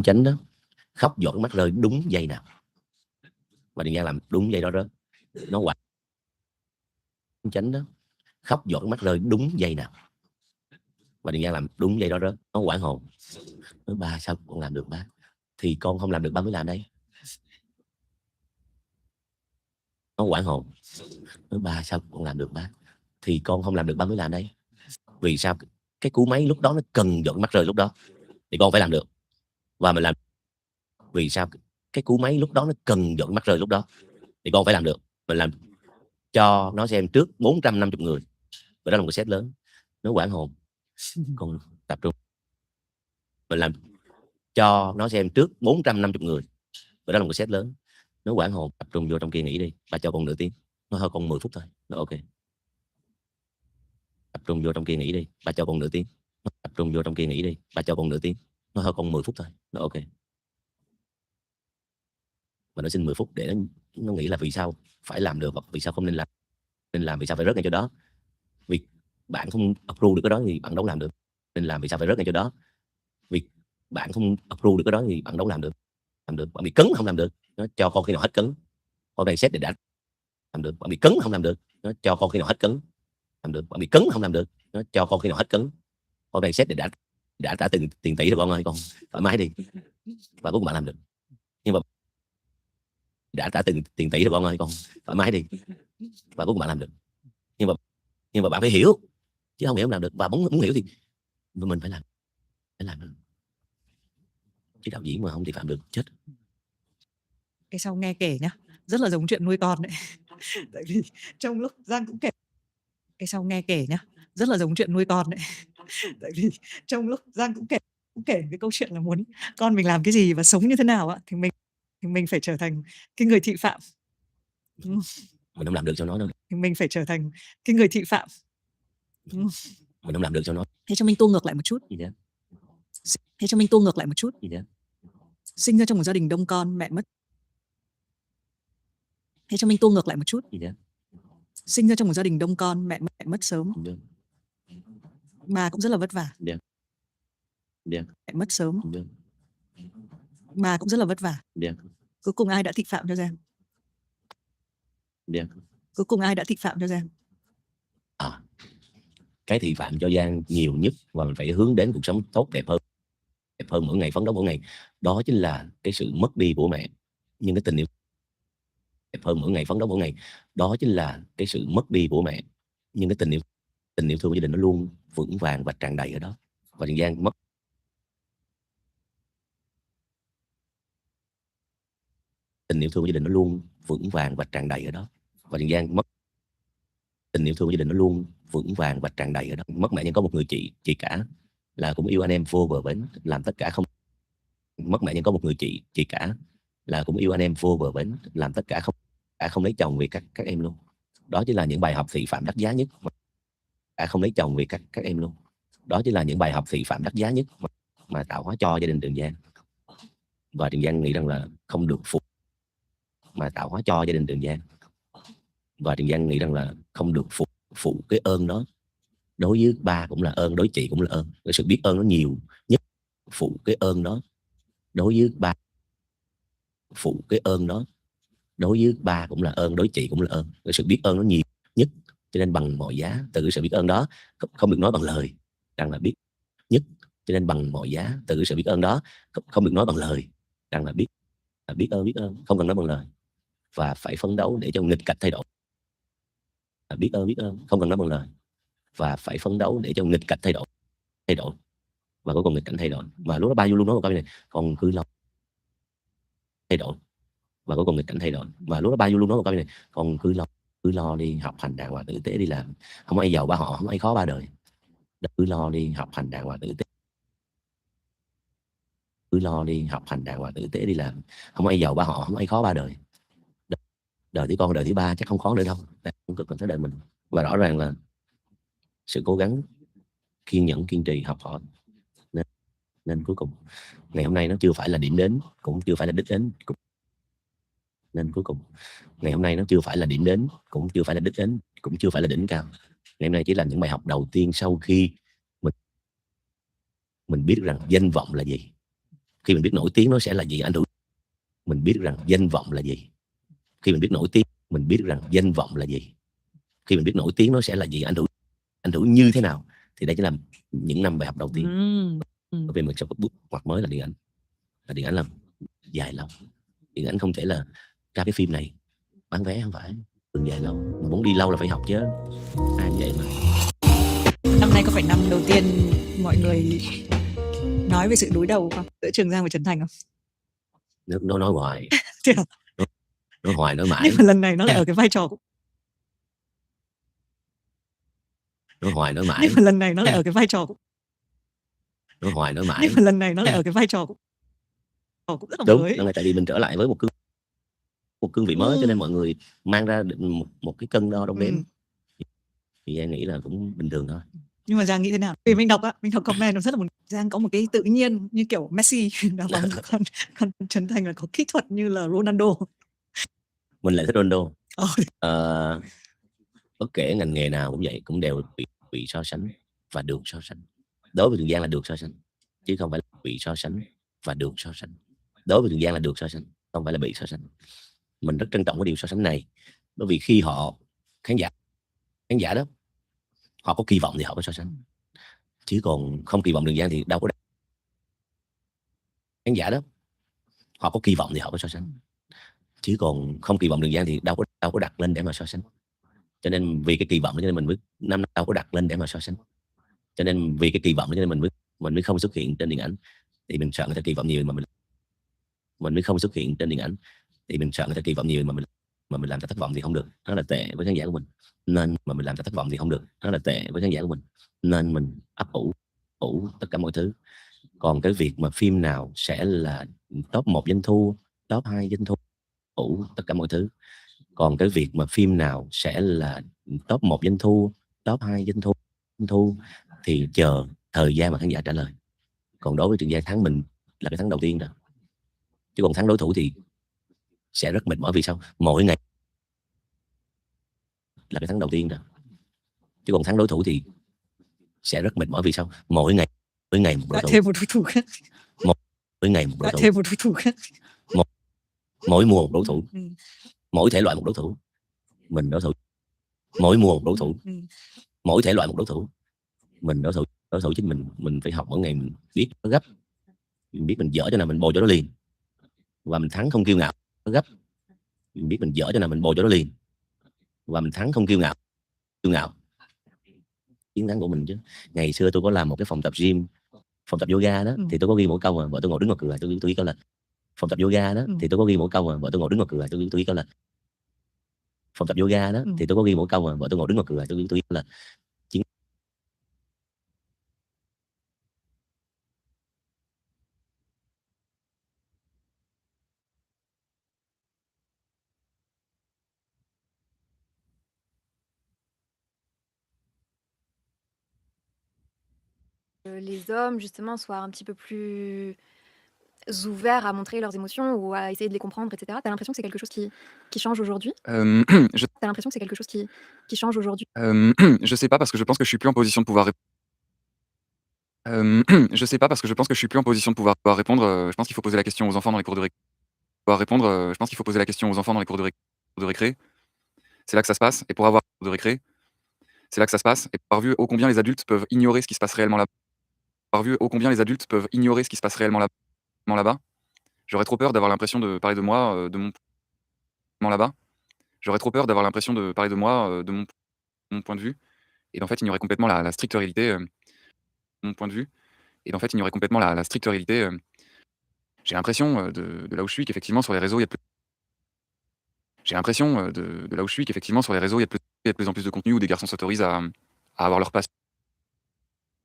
chánh đó, khóc giọt nước mắt rơi đúng giây nào, và Điền Giang làm đúng giây đó rớt. Nó quạt chánh đó, khóc giọt nước mắt rơi đúng giây nào, và Điền Giang làm đúng giây đó rớt. Nó hoảng hồn. Nói ba sao con làm được ba? Thì con không làm được ba mới làm đây. Nó hoảng hồn. Nói ba sao con làm được ba? Thì con không làm được ba mới làm đây. Vì sao? Cái cú máy lúc đó nó cần giọt mắt rơi lúc đó thì con phải làm được, và mình làm. Vì sao? Cái cú máy lúc đó nó cần giọt mắt rơi lúc đó thì con phải làm được, mình làm cho nó xem trước 450 người. Và đó là một cái set lớn. Nó hoảng hồn. Con tập trung, mình làm cho nó xem trước 450 người. Và đó là một cái set lớn. Nó hoảng hồn. Tập trung vô trong kia nghĩ đi, ba cho con nửa tiếng. Nó hơi con 10 phút thôi. Nó ok. Tập trung vô trong kia nghĩ đi, ba cho con nửa tiếng. Tập trung vô trong kia nghĩ đi, ba cho con nửa tiếng. Nó hơi con 10 phút thôi. Nó ok. Mà nó xin 10 phút để nó nghĩ là vì sao phải làm được, vì sao không nên làm. Nên làm vì sao phải rớt ngay chỗ đó. Vì bạn không approve được cái đó thì bạn đâu làm được. Nên làm vì sao phải rớt ngay chỗ đó. Vì bạn không approve được cái đó thì bạn đâu làm được. Làm được, bạn bị cứng không làm được. Nó cho con khi nào hết cứng. Con này set để đã làm được, bạn bị cứng không làm được. Nó cho con khi nào hết cứng. Làm được, bạn bị cứng không làm được. Nó cho con khi nào hết cứng. Con này set để đã trả tiền tỷ rồi con ơi, con thoải mái đi. Và cuối cùng bạn làm được. Nhưng mà đã trả tiền tỷ rồi con ơi, con thoải mái đi. Và cuối cùng bạn làm được. Nhưng mà bạn phải hiểu, chứ không hiểu không làm được. Và muốn hiểu thì mình phải làm được. Chứ đạo diễn mà không thì phạm được chết. Cái sau nghe kể nhá, rất là giống chuyện nuôi con đấy. Tại vì trong lúc Giang cũng kể, cái sau nghe kể nhá, rất là giống chuyện nuôi con đấy. Tại vì trong lúc Giang cũng kể cái câu chuyện là muốn con mình làm cái gì và sống như thế nào á, thì mình phải trở thành cái người thị phạm. Mình không làm được cho nó đâu. Thì mình phải trở thành cái người thị phạm. Mình không làm được cho nó. Thế cho mình tua ngược lại một chút. Gì đó. Thế cho mình tua ngược lại một chút. Gì đó. Sinh ra trong một gia đình đông con, mẹ mất. Thế cho mình tua ngược lại một chút. Gì đó. Sinh ra trong một gia đình đông con, mẹ mất sớm. Gì đó. Bà cũng rất là vất vả. Gì đó. Gì đó. Mẹ mất sớm. Gì đó. Bà cũng rất là vất vả. Gì đó. Cuối cùng ai đã thị phạm cho Giang? Gì đó. Cuối cùng ai đã thị phạm cho Giang? Cái thị phạm cho Giang nhiều nhất và mình phải hướng đến cuộc sống tốt đẹp hơn mỗi ngày, phấn đấu mỗi ngày, đó chính là cái sự mất đi của mẹ. Nhưng cái tình yêu đẹp hơn mỗi ngày, phấn đấu mỗi ngày, đó chính là cái sự mất đi của mẹ. Nhưng cái tình yêu thương của gia đình nó luôn vững vàng và tràn đầy ở đó. Và Điền Giang mất tình yêu thương của gia đình nó luôn vững vàng và tràn đầy ở đó. Và Điền Giang mất tình yêu thương của gia đình nó luôn vững vàng và tràn đầy ở đó. Mất mẹ nhưng có một người chị cả là cũng yêu anh em vô bờ bến, làm tất cả không. Mất mẹ nhưng có một người chị cả là cũng yêu anh em vô bờ bến, làm tất cả không lấy chồng vì các em luôn. Đó chỉ là những bài học thị phạm đắt giá nhất. Không lấy chồng vì các em luôn. Đó chỉ là những bài học thị phạm đắt giá nhất mà tạo hóa cho gia đình Trường Giang. Và Trường Giang nghĩ rằng là không được phụ mà tạo hóa cho gia đình Trường Giang. Và Trường Giang nghĩ rằng là không được phụ cái ơn đó. Đối với ba cũng là ơn, đối với chị cũng là ơn. Cái sự biết ơn nó nhiều nhất. Phụ cái ơn đó đối với ba, phụ cái ơn đó đối với ba cũng là ơn, đối với chị cũng là ơn. Cái sự biết ơn nó nhiều nhất, cho nên bằng mọi giá từ cái sự biết ơn đó, không được nói bằng lời rằng là biết nhất, cho nên bằng mọi giá từ cái sự biết ơn đó, không được nói bằng lời rằng là biết ơn, không cần nói bằng lời, và phải phấn đấu để cho nghịch cảnh thay đổi. Biết ơn không cần nói bằng lời, và phải phấn đấu để cho nghịch cảnh thay đổi. Và cuối cùng nghịch cảnh thay đổi. Và lúc đó ba luôn nói một câu này: còn cứ lo thay đổi. Và cuối cùng nghịch cảnh thay đổi. Và lúc đó ba luôn nói một câu này: còn cứ lo đi học hành đàng hoàng tử tế đi làm, không ai giàu ba họ, không ai khó ba đời. Cứ lo đi học hành đàng hoàng tử tế, cứ lo đi học hành đàng hoàng tử tế đi làm, không ai giàu ba họ, không ai khó ba đời. Đời thứ con, đời thứ ba chắc không khó nữa đâu, không cực tới đời mình. Và rõ ràng là sự cố gắng, kiên nhẫn, kiên trì, học hỏi, nên cuối cùng ngày hôm nay nó chưa phải là điểm đến, cũng chưa phải là đích đến. Nên cuối cùng ngày hôm nay nó chưa phải là điểm đến, cũng chưa phải là đích đến, cũng chưa phải là đỉnh cao. Ngày hôm nay chỉ là những bài học đầu tiên sau khi mình biết được rằng danh vọng là gì. Khi mình biết nổi tiếng nó sẽ là gì ảnh hưởng, mình biết rằng danh vọng là gì. Khi mình biết nổi tiếng, mình biết rằng danh vọng là gì. Khi mình biết nổi tiếng nó sẽ là gì, ảnh hưởng như thế nào, thì đây chỉ là những năm bài học đầu tiên. Bởi vì mình sẽ có bước ngoặt mới là điện ảnh. Và điện ảnh là dài lâu. Điện ảnh không thể là ra cái phim này bán vé, không phải, đường dài lâu, mà muốn đi lâu là phải học chứ, ai vậy mà. Năm nay có phải năm đầu tiên mọi người nói về sự đối đầu không giữa Trường Giang và Trấn Thành không? Nó nói hoài. Thế à? Nói hoài nói mãi. Nhưng mà lần này nó lại ở cái vai trò Nói hoài nói mãi. Nhưng mà lần này nó lại ở cái vai trò Nói hoài nói mãi. Nhưng mà lần này nó lại ở cái vai trò cũng rất là Đúng, mới. lần này tại vì mình trở lại với một cương vị mới, cho nên mọi người mang ra một cái cân đo đong đếm. Thì Giang nghĩ là cũng bình thường thôi. Nhưng mà Giang nghĩ thế nào? Vì mình đọc comment nó rất là buồn. Giang có một cái tự nhiên như kiểu Messi đá bóng, còn Trấn Thành là có kỹ thuật như là Ronaldo. Mình lại thích Ronaldo. Bất kể ngành nghề nào cũng vậy, cũng đều bị so sánh và được so sánh. Đối với Trường Giang là được so sánh, chứ không phải là bị so sánh và được so sánh. Đối với Trường Giang là được so sánh, không phải là bị so sánh. Mình rất trân trọng cái điều so sánh này, bởi vì khi khán giả đó, họ có kỳ vọng thì họ có so sánh, chứ còn không kỳ vọng Trường Giang thì đâu có. Khán giả đó, họ có kỳ vọng thì họ có so sánh, chứ còn không kỳ vọng Trường Giang thì đâu có đặt lên để mà so sánh. Cho nên vì cái kỳ vọng đó cho nên mình mới năm đâu có đặt lên để mà so sánh. Cho nên vì cái kỳ vọng đó cho nên mình mới không xuất hiện trên điện ảnh. Thì mình sợ người ta kỳ vọng nhiều mà mình mới không xuất hiện trên điện ảnh. Thì mình sợ người ta kỳ vọng nhiều mà mình làm ta thất vọng thì không được, nó là tệ với khán giả của mình. Nên mà mình làm ta thất vọng thì không được, nó là tệ với khán giả của mình. Nên mình ấp ủ tất cả mọi thứ. Còn cái việc mà phim nào sẽ là top 1 doanh thu, top 2 doanh thu, ủ tất cả mọi thứ. Còn cái việc mà phim nào sẽ là top 1 doanh thu, top 2 doanh thu thì chờ thời gian mà khán giả trả lời. Còn đối với Trường Giang, thắng mình là cái thắng đầu tiên rồi, chứ còn thắng đối thủ thì sẽ rất mệt mỏi. Vì sao? Mỗi ngày là cái thắng đầu tiên rồi, chứ còn thắng đối thủ thì sẽ rất mệt mỏi. Vì sao? Mỗi ngày một đối thủ, thêm một đối thủ khác, mỗi ngày một đối thủ, thêm một đối thủ khác, mỗi mùa một đối thủ, mỗi thể loại một đối thủ. Mình đối thủ mỗi mùa một đối thủ, mỗi thể loại một đối thủ. Mình đối thủ chính mình phải học mỗi ngày. Mình biết nó gấp, mình biết mình dở cho nào mình bồi cho nó liền, và mình thắng không kiêu ngạo. Nó gấp, mình biết mình dở cho nào mình bồi cho nó liền, và mình thắng không kiêu ngạo. Chiến thắng của mình chứ. Ngày xưa tôi có làm một cái phòng tập gym, phòng tập yoga đó, thì tôi có ghi mỗi câu mà vợ tôi ngồi đứng ngồi cười lại, tôi ghi câu là phòng tập yoga đó, thì tôi có ghi mỗi câu mà vợ tôi ngồi đứng ngồi cười lại, tôi ghi câu là phòng tập yoga đó, thì tôi có ghi mỗi câu mà vợ tôi ngồi đứng ngồi cười lại, tôi ghi câu là chiến. Les hommes justement soient un petit peu plus ouverts à montrer leurs émotions ou à essayer de les comprendre, etc. Tu as l'impression que c'est quelque chose qui change aujourd'hui? Je Tu as l'impression que c'est quelque chose qui change aujourd'hui? je sais pas parce que je pense que je suis plus en position de pouvoir je sais pas parce que je pense que je suis plus en position de pouvoir répondre, je pense qu'il faut poser la question aux enfants dans les cours de pouvoir répondre, je pense qu'il faut poser la question aux enfants dans les cours de récré. C'est là que ça se passe et pour avoir de récré, c'est là que ça se passe et pour avoir vu ô combien les adultes peuvent ignorer ce qui se passe réellement là avoir vu ô combien les adultes peuvent ignorer ce qui se passe réellement là-bas, j'aurais trop peur d'avoir l'impression de parler de moi, de mon là-bas. J'aurais trop peur d'avoir l'impression de parler de moi, de mon point de vue et d'en fait ignorer complètement la stricte réalité, mon point de vue et d'en fait ignorer complètement la stricte réalité, j'ai l'impression, de là où je suis qu'effectivement sur les réseaux, il y a de plus j'ai l'impression, de là où je suis qu'effectivement sur les réseaux, il y a de plus en plus de contenu où des garçons s'autorisent à avoir leur passion.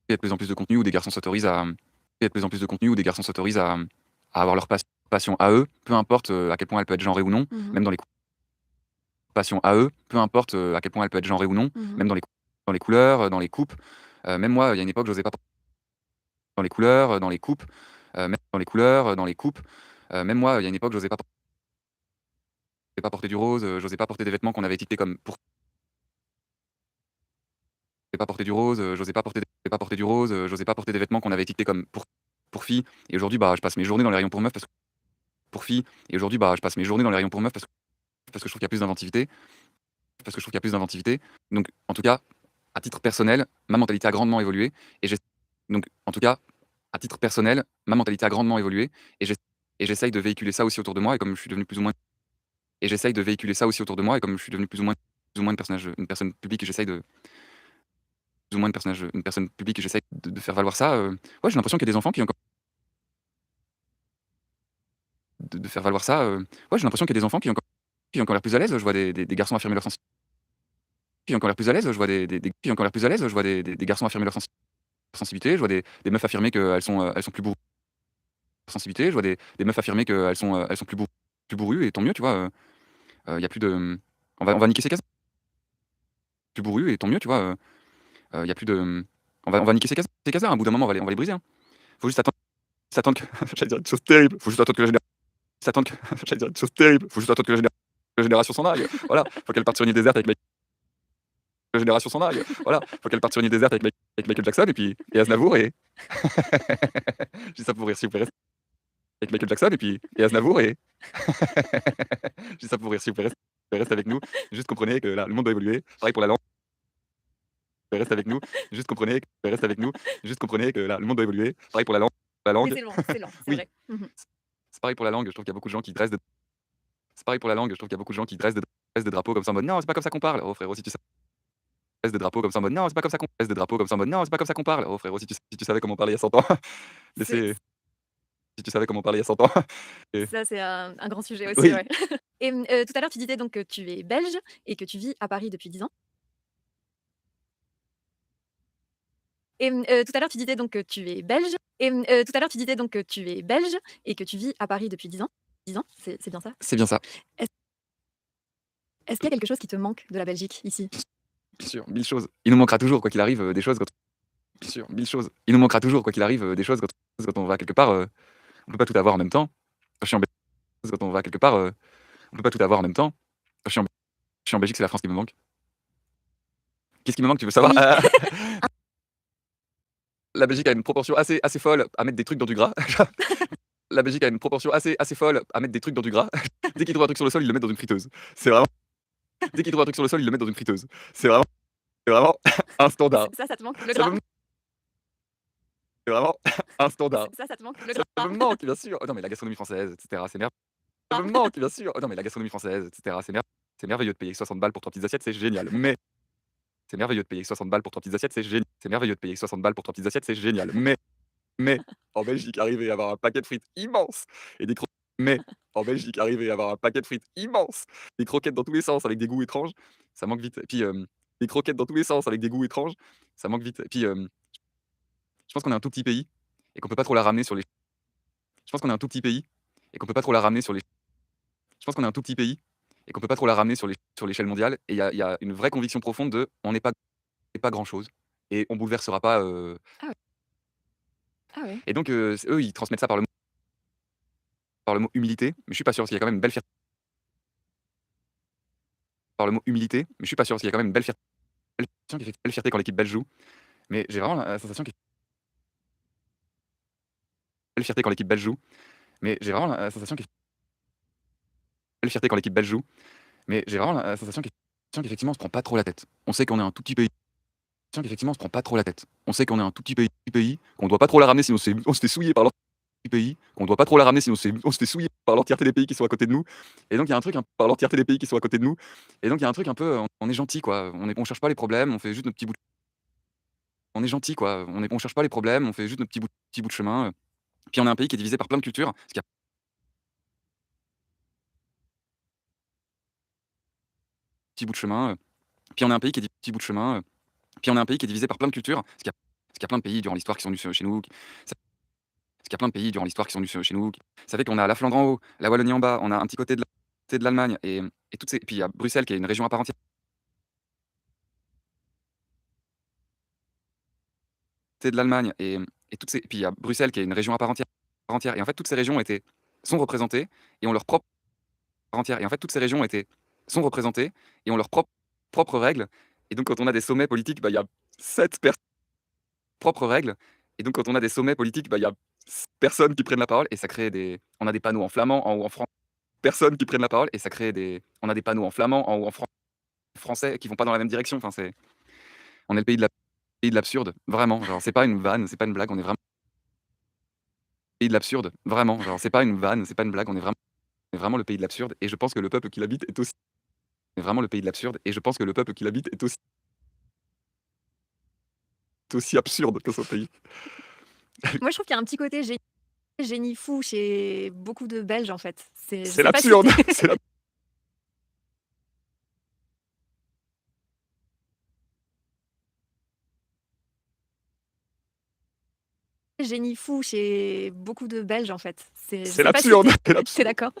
Il y a de plus en plus de contenu où des garçons s'autorisent à il y a de plus en plus de contenu où des garçons s'autorisent à avoir leur passion à eux, peu importe, à quel point elle peut être genrée ou non, Mmh. même dans les passion à eux, peu importe, à quel point elle peut être genrée ou non, Mmh. même dans les couleurs, dans les coupes. Même moi, il y a une époque, j'osais pas dans les couleurs, dans les coupes, même dans les couleurs, dans les coupes. Même moi, il y a une époque, j'osais pas porter du rose, j'osais pas porter des vêtements qu'on avait étiquetés comme pour j'osais pas porter du rose, j'osais pas porter des vêtements qu'on avait étiquetés comme pour pour filles. Et aujourd'hui, je passe mes journées dans les rayons pour meufs pour filles. Et aujourd'hui, je passe mes journées dans les rayons pour meufs parce que je trouve qu'il y a plus d'inventivité. Donc, en tout cas, à titre personnel, ma mentalité a grandement évolué. Donc, en tout cas, à titre personnel, ma mentalité a grandement évolué. Et j'essaye de véhiculer ça aussi autour de moi. Et comme je suis devenu plus ou moins une personne publique, une personne publique, j'essaye de faire valoir ça. Ouais, j'ai l'impression qu'il y a des enfants qui ont encore de faire valoir ça. Ouais, j'ai l'impression qu'il y a des enfants qui ont encore l'air plus à l'aise. Je vois des garçons affirmer leur sensibilité. Qui ont encore l'air plus à l'aise. Je vois qui ont encore l'air plus à l'aise. Je vois des garçons affirmer leur sensibilité. Je vois des meufs affirmer qu'elles sont plus bourrues. Sensibilité. Je vois des meufs affirmer qu'elles sont plus bourrues. Et tant mieux, tu vois. Il y a plus de. On va niquer ces cases. Plus bourrues. Et tant mieux, tu vois. Il y a plus de. On va niquer ces cases-là. À un bout d'un moment, on va les briser. Hein. Faut juste attendre que. J'allais dire une chose terrible. Faut juste attendre que la génération. J'allais dire une chose terrible. Faut juste attendre que la génération s'en aille. Voilà. Faut qu'elle parte sur une île déserte avec la génération s'en aille. Voilà. Faut qu'elle parte sur une île déserte avec Michael Jackson et Aznavour et. Je dis ça pour rire, s'il vous plaît. Avec Michael Jackson et Aznavour et. Je dis ça pour rire, s'il vous plaît. Reste avec nous. Juste comprenez que là, le monde doit évoluer. Pareil pour la langue. Reste avec nous. Juste comprenez que là, le monde doit évoluer. Pareil pour la langue. Mais c'est lent, c'est Oui. vrai. Mhm. C'est pareil pour la langue. Je trouve qu'il y a beaucoup de gens qui dressent C'est pareil pour la langue. Je trouve qu'il y a beaucoup de gens qui dressent des drapeaux comme ça en mode non, c'est pas comme ça qu'on parle. Oh frérot, si tu savais. Dressent des drapeaux comme ça en mode non, c'est pas comme ça qu'on dresse des drapeaux comme ça en mode non, c'est pas comme ça qu'on parle. Oh frérot, si tu savais comment parler il y a 100 ans. Laissez. Si tu savais comment parler il y a 100 ans. Et- Ça, c'est un grand sujet aussi, Oui. ouais. Et tout à l'heure, tu disais donc que tu es belge et que tu vis à Paris depuis 10 ans. Et tout à l'heure, tu disais donc que tu es belge. Et tout à l'heure, tu disais donc que tu es belge et que tu vis à Paris depuis 10 ans. 10 ans, c'est bien ça? C'est bien ça. Est-ce qu'il y a quelque chose qui te manque de la Belgique ici? Bien sûr, 1000 choses. Il nous manquera toujours, quoi qu'il arrive, des choses. Bien sûr, 1000 choses. Il nous manquera toujours, quoi qu'il arrive, des choses quand on va quelque part. On peut pas tout avoir en même temps. Quand je suis en Belgique, quand on va quelque part, on peut pas tout avoir en même temps. Quand je suis en Belgique, c'est la France qui me manque. Qu'est-ce qui me manque, tu veux savoir? Oui. La Belgique a une proportion assez folle à mettre des trucs dans du gras. La Belgique a une proportion assez folle à mettre des trucs dans du gras. Dès qu'ils trouvent un truc sur le sol, ils le mettent dans une friteuse. C'est vraiment. Dès qu'ils trouvent un truc sur le sol, ils le mettent dans une friteuse. C'est vraiment un standard. Ça te manque le Ça gras? me- C'est vraiment un standard. Ça te manque le Ça gras? me manque, bien sûr. Oh non, mais la gastronomie française, etc. C'est merveilleux. Ça me manque, bien sûr. Oh non, mais la gastronomie française, etc. C'est merveilleux de payer 60 balles pour 3 petites assiettes, c'est génial. Mais c'est merveilleux de payer 60 balles pour 3 petites assiettes, c'est génial. C'est merveilleux de payer 60 balles pour 3 petites assiettes, c'est génial. Mais en Belgique, arriver à avoir un paquet de frites immense et des croquettes. Mais en Belgique, arriver à avoir un paquet de frites immense, des croquettes dans tous les sens avec des goûts étranges, ça manque vite. Et puis des croquettes dans tous les sens avec des goûts étranges, ça manque vite. Et puis je pense qu'on est un tout petit pays et qu'on peut pas trop la ramener sur les. Je pense qu'on est un tout petit pays et qu'on peut pas trop la ramener sur les. Je pense qu'on est un tout petit pays et qu'on peut pas trop la ramener sur l'échelle mondiale. Et il y a une vraie conviction profonde de on n'est pas grand chose et on bouleversera pas. Ah ouais. Et donc eux, ils transmettent ça par le mot humilité, mais je suis pas sûr parce qu'il y a quand même une belle fierté. Par le mot humilité, mais je suis pas sûr parce qu'il y a quand même une belle fierté quand l'équipe belge joue. Mais j'ai vraiment la sensation qu'il y a une belle fierté quand l'équipe belge joue. Mais j'ai vraiment la sensation qu'il y a une belle fierté quand l'équipe belge joue. Mais j'ai vraiment la sensation qu'effectivement on se prend pas trop la tête. On sait qu'on est un tout petit pays. Qu'effectivement on se prend pas trop la tête. On sait qu'on est un tout petit pays, qu'on doit pas trop la ramener sinon on se fait souiller par l'entièreté du pays, qu'on doit pas trop la ramener sinon on se fait souiller par l'entièreté des pays qui sont à côté de nous. Et donc il y a un truc par l'entièreté des pays qui sont à côté de nous. Et donc il y a un truc un peu on est gentil quoi. On cherche pas les problèmes, on fait juste nos petits bouts. On est gentil quoi. On cherche pas les problèmes, on fait juste nos petits bouts de chemin. Puis on est un pays qui est divisé par plein de cultures, parce qu'il y a petits bouts de chemin. Puis on est un pays qui est petit bout de chemin. Puis on est un pays qui est divisé par plein de cultures, parce qu'il y a plein de pays durant l'histoire qui sont venus chez nous. Parce qu'il y a plein de pays durant l'histoire qui sont venus chez nous. Ça fait qu'on a la Flandre en haut, la Wallonie en bas, on a un petit côté de l'Allemagne et toutes ces. Puis il y a Bruxelles qui est une région à part entière. C'est de l'Allemagne et toutes ces. Puis il y a Bruxelles qui est une région à part entière. Et en fait toutes ces régions sont représentées et ont leur propre entière. Et en fait toutes ces régions sont représentées et ont leurs propres règles. Et donc quand on a des sommets politiques, il y a 7 propres règles. Et donc, quand on a des sommets politiques, il y a personne qui prenne la parole et ça crée des. On a des panneaux en flamand, en haut en français. Personne qui prenne la parole et ça crée des. On a des panneaux en flamand, en haut en français qui vont pas dans la même direction. Enfin, c'est. On est le pays de l'absurde, vraiment. Genre, c'est pas une vanne, c'est pas une blague, on est vraiment le pays de l'absurde, vraiment. Genre, c'est pas une vanne, c'est pas une blague, on est vraiment le pays de l'absurde. Et je pense que le peuple qui l'habite est aussi. Vraiment le pays de l'absurde. Et je pense que le peuple qui l'habite est aussi absurde que son pays. Moi, je trouve qu'il y a un petit côté génie fou chez beaucoup de Belges, en fait. Je C'est sais pas si l'absurde. t'es- C'est génie fou chez beaucoup de Belges, en fait. Je c'est sais pas si l'absurde. t'es C'est t'es l'absurde. d'accord?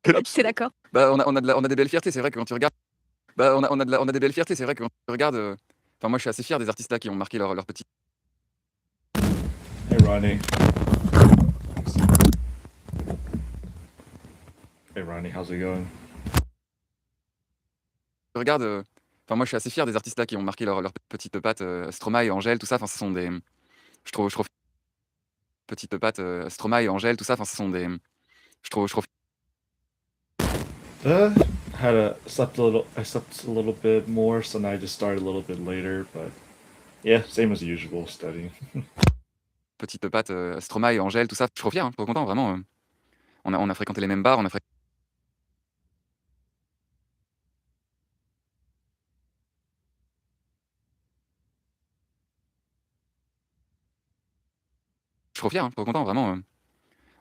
C'est T'es l'absurde. d'accord? On a des belles fiertés, c'est vrai que quand tu regardes. On a des belles fiertés, c'est vrai que quand tu regardes. Enfin, moi, je suis assez fier des artistes là qui ont marqué leur petit. Hey, Ronnie. Hey, Ronnie, how's it going? Tu regardes. Enfin, moi, je suis assez fier des artistes là qui ont marqué leur petite patte. Stromae, Angèle, tout ça. Enfin, ce sont des. Je trouve petite patte. Stromae, Angèle, tout ça. Enfin, ce sont des. Je trouve. Had I slept a little bit more, so now I just started a little bit later, but yeah, same as usual, studying. Petite patte. Stromae, Angèle, tout ça. Je suis trop fier, hein, trop content, vraiment. On a fréquenté les mêmes bars, Je suis trop fier, hein, trop content, vraiment.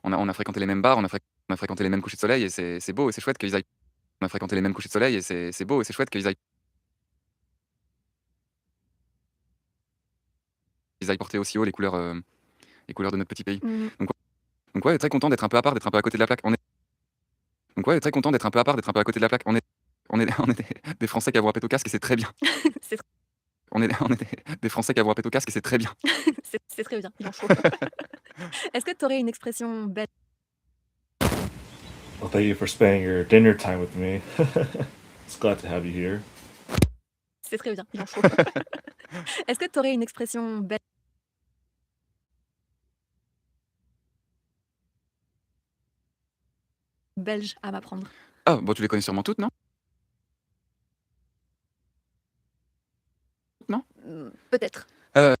On a fréquenté les mêmes bars, on a fréquenté les mêmes couchers de soleil et c'est beau et c'est chouette qu'ils aillent. On a fréquenté les mêmes couchers de soleil et c'est beau et c'est chouette qu'ils aillent porter aussi haut les couleurs de notre petit pays. Mmh. Donc ouais, très content d'être un peu à part, d'être un peu à côté de la plaque. Donc ouais, très content d'être un peu à part, d'être un peu à côté de la plaque. On est des Français qui avons un pète au casque et c'est très bien. C'est On est des Français qui avons un pète au casque et c'est très bien. c'est très bien, il en faut. Est-ce que tu aurais une expression belge? Well, thank you for spending your dinner time with me. It's glad to have you here. C'est très bien, il en faut. Est-ce que tu aurais une expression belge à m'apprendre? Ah, bon, tu les connais sûrement toutes, non? Peut-être. Il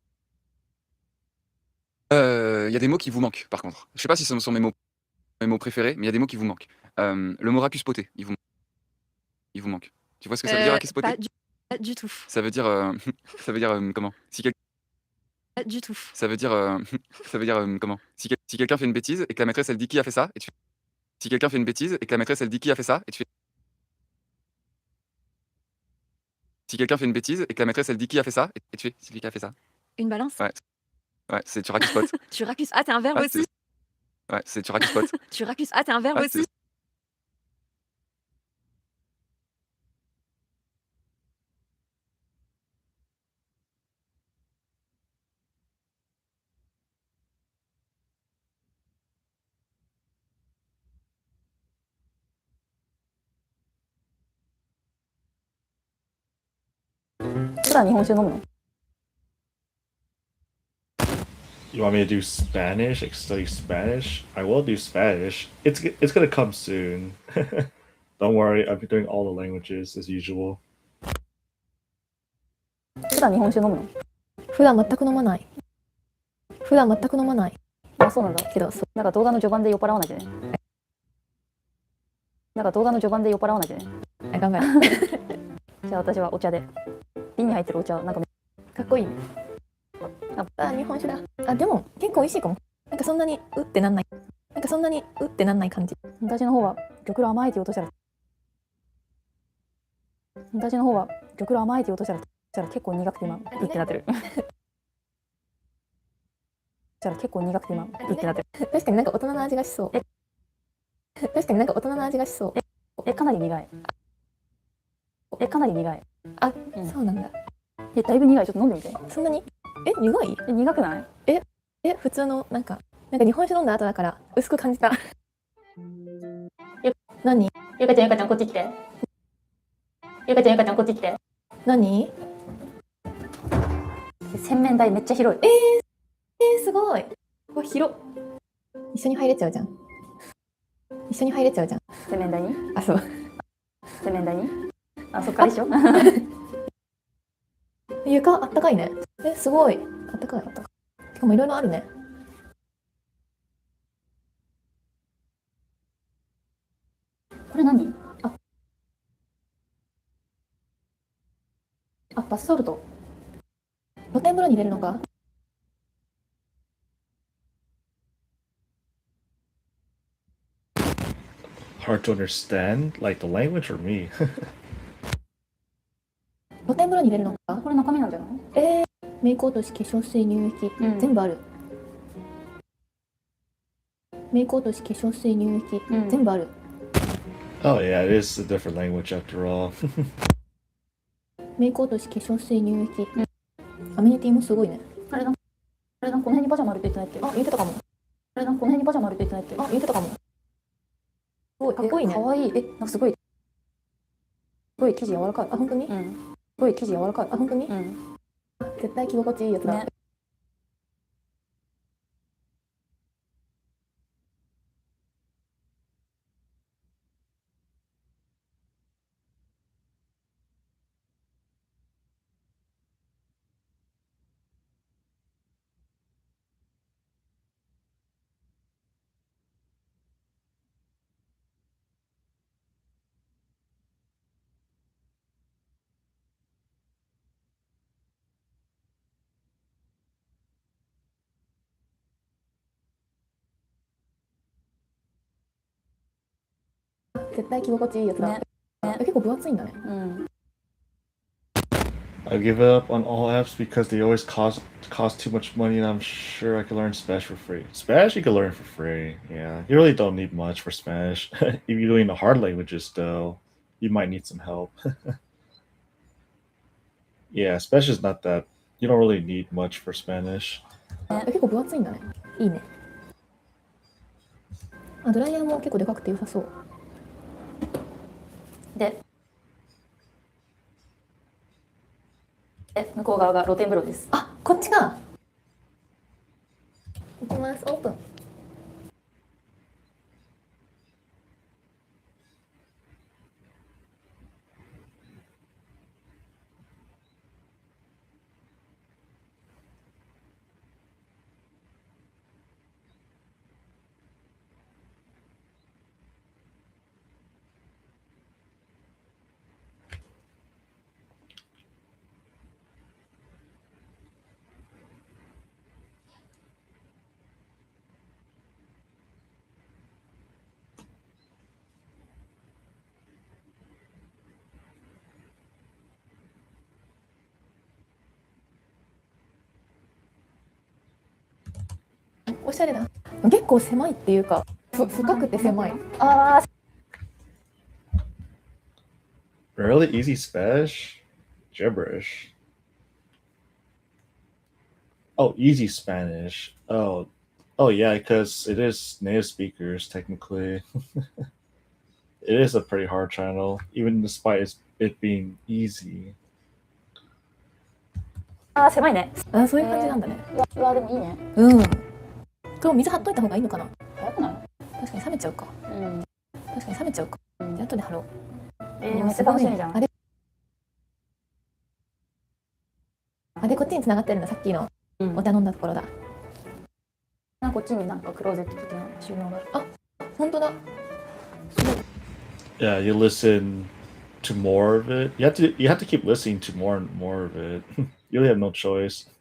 y a des mots qui vous manquent, par contre. Je sais pas si ce sont mes mots préférés, mais il y a des mots qui vous manquent. Le mot racuspoté, il vous manque. Tu vois ce que ça veut dire, racuspoté? Pas du tout. Ça veut dire, ça veut dire comment? Pas du tout. Ça veut dire, ça veut dire comment? Si quelqu'un fait une bêtise et que la maîtresse elle dit qui a fait ça, et tu fais. Si quelqu'un fait une bêtise et que la maîtresse elle dit qui a fait ça, et tu fais. Si quelqu'un fait une bêtise et que la maîtresse elle dit qui a fait ça, et tu fais. C'est lui qui a fait ça. Une balance? Ouais, c'est tu racuspotes. Tu racuses. Ah, t'es un verbe Ouais, aussi? Ouais, c'est tu racuspotes. Tu racuses. Ah, t'es un verbe Ouais, aussi? You want me to do Spanish, like study Spanish? I will do Spanish. It's gonna come soon. Don't worry, I've been doing all the languages as usual. 普段日本酒飲むの？普段全く飲まない。普段全く飲まない。あ、そうなんだ。けど、なんか動画の序盤で酔っ払わなきゃね。なんか動画の序盤で酔っ払わなきゃね。頑張れ。じゃあ私はお茶で。瓶に入ってるお茶なんかかっこいいね。あ、日本酒だ。あ、でも結構美味しいかも。なんかそんなにうってなんない。なんかそんなにうってなんない感じ。私の方は玉露甘いって言おうとしたら結構苦くて今いってなってる。結構苦くて今いってなってる。確かになんか大人の味がしそう。確かになんか大人の味がしそう。かなり苦い。かなり苦い。あ、そうなんだ。だいぶ苦い。ちょっと飲んでみて。そんなに？苦い？苦くない？普通のなんか日本酒飲んだ後だから薄く感じた。何？ゆかちゃんこっち来て。ゆかちゃんこっち来て。何？洗面台めっちゃ広い。すごい。わ、広。一緒に入れちゃうじゃん。洗面台に？あ、そう。洗面台に？あ、そっからでしょ。床あったかいね。すごい。あったかい。しかもいろいろあるね。これ何？バスソルト。露天風呂に入れるのか。Hard to understand, like the language or me? 露天風呂に入れるのか。これ中身なんじゃない？メイク落とし、化粧水、乳液、全部ある。メイク落とし、化粧水、乳液、全部ある。Oh yeah, it is a different language after all. メイク落とし、化粧水、乳液。アメニティもすごいね。あれだ、この辺にパジャマあるって言ってないっけ？あ、言ってたかも。あれだ、この辺にパジャマあるって言ってないっけ？あ、言ってたかも。すごい、かっこいいね。かわいい。なんかすごい生地柔らかい。あ、本当に？すごい生地柔らかい。あ、本当に？絶対着心地いいやつだ。ね。絶対着心地いいやつだ。ね。結構分厚いんだね。I give up on all apps because they always cost too much money, and I'm sure I could learn Spanish for free. Spanish you can learn for free. Yeah, you really don't need much for Spanish. If you're doing the hard languages, though, you might need some help. Yeah, Spanish is not that. You don't really need much for Spanish. 結構分厚いんだね。いいね。あ、ドライヤーも結構でかくて良さそう。で、向こう側が露天風呂です。あ、こっちか。行きます。オープン。おしゃれだ。結構狭いっていうか、深くて狭い。ああ。Really easy Spanish? Gibberish. Oh, easy Spanish. Oh yeah, because it is native speakers technically. It is a pretty hard channel, even despite it being easy. あー、狭いね。あ、そういう感じなんだね。でもいいね。今日水張っといた方がいいのかな。早くない？確かに冷めちゃうか。じゃあ後で貼ろう。めっちゃ楽しみじゃん。あれこっちに繋がってるの、さっきのお茶飲んだところだ。こっちになんかクローゼット的な収納がある。あ、本当だ。Yeah, you listen to more of it. You have to keep listening to more and more of it. You really have no choice.「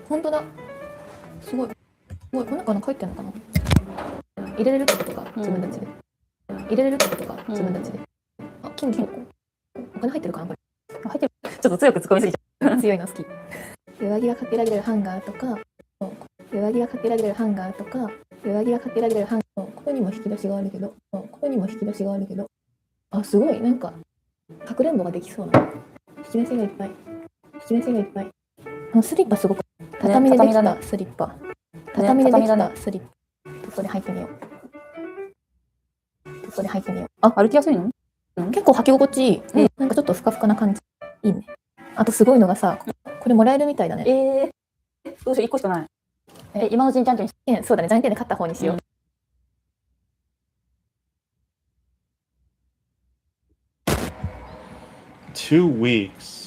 本当だ、すごい、すごい、この中書いてんのかな、入れれるってことか、自分たちで、入れれるってことか、自分たちで、あ、金庫、お金入ってるかな、これ、入ってる、ちょっと強く突っ込みすぎちゃう、強いの好き、上着がかけられるハンガーとか、上着がかけられるハンガーとか、上着がかけられるハンガー、ここにも引き出しがあるけど、ここにも引き出しがあるけど、あ、すごい、なんか、かくれんぼができそうな、引き出しがいっぱい、引き出しがいっぱい、スリッパすごく、畳でできたスリッパ、畳でできたスリッパ、外に入ってみよう。外に入ってみよう。あ、歩きやすいの？結構履き心地いい。なんかちょっとふかふかな感じ。いいね。あとすごいのがさ、これもらえるみたいだね。どうしよう、1個しかない。今のうちにちゃんとに、そうだね、じゃんけんで勝った方にしよう。2 weeks.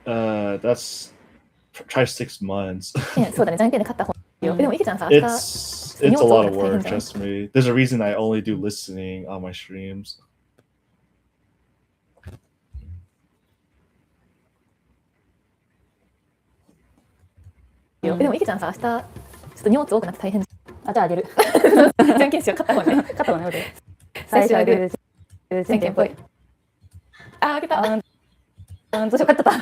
That's try 6 months. そうだね、じゃんけんで勝った方にしよう。でも、いけちゃんさ、明日、 It's a lot of work, trust me. There's a reason I only do listening on my streams. でも、いけちゃんさ、明日、ちょっと荷物多くなって大変。あ、じゃああげる。じゃんけんしよう、勝った方ね。勝った方ね、最初はグー、じゃんけんぽい。あ、あげた。どうしよう、勝ってた。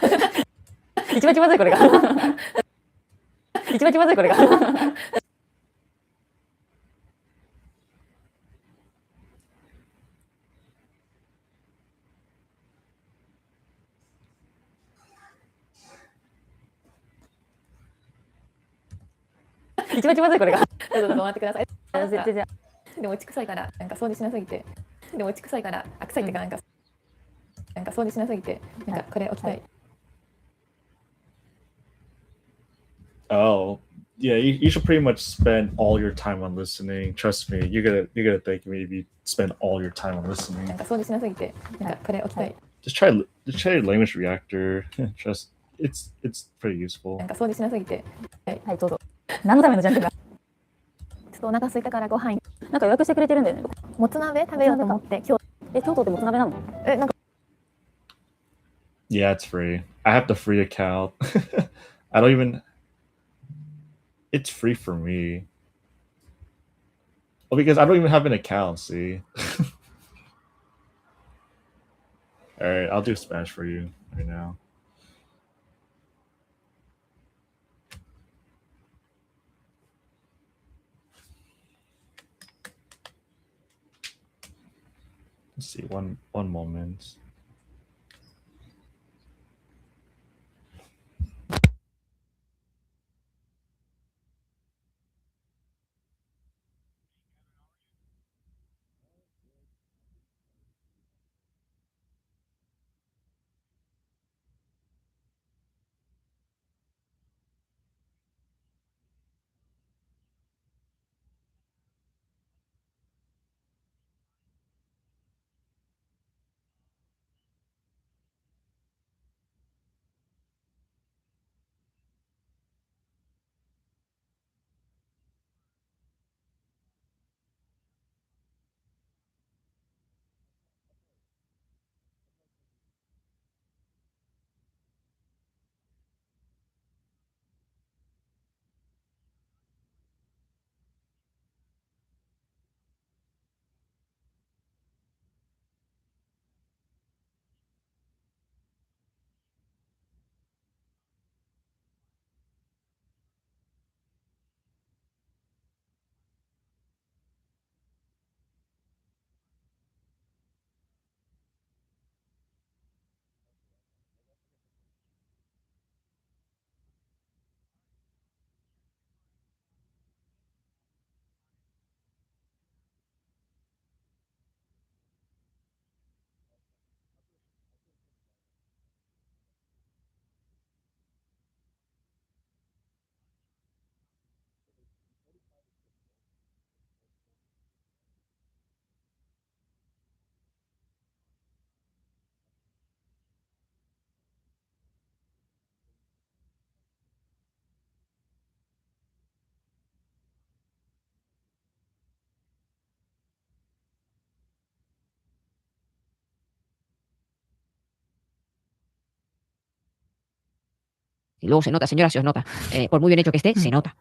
一番気まずい、これが。一番気まずい、これが。一番気まずい、これが。どうぞ、回ってください。絶対じゃ。でも、うち臭いから、なんか掃除しなすぎて。でも、うち臭いから、あ、臭いってか、なんか掃除しなすぎて、なんかこれ置きたい。Oh, yeah, you should pretty much spend all your time on listening. Trust me, you're gonna think maybe spend all your time on listening. なんか掃除しなすぎて、なんかこれ置きたい。Just try language reactor. Trust it's pretty useful. なんか掃除しなすぎて、はい、どうぞ。何のためのジャンプだ。ちょっとお腹空いたからご飯。なんか予約してくれてるんだよね。もつ鍋食べようと思って、今日。京都ってもつ鍋なの？なんか。Yeah, it's free. I have the free account. I don't even. It's free for me. Well, because I don't even have an account. See. All right, I'll do Smash for you right now. Let's see. One moment. Y luego se nota, señora, se os nota. Por muy bien hecho que esté, se nota.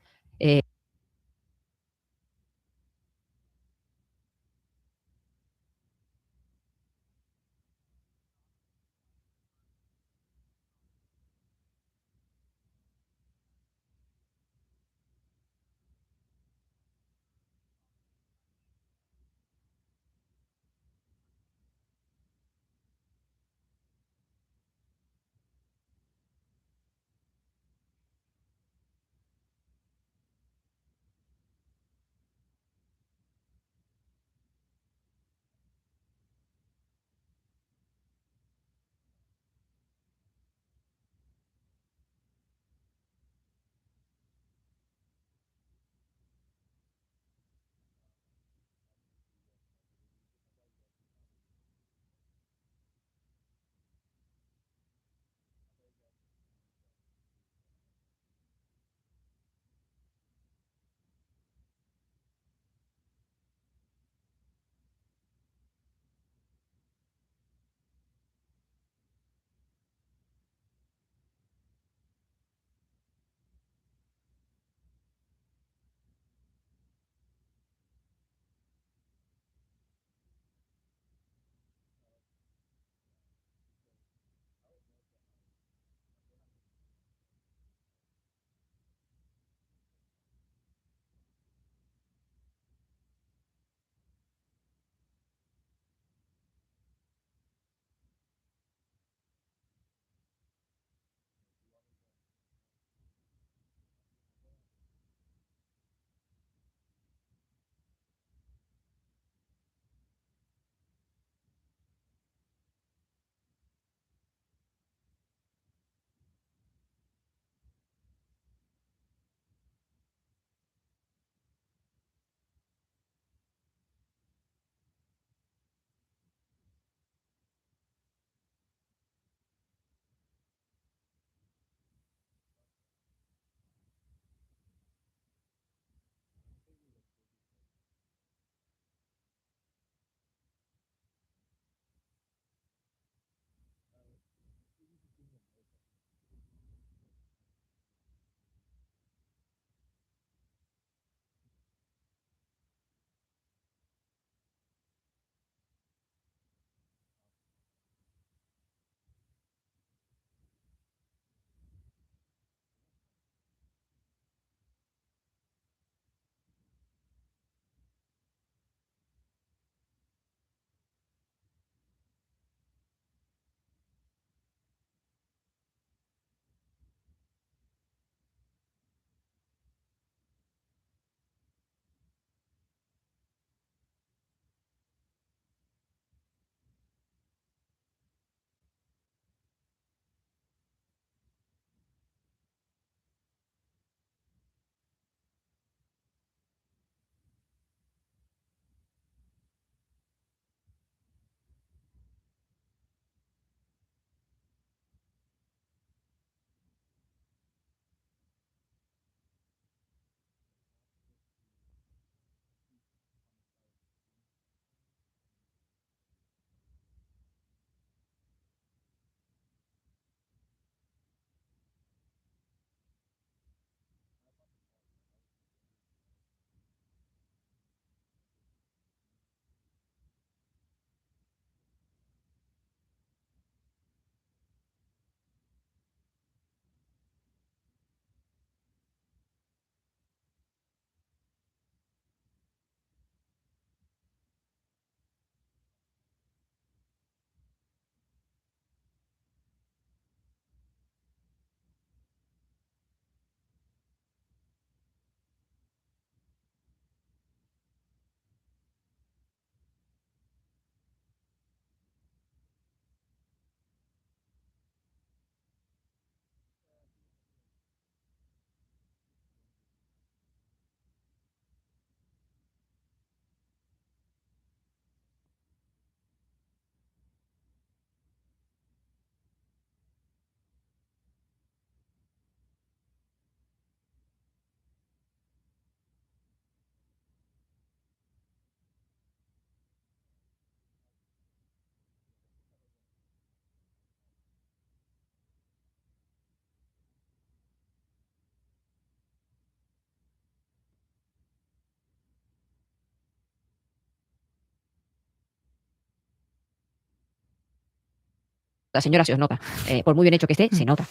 La señora se os nota. Por muy bien hecho que esté, se nota.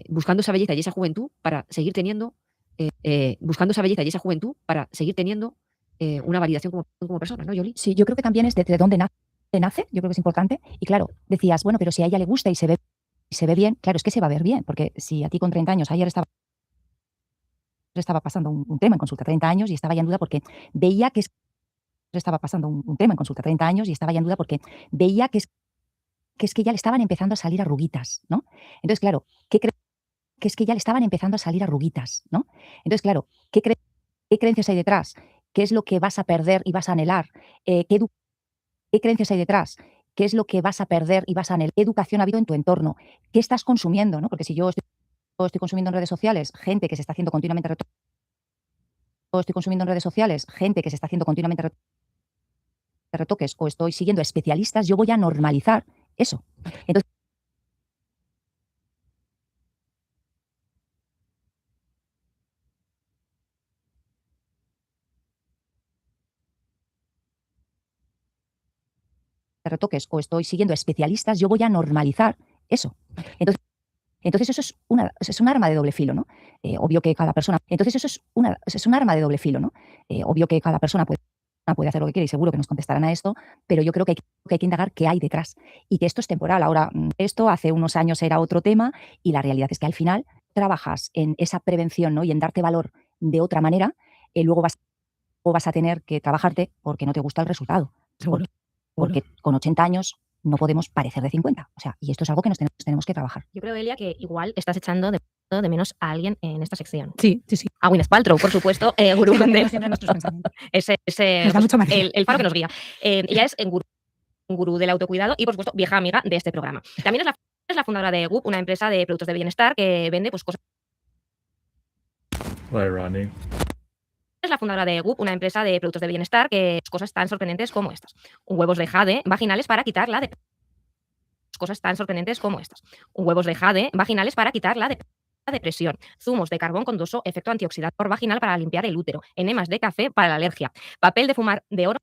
Buscando esa belleza y esa juventud para seguir teniendo, buscando esa belleza y esa juventud para seguir teniendo una validación como persona, ¿no, Yoli? Sí, yo creo que también es de dónde nace, yo creo que es importante. Y claro, decías, bueno, pero si a ella le gusta y se ve bien, claro, es que se va a ver bien, porque si a ti con 30 años, ayer estaba pasando un tema en consulta, 30 años, y estaba ya en duda porque veía que estaba pasando un tema en consulta, 30 años, y estaba ya en duda porque veía que ya le estaban empezando a salir arruguitas, ¿no? Entonces, claro, que es que ya le estaban empezando a salir arruguitas, ¿no? Entonces, claro, ¿qué creencias hay detrás? ¿Qué es lo que vas a perder y vas a anhelar? ¿Qué creencias hay detrás? ¿Qué es lo que vas a perder y vas a anhelar? ¿Qué educación ha habido en tu entorno? ¿Qué estás consumiendo? ¿No? Porque si yo estoy consumiendo en redes sociales gente que se está haciendo continuamente estoy consumiendo en redes sociales gente que se está haciendo continuamente retoques, o estoy siguiendo especialistas, yo voy a normalizar eso. Entonces, retoques, o estoy siguiendo especialistas, yo voy a normalizar eso. Entonces eso es un arma de doble filo, ¿no? Obvio que cada persona. Entonces eso es un arma de doble filo, ¿no? Obvio que cada persona puede hacer lo que quiere y seguro que nos contestarán a esto, pero yo creo que hay que indagar qué hay detrás y que esto es temporal. Ahora, esto hace unos años era otro tema y la realidad es que al final trabajas en esa prevención, ¿no? Y en darte valor de otra manera, luego vas a tener que trabajarte porque no te gusta el resultado. Seguro. Porque con 80 años no podemos parecer de 50. O sea, y esto es algo que nos tenemos que trabajar. Yo creo, Elia, que igual estás echando de menos a alguien en esta sección. Sí, sí, sí. A Gwyneth Paltrow, por supuesto, gurú La tengo de siempre en nuestros pensamientos. ese Nos da mucho margen. el faro que nos guía. Ella es un gurú del autocuidado y, por supuesto, vieja amiga de este programa. También es la fundadora de Goop, una empresa de productos de bienestar que vende pues cosas. Why, Ronnie? Es la fundadora de Goop, una empresa de productos de bienestar que cosas tan sorprendentes como estas. Huevos de jade vaginales para quitar la cosas tan sorprendentes como estas. Huevos de jade vaginales para quitar la depresión, zumos de carbón con doso efecto antioxidante vaginal para limpiar el útero, enemas de café para la alergia, papel de fumar de oro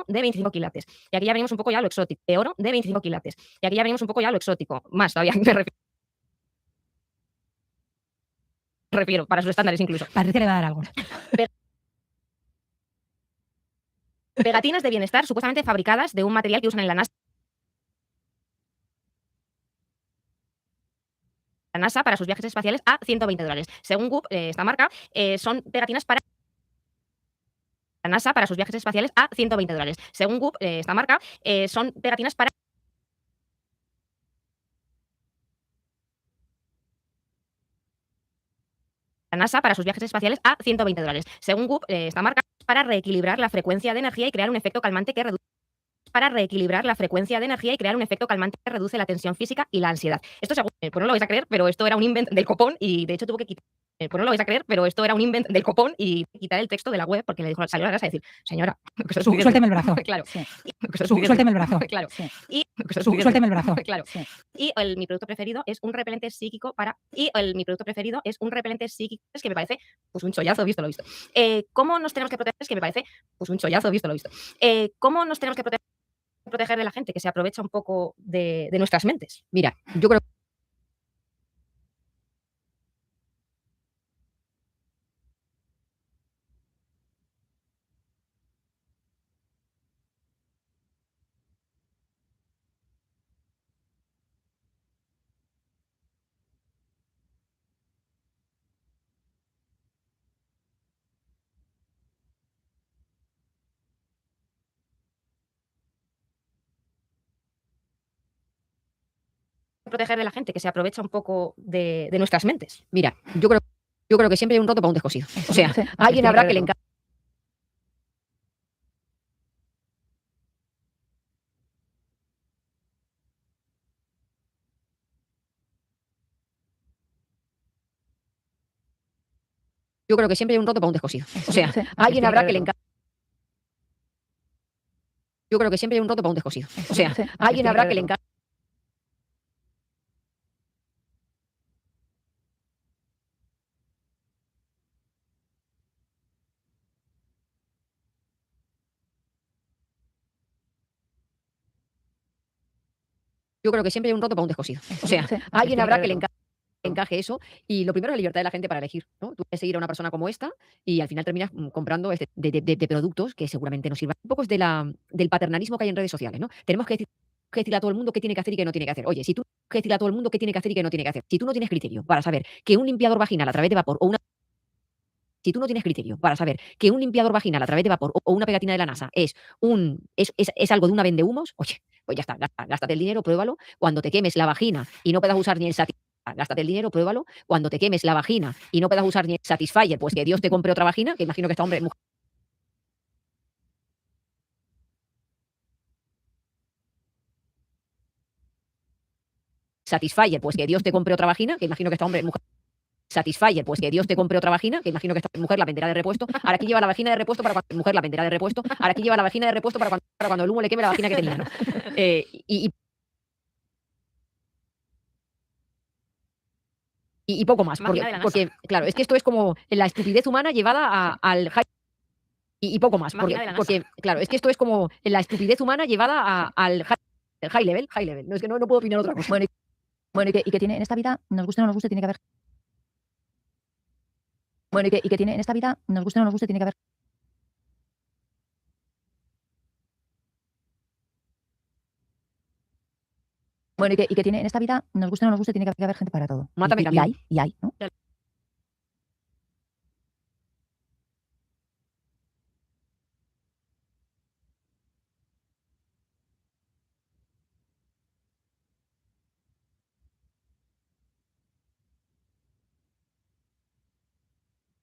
de 25 quilates. Y aquí ya venimos un poco ya a lo exótico. De oro de 25 quilates. Y aquí ya venimos un poco ya a lo exótico. Más todavía me refiero, para sus estándares incluso. Parece que le va a dar algo. Pegatinas de bienestar supuestamente fabricadas de un material que usan en la NASA para sus viajes espaciales a $120. Según Goop, esta marca, son pegatinas para la NASA para sus viajes espaciales a $120. Según Goop, esta marca, son pegatinas para la NASA para sus viajes espaciales a $120. Según Goop, esta marca, para reequilibrar la frecuencia de energía y crear un efecto calmante que reduce la tensión física y la ansiedad. Esto según, pues no lo vais a creer, pero esto era un invent del copón y de hecho tuvo que quitar. Pues no lo vais a creer, pero esto era un invent del copón y quitar el texto de la web porque le dijo, salió a la casa a decir, señora, Suélteme el brazo. Claro. Sí. Y, Suélteme el brazo. claro. Sí. Y Suélteme el brazo. claro. Sí. Y mi producto preferido es un repelente psíquico es que me parece pues un chollazo visto lo visto. ¿Cómo nos tenemos que proteger? Es que me parece pues un chollazo visto lo visto. ¿Cómo nos tenemos que proteger de la gente que se aprovecha un poco de nuestras mentes? Mira, yo creo proteger de la gente que se aprovecha un poco de nuestras mentes. Mira, yo creo que siempre hay un roto para un descosido. O sea, Sí, alguien tiene habrá que que le haber encanta. Yo creo que siempre hay un roto para un descosido. O sea, Sí, alguien tiene habrá que que le haber encanta. Yo creo que siempre hay un roto para un descosido. O sea, Sí, alguien tiene habrá que que le haber encanta. Yo creo que siempre hay un roto para un descosido. O sea, Sí, alguien tiene habrá que que ver le encaje eso. Y lo primero es la libertad de la gente para elegir, ¿no? Tú puedes seguir a una persona como esta y al final terminas comprando de productos que seguramente no sirvan. Un poco es del paternalismo que hay en redes sociales, ¿no? Tenemos que decirle a todo el mundo qué tiene que hacer y qué no tiene que hacer. Oye, si tú que decirle a todo el mundo qué tiene que hacer y qué no tiene que hacer. Si tú no tienes criterio para saber que un limpiador vaginal a través de vapor o una si tú no tienes criterio para saber que un limpiador vaginal a través de vapor o una pegatina de la NASA es algo de una vendehumos, oye, pues ya está, gástate el dinero, pruébalo. Cuando te quemes la vagina y no puedas usar ni el gástate el dinero, pruébalo. Cuando te quemes la vagina y no puedas usar ni el Satisfyer, pues que Dios te compre otra vagina, que imagino que esta hombre, mujer, Satisfyer, pues que Dios te compre otra vagina, que imagino que esta hombre, mujer, Satisfyer, pues que Dios te compre otra vagina, que imagino que esta mujer la venderá de repuesto. Ahora aquí lleva la vagina de repuesto para cuando mujer la venderá de repuesto. Ahora aquí lleva la vagina de repuesto para cuando el humo le queme la vagina que tenía, ¿no? Y poco más, porque, claro, es que esto es como la estupidez humana llevada al high. Y poco más, porque, claro, es que esto es como la estupidez humana llevada al high level, high level. No, es que no puedo opinar otra cosa. Bueno, y que tiene en esta vida, nos guste o no nos guste, tiene que haber. Bueno, y que tiene en esta vida, nos guste o no nos guste, tiene que haber. Bueno, y que tiene en esta vida, nos guste o no nos guste, tiene que haber gente para todo. Mátame, y camión. hay, ¿no? Ya.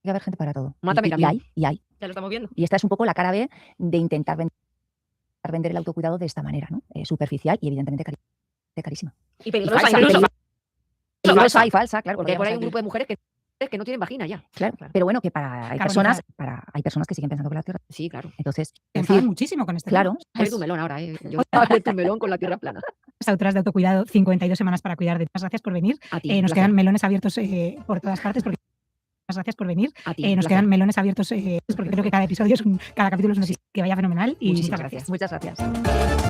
Que haber gente para todo. Mátame, y camión. hay, y hay. Ya lo estamos viendo. Y esta es un poco la cara B de intentar vender el autocuidado de esta manera, ¿no? Superficial y evidentemente carísima. Y peligrosa, falsa, incluso. peligrosa y falsa, claro. Porque por ahí hay un podríamos grupo de mujeres que no tienen vagina ya. Claro, pero bueno, que hay personas que siguen pensando que la Tierra. Sí, claro. Entonces, Se enfadan muchísimo con este tema. claro, Abre tu melón ahora, ¿eh? Yo abierto un melón con la tierra plana. Las autoras de autocuidado, 52 semanas para cuidar de ti. Muchas gracias por venir. A ti, Nos placer. quedan melones abiertos por todas partes. Muchas gracias por venir. A ti, Nos placer. quedan melones abiertos porque creo que cada episodio cada capítulo es una historia que vaya fenomenal. Y Muchísimas muchas gracias. muchas gracias.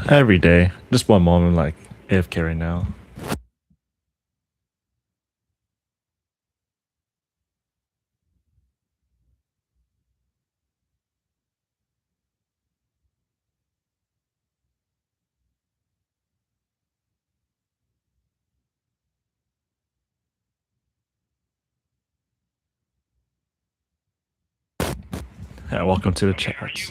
Every day. Just one moment, like AFK right now. Yeah, welcome to the charts.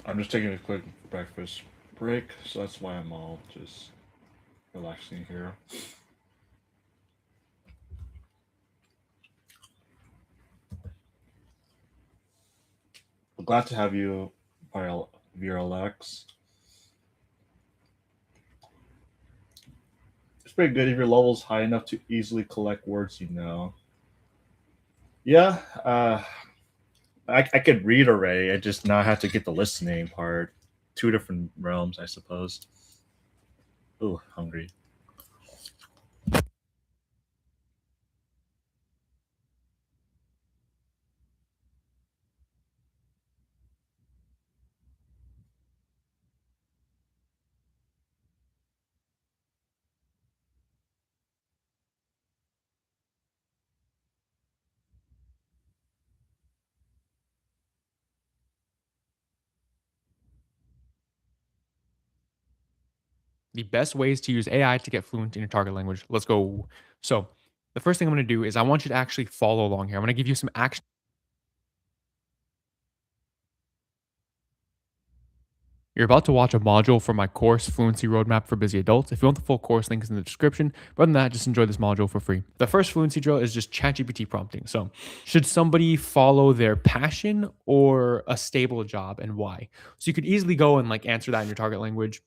I'm just taking a quick breakfast break, so that's why I'm all just relaxing here. I'm glad to have you, VRLX. It's pretty good if your level's high enough to easily collect words you know. Yeah, I could read already. I just now have to get the listening part. Two different realms, I suppose. Ooh, hungry. The best ways to use AI to get fluent in your target language. Let's go. So, the first thing I'm going to do is I want you to actually follow along here. I'm going to give you some action. You're about to watch a module from my course, Fluency Roadmap for Busy Adults. If you want the full course, link is in the description. But other than that, just enjoy this module for free. The first fluency drill is just ChatGPT prompting. So, should somebody follow their passion or a stable job, and why? So you could easily go and like answer that in your target language.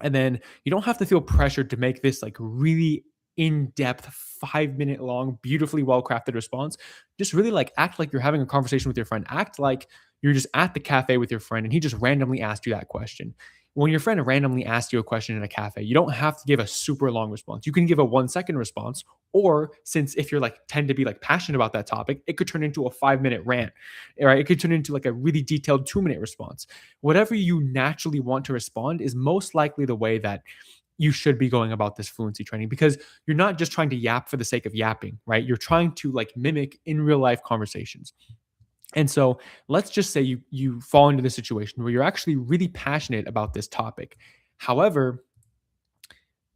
And then you don't have to feel pressured to make this like really in-depth 5 minute long beautifully well crafted response. Just really like act like you're having a conversation with your friend. Act like you're just at the cafe with your friend and he just randomly asked you that question. When your friend randomly asks you a question in a cafe, you don't have to give a super long response. You can give a 1 second response, or since if you're like tend to be like passionate about that topic, it could turn into a 5 minute rant, right? It could turn into like a really detailed 2 minute response. Whatever you naturally want to respond is most likely the way that you should be going about this fluency training, because you're not just trying to yap for the sake of yapping, right? You're trying to like mimic in real life conversations. And so let's just say you fall into this situation where you're actually really passionate about this topic. However,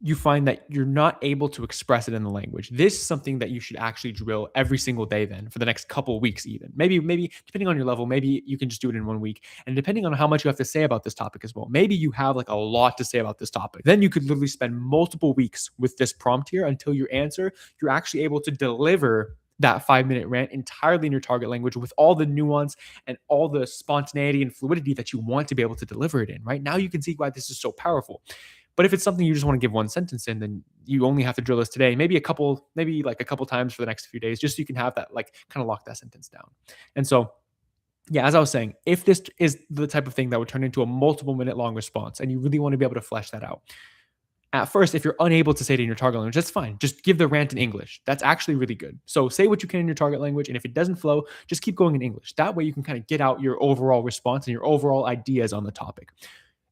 you find that you're not able to express it in the language. This is something that you should actually drill every single day then for the next couple of weeks even. Maybe depending on your level, maybe you can just do it in 1 week. And depending on how much you have to say about this topic as well. Maybe you have like a lot to say about this topic. Then you could literally spend multiple weeks with this prompt here until your answer, you're actually able to deliver that 5 minute rant entirely in your target language with all the nuance and all the spontaneity and fluidity that you want to be able to deliver it in, right? Now you can see why this is so powerful. But if it's something you just want to give 1 sentence in, then you only have to drill this today, maybe like a couple times for the next few days, just so you can have that like kind of lock that sentence down. And so, yeah, as I was saying, if this is the type of thing that would turn into a multiple minute long response and you really want to be able to flesh that out, at first, if you're unable to say it in your target language, that's fine. Just give the rant in English. That's actually really good. So say what you can in your target language, and if it doesn't flow, just keep going in English. That way you can kind of get out your overall response and your overall ideas on the topic.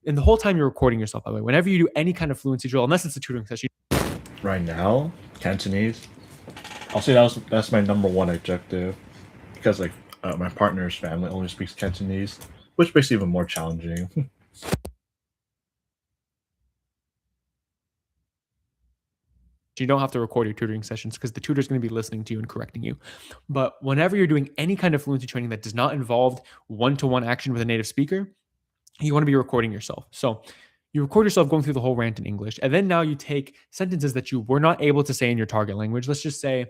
And the whole time you're recording yourself, by the way, whenever you do any kind of fluency drill, unless it's a tutoring session. Right now, Cantonese. I'll say that's my number one objective, because like my partner's family only speaks Cantonese, which makes it even more challenging. You don't have to record your tutoring sessions because the tutor is going to be listening to you and correcting you. But whenever you're doing any kind of fluency training that does not involve one-to-one action with a native speaker, you want to be recording yourself. So you record yourself going through the whole rant in English, and then now you take sentences that you were not able to say in your target language. Let's just say,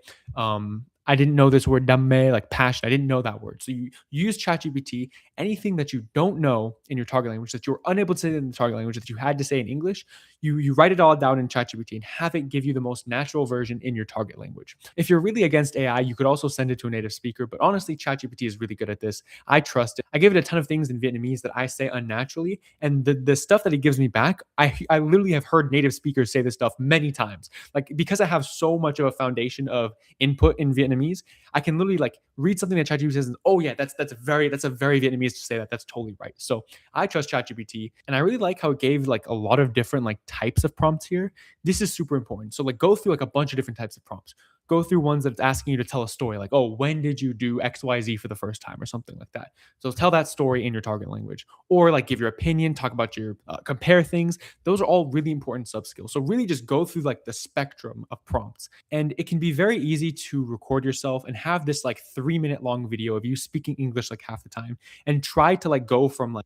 I didn't know this word damme, like passion. I didn't know that word. So you use ChatGPT. Anything that you don't know in your target language that you're unable to say in the target language that you had to say in English, you write it all down in ChatGPT and have it give you the most natural version in your target language. If you're really against AI, you could also send it to a native speaker. But honestly, ChatGPT is really good at this. I trust it. I give it a ton of things in Vietnamese that I say unnaturally, and the stuff that it gives me back, I literally have heard native speakers say this stuff many times. Like, because I have so much of a foundation of input in Vietnamese, I can literally like read something that ChatGPT says, and oh yeah, that's a very Vietnamese to say that. That's totally right. So I trust ChatGPT, and I really like how it gave like a lot of different like types of prompts here. This is super important. So like go through like a bunch of different types of prompts. Go through ones that's asking you to tell a story, like, oh, when did you do XYZ for the first time or something like that. So tell that story in your target language, or like give your opinion, talk about your compare things. Those are all really important sub skills. So really just go through like the spectrum of prompts, and it can be very easy to record yourself and have this like 3 minute long video of you speaking English like half the time, and try to like go from like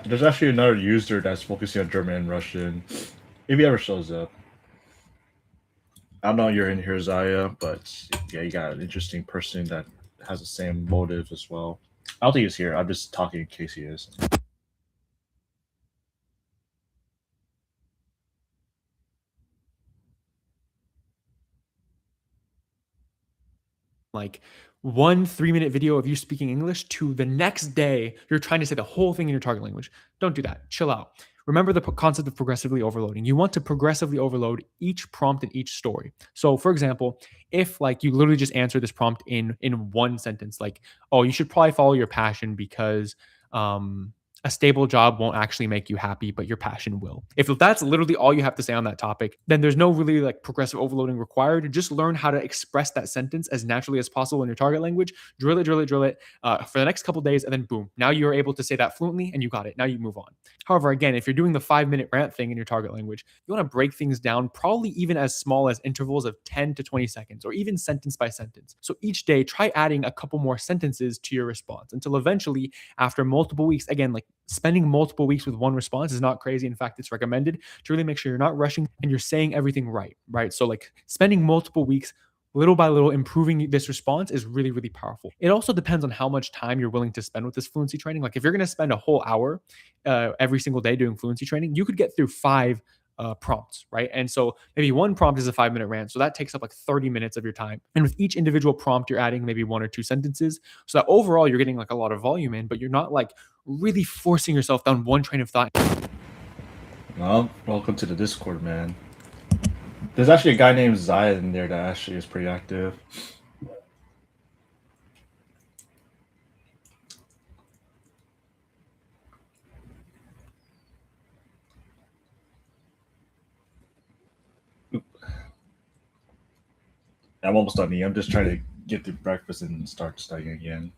There's actually another user that's focusing on German and Russian. If he ever shows up. I know you're in here, Zaya, but yeah, you got an interesting person that has the same motives as well. I don't think he's here. I'm just talking in case he is. Like 1 3-minute video of you speaking English to the next day you're trying to say the whole thing in your target language. Don't do that. Chill out. Remember the concept of progressively overloading. You want to progressively overload each prompt in each story. So for example, if like you literally just answer this prompt in one sentence, like, oh, you should probably follow your passion because a stable job won't actually make you happy, but your passion will. If that's literally all you have to say on that topic, then there's no really like progressive overloading required. Just learn how to express that sentence as naturally as possible in your target language. Drill it for the next couple days, and then boom, now you're able to say that fluently and you got it. Now you move on. However, again, if you're doing the 5-minute rant thing in your target language, you want to break things down, probably even as small as intervals of 10 to 20 seconds, or even sentence by sentence. So each day, try adding a couple more sentences to your response until eventually, after multiple weeks, again, like spending multiple weeks with one response is not crazy. In fact, it's recommended to really make sure you're not rushing and you're saying everything right? So like spending multiple weeks little by little improving this response is really, really powerful. It also depends on how much time you're willing to spend with this fluency training. Like if you're going to spend a whole hour every single day doing fluency training, you could get through 5 prompts, right? And so maybe one prompt is a 5-minute rant. So that takes up like 30 minutes of your time. And with each individual prompt, you're adding maybe 1 or 2 sentences. So that overall, you're getting like a lot of volume in, but you're not like really forcing yourself down one train of thought. Well, welcome to the Discord, man. There's actually a guy named Zaya in there that actually is pretty active. I'm almost done. I'm just trying to get through breakfast and start studying again.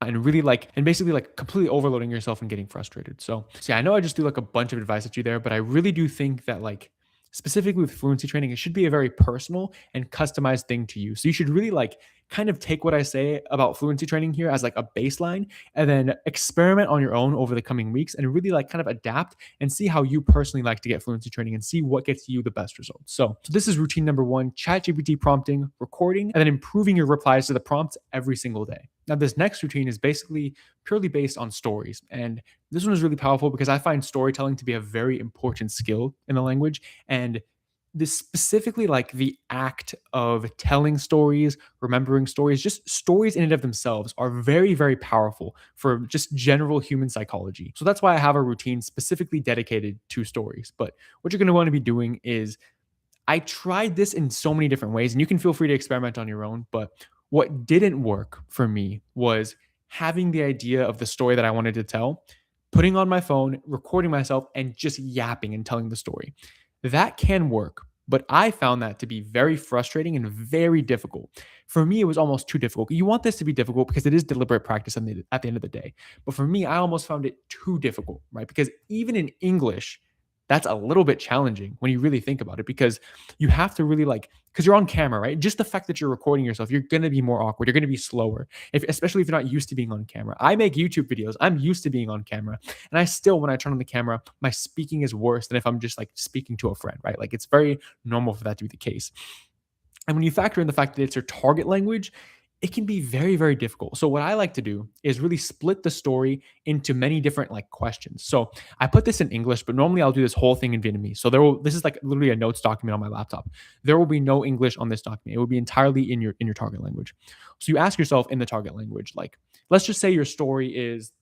And really basically like completely overloading yourself and getting frustrated. So yeah, I know I just threw like a bunch of advice at you there, but I really do think that like specifically with fluency training, it should be a very personal and customized thing to you. So you should really like kind of take what I say about fluency training here as like a baseline and then experiment on your own over the coming weeks and really like kind of adapt and see how you personally like to get fluency training and see what gets you the best results. So this is routine number 1, ChatGPT prompting, recording, and then improving your replies to the prompts every single day. Now, this next routine is basically purely based on stories. And this one is really powerful because I find storytelling to be a very important skill in the language. And this specifically like the act of telling stories, remembering stories, just stories in and of themselves are very, very powerful for just general human psychology. So that's why I have a routine specifically dedicated to stories. But what you're going to want to be doing is I tried this in so many different ways, and you can feel free to experiment on your own. But what didn't work for me was having the idea of the story that I wanted to tell, putting on my phone, recording myself, and just yapping and telling the story. That can work, but I found that to be very frustrating and very difficult. For me, it was almost too difficult. You want this to be difficult because it is deliberate practice at the end of the day. But for me, I almost found it too difficult, right? Because even in English, that's a little bit challenging when you really think about it, because you have to really because you're on camera, right? Just the fact that you're recording yourself, you're going to be more awkward. You're going to be slower, especially if you're not used to being on camera. I make YouTube videos. I'm used to being on camera. And I still, when I turn on the camera, my speaking is worse than if I'm just like speaking to a friend, right? Like it's very normal for that to be the case. And when you factor in the fact that it's your target language, it can be very, very difficult. So what I like to do is really split the story into many different questions. So I put this in English, but normally I'll do this whole thing in Vietnamese. So this is like literally a notes document on my laptop. There will be no English on this document. It will be entirely in your target language. So you ask yourself in the target language, let's just say your story is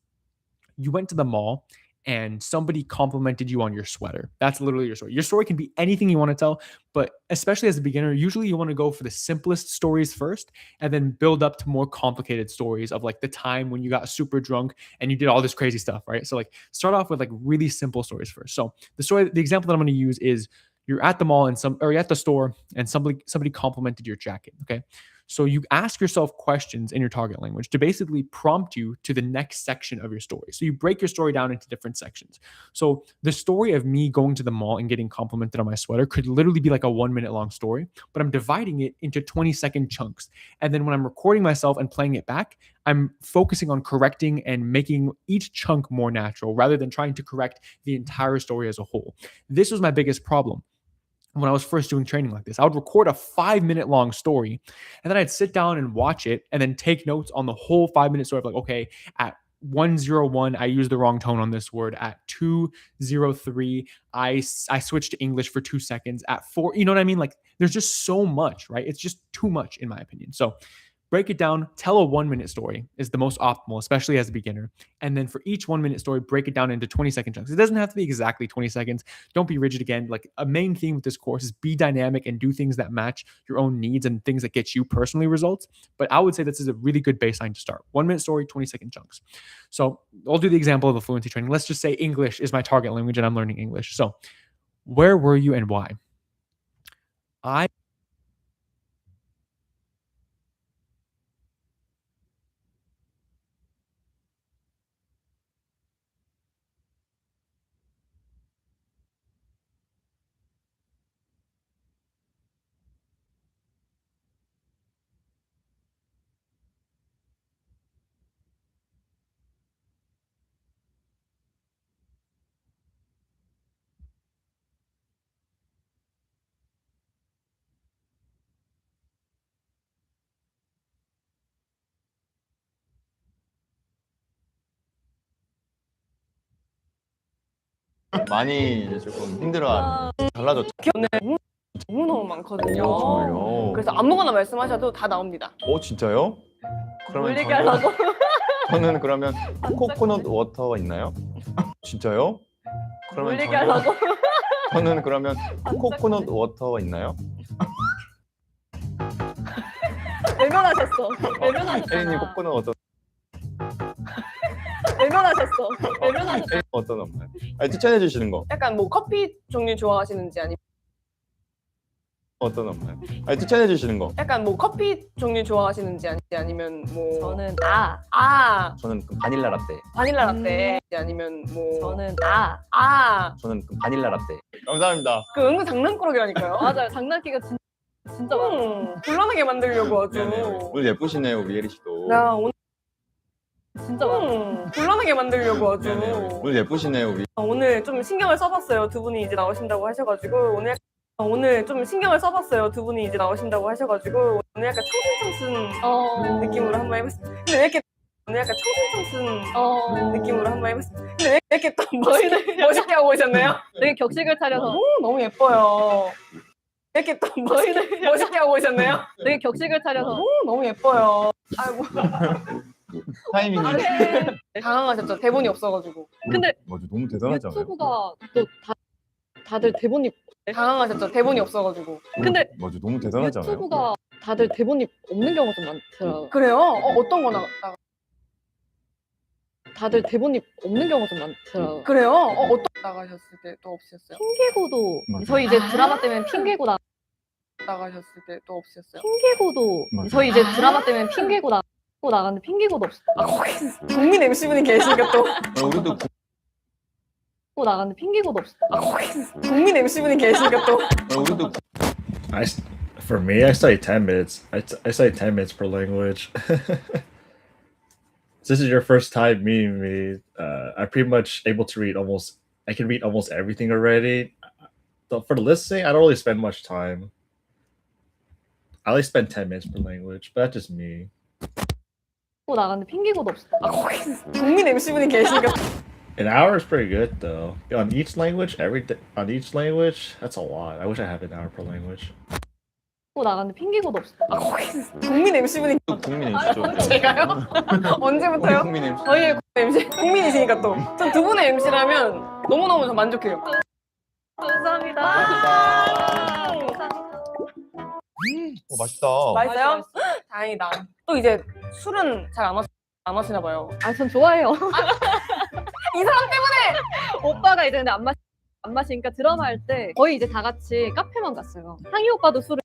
you went to the mall and somebody complimented you on your sweater. That's literally your story. Your story can be anything you want to tell, but especially as a beginner, usually you want to go for the simplest stories first and then build up to more complicated stories of the time when you got super drunk and you did all this crazy stuff, right? So start off with really simple stories first. So the example that I'm going to use is you're at the mall or you're at the store and somebody complimented your jacket, okay? So you ask yourself questions in your target language to basically prompt you to the next section of your story. So you break your story down into different sections. So the story of me going to the mall and getting complimented on my sweater could literally be like a 1 minute long story, but I'm dividing it into 20-second chunks. And then when I'm recording myself and playing it back, I'm focusing on correcting and making each chunk more natural rather than trying to correct the entire story as a whole. This was my biggest problem when I was first doing training like this. I would record a 5-minute long story and then I'd sit down and watch it and then take notes on the whole 5-minute story of like, okay, at 101, I used the wrong tone on this word. At 203, I switched to English for 2 seconds. At 4, you know what I mean? Like there's just so much, right? It's just too much in my opinion. So break it down, tell a 1-minute story is the most optimal, especially as a beginner. And then for each 1-minute story, break it down into 20-second chunks. It doesn't have to be exactly 20 seconds. Don't be rigid again. Like a main theme with this course is be dynamic and do things that match your own needs and things that get you personally results. But I would say this is a really good baseline to start. 1-minute story, 20-second chunks. So I'll do the example of the fluency training. Let's just say English is my target language and I'm learning English. So where were you and why? I 많이 이제 조금 힘들어하는 달라졌죠. 너무너무 많거든요. 정말요? 그래서 아무거나 말씀하셔도 다 나옵니다. 진짜요? 그러면 뭘 얘기하려고? 저는 그러면 코코넛 워터 있나요? 진짜요? 그러면 뭘 얘기하려고? 저는 그러면 코코넛 워터 있나요? 외면하셨어. 외면하셨어. 혜린님 코코넛 워터 외면하셨어. 외면하셨어. 혜린 워터는 없나요? 아니, 추천해 주시는 거 약간 뭐 커피 종류 좋아하시는지 아니면 워터는 없나요? 아니, 추천해 주시는 거 약간 뭐 커피 종류 좋아하시는지 아니면 뭐 저는 저는 그 바닐라 라떼 바닐라 라떼 아니면 뭐 저는 저는 그 바닐라 라떼 감사합니다. 그 은근 장난꾸러기라니까요. 맞아요. 장난기가 진짜 많아요. 곤란하게 만들려고 아주. 네네. 오늘 예쁘시네요, 우리 혜리 씨도. 나 오늘 진짜 많아요. 곤란하게 만들려고 아주. 네네. 오늘 예쁘시네요, 우리. 오늘 좀 신경을 써봤어요. 두 분이 이제 나오신다고 하셔가지고 오늘 좀 신경을 써봤어요. 두 분이 이제 나오신다고 하셔가지고 오늘 약간 청순청순 느낌으로 한번 해봤습니다. 근데 왜 이렇게 오늘 약간 청순청순 느낌으로 한번 해봤습니다. 근데 왜 이렇게 또 멋있게 하고 오셨나요? 되게 격식을 차려서 너무 예뻐요. 왜 이렇게 또 멋있게 하고 오셨나요? 되게 격식을 차려서 너무 예뻐요. 아이고 타이밍이 당황하셨죠? 대본이 없어가지고. 근데 맞아, 너무 대단하잖아요. 유튜브가 또 다들 대본이 당황하셨죠? 대본이 없어가지고. 근데 맞아, 너무 대단하잖아요. 유튜브가 다들 대본이 없는 경우가 좀 많더라고요. 그래요? 어떤 거 다들 대본이 없는 경우가 좀 많더라고요. 그래요? 어떤 나가셨을 때 또 없으셨어요? 핑계고도 맞아요. 저희 이제 드라마 때문에 핑계고 나가셨을 때 또 없으셨어요? 핑계고도 맞아요. 저희 이제 드라마 때문에 핑계고 나갔는데 핑계고도 없어. 거기 국민 MC분이 계시니까 또 우리도 나갔는데 핑계고도 없어. 거기 국민 MC분이 계시니까 또 우리도 For me, I study 10 minutes. I study 10 minutes per language. This is your first time meeting me. I'm pretty much able to read I can read almost everything already. For the listening, I don't really spend much time. I only spend 10 minutes per language, but that's just me. 나갔는데 핑계고도 없어. 거기 국민 MC분이 계시니까 An hour is pretty good though. On each language, on each language, that's a lot. I wish I had an hour per language. 나갔는데 핑계고도 없어. 거기 국민 MC분이 국민 MC죠. 제가요? 언제부터요? 국민 MC. 저희의 MC 국민이시니까 또. 전 두 분의 MC라면 너무너무 저 만족해요. 감사합니다. 맛있다. 맛있어요? 다행이다. 또 이제 술은 잘 안 하시나 봐요. 전 좋아해요. 이 사람 때문에! 오빠가 이제 근데 안 마시니까 드라마 할 때 거의 이제 다 같이 카페만 갔어요. 상희 오빠도 술을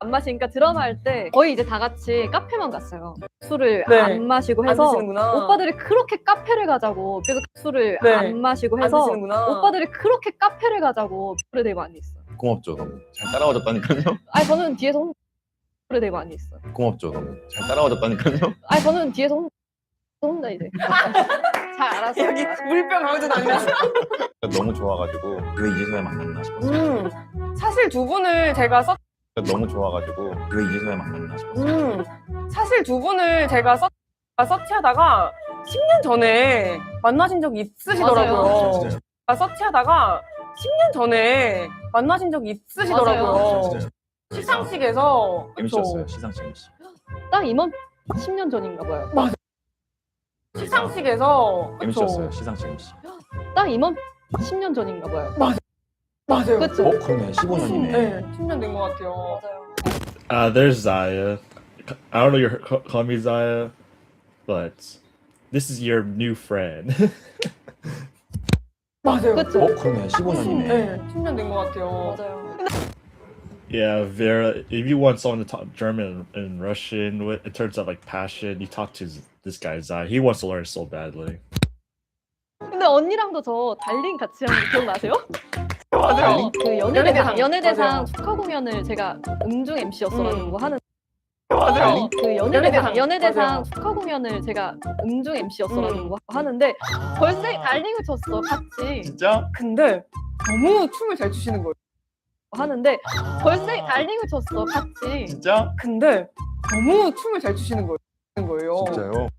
안 마시니까 드라마 할 때 거의 이제 다 같이 카페만 갔어요. 술을 네. 안 마시고 안 해서 드시는구나. 오빠들이 그렇게 카페를 가자고 그래서 술을 네. 안 마시고 안 해서 드시는구나. 오빠들이 그렇게 카페를 가자고 술을 되게 많이 했어요. 고맙죠 너무. 잘 따라와줬다니까요. 아니 저는 뒤에서 술을 되게 많이 했어요. 고맙죠 너무. 잘 따라와줬다니까요. 아니 저는 뒤에서 혼자 이제 잘 알았어요. 여기 물병 강조 아니었어. 너무 좋아가지고 왜 이제서야 만났나 싶었어요. 사실 두 분을 제가 너무 좋아가지고 왜 이제서야 만났나 싶었어요. 사실 두 분을 제가 서치하다가 10년 전에 만나신 적이 있으시더라고요. 진짜요? 서치하다가 10년 전에 만나신 적이 있으시더라고요. 진짜요? 시상식에서 그쵸? 재밌었어요 시상식 MC. 딱 이만 10년 전인가 봐요. 시상식에서 그쵸? 재밌었어요 시상식 MC. 딱 이만 10년 전인가 봐요. 맞아요. 그쵸? 그러네 15년이네. 네, 10년 된 것 같아요. There's Zaya. I don't know your call me Zaya, but this is your new friend. 맞아요. 그쵸? 그러네 15년이네. 네, 10년 된 것 같아요. 맞아요. Yeah, Vera. If you want someone to talk German and Russian with in terms of like passion, you talk to this guy Zaya. He wants to learn so badly. 근데 언니랑도 저 달링 같이 한 거 기억나세요? 맞아요. 그 연예대상. 연예대상 맞아요. 축하 공연을 제가 음중 MC였어가지고 하는 맞아요. 그 연예대상. 연예대상 맞아요. 축하 공연을 제가 음중 MC였어가지고 하는데 벌써 달링을 쳤어 같이 진짜? 근데 너무 춤을 잘 추시는 거예요. 하는데 벌써 달링을 쳤어 같이 진짜? 근데 너무 춤을 잘 추시는 거예요. 진짜요?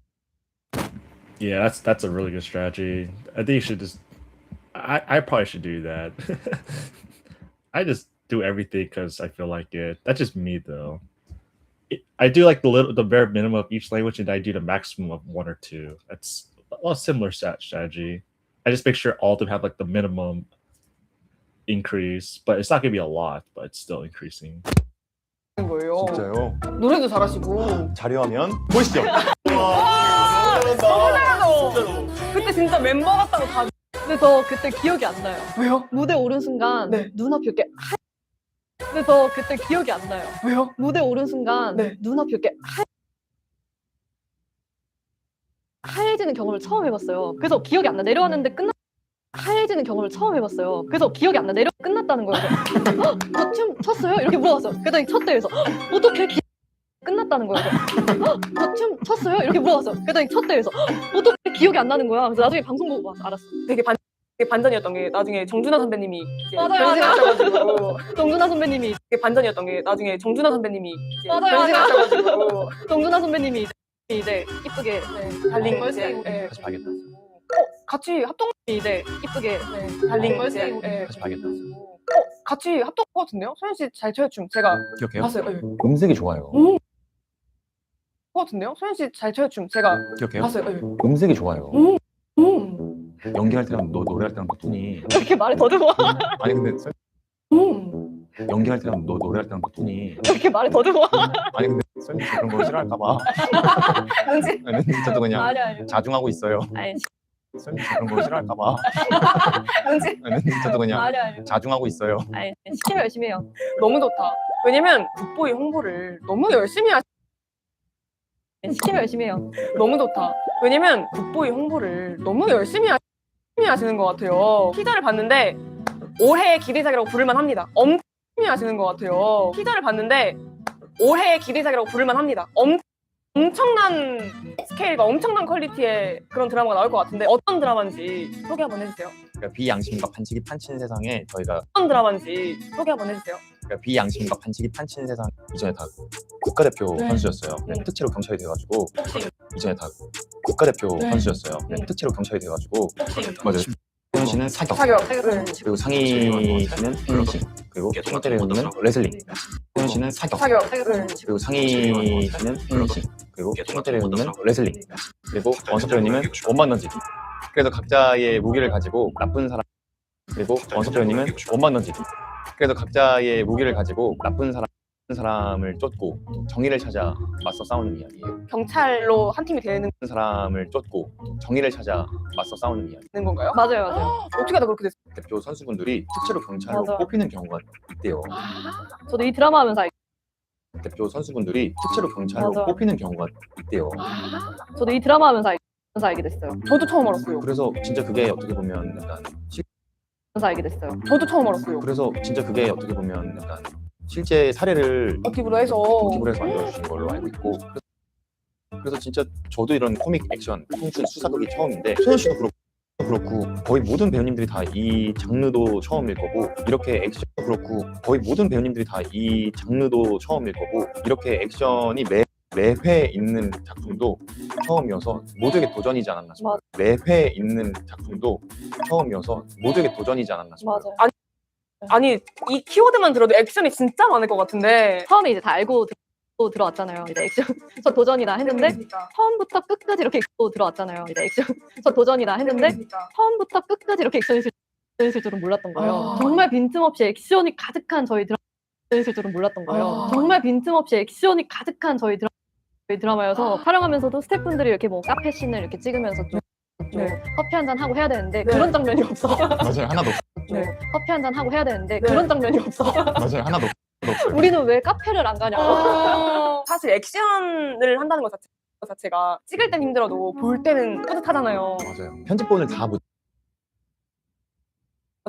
Yeah, that's a really good strategy. I think you should just. I probably should do that. I just do everything because I feel like it. That's just me though. I do like the bare minimum of each language, and I do the maximum of one or two. That's a similar strategy. I just make sure all of them have like the minimum increase, but it's not gonna be a lot, but it's still increasing. 거예요. 진짜요? 노래도 잘하시고. 자료화면 보시죠. 너무 잘하죠. 그때 진짜 멤버 같다고 다. 근데 저 그때 기억이 안 나요. 왜요? 무대 오른 순간 네. 눈앞이 이렇게 근데 저 그때 기억이 안 나요. 왜요? 무대 오른 순간 네. 눈앞이 이렇게 하얘지는 경험을 처음 해봤어요. 그래서 기억이 안 나. 내려왔는데 하얘지는 경험을 처음 해봤어요. 그래서 기억이 안 나. 끝났다는 거예요. 저 춤 췄어요? 이렇게 물어봤어요. 그랬더니 췄대요. 그래서 어떻게 끝났다는 거예요. 저 춤 췄어요? 이렇게 물어봤어요. 그랬더니 췄대요. 그래서 어떻게 기억이 안 나는 거야. 그래서 나중에 방송 보고 알았어. 되게 반전이었던 게 나중에 정준하 선배님이 이제 맞아요, 변신하셔가지고 정준하 선배님이 되게 반전이었던 게 나중에 정준하 선배님이 이제 맞아요. 변신하셔가지고 정준하 선배님이 이제 이쁘게 달링 벌써 이제 이거 예. 다시 봐야겠다. 같이 합동 이제 이쁘게 달링 벌써 이제 이거 예. 다시 봐야겠다. 같이 합동 것 같은데요? 소연 씨 잘 춰요 춤 제가 기억해요? 봤어요. 예. 음색이 좋아요. 것 같은데요? 소연 씨 잘 춰요 춤 제가 기억해요? 봤어요. 예. 음색이 좋아요. 연기할 때랑 노래할 때랑 톤이 이렇게 말을 더듬어. 아니 근데 연기할 때랑 노래할 때랑 톤이 이렇게 말을 더듬어. 아니 근데 쌤이 그런 거 싫어할까봐 뭔지 아니 저도 그냥 아니 자중하고 있어요. 아니 쌤이 그런 거 싫어할까봐 뭔지 아니 저도 그냥 아니 자중하고 있어요. 아니 시키면 열심히 해요. 너무 좋다. 왜냐면 굿보이 홍보를 너무 열심히 시키면 열심히 해요. 너무 좋다. 왜냐면 굿보이 홍보를 너무 열심히 하시는 것 같아요. 티저를 봤는데 올해의 기대작이라고 부를만 합니다. 엄청 열심히 하시는 것 같아요. 티저를 봤는데 올해의 기대작이라고 부를만 합니다. 엄청난 스케일과 엄청난 퀄리티의 그런 드라마가 나올 것 같은데 어떤 드라마인지 소개 한번 해주세요. 그러니까 비양심과 반칙이 판치는 세상에 저희가 어떤 드라마인지 소개 한번 해주세요. 그러니까 비양심과 반칙이 판치는 세상 이전에 다 국가대표 네. 선수였어요. 특채로 경찰이 돼가지고 이전에 다 국가대표 네. 선수였어요. 특채로 경찰이 돼가지고 혹시 맞아요. 소연 씨는 사격, 사격. 네. 그리고 상희 씨는 펜싱, 그리고 송태려 님은 레슬링. 소연 씨는 사격, 사격. 네. 그리고 상희 씨는 펜싱, 그리고 송태려 님은 레슬링, 그리고 원석배우 님은 원반 던지기. 그래서 각자의 무기를 가지고 나쁜 사람, 그리고 원석배우 님은 원반 던지기. 그래서 각자의 무기를 가지고 나쁜 사람을 쫓고 정의를 찾아 맞서 싸우는 이야기예요. 경찰로 한 팀이 되는 사람을 쫓고 정의를 찾아 맞서 싸우는 이야기. 건가요? 맞아요. 어떻게 하다 그렇게 됐어요? 대표 선수분들이 특채로 경찰로 맞아. 뽑히는 경우가 있대요. 저도 이 드라마 하면서 대표 선수분들이 실제로 경찰로 맞아. 뽑히는 경우가 있대요. 저도 이 드라마 하면서 알게 됐어요. 저도 처음 알았어요. 그래서 진짜 그게 어떻게 보면 약간 알게 됐어요. 저도 처음 알았어요. 그래서 진짜 그게 어떻게 보면 약간 실제 사례를 모티브로 해서 만들어주신 걸로 알고 있고 그래서 진짜 저도 이런 코믹 액션 청춘 수사극이 처음인데 소연 씨도 그렇고 거의 모든 배우님들이 다 이 장르도 처음일 거고 이렇게 액션 그렇고 거의 모든 배우님들이 다 이 장르도 처음일 거고 이렇게 액션이 매회 있는 작품도 처음이어서 모두에게 도전이지 않았나 싶어요. 매회 있는 작품도 처음이어서 모두에게 도전이지 않았나 싶어요. 맞아요. 아니 이 키워드만 들어도 액션이 진짜 많을 것 같은데 처음에 이제 다 알고 들어왔잖아요. 이제 액션 첫 도전이다 했는데 처음부터 끝까지 이렇게 들어왔잖아요. 이제 액션 첫 도전이다 했는데 처음부터 끝까지 이렇게 액션이 있을 줄은 몰랐던 거예요. 정말 빈틈없이 액션이 가득한 저희 있을 줄은 몰랐던 거예요. 정말 빈틈없이 액션이 가득한 저희 드라마여서 촬영하면서도 스태프분들이 이렇게 뭐 카페 씬을 이렇게 찍으면서 좀 커피 한잔 하고 해야 되는데 그런 장면이 없어. 맞아요. 하나도 커피 한잔 하고 해야 되는데 그런 장면이 없어. 맞아요. 하나도 없어요. 우리는 왜 카페를 안 가냐고. 사실 액션을 한다는 것 자체가 찍을 땐 힘들어도 볼 때는 뿌듯하잖아요. 맞아요. 편집본을 다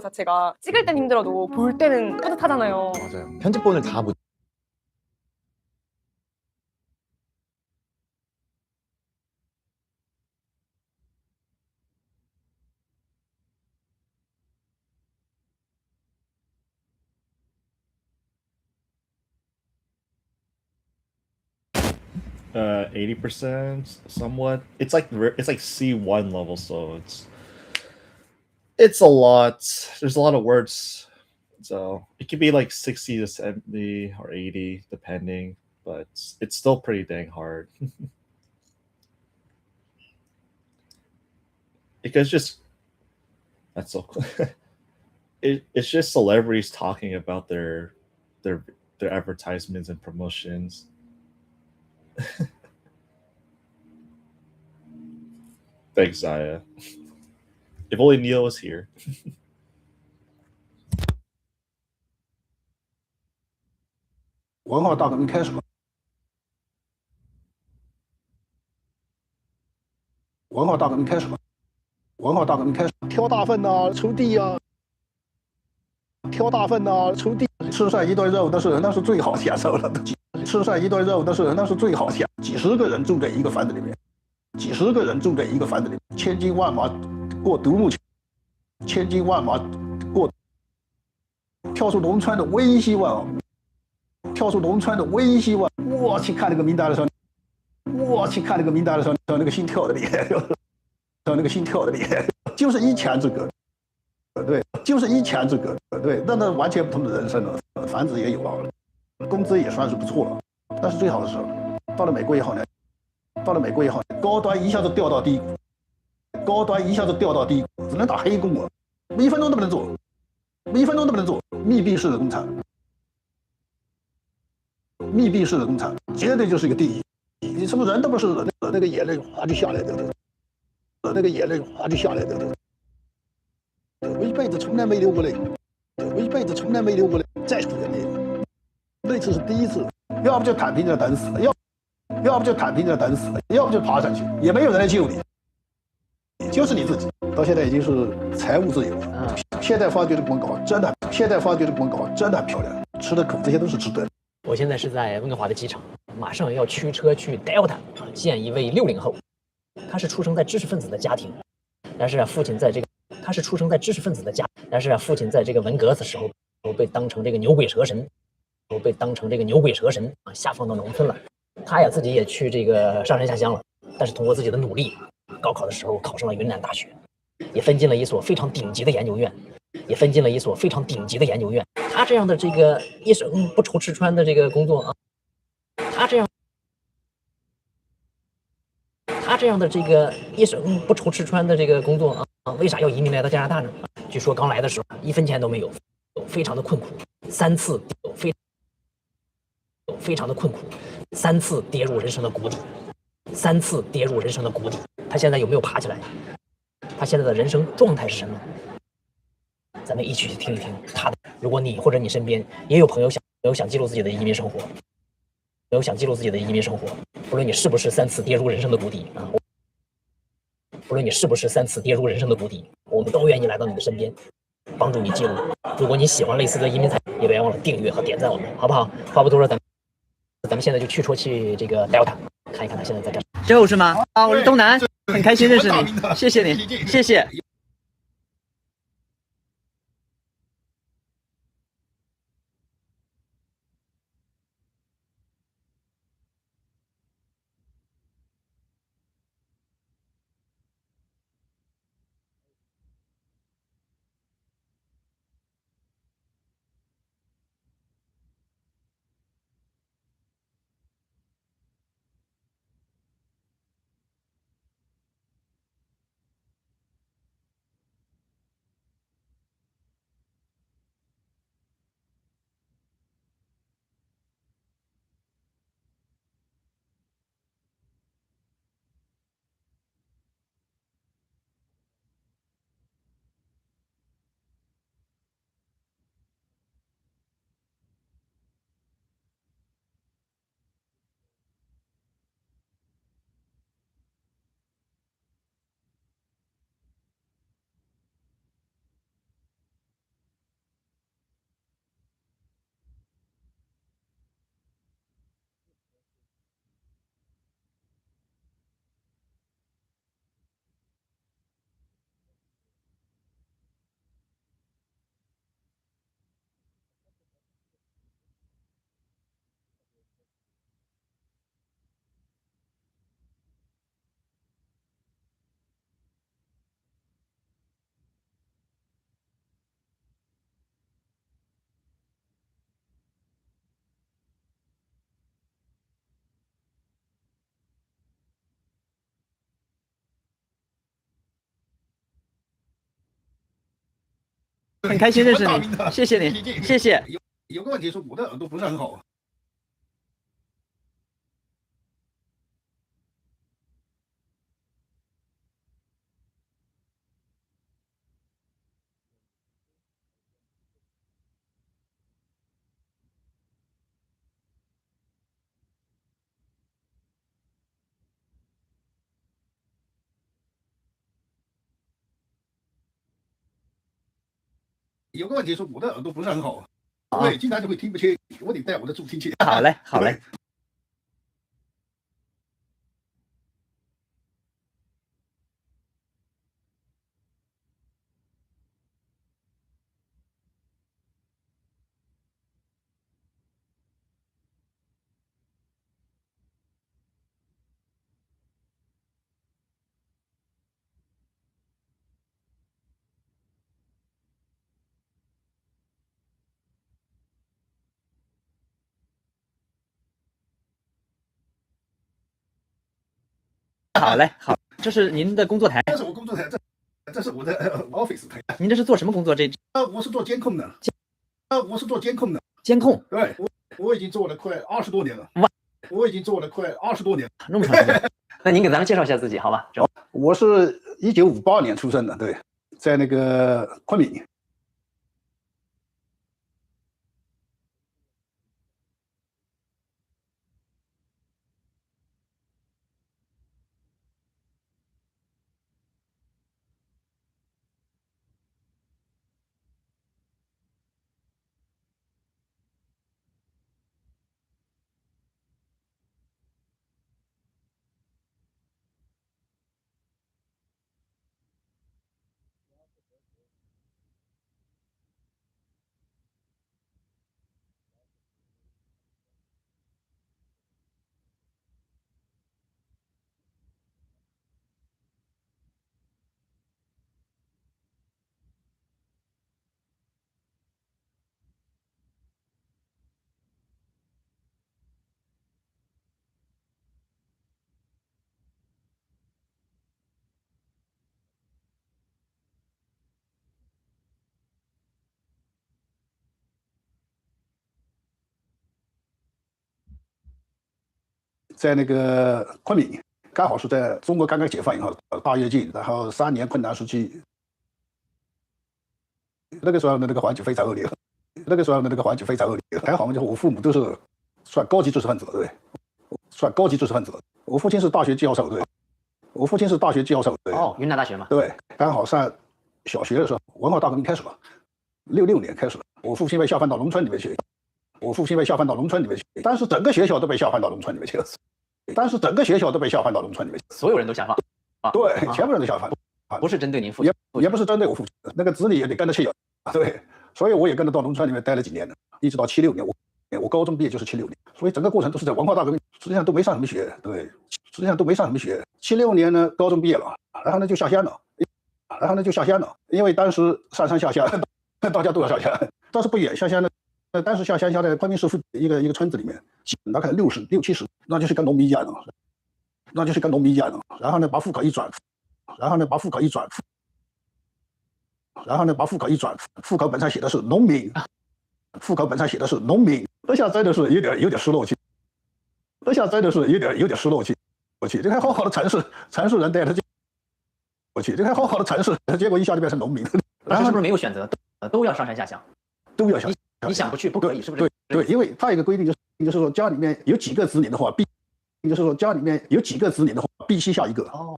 자체가 찍을 땐 힘들어도 볼 때는 뿌듯하잖아요. 맞아요. 편집본을 다 못 80% somewhat. It's like C1 level, so it's a lot. There's a lot of words, so it could be like 60 to 70 or 80 depending, but it's still pretty dang hard. Because that's so cool. It's just celebrities talking about their advertisements and promotions. Thanks, Zaya. If only Neil was here. 文化大革命开始了，文化大革命开始了，文化大革命开始，挑大粪呐、锄地呀、挑大粪呐、锄地，吃上一顿肉那是最好享受了的。吃上一顿肉那是最好享，几十个人住在一个房子里面，几十个人住在一个房子里面，千军万马过独木桥，千军万马过，跳出农村的微希望，跳出农村的微希望。我去看那个名单的时候，我去看那个名单的时候，那个心跳的厉害，那个心跳的厉害，就是一墙之隔。对，就是一墙之隔。对，那完全不同的人生了，房子也有了，工资也算是不错了。但是最好的时候，到了美国以后呢，高端一下子掉到低谷，高端一下子掉到低谷，只能打黑工啊，一分钟都不能做，一分钟都不能做，密闭式的工厂，密闭式的工厂，绝对就是一个地狱。你什么人都不是，那个眼泪哗就下来的，那个眼泪哗就下来的。我一辈子从来没流过泪，我一辈子从来没流过泪，再出人命，那次是第一次，要不就躺平着等死，要不就躺平着等死，要不就爬上去，也没有人来救你，就是你自己。到现在已经是财务自由了，现在发掘的广告真的，现在发掘的广告真的很漂亮，吃的苦这些都是值得的。我现在是在温哥华的机场，马上要驱车去 Delta 见一位60后，他是出生在知识分子的家庭，但是父亲在这个。他是出生在知识分子的家，但是父亲在这个文革的时候被当成这个牛鬼蛇神，下放到农村了。他自己也去这个上山下乡了，但是通过自己的努力，高考的时候考上了云南大学，也分进了一所非常顶级的研究院，他这样的这个一生不愁吃穿的这个工作啊，他这样的这个一生不愁吃穿的这个工作啊，为啥要移民来到加拿大呢？据说刚来的时候1分钱都没有，非常的困苦，3次非常的困苦，3次跌入人生的谷底，他现在有没有爬起来？他现在的人生状态是什么？咱们一起去听一听他的。如果你或者你身边也有朋友想记录自己的移民生活，有想记录自己的移民生活，不论你是不是3次跌入人生的谷底啊，不论你是不是3次跌入人生的谷底，我们都愿意来到你的身边，帮助你记录。如果你喜欢类似的移民采访，也别忘了订阅和点赞我们，好不好？话不多说，咱们现在就去这个 Delta， 看一看他现在在干什么。就是吗？啊，我是东南，很开心认识你，谢谢你，谢谢。很开心认识你，谢谢你，谢谢。有个问题是我的耳朵不是很好。有个问题是我的耳朵不是很好，对，经常就会听不清，我得戴我的助听器。好嘞，好嘞。好嘞，好，这是您的工作台。这是我工作台，这是我的office 台。您这是做什么工作？我是做监控的。我是做监控的。监控？对，我已经做了快20多年了。哇，我已经做了快20多年，那么长时间。那您给咱们介绍一下自己，好吧？我是1958年出生的，对，在那个昆明。在那个昆明，刚好是在中国刚刚解放以后，大跃进，然后3年困难时期，那个时候的那个环境非常恶劣，还好就是我父母都是算高级知识分子了，对，算高级知识分子了。我父亲是大学教授，对，我父亲是大学教授，对。哦，云南大学嘛。对，刚好上小学的时候，文化大革命开始了，66年开始了，我父亲被下放到农村里面去，我父亲被下放到农村里面去，但是整个学校都被下放到农村里面去了，但是整个学校都被下放到农村里面去，所有人都下放。对，全部人都下放。不是针对您父亲，也不是针对我父亲，那个子女也得跟着去有，对，所以我也跟着到农村里面待了几年了，一直到76年，我高中毕业就是76年，所以整个过程都是在文化大革命，实际上都没上什么学，对，实际上都没上什么学。76年呢，高中毕业了，然后呢就下乡了，因为当时上山下乡，大家都要下乡，但是不远，下乡呢，当时下乡在昆明市附近一个村子里面，大概60、70，那就是跟农民一样的，然后呢把户口一转。户口本上写的是农民，这下真的是有点失落气，这还好好的城市人带他去，这还好好的城市，结果一下就变成农民。当时是不是没有选择，都要上山下乡？都要下乡。你想不去不可以，是不是？对，因为他有一个规定就是说家里面有几个子女的话，必须下一个。哦。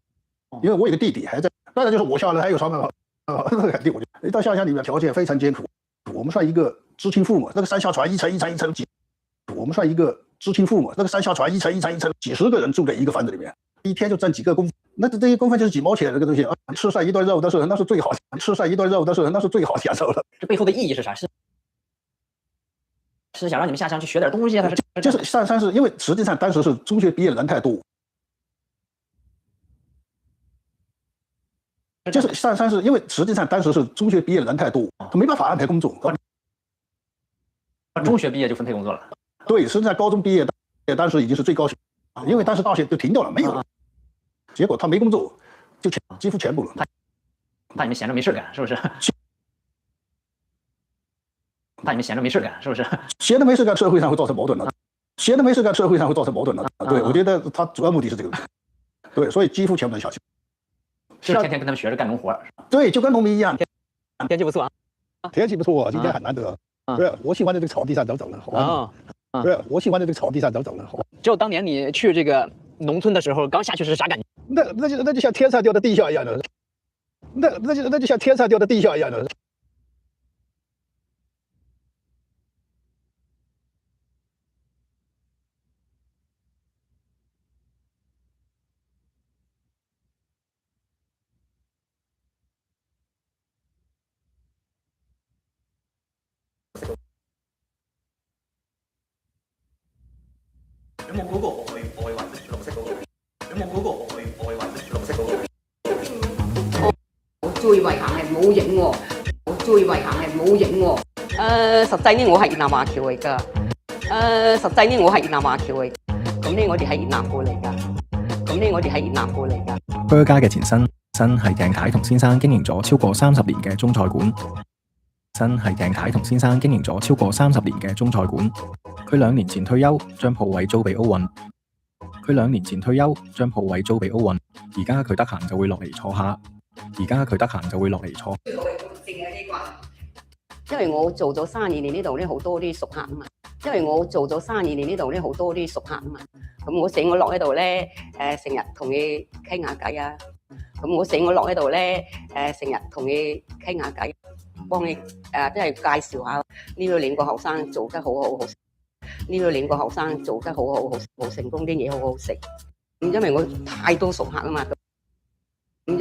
因为我有个弟弟还在，当然就是我下来还有啥办法那肯定我就到下乡里面条件非常艰苦，我们算一个知青父母，那个山下传一层几十个人住在一个房子里面，一天就挣几个工，那这些工分就是几毛钱这个东西啊，吃上一顿肉那是最好享受了。这背后的意义是啥？是想让你们下乡去学点东西啊？就是上山是因为实际上当时是中学毕业的人太多。就是上山是因为实际上当时是中学毕业的人太多，他没办法安排工作。中学毕业就分配工作了？对，实际上高中毕业当时已经是最高兴，因为当时大学就停掉了，没有了。结果他没工作，就几乎全部了。怕你们闲着没事干，是不是？怕你们闲着没事干，是不是？闲着没事干，社会上会造成矛盾的。对，我觉得他主要目的是这个。对，所以几乎全部人下去。就是天天跟他们学着干农活。对，就跟农民一样。天气不错啊。天气不错，今天很难得。对，我喜欢在这个草地上走走了。对，我喜欢在这个草地上走走了。就当年你去这个农村的时候，刚下去是啥感觉？那就像天上掉的地下一样的。那就像天上掉的地下一样的。有冇嗰個我去揾綠色嗰個？有冇嗰個我去揾綠色嗰個？我最遺憾係冇影喎，實際呢，我係越南華僑嚟㗎。咁呢，我哋係越南過嚟㗎。Burger 嘅前身係鄭太同先生經營咗超過30年嘅中菜館。佢2年前退休，將鋪位租俾奧運。而家佢得閒就會落嚟坐下。因為我做咗32年呢度咧，好多啲熟客啊嘛。咁我落喺度咧，成日同你傾下偈啊。幫你即係介紹下呢2個後生做得好好食，好成功，啲嘢好好食。因為我太多熟客啊嘛，咁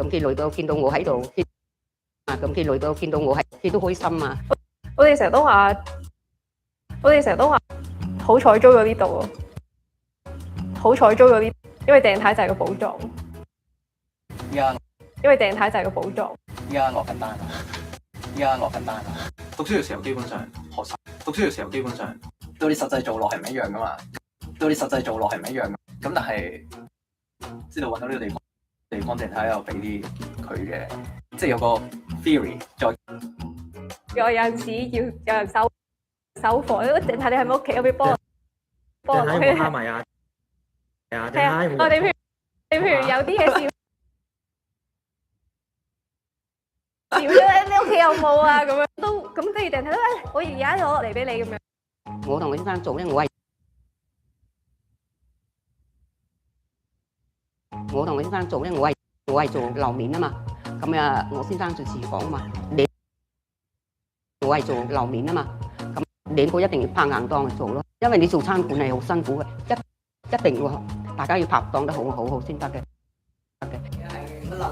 佢來到見到我喺度，佢都開心啊。我哋成日都話，好彩租咗呢度喎，因為訂太就係個寶藏。因為訂太就係個寶藏。依家落緊單啊！讀書嘅時候基本上到你實際做落係唔一樣噶嘛，咁但係知道揾到呢個地方訂太又俾啲佢嘅，即係有個 theory 再。我有陣時要有人收貨，訂太你喺咪屋企嗰邊幫我蝦米啊？係啊，我哋譬如有啲嘢笑。少咗你屋企有冇啊？咁樣都咁，跟住訂睇到，我而家攞落嚟俾你咁樣。我同我先生做咧，我同我先生做咧，我係做樓面啊嘛，咁啊我先生做廚房啊嘛，我係做樓面啊嘛，咁兩個一定要拍硬檔去做咯，因為你做餐館係好辛苦嘅，一定要大家要拍檔得好先得嘅。我樓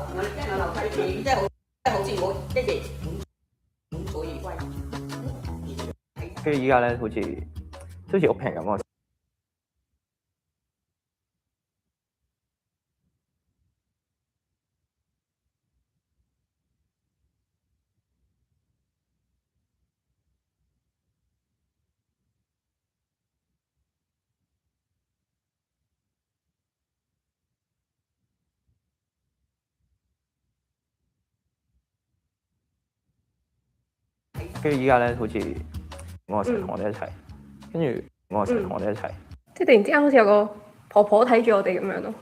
梯片即係好似我一夜滿載而歸。跟住依家咧，好似屋平咁啊。跟住依家咧，好似我成日同我哋一齊，跟住我成日同我哋一齊。即係突然之間好似有個婆婆睇住我哋咁樣咯。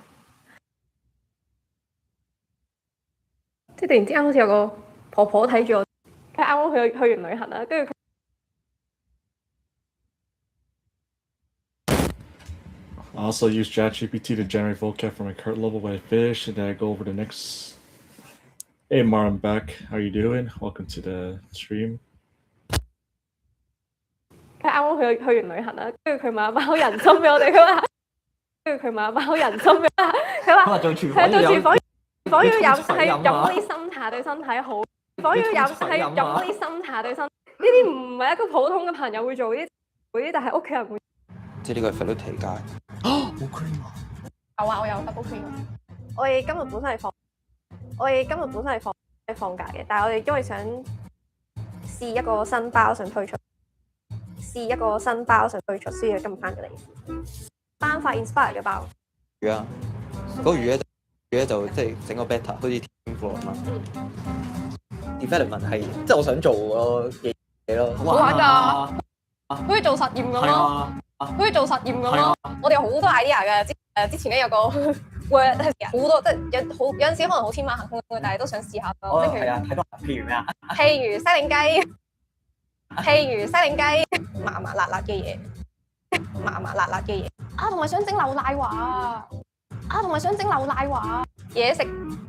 即係突然之間好似有個婆婆睇住我，佢啱啱去完旅行啦，跟住佢。I also use ChatGPT to generate vocab for my current level when I finish, and then I go over the next. Hey Mar, I'm back. How you doing? Welcome to the stream. 佢啱啱去完旅行啦，跟住佢買一包人參俾我哋，佢話，跟住佢買一包人參俾我，佢話做廚房要飲係飲啲心茶對身體好，廚房要飲係飲啲心茶對身，呢啲唔係一個普通嘅朋友會做啲，但係屋企人會。即係呢個係佛律提街。冇 cream 啊！有啊，我有 double cream。我哋今日本身係放假嘅，但係我哋因為想試一個新包想推出，所以今日翻咗嚟。單發 inspire 嘅包。魚啊！嗰個魚咧就即係整個 beta， 好似天賦咁啊。development 係即係我想做個嘢咯。好玩㗎！好似做實驗咁咯。好似做實驗咁咯，我哋有好多 idea 嘅。之前咧有個 word 好多，即係有陣時可能好天馬行空嘅，但係都想試下咯。係啊，睇到譬如咩啊？譬如西檸雞，麻麻辣辣嘅嘢，啊，同埋想整流奶華嘢食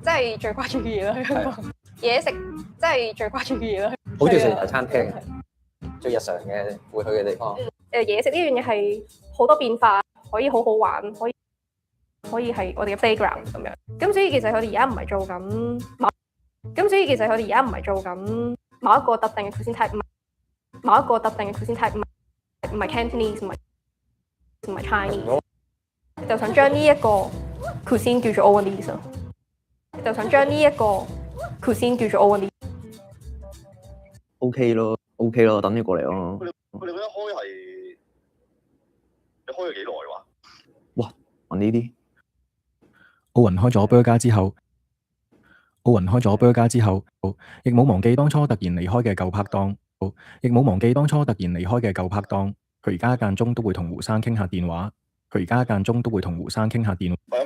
真係最掛住嘅嘢啦，香港嘢食真係最掛住嘅嘢啦。好中意食茶餐廳，最日常嘅會去嘅地方。嘢食呢樣嘢係好多變化，可以好好玩，可以係我哋嘅 playground 咁樣。咁所以其實佢哋而家唔係做緊某一個特定嘅 cuisine type， 唔係 Cantonese， 唔係 Chinese， 就想將呢一個 cuisine 叫做 Owenese， OK 咯，等你過嚟咯。佢哋你開咗幾耐話？哇！問呢啲。奧雲開咗 burger 之後，亦冇忘記當初突然離開嘅舊拍檔。佢而家間中都會同胡生傾下電話。咁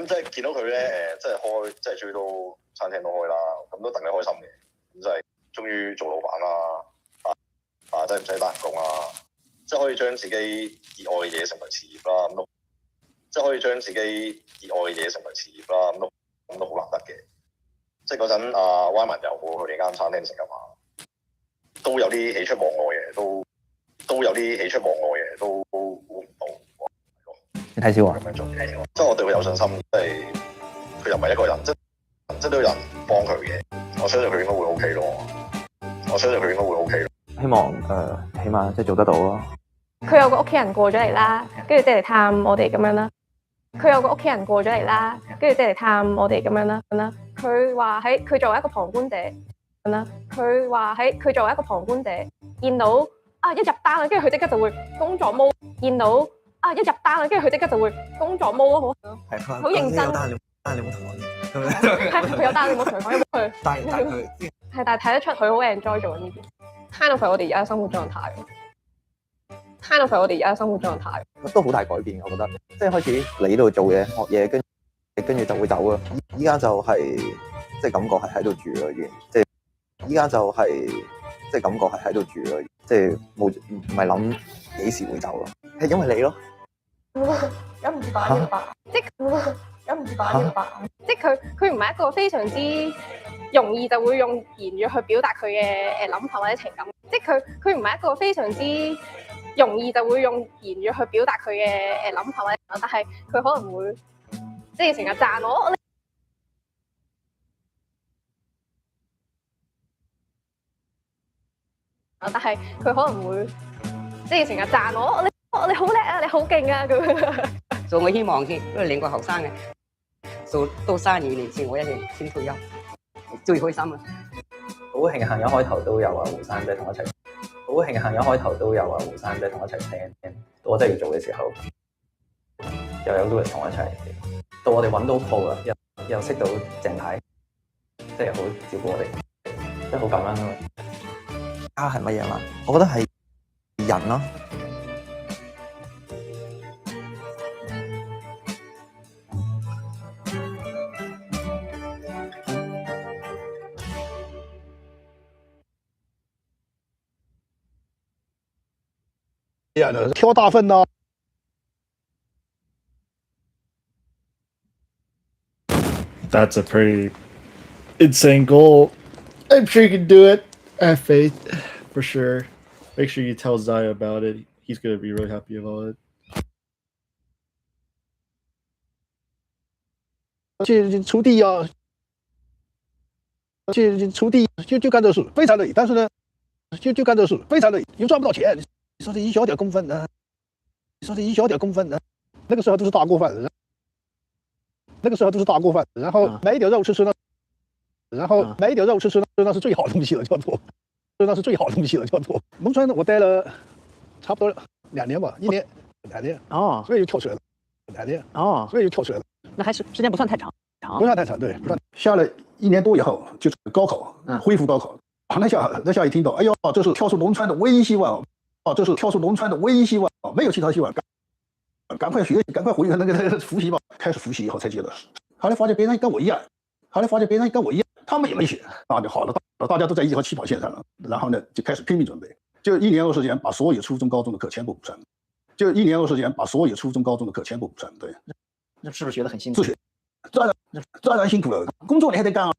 即係見到佢咧，即係開，即係終於都餐廳都開啦，咁都戥你開心嘅。咁即係終於做老闆啦，真係唔使打人工啦，即係可以將自己熱愛嘅嘢成為事業啦，咁都好難得嘅。即係嗰陣歪文又去你間餐廳食啊嘛，都有啲喜出望外嘅，都估唔到。你睇小華咁樣做，即係我對佢有信心，即係佢又唔係一個人，即係都有人幫佢嘅，我相信佢應該會 OK 咯。希望起碼即係做得到咯。佢有個屋企人過咗嚟啦，跟住即係嚟探我哋咁樣啦。佢話佢作為一個旁觀者，見到一入單啦，跟住佢即刻就會工作模，一入單啦，跟住佢即刻就會工作模咯，好認真。但係你冇同我佢有單，你冇同佢講，有冇佢？但係睇得出佢好 enjoy 做緊呢邊。kind of 係我哋而家生活狀態。都好大改變，我覺得。即係開始嚟呢度做嘢、學嘢，跟住就會走啦。依家就係即係感覺係喺度住咯，已經。即係依家就係即係感覺係喺度住咯，即係冇唔係諗幾時會走咯？係因為你咯。忍唔住把呢個白，即係忍唔住把呢個白，即係佢唔係一個非常之容易就會用言語去表達佢嘅諗法或者情感，即係佢唔係一個非常之容易就會用言語去表達佢嘅諗法或者，但係佢可能會即係成日讚我。但係佢可能會即係成日讚我，你好叻啊，你好勁啊咁樣。所以我希望先，因為兩個後生嘅，做到32年前我一定先退休，最開心啦。好慶幸一開頭都有胡生姐同我一齊，好慶幸一開頭都有胡生姐同我一齊聽。到我真係要做嘅時候，又有 Louis 同我一齊。到我哋揾到鋪啦，又識到鄭太，即係好照顧我哋，真係好感恩咯。家係乜嘢啦？我覺得係人咯。挑大粪呐、That's a pretty insane goal. I'm sure you can do it. I have faith, for sure. Make sure you tell Zaya about it. He's gonna be really happy about it. 去锄地啊，去锄地就干这事，非常累。但是呢，就干这事，非常累，又赚不到钱。你说这一小点工分呢？你说这一小点工分呢？那个时候都是大锅饭，那个时候都是大锅饭，然后买一点肉吃吃呢，然后买一点肉吃吃呢，那是最好的东西了，叫做，那是最好的东西了，叫做。农村我待了差不多2年吧，1年2年哦，所以就跳水了，2年哦，所以就跳水了。那还是时间不算太长，不算太长，对，不算。下了1年多以后，就是高考，恢复高考。那下一听到，哎呦，这是跳出农村的唯一希望啊！这是跳出农村的唯一希望啊！没有其他希望，赶快学习，赶快回那个复习吧。开始复习以后才觉得，后来发现别人跟我一样，后来发现别人跟我一样，他们也没学，那就好了，大家都在一条起跑线上了。然后呢，就开始拼命准备，就1年多时间把所有初中、高中的课全部补上，就1年多时间把所有初中、高中的课全部补上。对，那是不是学得很辛苦？自学，当然辛苦了，工作你还得干啊。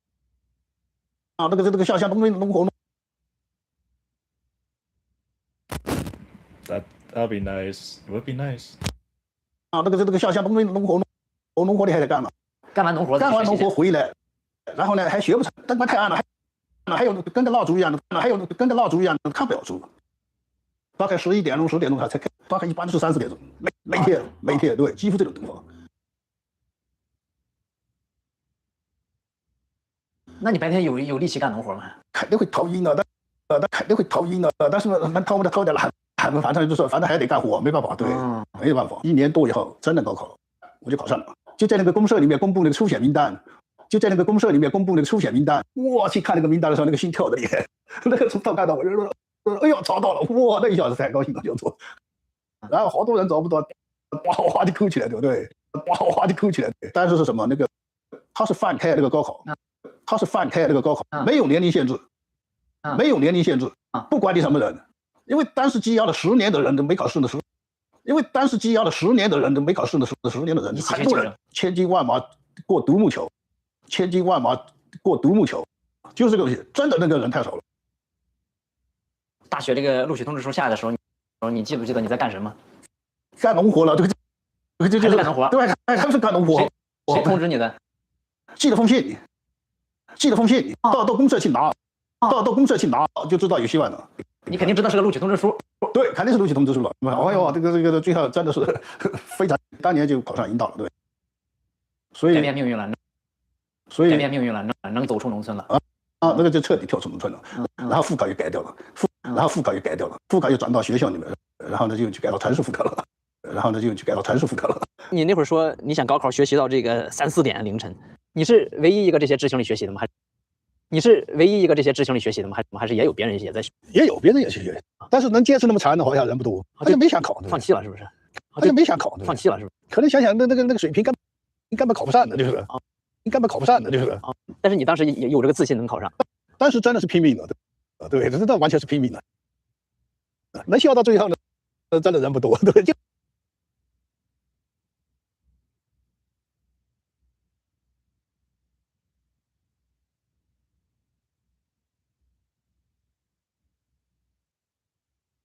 啊，这个像农活。That'd be nice. It would be nice. 啊，这个像农活你还得干嘛？干完农活回来，然后呢还学不成，灯光太暗了，还有跟个蜡烛一样的，看不了书。大概11点钟、10点钟才开，大概一般都是3、4点钟，每天对，几乎这种灯光。那你白天有力气干农活吗？肯定会头晕的，肯定会头晕的，但是能偷点懒，反正就是反正还得干活，没办法，对，没办法。1年多以后，真的高考，我就考上了，就在那个公社里面公布那个初选名单，我去看那个名单的时候，那个心跳的厉害，那个从头看到我就说，哎呦，找到了，哇，那一下子太高兴了，就做。然后好多人找不到，哗哗的哭起来，对不对？哗哗的哭起来。但是是什么？那个他是放开那个高考。没有年龄限制，不管你什么人，因为当时积压了10年的人都没考试的时候，10年的人，很多人千军万马过独木桥，就是这个东西，真的那个人太少了。大学这个录取通知书下来的时候，你记不记得你在干什么？干农活了，这就是干农活，对，还是干农活。谁通知你的？寄了封信，到公社去拿，就知道有希望了。你肯定知道是个录取通知书。对，肯定是录取通知书了。哎呦，这个最后真的是非常，当年就考上引导了，对。所以改变命运了，能走出农村了。那个就彻底跳出农村了。然后副考也改掉了，副考又转到学校里面，然后呢就改到城市副考了，你那会儿说你想高考学习到这个3、4点凌晨，你是唯一一个这些知青里学习的吗？还是也有别人也在学？也有别人也去学，但是能坚持那么长的好像人不多，他就没想考，放弃了是不是？他就没想考，放弃了是不是？可能想想那个水平根本考不上的，就是。但是你当时也有这个自信能考上，当时真的是拼命了，对，这完全是拼命了。能笑到最后呢，真的人不多，对，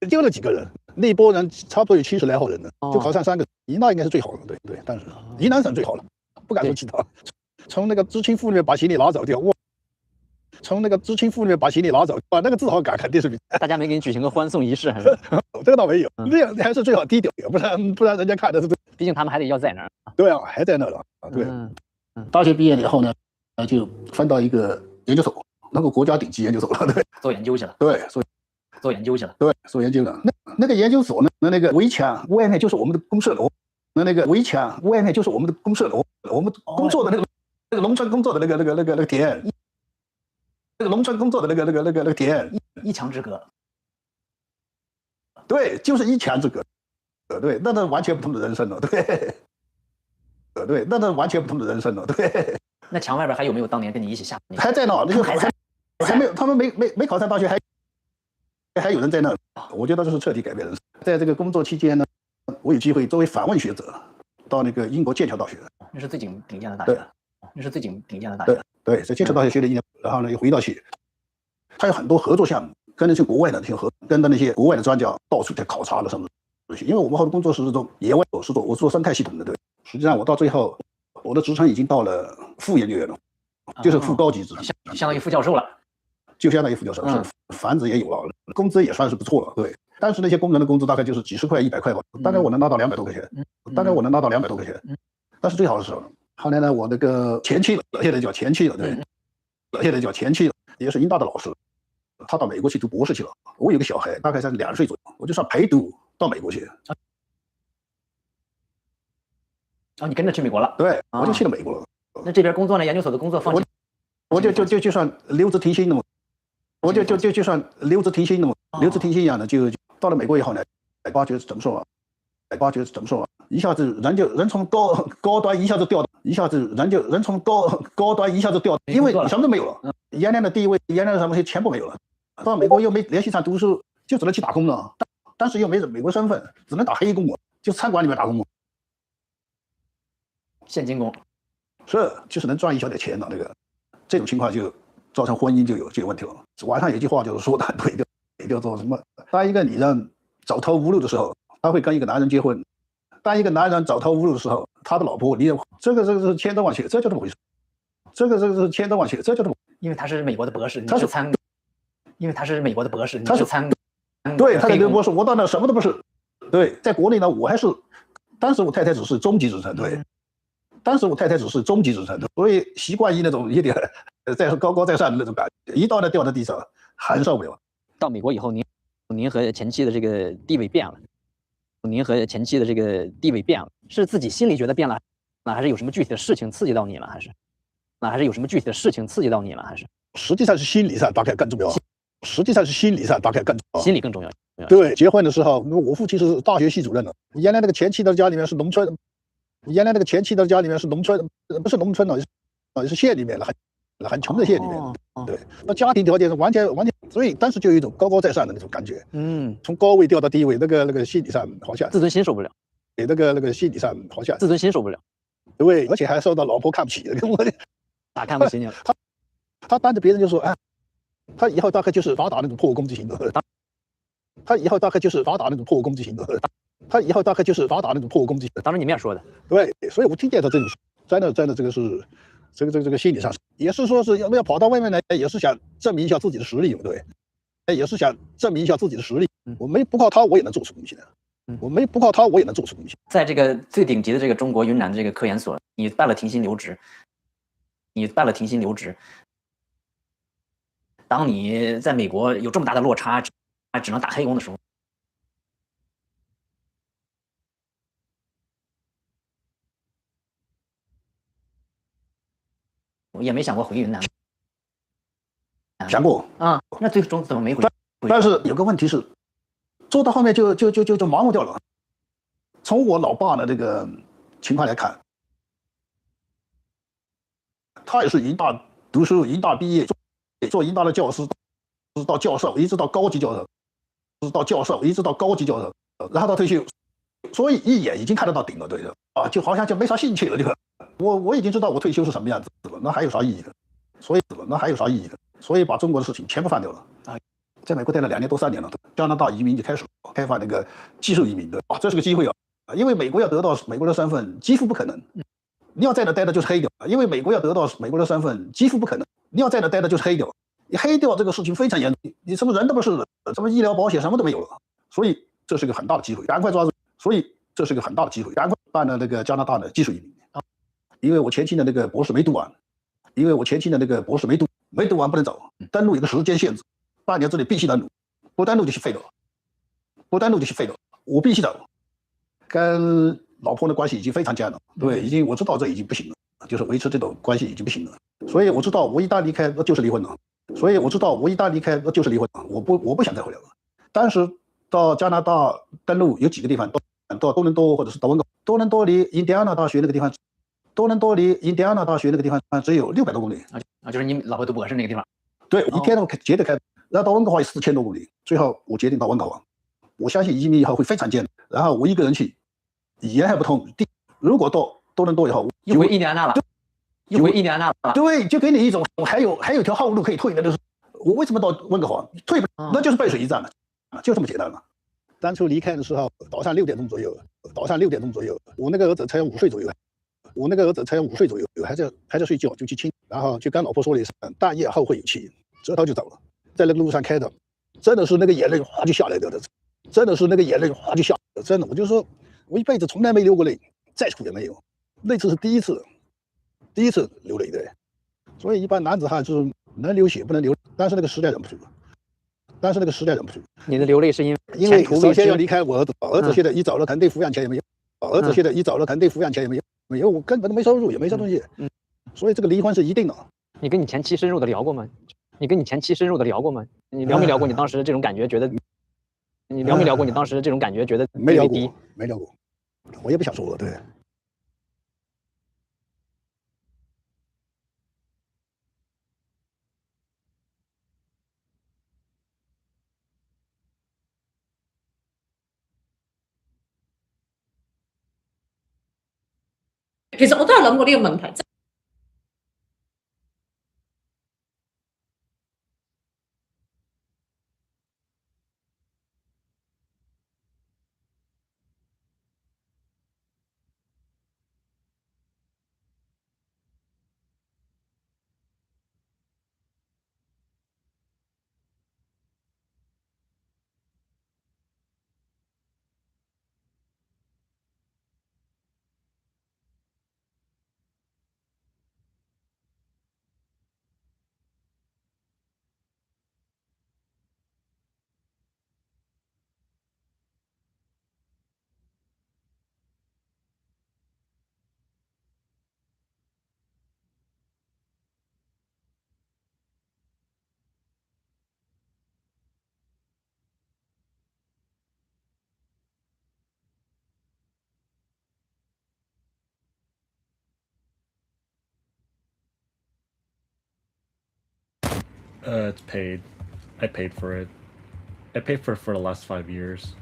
就那几个人，那一波人差不多有70来号人呢，就考上3个，云南应该是最好的，对对，但是云南省最好了，不敢说其他。从那个知青妇里面把行李拿走掉，从那个知青妇里面把行李拿走，那个自豪感肯定是比大家没给你举行个欢送仪式，还是？这个倒没有，那样还是最好低调点，不然人家看的是，毕竟他们还得要在那儿。对啊，还在那了，对。大学毕业了以后呢，就分到一个研究所，那个国家顶级研究所了，对，做研究去了。对，做研究去了。对，做研究了。那个研究所呢，那个围墙外面就是我们的公社楼，那个围墙外面就是我们的公社楼，我们工作的那个农村工作的那个田，那个农村工作的那个田，一墙之隔。对，就是一墙之隔，对，那完全不同的人生了，对，对，那完全不同的人生了，对。那墙外边还有没有当年跟你一起下？还在那，那个还没有，他们没考上大学还有人在那，我觉得这是彻底改变人生。在这个工作期间呢，我有机会作为访问学者到那个英国剑桥大学，那是最顶尖的大学，那是最顶尖的大学。对，在剑桥大学学了1年，然后呢又回到去，他有很多合作项目，跟那些国外的跟那些国外的专家到处在考察了什么东西。因为我们好多工作是这种野外我做生态系统的，对。实际上我到最后，我的职称已经到了副研究员了，就是副高级职称，相当于副教授了。就相当于副教授，房子也有了，工资也算是不错了，对。但是那些工人的工资大概就是几十块、100块吧，大概我能拿到200多块钱，但是最好的时候，后来呢，我那个前妻了，现在叫前妻了，对，现在叫前妻了，也是英大的老师，他到美国去读博士去了。我有个小孩，大概才2岁左右，我就算陪读到美国去。你跟着去美国了？对，我就去了美国了。那这边工作呢？研究所的工作放弃？我就算留职停薪的嘛。我就算留职停薪的嘛，留职停薪一样的，就到了美国以后呢，发觉怎么说啊？一下子人从高端一下子掉到，人从高端一下子掉，因为什么都没有了，原来的地位，原来的什么些全部没有了。到美国又没联系上读书，就只能去打工了，但是又没美国身份，只能打黑工，就餐馆里面打工，现金工，就是能赚一小点钱的那个，这种情况就造成婚姻就有问题了。网上有句话就是说的对，叫做什么？当一个女人走投无路的时候，她会跟一个男人结婚；当一个男人走投无路的时候，他的老婆离了婚。这个是千真万确，这就这么回事。这个是千真万确，这就这么。因为他是美国的博士，你是参。因为他是美国的博士，你是参。对，他是美国博士，我到那什么都不是。对，在国内呢，我还是，当时我太太只是中级职称，对。当时我太太只是中级职称，所以习惯于那种有点在高高在上的那种感觉，一到那掉在地上，很受不了。到美国以后，您和前妻的这个地位变了，是自己心里觉得变了，还是有什么具体的事情刺激到你了，还是实际上是心理上大概更重要。心理更重要。对，结婚的时候，我父亲是大学系主任的，原来那个前妻的家里面是农村。不是农村了，是县里面了，很穷的县里面。对，那家庭条件是完全，所以当时就有一种高高在上的那种感觉。从高位掉到低位，那个心理上好像自尊心受不了。那个心理上好像自尊心受不了。对，而且还受到老婆看不起，咋看不起你了？他当着别人就说啊，他以后大概就是发达那种破攻击型的。当着你面说的。对，所以我听见他这种，真的这个是这个心理上也是说是要跑到外面来，也是想证明一下自己的实力，对，我没不靠他，我也能做出东西的。在这个最顶级的这个中国云南的这个科研所，你办了停薪留职。当你在美国有这么大的落差，只能打黑工的时候，我也没想过回云南。想过啊，那最终怎么没回？但是有个问题是，做到后面就麻木掉了。从我老爸的这个情况来看，他也是云大读书，云大毕业，做云大的教师，到教授，一直到高级教授，然后到退休，所以一眼已经看得到顶了，对的啊，就好像就没啥兴趣了，就我已经知道我退休是什么样子了，那还有啥意义呢？那还有啥意义呢？所以把中国的事情全部放掉了啊！在美国待了2年多3年了，加拿大移民就开始开发那个技术移民的啊，这是个机会啊！因为美国要得到美国的身份几乎不可能，你要在那待的就是黑掉，因为美国要得到美国的身份几乎不可能，你要在那待的就是黑掉，你黑掉这个事情非常严重，你什么人都不是了，什么医疗保险什么都没有了，所以这是个很大的机会，赶快抓住！所以这是个很大的机会，赶快办了那个加拿大的技术移民啊！因为我前期的那个博士没读完，没读完不能走，登录有个时间限制，半年之内必须登录，不登录就是废了，我必须走。跟老婆的关系已经非常僵了，对，我知道这已经不行了，就是维持这种关系已经不行了，所以我知道我一旦离开那就是离婚了，我不想再回来了。当时到加拿大登陆有几个地方，到多伦多或者是到温哥华，多伦多离印第安纳大学那个地方只有600多公里啊，就是你老婆读博士那个地方。对，一天都接着开，然后到温哥华有4000多公里，最后我决定到温哥华。我相信移民以后会非常艰难，然后我一个人去，语言还不通。如果到多伦多以后，又回印第安纳了，对，就给你一种还有一条后路可以退的，就是我为什么到温哥华退不，那就是背水一战了，就这么简单嘛。当初离开的时候，早上6点钟左右，我那个儿子才5岁左右，还在睡觉，就去亲，然后就跟老婆说了一声，大业后会有期，折头就走了。在那个路上开的，真的是那个眼泪哗就下来的，真的，我就说，我一辈子从来没流过泪，再苦也没有，那次是第一次流泪的。所以一般男子汉是能流血不能流，但是那个实在忍不住。你的流泪是因为首先要离开我儿子，儿子现在一走了，肯定抚养钱也没有，没有，我根本都没收入，也没这东西，所以这个离婚是一定的。你跟你前妻深入的聊过吗？你聊没聊过你当时这种感觉？觉得没聊过，我也不想说了，对。其實我都有諗過呢個問題。It's paid. I paid for it. I paid for it for the last 5 years.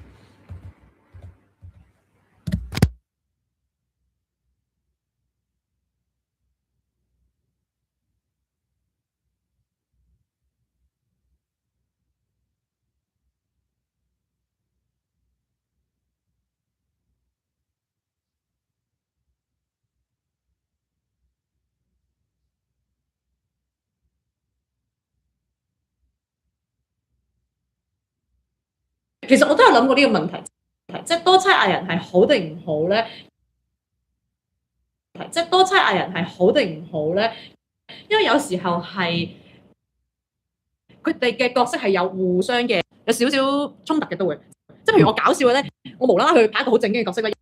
其實我都有諗過呢個問題，即係多妻藝人係好定唔好咧？因為有時候係佢哋嘅角色係有互相嘅有少少衝突嘅都會，即係譬如我搞笑嘅咧，我無啦啦去拍一個好正經嘅角色咧，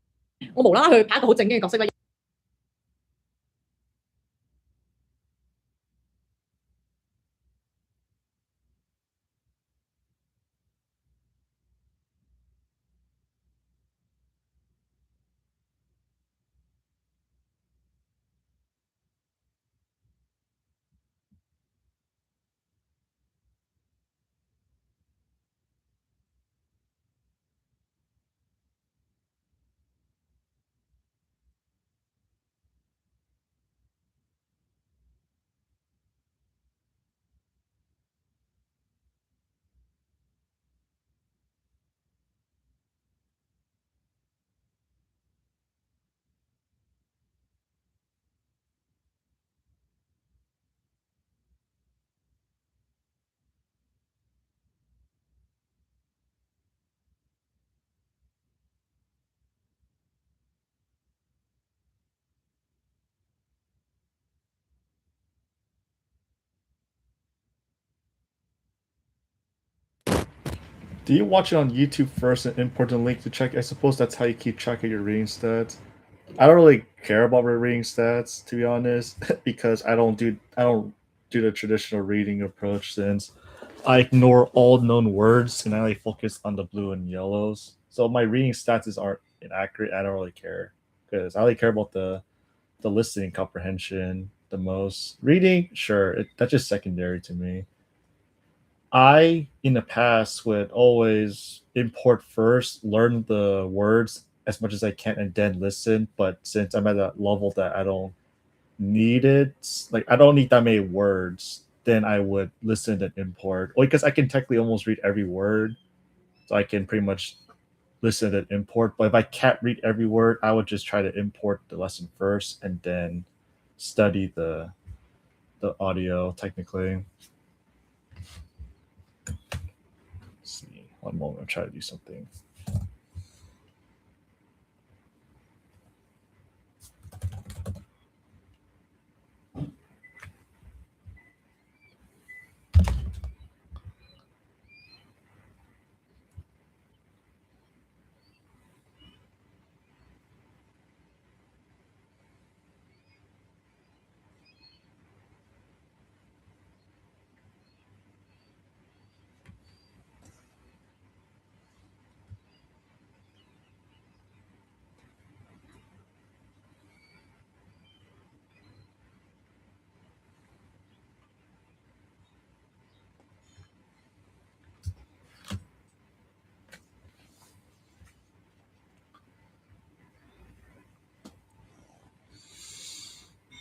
Do you watch it on YouTube first and import the link to check? I suppose that's how you keep track of your reading stats. I don't really care about my reading stats, to be honest, because I don't do the traditional reading approach, since I ignore all known words and I only focus on the blue and yellows. So my reading stats aren't inaccurate. I don't really care, because I only care about the listening comprehension the most. Reading, sure, that's just secondary to me. I, in the past, would always import first, learn the words as much as I can, and then listen. But since I'm at that level that I don't need it, like I don't need that many words, then I would listen and import. Well, because I can technically almost read every word, so I can pretty much listen and import. But if I can't read every word, I would just try to import the lesson first and then study the audio technically. Let's see. One moment, I'll try to do something.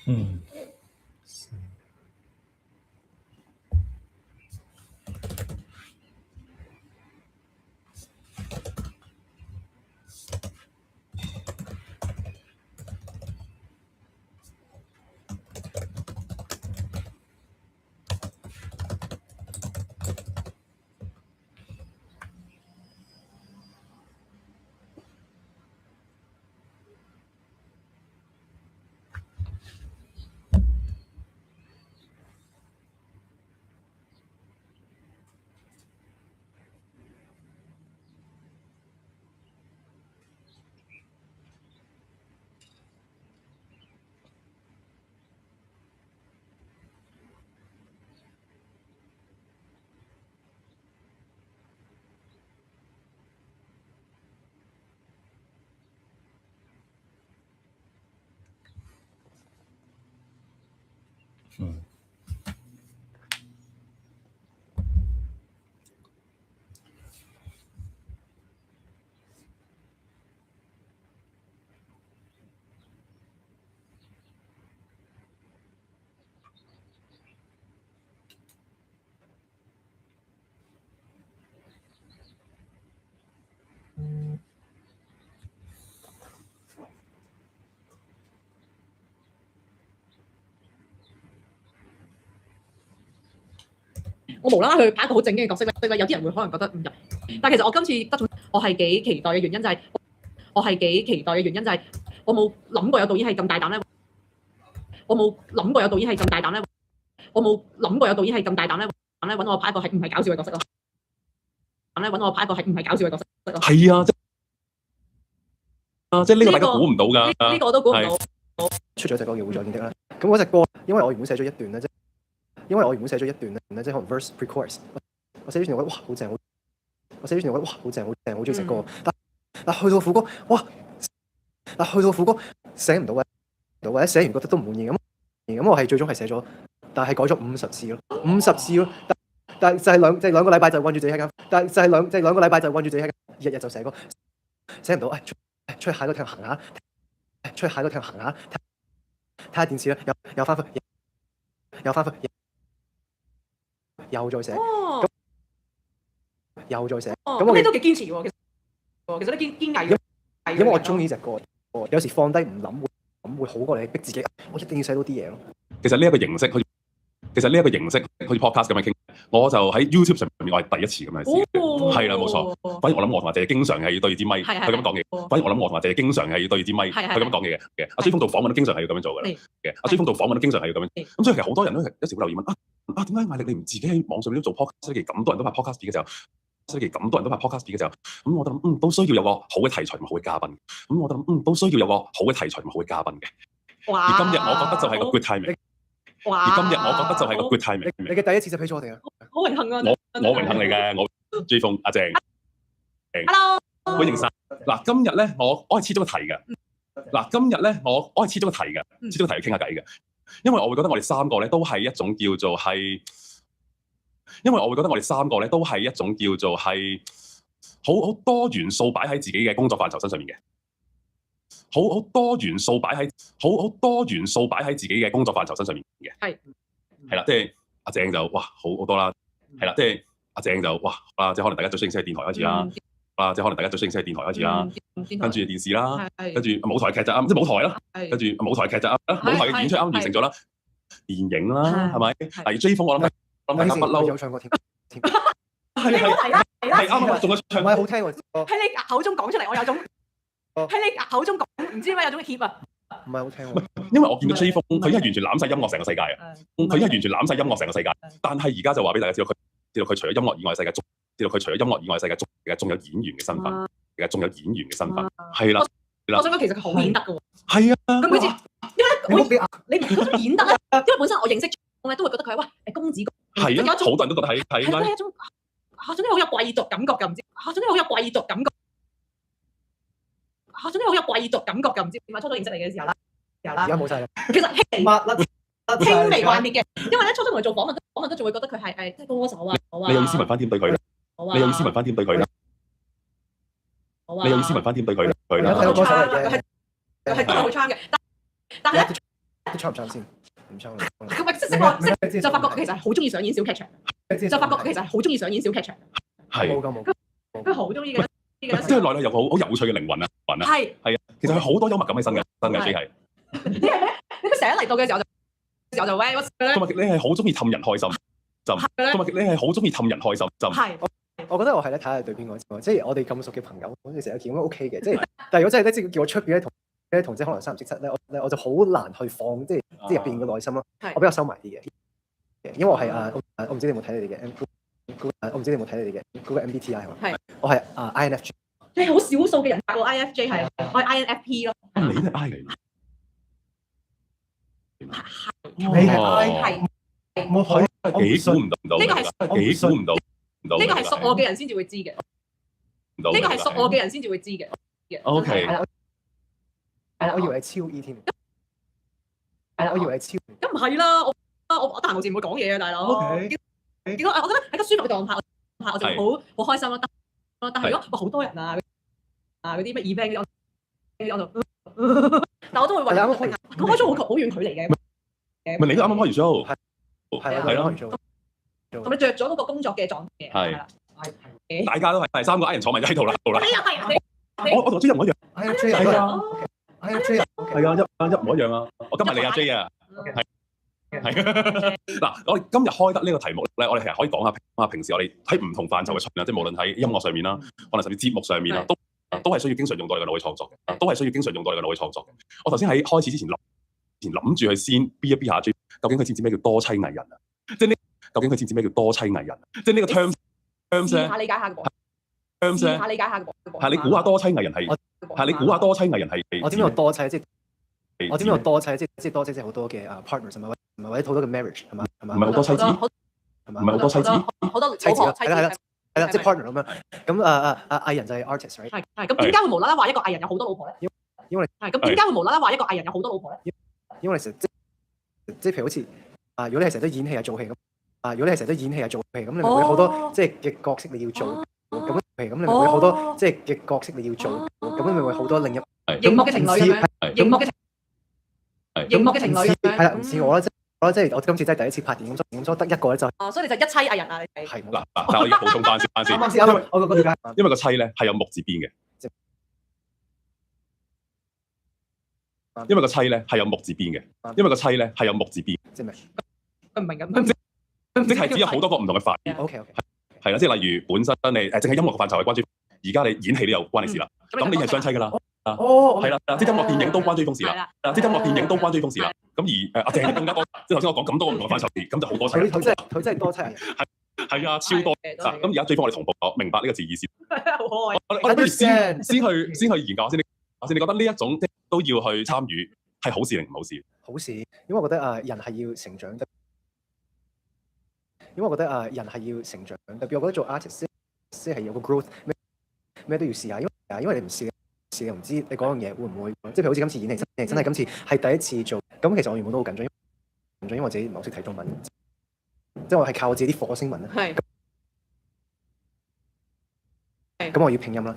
Hmm.我無啦啦去拍一個好正經嘅角色咧，有啲人會可能覺得唔入。但其實我今次得中，我係幾期待嘅原因就係、我冇諗過有導演係咁大膽咧，我冇諗過有導演係咁大膽咧，揾我拍一個係唔係搞笑嘅角色咯。揾我拍一個係唔係搞笑嘅角色咯。係啊，即係呢個大家估唔到㗎。呢個我都估唔到。出咗隻歌叫《會再見的》啦。咁嗰隻歌，因為我原本寫咗一段咧，即係可能 verse pre-chorus， 我寫咗段我覺得哇好正，我寫咗段我覺得哇好正，好中意隻歌。但去到副歌，哇！去到副歌寫唔到或者寫完覺得都唔滿意咁我係最終係寫咗，但係改咗50次咯，50次咯。但就係兩個禮拜就韞住自己喺間，兩個禮拜就韞住自己喺間，日日就寫歌，寫唔到，出去行下，睇下電視啦，又翻去，又再寫，又再寫。咁你都幾堅持喎，其實你堅毅。因為我中意呢隻歌，有時放低唔諗會好過你逼自己，我一定要寫到啲嘢咯。其實呢一個形式好似 podcast 咁樣傾，我就喺 YouTube 上面我係第一次咁樣試嘅，係啦冇錯。反而我諗我同阿姐經常係要對支咪，佢咁樣講嘢。反而我諗我同阿姐經常係要對支咪，佢咁樣講嘢嘅。阿追風度訪問都經常係要咁樣做㗎啦。嘅阿追風度訪問都經常係要咁樣。咁所以其實好多人都有時會留意問點解艾力你唔自己喺網上面都做 podcast？ 其實咁多人都拍 podcast 嘅時候，期咁多人都拍 podcast 嘅時候，咁我覺得都需要有個好嘅題材同好嘅嘉賓。咁我覺得都需要有個好嘅題材同好嘅嘉賓嘅。而今日我覺得就係個 good timing。而今日我覺得就係個 good timing。你嘅第一次就俾咗我哋啊！好榮幸啊！我榮幸嚟嘅，我 J 風阿鄭。 Hello， 歡迎晒。嗱，今日咧我係黐咗個題嘅。嗱，今日咧我係黐咗個題嘅，黐咗個題去傾下偈嘅。因為我會覺得我哋三個咧都係一種叫做係，因為我會覺得我哋三個咧都係一種叫做係好多元素擺喺自己嘅工作範疇身上面嘅。好多元素擺喺多元素擺喺自己嘅工作範疇身上面嘅。係啦，即係阿鄭就哇好多啦。係啦，即係阿鄭就哇啊，即係可能大家最識認識係電台開始啦。即係可能大家最識認識係電台開始啦。跟住電視啦，跟住舞台劇就啱，即係舞台啦。跟住舞台劇就啱，舞台嘅演出啱完成咗啦。電影啦，係咪？例如 J 風，我諗大家不嬲有唱過添。係啱啊，仲有唱，唔係好聽喎。喺你口中講出嚟，我有種喺你口中講，唔知點解有種怯啊！唔係好聽喎。因為我見到 J 風，佢依家完全攬晒音樂成個世界啊！佢依家完全攬晒音樂成個世界，但係而家就話俾大家知道，佢除咗音樂以外嘅世界，知道佢除咗音樂以外嘅世界，仲有演員嘅身份，仲有演員嘅身份，係啦。我想講其實佢好演得嘅喎。係啊。佢每次因為你嗰種演得咧，因為本身我認識咧，都會覺得佢係喂公子哥。係啊，好多人都覺得係係一種總之好有貴族感覺㗎，唔知總之好有貴族感覺。總之好有貴族感覺㗎，唔知點解初初認識你嘅時候啦，而家冇晒啦。其實輕微幻滅嘅，因為咧初初同佢做訪問都仲會覺得佢係即係歌手啊。你有意思文翻點對佢咧？你有意思文翻點對佢咧？你有意思文翻點對佢咧？而家睇到歌手嚟嘅，係真係好 charm 嘅，但係咧都 charm 唔 charm 先？唔 charm 啦。咁咪就發覺其實係好中意上演小劇場，就發覺其實係好中意上演小劇場。係。冇。佢好中意嘅。即係內裏有個好有趣嘅靈魂啊！係啊，其實佢好多幽默感喺身嘅，真嘅，J係。你成日嚟到嘅時候就喂，同埋你係好中意氹人開心，同埋你係好中意氹人開心，係。我覺得我係咧睇下對邊個，即係我哋咁熟嘅朋友，好似成日見都 OK 嘅，即係。但係如果真係咧，叫我出邊咧同即係可能三唔識七咧，我就好難去放即係入邊嘅內心咯。我比較收埋啲嘅，因為我係我唔知你有冇睇你哋嘅。我唔知你有冇睇你哋嘅嗰個 MBTI 係嘛？係，我係INFJ。你好少數嘅人答過 INFJ 係，我係 INFP 咯。你係 I 嚟？你係 I 係，我幾估唔到，呢個係幾估唔到，呢個係熟我嘅人先至會知嘅。呢個係熟我嘅人先至會知嘅。OK。係啦，我以為係超 E 添。係啦，我以為係超。咁唔係啦，我得閒冇事唔會講嘢嘅大佬。見到我覺得喺個舒服嘅狀態，我就好開心咯。但係如果好多人啊嗰啲咩 event 嗰啲，我就，但我都會為咁開咗好遠距離嘅。咪你都啱啱開完 show，係咯，同你着咗嗰個工作嘅狀態。係，大家都係三個 I 人坐埋喺度啦，度啦。我同 J 一模一樣。係啊，係啊 J 啊，係啊，一模一樣啊。我今日你阿 J 啊，係。嗱，我哋今日開得呢個題目咧，我哋其實可以講下平時我哋喺唔同範疇嘅出現，即係無論喺音樂上面啦，可能甚至節目上面啦，都係需要經常用到你嘅腦去創作嘅，都係需要經常用到你嘅腦去創作嘅。我頭先喺開始之前諗住去先 B 一 B 下 J， 究竟佢知唔知咩叫多妻藝人啊？即係呢，究竟佢知唔知咩叫多妻藝人？即係呢個 terms 咧，下理解下個 terms 咧，下理解下個係你估下多妻藝人係你估下多妻藝人係我點樣多妻即係？我點樣多妻即係多即係好多嘅partners 係咪？唔係或者好多嘅 marriage 係嘛？唔係好多妻子，唔係好多妻子，好多妻子係啦，即係 partner 咁樣。咁藝人就係 artist，right？ 係咁點解會無啦啦話一個藝人有好多老婆咧？因為係咁點解會無啦啦話一個藝人有好多老婆咧？因為成即係譬如好似如果你係成日都演戲啊做戲咁如果你係成日都演戲啊做戲咁，你咪會好多即係嘅角色你要做咁譬如咁，你咪會好多即係嘅角色你要做咁，你咪會好多另一熒幕嘅情侶咁樣，熒幕嘅情侶係啦，唔似我啦，即係我今次真係第一次拍電影，所以得一個咧就所以你就一妻藝人啊！你係嗱，但係我而家補充翻先，我個點解？因為個妻咧係有木字邊嘅，因為個妻咧係有木字邊嘅，因為個妻咧係有木字邊，即係咩？唔明咁，即係只有好多個唔同嘅範疇。OK，係啦，即係例如本身你淨係音樂嘅範疇係關注，而家你演戲都有關你事啦。咁你係雙妻㗎啦。係啦，即係音樂電影都關追風事啦，即係音樂電影都關追風事啦。咁而阿鄭更加多，即係頭先我講咁多個唔同嘅範疇，咁就好多妻。佢真係多妻。係啊，超多嗱。咁而家追風我哋同步講明白呢個字意思。好可愛。我哋不如先去研究下先。你覺得呢一種即都要去參與係好事定唔好事？好事，因為我覺得人係要成長的。因為我覺得人係要成長，特別我覺得做 artist 即係有個 growth，咩都要試下，因為你唔試又唔知你嗰樣嘢會唔會，即係譬如好似今次演戲真係今次係第一次做，咁其實我原本都好緊張，因為我自己唔係好識睇中文，即係我係靠我自己啲火星文啦。咁我要拼音啦，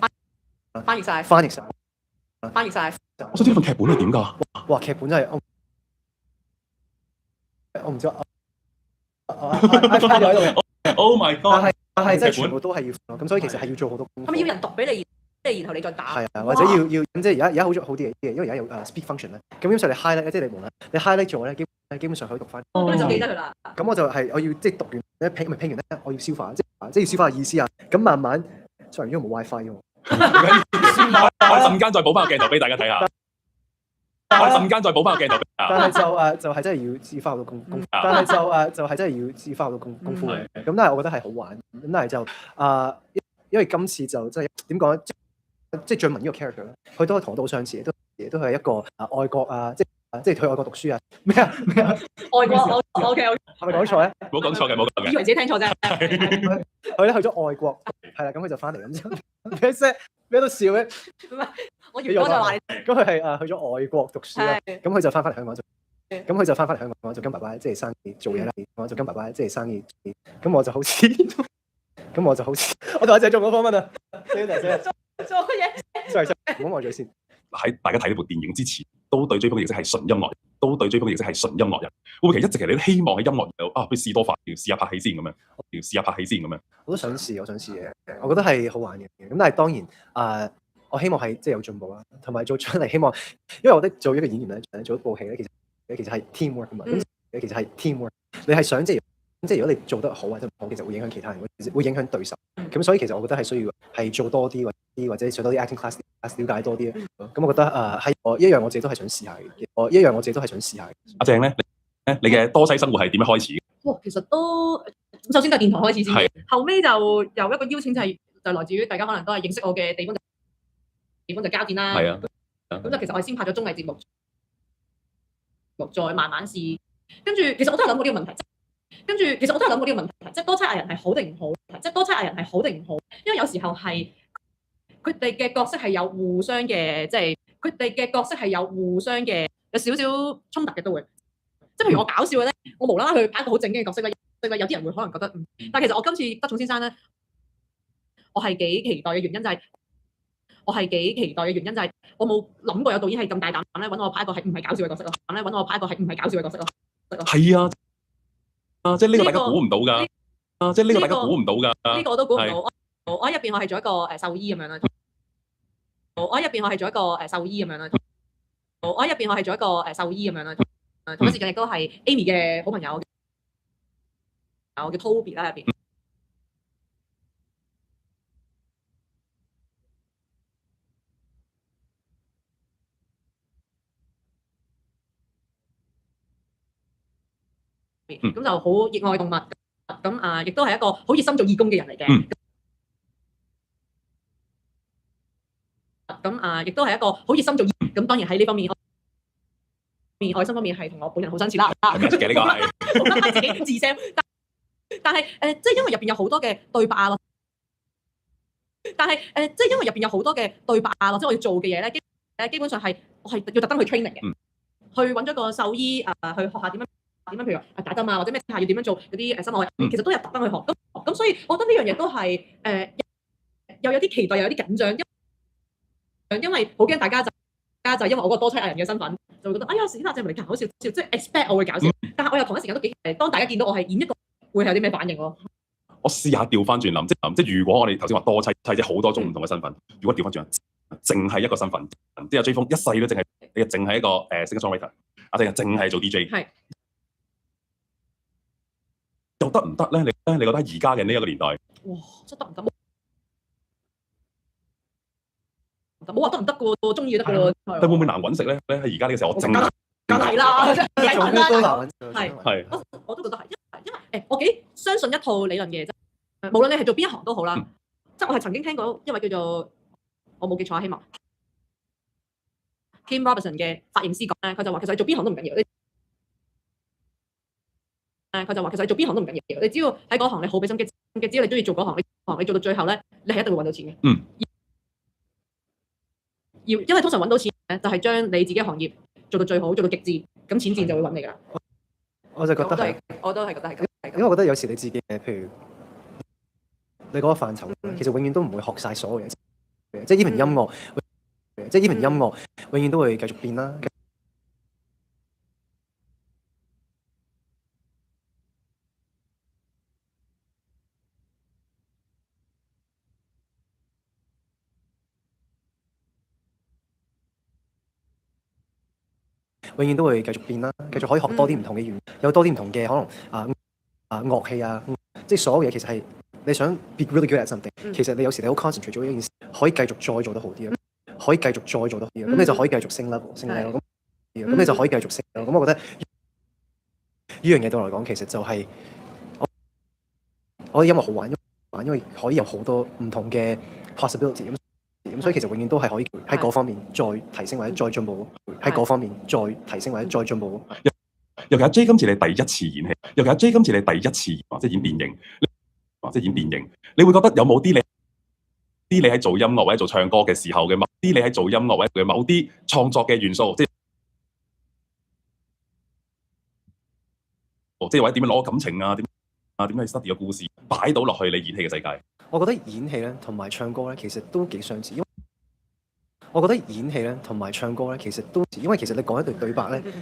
翻譯晒。我想知份劇本係點㗎？哇，劇本真係我唔知。Oh my god！但係真係全部都係要咁，所以其實係要做好多功課。係咪要人讀俾你，即係然後你再打？係啊，或者要即係而家好啲嘅嘢，因為而家有speak function 咧。咁基本上你 highlight 即係你無論你 highlight 咗咧，基本上可以讀翻。咁你就記得佢啦。咁我就係我要即係讀完咧拼完咧，我要消化，即係要消化嘅意思啊。咁慢慢 ，sorry，因為冇 WiFi 喎。我陣間再補翻個鏡頭俾大家睇下。我陣間再補翻個鏡頭。但係就係真係要花好多功夫，但係就係真係要花好多功夫嘅。咁但係我覺得係好玩，咁但係就因為今次就真係點講咧，即係俊文呢個 character 咧，佢都係同我都好相似，都係一個愛國啊，即係去外國讀書啊，咩啊？外國，OK，係咪講錯咧？冇講錯嘅，冇講嘅。以為自己聽錯啫。佢咧去咗外國，係啦，咁佢就翻嚟咁就咩都笑嘅。唔係，我原本就話你。咁佢係去咗外國讀書啦，咁佢就翻嚟香港做。咁佢就翻嚟香港就跟爸爸即係生意做嘢啦，我就跟爸爸即係生意。咁我就好似我同阿姐做嗰方面啊，做乜嘢 ？sorry，唔好望住先。喺大家睇呢部電影之前，都對追風嘅認識係純音樂人，會唔會其實一直其實你都希望喺音樂度去試多發，要試下拍戲先咁樣，我都想試嘅，我覺得係好玩嘅。咁但係當然我希望係即係有進步啦，同埋做出嚟希望，因為我覺得做一個演員咧，做一部戲咧，其實係 teamwork 㗎嘛。咁其實係 teamwork，你係想即係如果你做得好或者唔好，其實會影響其他人，會影響對手。咁所以其實我覺得係需要係做多啲或者上多啲 acting class，了解多啲。咁我覺得係一樣我自己都係想試下嘅。阿鄭咧，你嘅多西生活係點樣開始嘅？哇，其實都首先就電台開始先，後尾就有一個邀請就來自於大家可能都係認識我嘅地方就交戰啦。係啊。咁就其實我係先拍咗綜藝節目，再慢慢試。跟住其實我都有諗過呢個問題。即係多差藝人係好定唔好？因為有時候係佢哋嘅角色係有互相嘅，即係佢哋嘅角色係有互相嘅有少少衝突嘅都會。即係譬如我搞笑嘅咧，我無啦啦去拍一個好正經嘅角色咧，有啲人會可能覺得但係其實我今次德寵先生咧，我係幾期待嘅原因就係我冇諗過有導演係咁大膽咧揾我拍一個係唔係搞笑嘅角色咯，係啊。即係呢個大家估唔到㗎，呢個我都估唔到。我喺入邊我係做一個獸醫咁樣啦，同一時間亦都係 Amy 嘅好朋友，我叫 Toby 啦入邊。咁就好熱愛動物，咁亦都係一個好熱心做義工嘅人嚟嘅。亦都係一個好熱心做義工，咁當然喺呢方面，愛心方面係同我本人好相似啦。嘅呢個係自己自 sell， 但係即係因為入邊有好多嘅對白咯。即係因為入邊有好多嘅對白或者我要做嘅嘢咧，基本上係我係要特登去 training 嘅，去揾咗個獸醫去學下點樣，譬如打針啊，或者咩下要點樣做嗰啲心外，其實都有特登去學。咁所以我覺得呢樣嘢都係又有啲期待，又有啲緊張，因為好驚大家就因為我個多妻藝人嘅身份，就會覺得哎呀史娜姐咪你搞笑，即係 expect 我會搞笑，但係我又同一時間都幾當大家見到我係演一個，會係有啲咩反應咯？我試下調翻轉諗，即係如果我哋頭先話多妻即係好多種唔同嘅身份，如果調翻轉，淨係一個身份，即係追風一世都淨係一個singer-songwriter，淨係做 DJ， 係又得唔得咧？你覺得而家嘅呢一個年代，哇，真得唔得？冇話得唔得嘅喎，我中意得嘅喎。但會唔會難揾食咧？喺而家呢個時候，我淨梗係啦，做咩都難揾食。係，我都覺得係，因為我幾相信一套理論嘅，無論你係做邊一行都好啦，即係我係曾經聽過一位叫做我冇記錯啊，希望 Kim Robinson 嘅髮型師講咧，佢就話其實你做邊行都唔緊要，佢就話其實你做邊行都唔緊要，你只要喺嗰行你好俾心機，只要你中意做嗰行，你做到最後咧，你係一定會揾到錢嘅。因為通常揾到錢咧，就係將你自己行業做到最好，做到極致，咁錢自然就會揾你㗎啦。我就覺得係，我都係覺得係咁。因為我覺得有時你自己譬如你嗰個範疇，其實永遠都唔會學晒所有嘢，即係 even 音樂，即係 even 音樂永遠都會繼續變啦。永遠都會繼續變啦，繼續可以學多啲唔同嘅語言，有多啲唔同嘅可能樂器啊，即係所有嘢其實係你想 be really good at something，其實你有時你好 concentrate 做一件事，可以繼續再做得好啲，可以繼續再做得好啲，咁你就可以繼續升 level，咁你就可以繼續升。咁我覺得呢樣嘢對我嚟講，其實就係我覺得音樂好玩，因為可以有好多唔同嘅 possibility。咁所以其實永遠都係可以喺嗰方面再提升或者再進步，喺嗰方面再提升或者再進步。尤其阿 J 今次你第一次演戲，尤其阿 J 今次你第一次即係演電影，你會覺得有冇啲你喺做音樂或者做唱歌嘅時候嘅某啲你喺做音樂或者嘅某啲創作嘅元素，即係或者點樣攞感情啊，點去 study 個故事擺到落去你演戲嘅世界。我覺得演戲咧同埋唱歌咧其實都幾相似，因為我覺得演戲咧同埋唱歌咧其實都因為其實你講一段對白咧。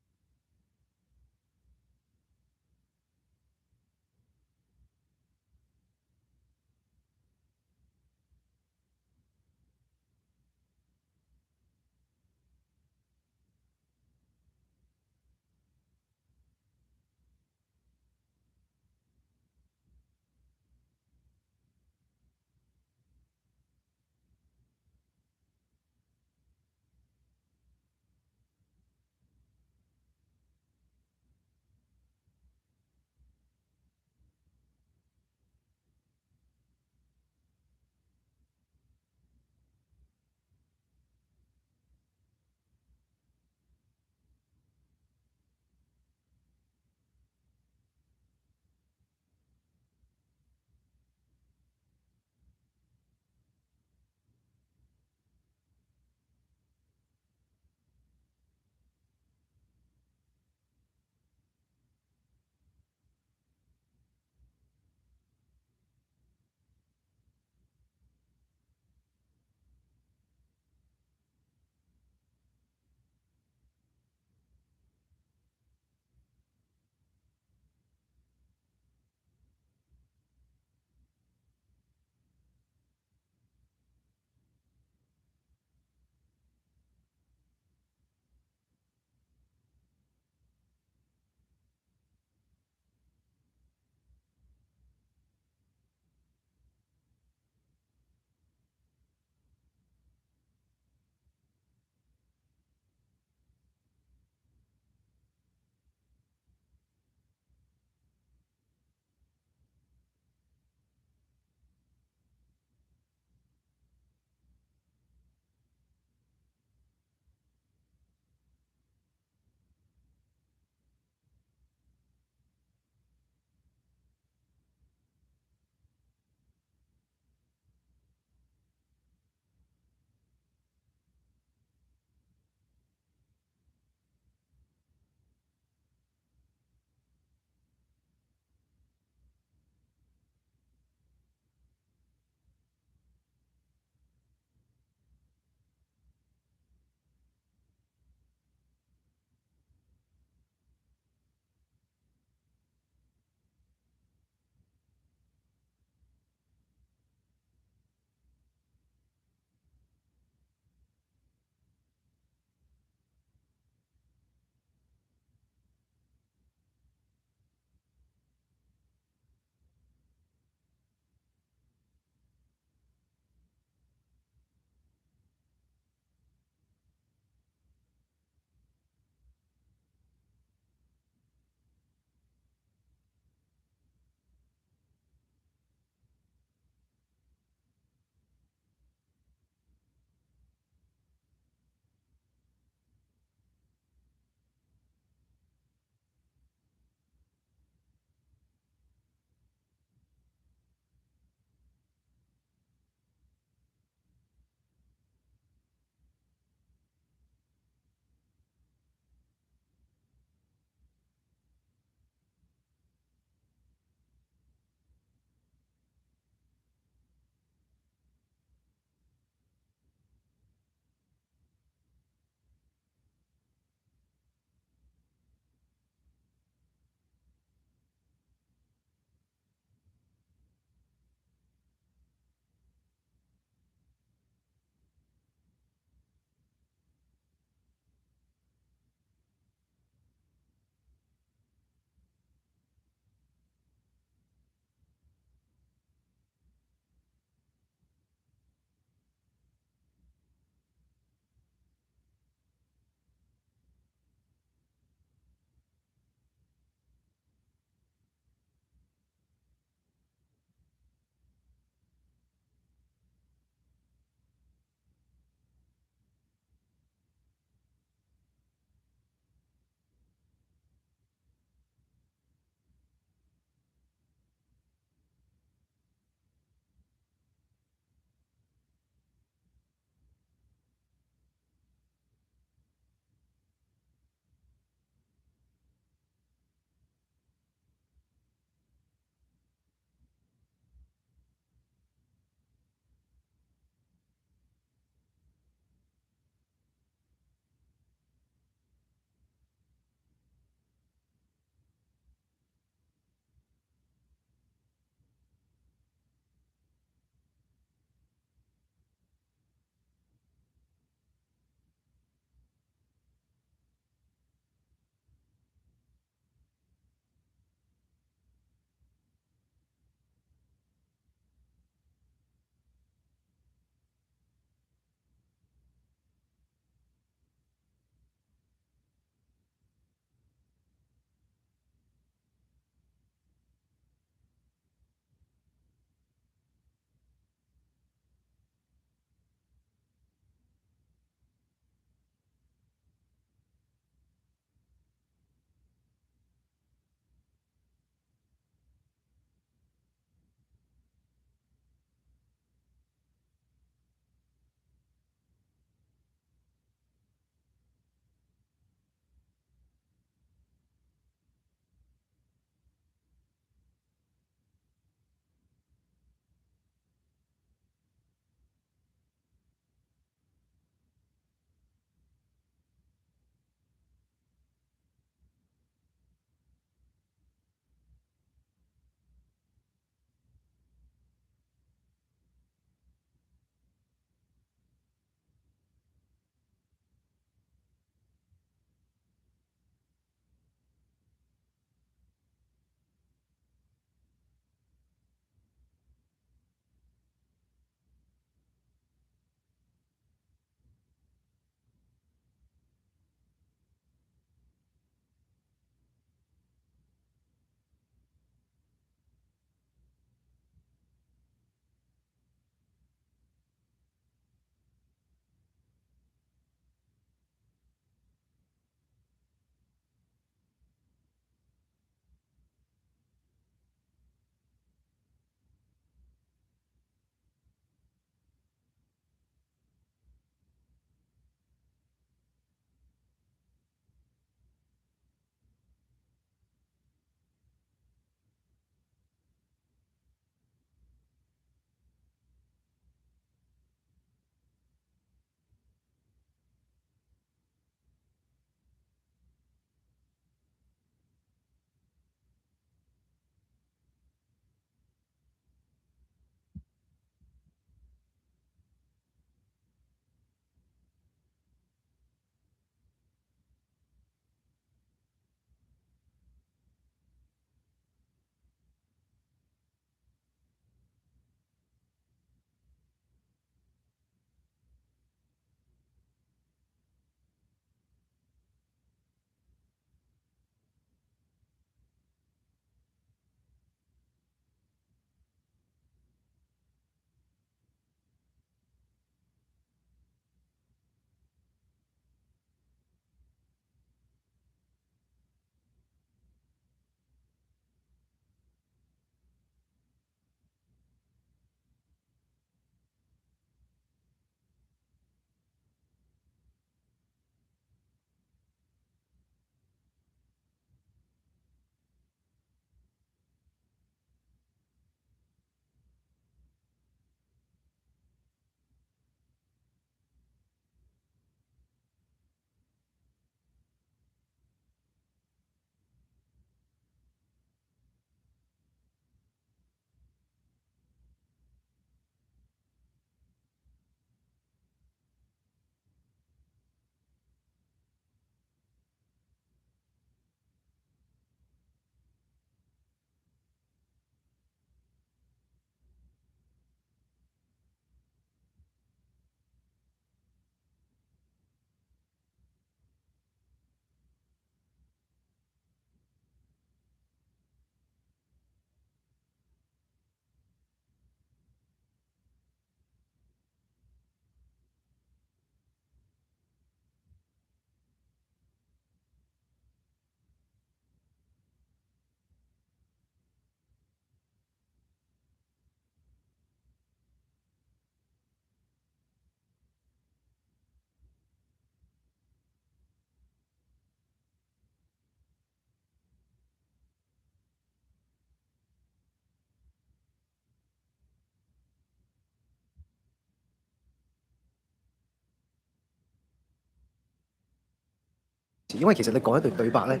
因為其實你講一段對白咧，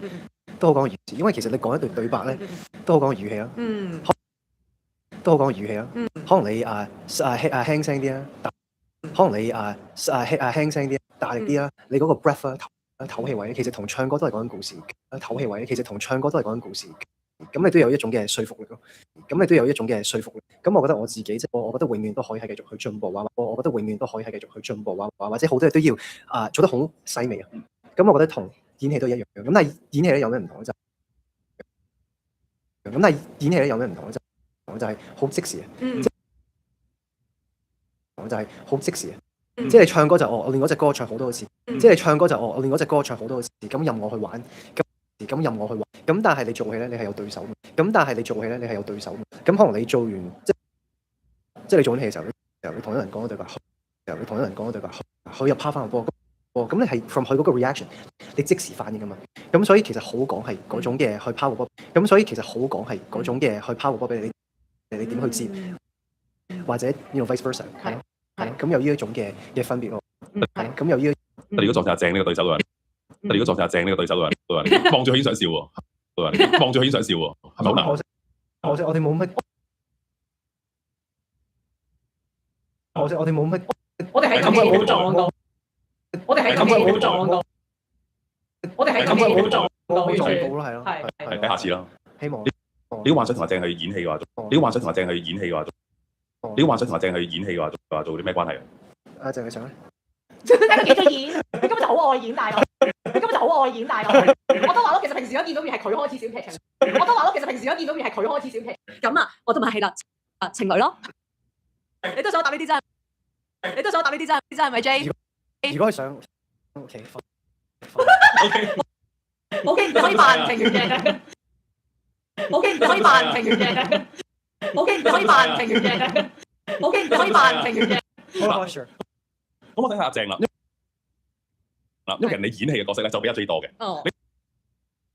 都好講個語氣。因為其實你講一段對白咧，都好講個語氣啦。都好講個語氣啦。可能你輕聲啲啦，可能你輕聲啲，大力啲啦。你嗰個 breath 啦，唞氣位咧，其實同唱歌都係講緊故事。唞氣位咧，其實同唱歌都係講緊故事。咁你都有一種嘅說服力咯。咁你都有一種嘅說服力。咁我覺得我自己即係我覺得永遠都可以係繼續去進步啊！我覺得永遠都可以係繼續去進步啊！或者好多嘢都要做得好細微啊！咁我覺得同演戲都一樣。咁但係演戲咧有咩唔同咧？咁但係演戲咧有咩唔同咧？就係好即時啊！就係好即時啊！即係你唱歌就我練嗰隻歌唱好多次，即係你唱歌就我練嗰隻歌唱好多次，咁任我去玩，咁任我去玩。咁但係你做戲咧，你係有對手嘅。咁但係你做戲咧，你係有對手嘅。咁可能你做完即係你做緊戲嘅時候，你同一人講嗰對白，你同一人講嗰對白，佢又拋翻個波，咁你係 from 佢嗰個 reaction， 你即時反應噶嘛。咁所以其實好講係嗰種嘅去拋個波，咁所以其實好講係嗰種嘅去拋個波俾你點去接，或者 vice versa， 係咁有呢一種嘅分別咯。係咁有呢。如果撞正阿正呢個對手嘅話，如果撞正阿正呢個對手嘅話，望住佢已經想笑喎，望住佢已經想笑喎，係咪好難？我哋冇乜，我哋冇乜，我哋係咁嘅冇撞到，我哋係咁嘅冇撞到，我哋係咁嘅冇撞到，冇撞到咯，係咯，係睇下次啦。希望你幻想同阿正去演戲嘅話，你幻想同阿正去演戲嘅話，你幻想同阿正去演戲嘅話，做啲咩關係啊？阿正你想咧？睇佢幾中意演，你根本就好愛演大佬，你根本就好愛演大佬。我都話咯，其實平時我見到面係佢開始小劇場，我都話咯，其實平時我見到面係佢開始小劇場。咁啊，我都咪係啦，情侶咯。你都想我答呢啲真？你都想我答呢啲真？呢真係咪 J？如果係想 ，OK， OK， 你可以扮情緣嘅。OK， 你可以扮情緣嘅。OK， 你可以扮情緣嘅。OK， 你可以扮情緣嘅。好啦，sure。咁我睇下阿正啦。嗱，因為人你演戲嘅角色咧就比阿 J 多嘅。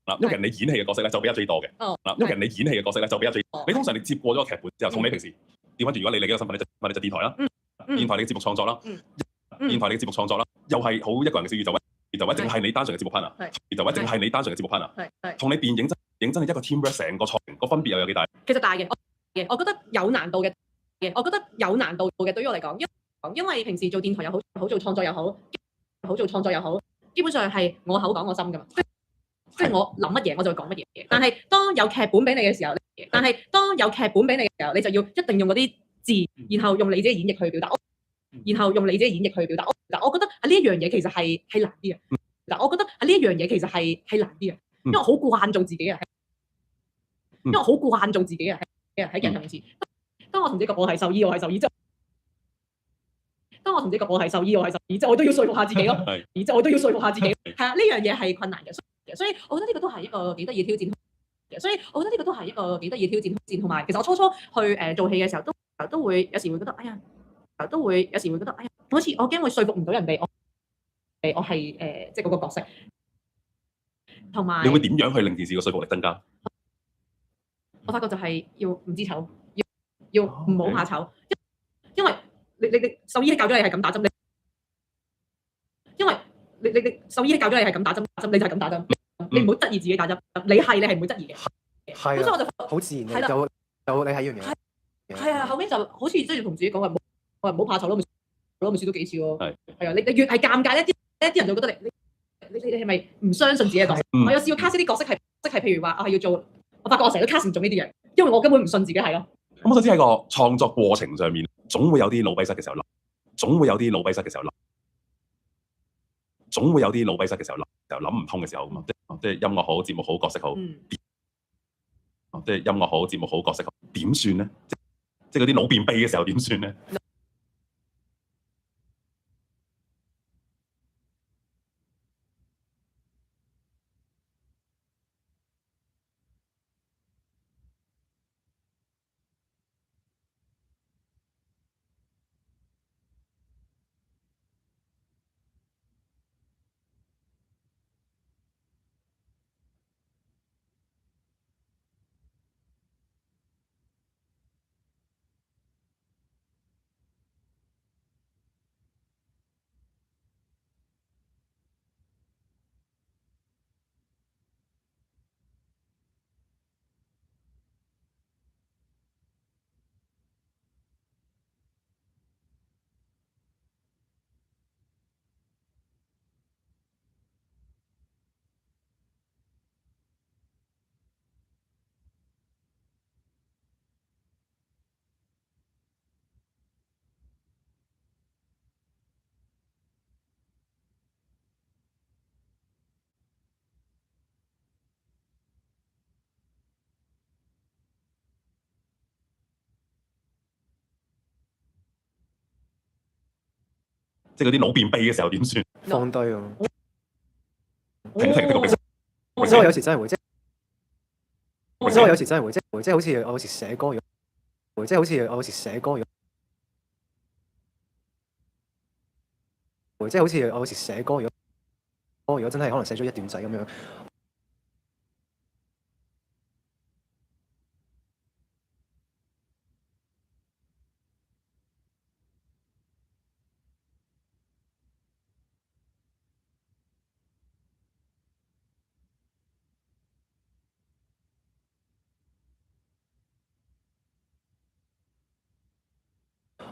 嗱，因為人你演戲嘅角色咧就比阿 J 多嘅。嗱，因為人你演戲嘅角色咧就比阿 J 多。你通常你接過咗個劇本之後，同你平時調翻轉，如果你嘅身份，你就電台啦。電台你嘅節目創作啦。電台你嘅節目創作啦，又係好一個人嘅小宇宙，就或者淨係你單純嘅節目 partner，就或者淨係你單純嘅節目 partner，同你電影認真係一個 teamwork 成個創個分別又有幾大？其實大嘅，我覺得有難度嘅，我覺得有難度嘅對於我嚟講，因為平時做電台又好，做創作又好，做創作又好，基本上係我口講我心㗎嘛，即係我諗乜嘢我就會講乜嘢。但係當有劇本俾你嘅時候，你就要一定用嗰啲字，然後用你自己演繹去表達。嗱，我覺得呢一樣嘢其實係難啲嘅。嗱，我覺得呢一樣嘢其實係難啲嘅，因為我好慣做自己啊，喺人面前。當我同自己講我係獸醫，即係當我同自己講我係獸醫，即係我都要說服下自己咯。然之後我都要說服下自己，係啊，呢樣嘢係困難嘅，所以我覺得呢個都係一個幾得意嘅挑戰。同埋其實我初去做戲嘅時候，都會有時會覺得，哎呀，好似我驚會說服唔到人哋，我係即係嗰個角色。同埋你會點樣去令件事嘅說服力增加？我發覺就係要唔知醜，要唔好怕醜，因為你獸醫教咗你係咁打針，因為你獸醫教咗你係咁打針，你就係咁打針，你唔好質疑自己打針，你係唔會質疑嘅。係咁所以我就好自然嘅，就你係一樣嘢。係啊，後尾就好似即係同自己講話，我話唔好怕醜咯，咪試多幾次咯。係啊，你越係尷尬一啲人就覺得你係咪唔相信自己嘅角色？我有試過 cast 啲角色係譬如話我係要做，我發覺我成日都 cast 唔中呢啲嘢，因為我根本唔信自己係咯。咁我想知喺個創作過程上面，總會有啲腦閉塞嘅時候諗，就諗唔通嘅時候嘛。即係音樂好，節目好，角色好，即係音樂好，節目好，角色好，點算咧？即係嗰啲腦便秘嘅時候點算咧？即係嗰啲腦便秘嘅時候點算？放低啊！停停個即係我有時真係會，即係我有時真係會，即係好似我有時寫歌咁，即係好似我有時寫歌咁，即係好似我有時寫歌咁。如果真係可能寫咗一段仔咁樣。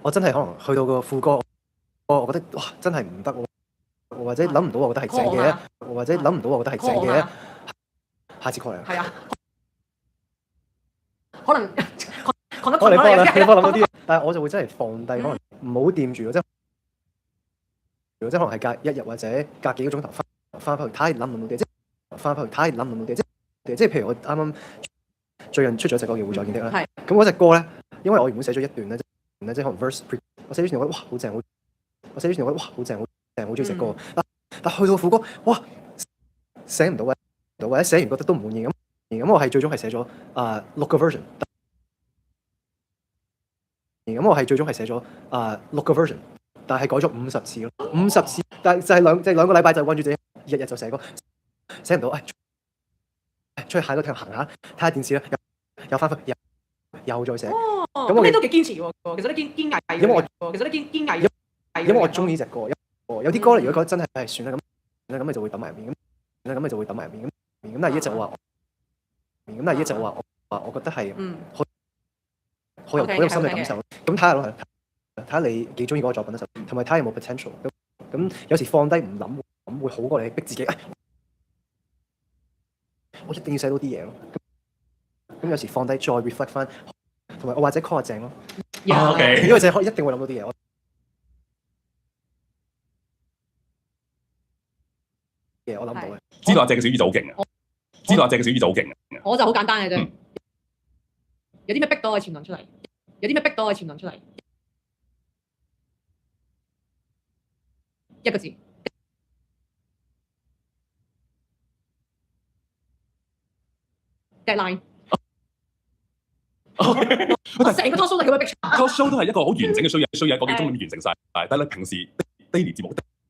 我真係可能去到個副歌，我覺得哇真係唔得喎，或者諗唔到我覺得係正嘅，或者諗唔到我覺得係正嘅，下次 call 嚟。係啊，可能講得你幫啦，你幫諗到啲，但係我就會真係放低，可能唔好掂住，即係可能係隔一日或者隔幾個鐘頭翻返去睇下諗唔諗到啲，即係翻返去睇下諗唔諗到啲，即係譬如我啱啱最近出咗隻歌叫《會再見的》啦，咁嗰隻歌咧，因為我原本寫咗一段咧。即係可能 verse， 我寫咗段我覺得哇好正，我寫咗段我覺得哇好正，好中意隻歌。但去到副歌，哇寫唔到或者寫完覺得都唔滿意咁，我係最終係寫咗6個 version。咁我係最終係寫咗6個 version， 但係改咗50次咯，50次，但係就係兩個禮拜就溫住自己，日日就寫歌，寫唔到，出去行下睇下電視啦，又翻去又再寫。咁你都幾堅持喎，其實你堅毅嘅。因為我中意呢隻歌，有啲歌如果覺得真係算啦咁你就會抌埋入面，咁但係一就話，我覺得係好有心嘅感受。咁睇下你幾中意嗰個作品啦，同埋睇下有冇 potential。咁有時放低唔諗會好過你逼自己，我一定要寫到啲嘢咯。咁有時放低再 reflect 翻。同埋我或者 call 阿鄭咯，因為鄭一定會諗到啲嘢。我諗到嘅。知道阿鄭嘅小宇宙好勁啊！我就好簡單嘅啫。有啲咩逼到我潛能出嚟？一個字。deadline。我成個 talk show 都係咁樣逼出 talk show 都係一個好完整嘅 show，一個幾鐘咁完成晒。但係你平時 daily 節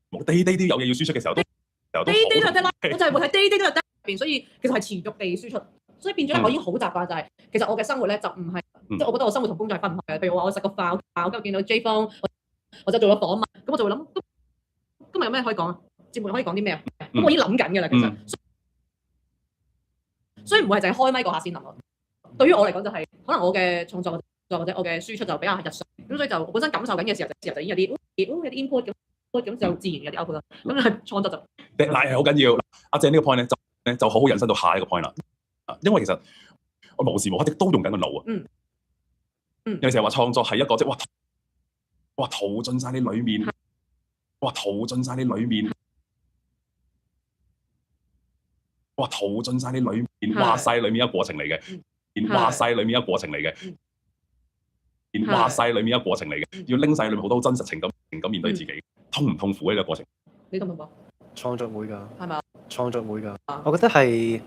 目，day 都有嘢要輸出嘅時候，day 都係 deadline，我就係會喺 day 都係 deadline 入邊，所以其實係持續地輸出，所以變咗咧，我已經好習慣就係，其實我嘅生活咧就唔係，即係我覺得我生活同工作係分唔開嘅。譬如我話我食個飯，今日見到 J 方，我就做咗訪問，咁我就會諗，今日有咩可以講啊？節目可以講啲咩啊？咁我已經諗緊㗎啦，其實，所以唔會係淨係開咪嗰下先諗咯。對於我嚟講就係，可能我嘅創作或者我嘅輸出就比較係日常，咁所以就我本身感受緊嘅時候就已經有啲input 咁就自然有啲 output 啦。咁係創作就deadline係好緊要。阿鄭呢個 point 咧就好好引申到下一個 point 啦。因為其實我無時無刻都用緊個腦啊。有時候話創作係一個即係哇陶盡晒你裡面，話晒你裡面，話晒裡面一個過程嚟嘅。話晒裏面一個過程嚟嘅，要拎晒裏面好多真實情感面對自己，痛唔痛苦呢個過程？你痛唔痛苦？創作會㗎，係咪？創作會㗎，我覺得係，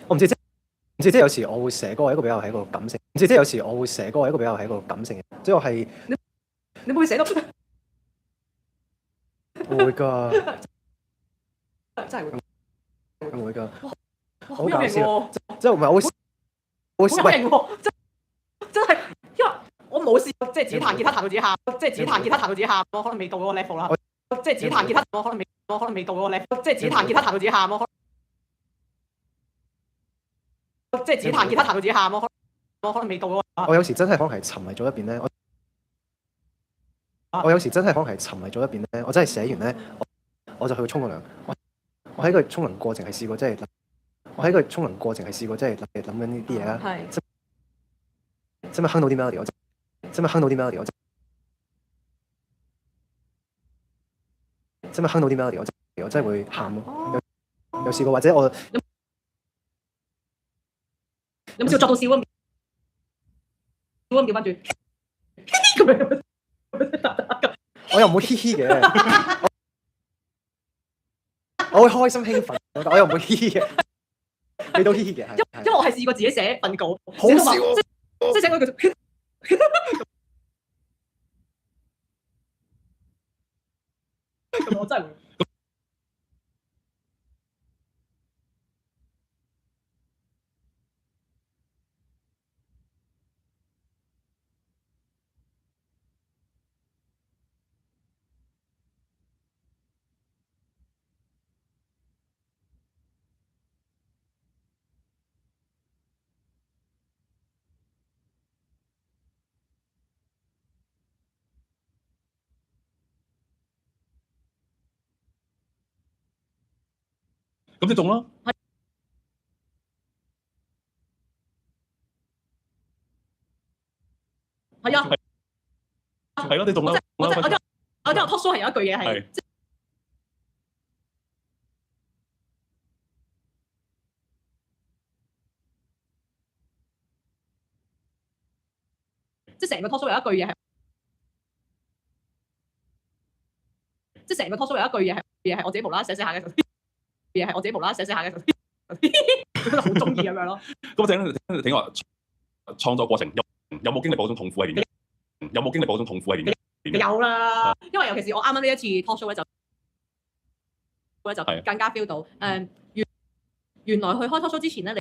我唔知即係有時我會寫歌係一個比較係一個感性，即係有時我會寫歌係一個比較係一個感性嘅，即係我係你會寫到會㗎，真係會㗎，好搞笑，即係唔係我會。好有型喎！真係，因為我冇試過，即係自己彈吉他彈到自己喊，我可能未到嗰個 level 啦。即係自己彈吉他，我可能未到嗰個 level。即係自己彈吉他彈到自己喊，我可能未到嗰個。我有時真係可能係沉迷咗一邊咧，我有時真係可能係沉迷咗一邊咧，我真係寫完咧，我就去沖個涼。我喺個沖涼過程係試過，即係。我喺個沖涼過程係試過，即係諗緊呢啲嘢啦。即係哼到啲 melody， 即係哼到啲 melody， 即係哼到啲 melody， 我真係會喊咯。有試過，或者我有冇試過作到笑咁？笑翻轉咁樣，我又唔會嘻嘻嘅，我會開心興奮，但我又唔會嘻嘻嘅，未到嘻嘻嘅，係因為我係試過自己寫份稿，好笑啊即係寫嗰句。咁我真係會。咁你中啦。係啊。係咯，你中啦。我今日 talk show 係有一句嘢係。即係成個 talk show 有一句嘢係，即係成個 talk show 有一句嘢係我自己無啦啦寫下嘅時候，嘢係我自己無啦啦寫下嘅時候，覺得好中意咁樣咯。咁請話創作過程有冇經歷過嗰種痛苦喺邊？有冇經歷過嗰種痛苦喺邊？有啦，因為尤其是我啱啱呢一次 talk show 咧就更加 feel 到原來去開 talk show 之前咧，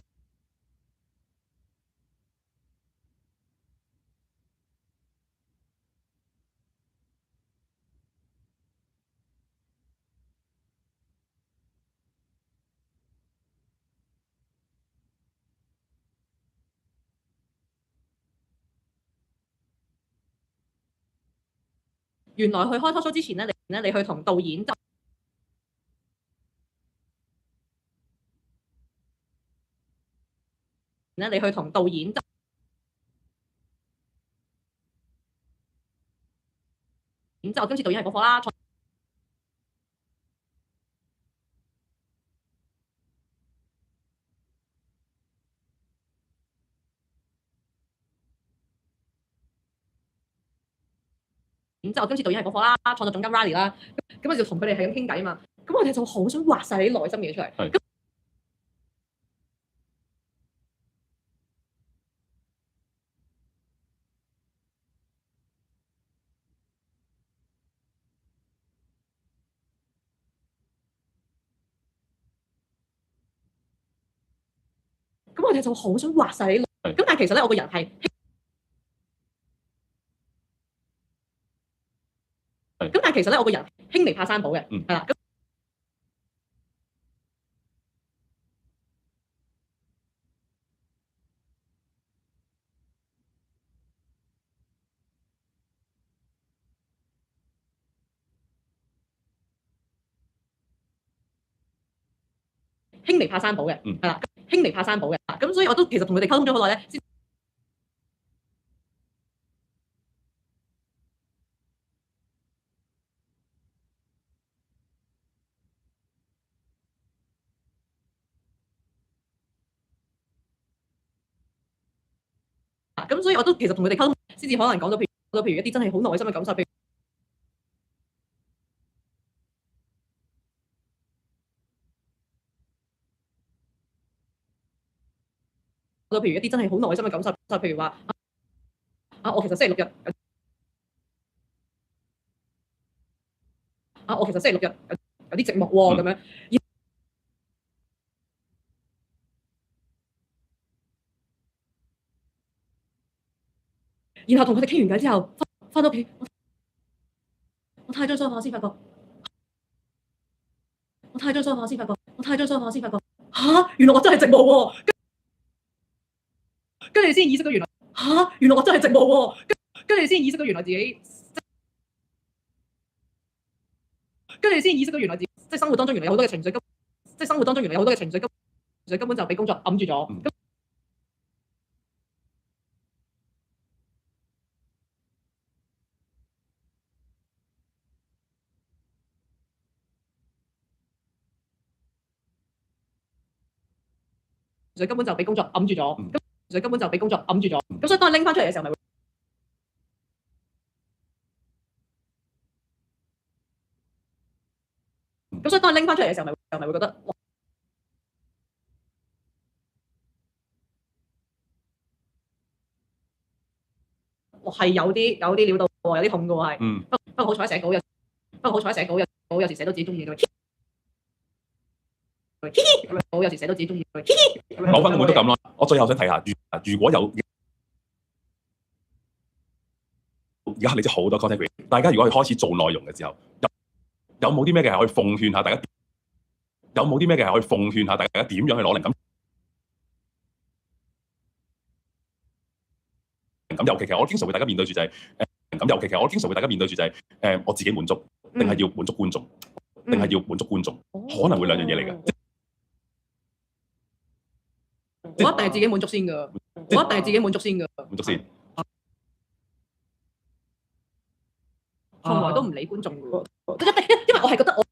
原來去開 talk show 之前咧，你去同導演你去同導演然之後今次導演係嗰課啦。然之後今次導演係嗰課啦，創作總監 Riley 啦，咁我就同佢哋係咁傾偈嘛。咁我哋就好想畫晒啲內心嘢出嚟。咁我哋就好想畫晒啲，咁但係其實咧，我個人係咁，但係其實咧，我個人輕微怕生保嘅，係啦。輕微怕生保嘅，係啦，輕微怕生保嘅，咁所以我都其實同佢哋溝通咗好耐咧，先咁所以我都其實同佢哋溝通，先至可能講到譬如一啲真係好內心嘅感受，譬如一啲真係好內心嘅感受，就譬如話我其實星期六日我其實星期六日有啲寂寞喎咁樣。然後同佢哋傾完偈之後，翻到屋企，我太張梳化先發覺，原來我真係寂寞喎。跟住先意識到原來我真係寂寞喎。跟住先意識到原來自己，跟住先意識到原來自己即係生活當中原來有好多嘅情緒，即係生活當中原來有好多嘅情緒根本就俾工作揞住咗。根本就俾工作揞住咗，根本就俾工作揞住咗。咁所以當拎翻出嚟嘅時候，咪會當拎翻出嚟嘅時候，咪會覺得哇！我係有啲料到喎，有啲痛嘅喎係。不過好彩寫稿有時寫到自己中意嘅。我有時寫到自己中意嘅。某分會都咁啦。我最後想睇下，如果有而家你知好多 content creator， 大家如果係開始做內容嘅時候，有冇啲咩嘅係可以奉勸下大家？有冇啲咩嘅係可以奉勸下大家點樣去攞靈感？咁尤其我經常會大家面對住就係咁，尤其我經常會大家面對住就係我自己滿足，定係要滿足觀眾，定係要滿足觀眾，可能會兩樣嘢嚟嘅。我一定係自己滿足先㗎，滿足先。從來都唔理觀眾㗎喎，因為我係覺得我。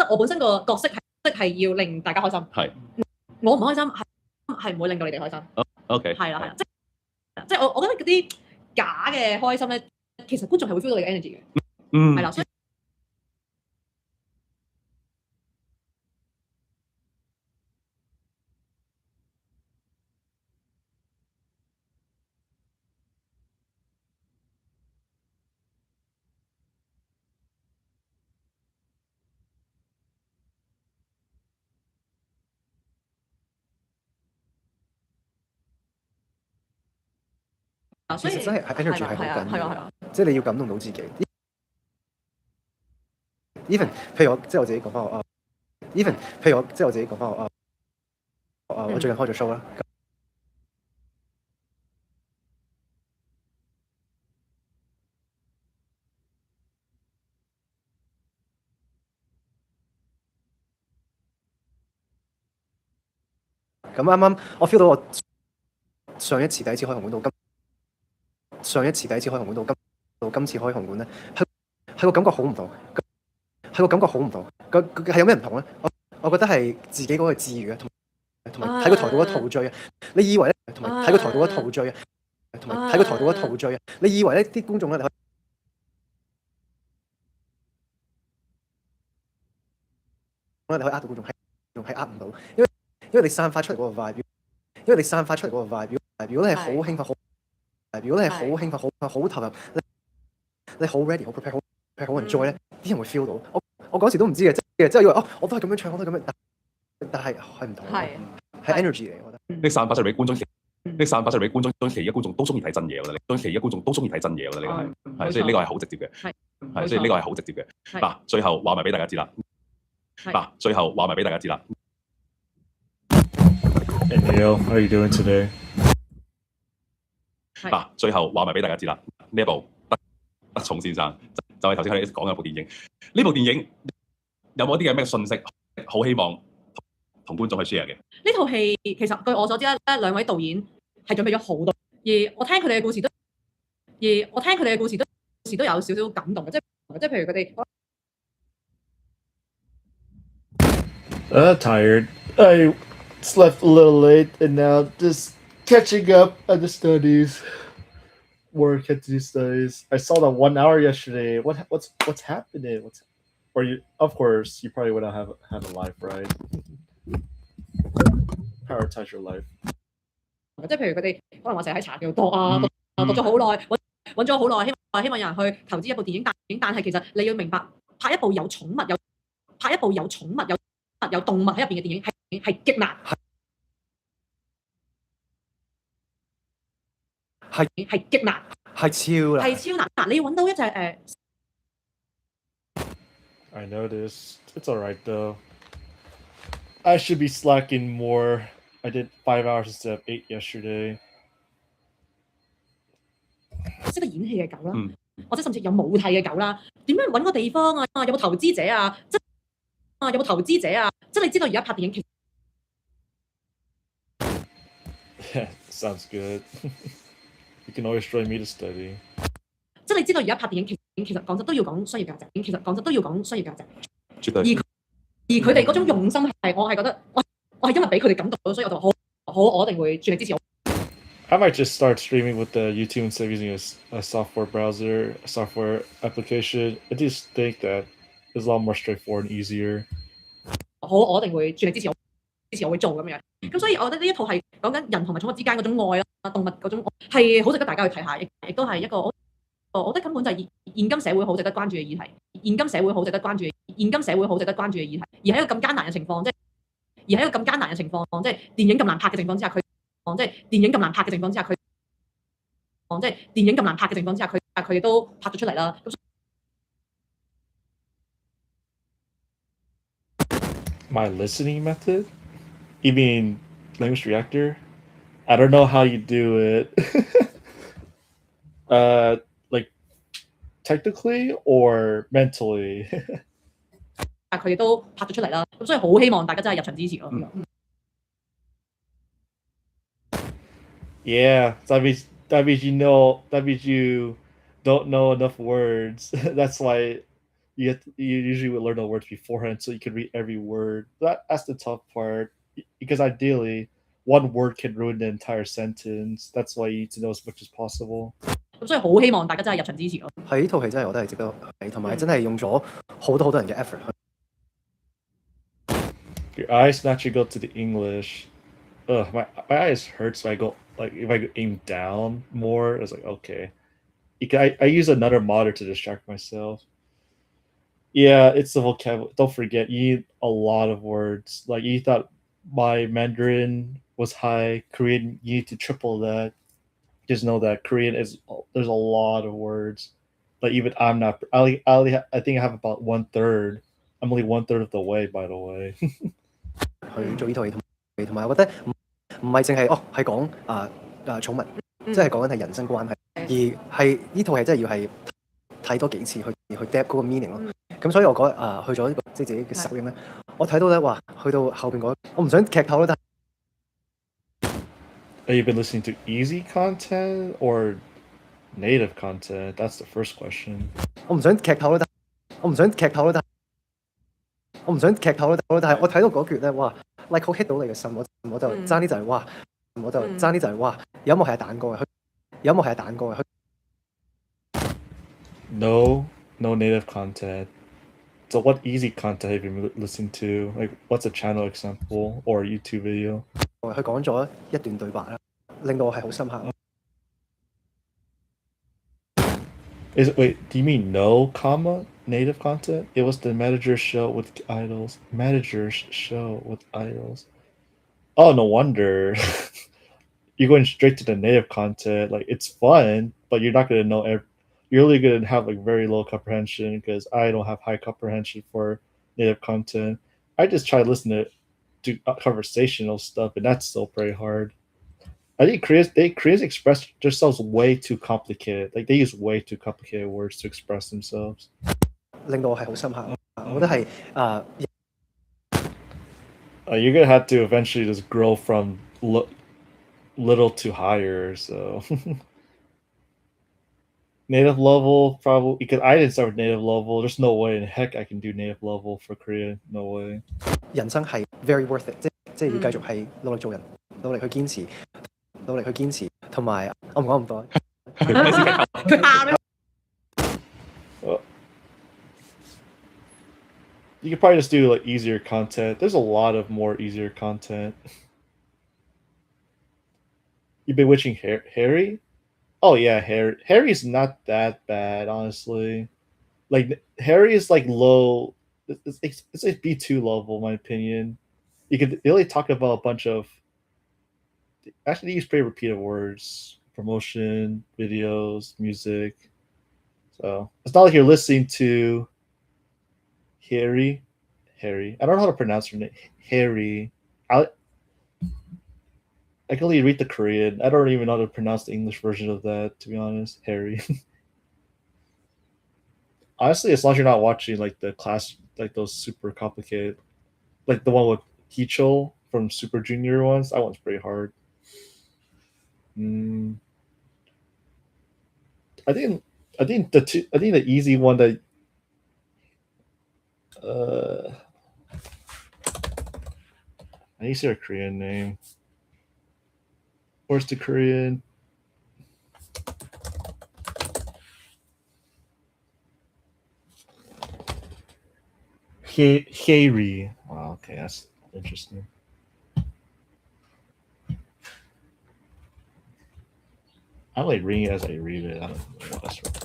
我本身個角色係要令大家開心，係我唔開心係唔會令到你哋開心。OK，係啦，即係我覺得嗰啲假嘅開心咧，其實觀眾係會 feel 到你嘅 energy 嘅，係啦，所以。其實真係 energy 係好緊要，即係你要感動到自己。even 譬如我即係我自己講翻我even 譬如我即係我自己講翻我最近開咗 show 啦。咁啱啱我 feel 到我上一次第一次開紅館到今次開紅館咧，係個感覺好唔同，係有咩唔同咧？我覺得係自己嗰個治癒啊，同埋睇個台度嘅陶醉啊。你以為咧，同埋睇個台度嘅陶醉啊，你以為咧啲觀眾咧，你可以呃到觀眾，係呃唔到，因為你散發出嚟嗰個 vibe， 如果你係好興奮，好投入，你好 ready， 好 prepare， 好 enjoy 咧，啲人會 feel 到。我嗰時都唔知嘅，即係以為我都係咁樣唱，我都係咁樣，但係唔同，係 energy 嚟，我覺得。你散發出嚟俾觀眾，其而家觀眾都中意睇真嘢，我覺得你。其而家觀眾都中意睇真嘢，我覺得呢個係，所以呢個係好直接嘅，係，所以呢個係好直接嘅。嗱，最後話埋俾大家知啦。Hey Neil, how are you doing today? 嗱，最後話埋俾大家知啦。呢一部德松先生就係頭先我哋講嘅一部電影。呢部電影有冇啲嘅咩信息好希望同觀眾去 share 嘅？呢套戲其實據我所知咧，兩位導演係準備咗好多，而我聽佢哋嘅故事都有少少感動嘅，即係譬如佢哋。Tired. I slept a little late and now just catching up on the studies. More catching studies. I saw that 1 hour yesterday. What's happening? Or you? Of course, you probably wouldn't have had a life, right? Prioritize your life. 即係譬如佢哋可能話成日喺茶記度度啊，度咗好耐，揾咗好耐，希望有人去投資一部電影，但係其實你要明白，拍一部有寵物、有動物喺入邊嘅電影係極難，係極難，係超難，係超難。嗱，你要揾到一隻I noticed. It's alright though. I should be slacking more. I did 5 hours instead of 8 yesterday. 識得演戲嘅狗啦，或者甚至有武替嘅狗啦，點樣揾個地方啊？有冇投資者啊？有冇投資者啊？即係你知道而家拍電影其 Sounds good. You can always join me to study. 即係你知道而家拍電影其實講真都要講商業價值，絕對。而佢哋嗰種用心係，我係覺得我係因為俾佢哋感動到，所以我就好，我一定會全力支持我。I might just start streaming with the YouTube instead of using a software browser, a software application. I just think that it's a lot more straightforward and easier. 我一定會全力支持我會做咁樣。咁所以我覺得呢一套係講緊人同埋寵物之間嗰種愛啦，動物嗰種愛係好值得大家去睇下，亦都係一個我覺得根本就係現今社會好值得關注嘅議題，現今社會好值得關注嘅議題，而喺一個咁艱難嘅情況，即係電影咁難拍嘅情況之下，佢哋都拍咗出嚟啦。My listening method? You mean language reactor? I don't know how you do it. Like technically or mentally? 佢哋都拍咗出嚟啦，咁所以好希望大家真係入場支持咯。Yeah, that means you don't know enough words. That's why you usually would learn the words beforehand so you can read every word. That's the tough part because ideally one word can ruin the entire sentence. That's why you need to know as much as possible. 咁所以好希望大家真係入場支持咯。係呢套戲真係我覺得係值得睇，同埋真係用咗好多人嘅 effort 去。Your eyes naturally go to the English. Ugh, my eyes hurt, so I go like if I aim down more, it's like okay. I use another monitor to distract myself. Yeah, it's the vocabulary. Don't forget, you need a lot of words. Like you thought my Mandarin was high, Korean you need to triple that. Just know that Korean there's a lot of words. But even I'm not. I think I have about 1/3. I'm only 1/3 of the way, by the way. 去做呢套戲，同埋我覺得唔係淨係係講寵物，即係講緊係人生關係，而係呢套戲真係要係睇多幾次去 depth 嗰個 meaning 咯。咁所以我覺得去咗呢個即係自己嘅首映咧，我睇到咧哇，去到後邊嗰，我唔想劇透啦，但 Have you been listening to easy content or native content? That's the first question. 我唔想劇透啦，但係我睇到嗰橛咧，哇 ，like 好 hit 到你嘅心，我就爭啲就係哇，有幕係彈歌嘅，No native content. So what easy content have you been listening to? Like what's a channel example or a YouTube video? 佢講咗一段對白啦，令到我係好深刻。Wait, do you mean no comma native content? It was the manager's show with idols. Oh, no wonder. You're going straight to the native content. Like it's fun, but you're not gonna know. You're really gonna have like very low comprehension because I don't have high comprehension for native content. I just try to listen to conversational stuff, and that's still pretty hard. I think Koreans express themselves way too complicated. Like they use way too complicated words to express themselves. 令到我係好深刻，我覺得係you're gonna have to eventually just grow from little to higher. So native level probably because I didn't start with native level. There's no way in heck I can do native level for Korean. No way. 人生係 very worth it，即係要繼續係努力做人，努力去堅持。努力去堅持，同埋我唔講咁多。佢喊 You could probably just do like easier content. There's a lot of more easier content. You've been watching Harry? Oh yeah, Harry's not that bad, honestly. Like Harry is like low. It's a B2 level, in my opinion. You could really talk about a bunch of. Actually, they use pretty repeated words: promotion, videos, music. So it's not like you're listening to Harry. I don't know how to pronounce her name. Harry. I can only read the Korean. I don't even know how to pronounce the English version of that, to be honest. Harry. Honestly, as long as you're not watching like the class, like those super complicated, like the one with Hicho from Super Junior ones, that one's pretty hard. I think the easy one that I need to see a Korean name. Where's the Korean? Harry. Wow, okay, that's interesting. I like reading it as I read it. I don't know what that's right.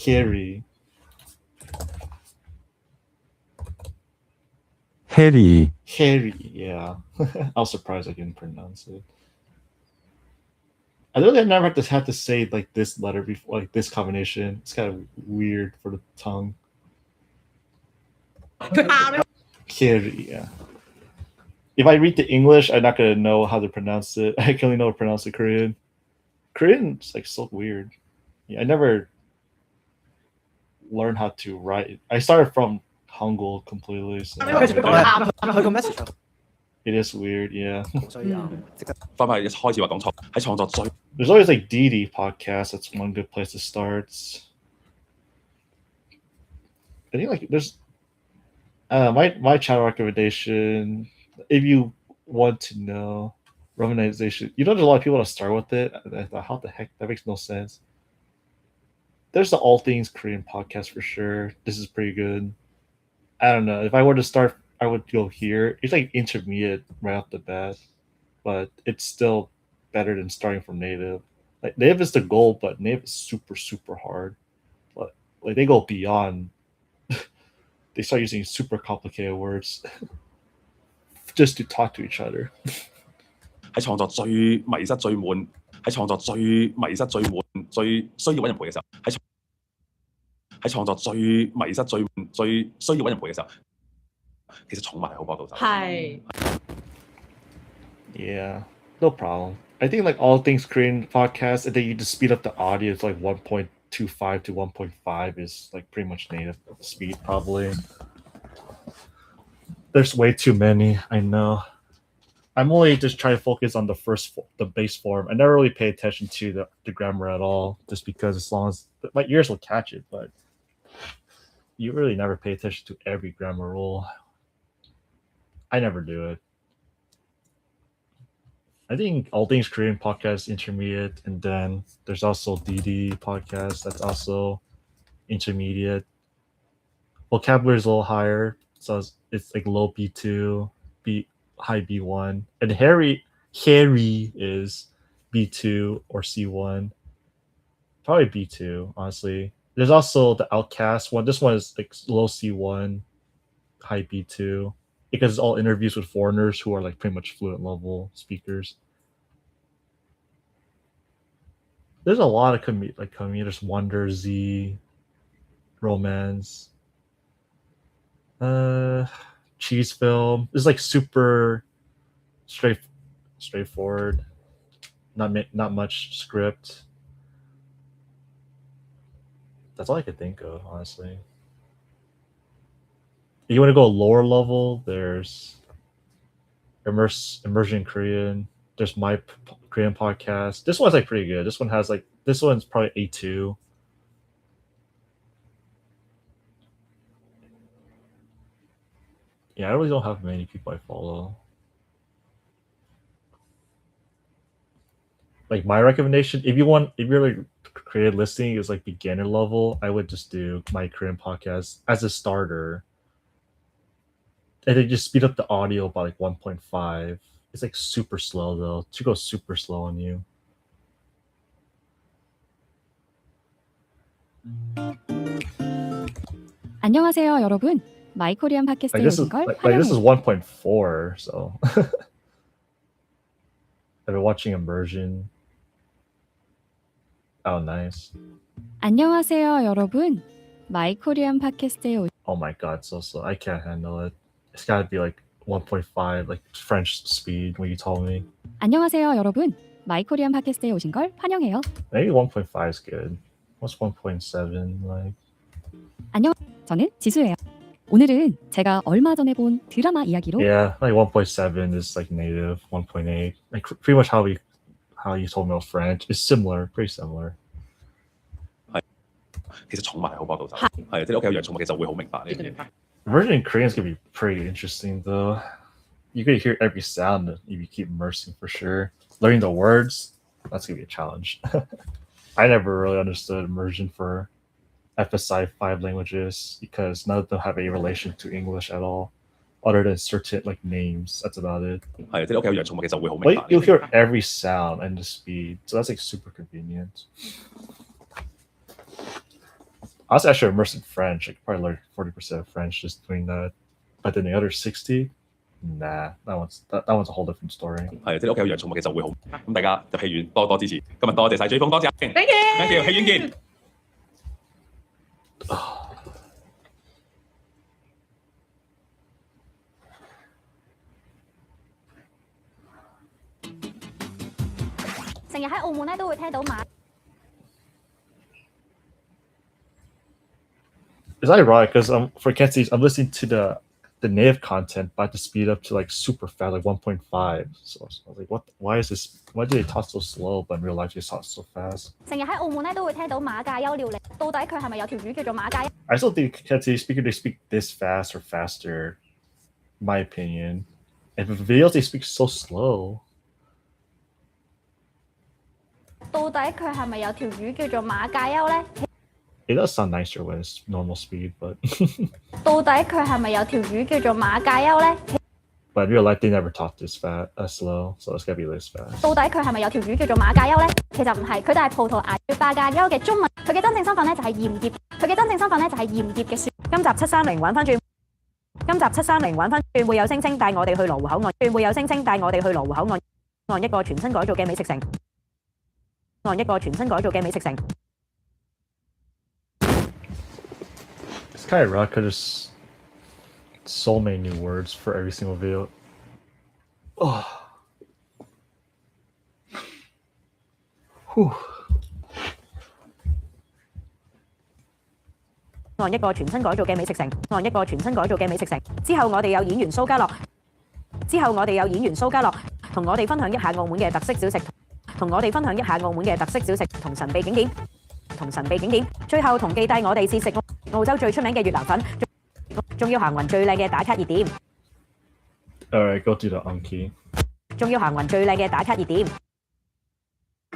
Harry. Harry, yeah. I was surprised I didn't pronounce it. I literally never had to say like this letter before, like this combination. It's kind of weird for the tongue. Harry, yeah. If I read the English, I'm not gonna know how to pronounce it. I can only know how to pronounce the Korean. Korean's like so weird. Yeah, I never learned how to write. I started from Hangul completely. So it is weird, yeah. 翻返去一開始話講錯喺創作最 There's always like DD podcast. That's one good place to start. I think like there's my channel recommendation. If you want to know romanization, you know there's a lot of people that start with it. I thought, how the heck, that makes no sense. There's the All Things Korean podcast for sure. This is pretty good. I don't know if I were to start, I would go here. It's like intermediate right off the bat, but it's still better than starting from native. Like native is the goal, but native is super hard. But like they go beyond. They start using super complicated words just to talk to each other. 喺創作最迷失、最悶，喺創作最迷失、最悶、最需要揾人陪嘅時候，喺創作最迷失、最悶、最需要揾人陪嘅時候，其實重埋好幫到手。係。Yeah, no problem. I think like All Things Korean podcast, and then you just speed up the audio. It's like 1.25 to 1.5 is like pretty much native speed probably. There's way too many, I know. I'm only just trying to focus on the base form. I never really pay attention to the grammar at all, just because as long as my ears will catch it, but you really never pay attention to every grammar rule. I never do it. I think All Things Korean podcast intermediate, and then there's also DD podcast that's also intermediate. Vocabulary is a little higher, so it's like low B2, high B1, and Harry is B2 or C1, probably B2 honestly. There's also the Outcast one. This one is like low C1, high B2, because it's all interviews with foreigners who are like pretty much fluent level speakers. There's a lot of There's Wonder, Z, Romance, Cheese Film. It's like super straightforward. Not much script. That's all I could think of, honestly. If you want to go lower level, there's Immersion Korean. There's my Korean podcast. This one's like pretty good. This one's probably A2. Yeah, I really don't have many people I follow. like my recommendation, if you're like creative listening is like beginner level, I would just do my Korean podcast as a starter. And then just speed up the audio by like 1.5. It's like super slow though. To go super slow on you. 안녕하세요, 여러분. 마이코리안 Like 팟캐스트에 this 오신 is 걸 like this is 환영해요. 1.4, so I've been watching immersion. Oh, nice. 안녕하세요, 여러분. 마이코리안 팟캐스트에 오신 Oh my god, so slow. I can't handle it. It's gotta be like 1.5, like French speed when you told me. 안녕하세요, 여러분. 마이코리안 팟캐스트에 오신 걸 환영해요. Maybe 1.5 is good. What's 1.7 like? 안녕, 저는 지수예요. 오늘은 제가 얼마 전에 본 드라마 이야기로 Yeah, like 1.7 is like native. 1.8, like pretty much how you told me about French is similar, pretty similar. 其實重埋好播到就係，即係屋企有養寵物，其實會好明白呢樣嘢。Version in Korean is gonna be pretty interesting though. You gotta hear every sound if you keep immersing for sure. Learning the words, that's gonna be a challenge. I never really understood immersion for FSI 5 languages because none of them have a relation to English at all, other than certain like names. That's about it. 係，即係屋企有養寵物，其實會好明白 But you'll hear every sound and the speed, so that's like super convenient. I was actually immersed in French. I could probably learn 40% of French just doing that. But then the other 60, nah, that one's a whole different story. 係，即係屋企有養寵物，其實會好。咁大家入戲院多多支持。今日多謝晒追風，多謝。Thank you， Thank you，戲院見。成日喺澳門咧都會聽到馬。It's ironic because for Cantonese, I'm listening to the native content, but I have to speed up to like super fast, like 1.5. So I was like, what? Why is this? Why do they talk so slow, but in real life they talk so fast? 成日喺澳門咧都會聽到馬介休料理，到底佢係咪有條魚叫做馬介？ I still think Cantonese speakers they speak this fast or faster, in my opinion. And with videos they speak so slow. 到底佢係咪有條魚叫做馬介休咧？ It does sound nicer when it's normal speed, but 到底佢係咪有條魚叫做馬介休咧？ but in real life they never talk this slow, so it's gotta be this fast. 到底佢係咪有條魚叫做馬介休咧？其實唔係，佢就係葡萄牙語馬介休嘅中文。佢嘅真正身份咧就係鹽業，佢嘅真正身份咧就係鹽業嘅樹。今集730玩翻轉，今集730玩翻轉會有聲稱帶我哋去羅湖口岸，會有聲稱帶我哋去羅湖口岸，按一個全新改造嘅美食城，按一個全新改造嘅美食城。 It's kind of rough because there's so many new words for every single video. Oh. Whew. 按一個全新改造嘅美食城，按一個全新改造嘅美食城。之後我哋有演員蘇家樂，之後我哋有演員蘇家樂同我哋分享一下澳門嘅特色小食，同我哋分享一下澳門嘅特色小食同神秘景點，同神秘景點。最後同記帶我哋試食澳洲最出名嘅越南粉，仲要行勻最靚嘅打卡熱點。Alright, go to the Anki. 仲要行勻最靚嘅打卡熱點。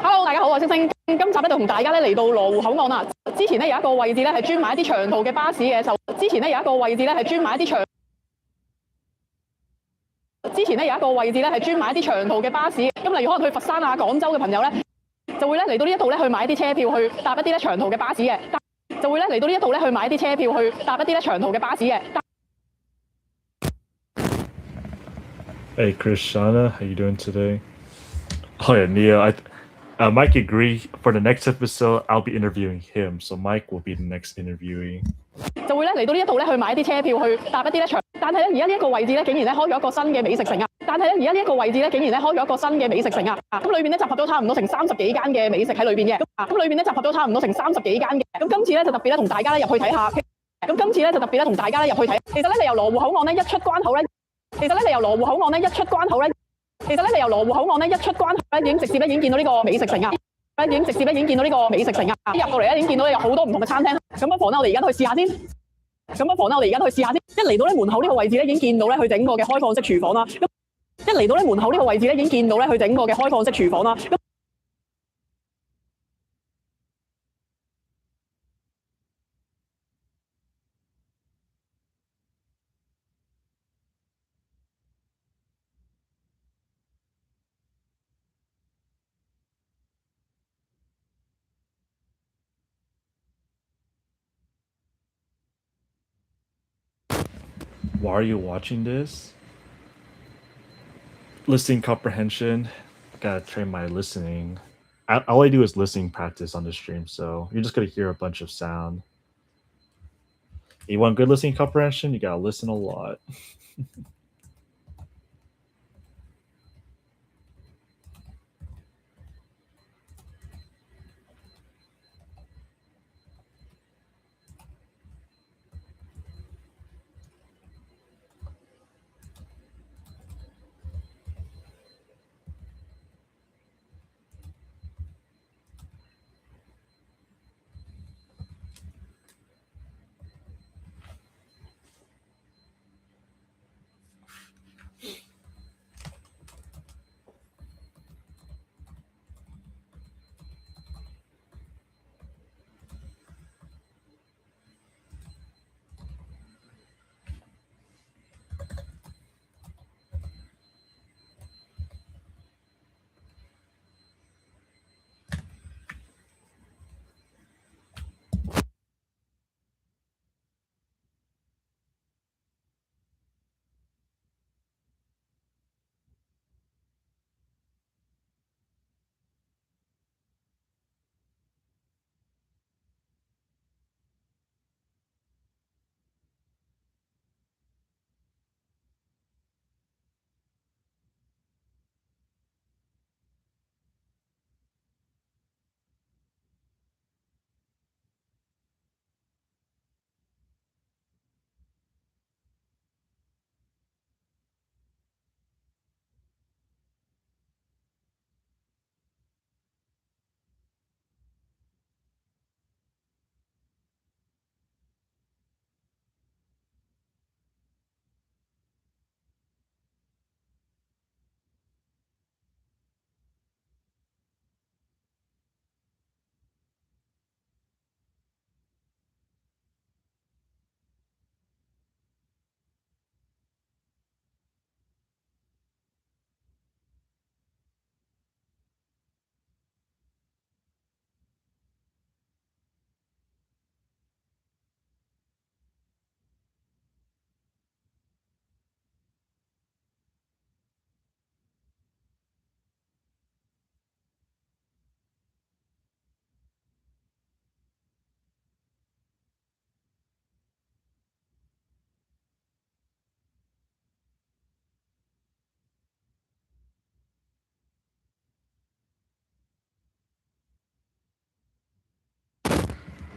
Hello， 大家好，我係星星。今集咧就同大家咧嚟到羅湖口岸啦。之前咧有一個位置咧係專買一啲長途嘅巴士嘅，之前咧有一個位置咧係專買一啲長途嘅巴士。咁例如可能去佛山啊、廣州嘅朋友咧，就會咧嚟到呢一度咧去買一啲車票去搭一啲咧長途嘅巴士嘅，就會咧嚟到呢一度咧去買一啲車票去搭一啲咧長途嘅巴士嘅。 Hey Krishana, how you doing today? Oh yeah, Nia. Mike agreed for the next episode. I'll be interviewing him, so Mike will be the next interviewee. 就會咧嚟到呢一度咧去買一啲車票去搭一啲咧長，但係咧而家呢一個位置咧竟然咧開咗一個新嘅美食城啊！咁裏邊咧集合咗差唔多成30幾間嘅美食喺裏邊嘅，咁裏邊咧集合咗差唔多成30幾間嘅。咁今次咧就特別咧同大家咧入去睇下。咁今次咧就特別咧同大家咧入去睇。其實咧你由羅湖口岸咧一出關口咧，已經直接咧已經見到呢個美食城啊！入到嚟咧已經見到有好多唔同嘅餐廳。咁不妨咧我哋而家都去試下先。一嚟到咧門口呢個位置咧已經見到咧佢整個嘅開放式廚房啦。Why are you watching this? Listening comprehension. Gotta train my listening. All I do is listening practice on the stream, so you're just gonna hear a bunch of sound. You want good listening comprehension? You gotta listen a lot.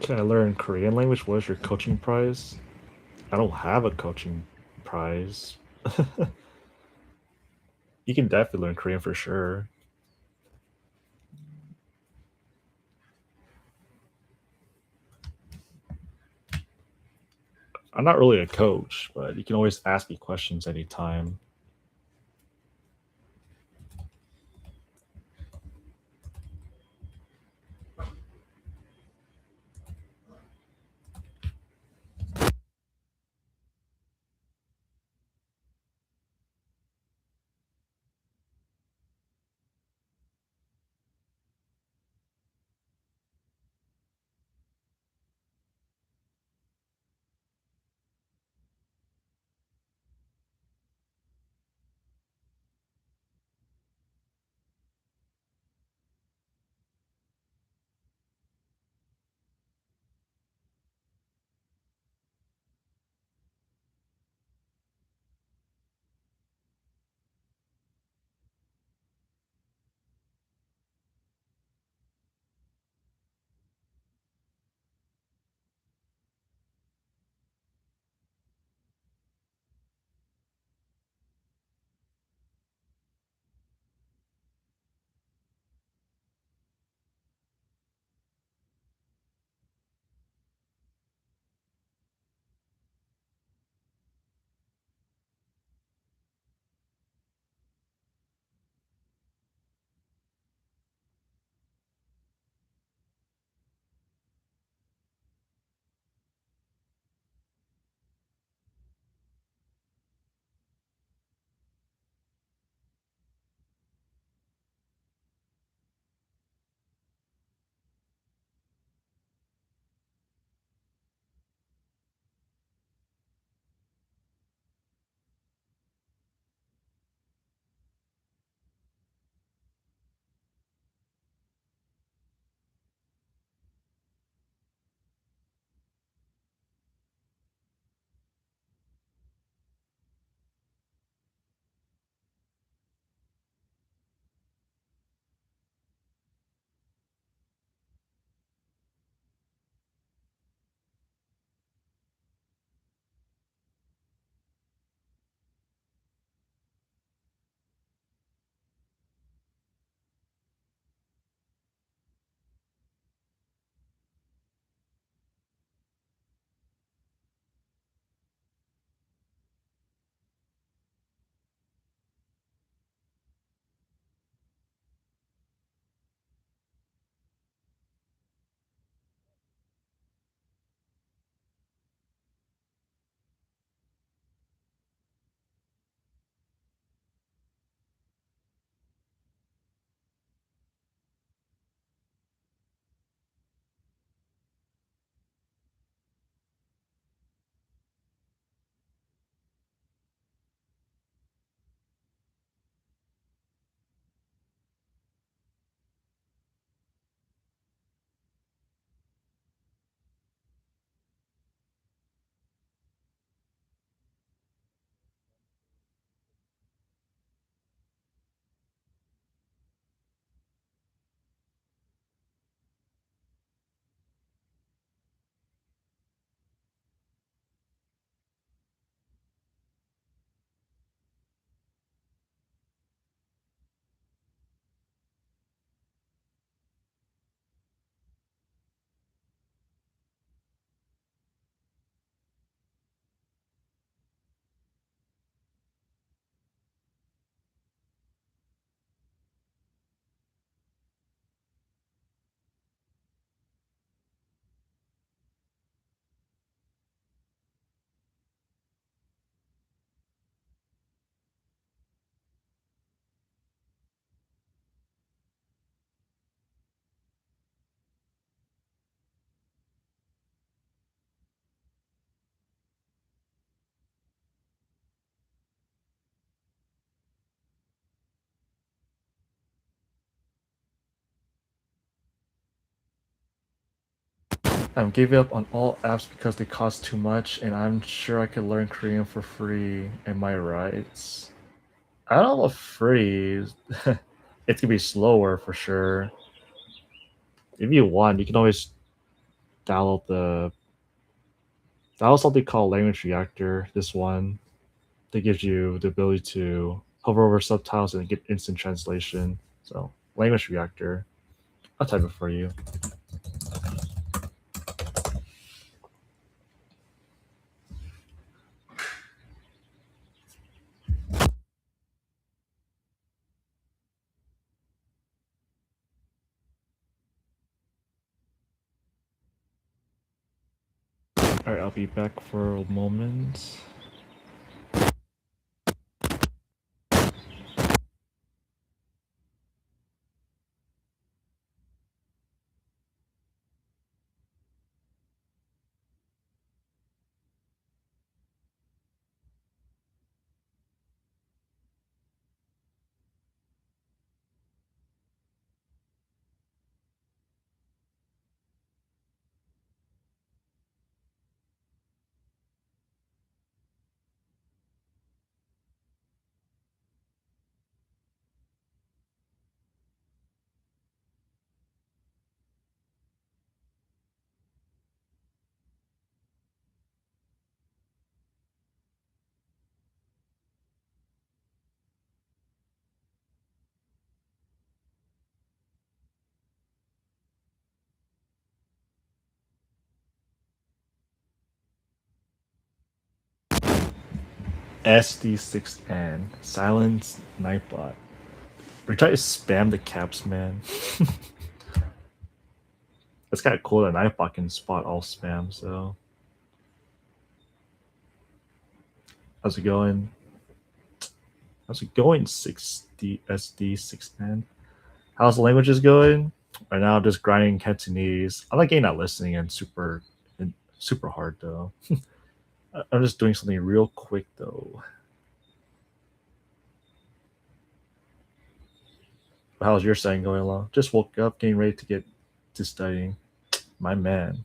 Can I learn Korean language? What is your coaching prize? I don't have a coaching prize. You can definitely learn Korean for sure. I'm not really a coach, but you can always ask me questions anytime. I'm giving up on all apps because they cost too much, and I'm sure I could learn Korean for free. Am I right? I don't know if free. It could be slower for sure. If you want, you can always download something called Language Reactor. This one that gives you the ability to hover over subtitles and get instant translation. So Language Reactor, I'll type it for you. Alright, I'll be back for a moment. SD6N, Silence Nightbot. We try to spam the caps, man. It's kind of cool that Nightbot can spot all spam, so. How's it going? How's it going, 6D SD6N? How's the languages going? Right now, I'm just grinding Cantonese. I'm not getting that listening and super hard though. I'm just doing something real quick though. How's your setting going along? Just woke up, getting ready to get to studying. My man.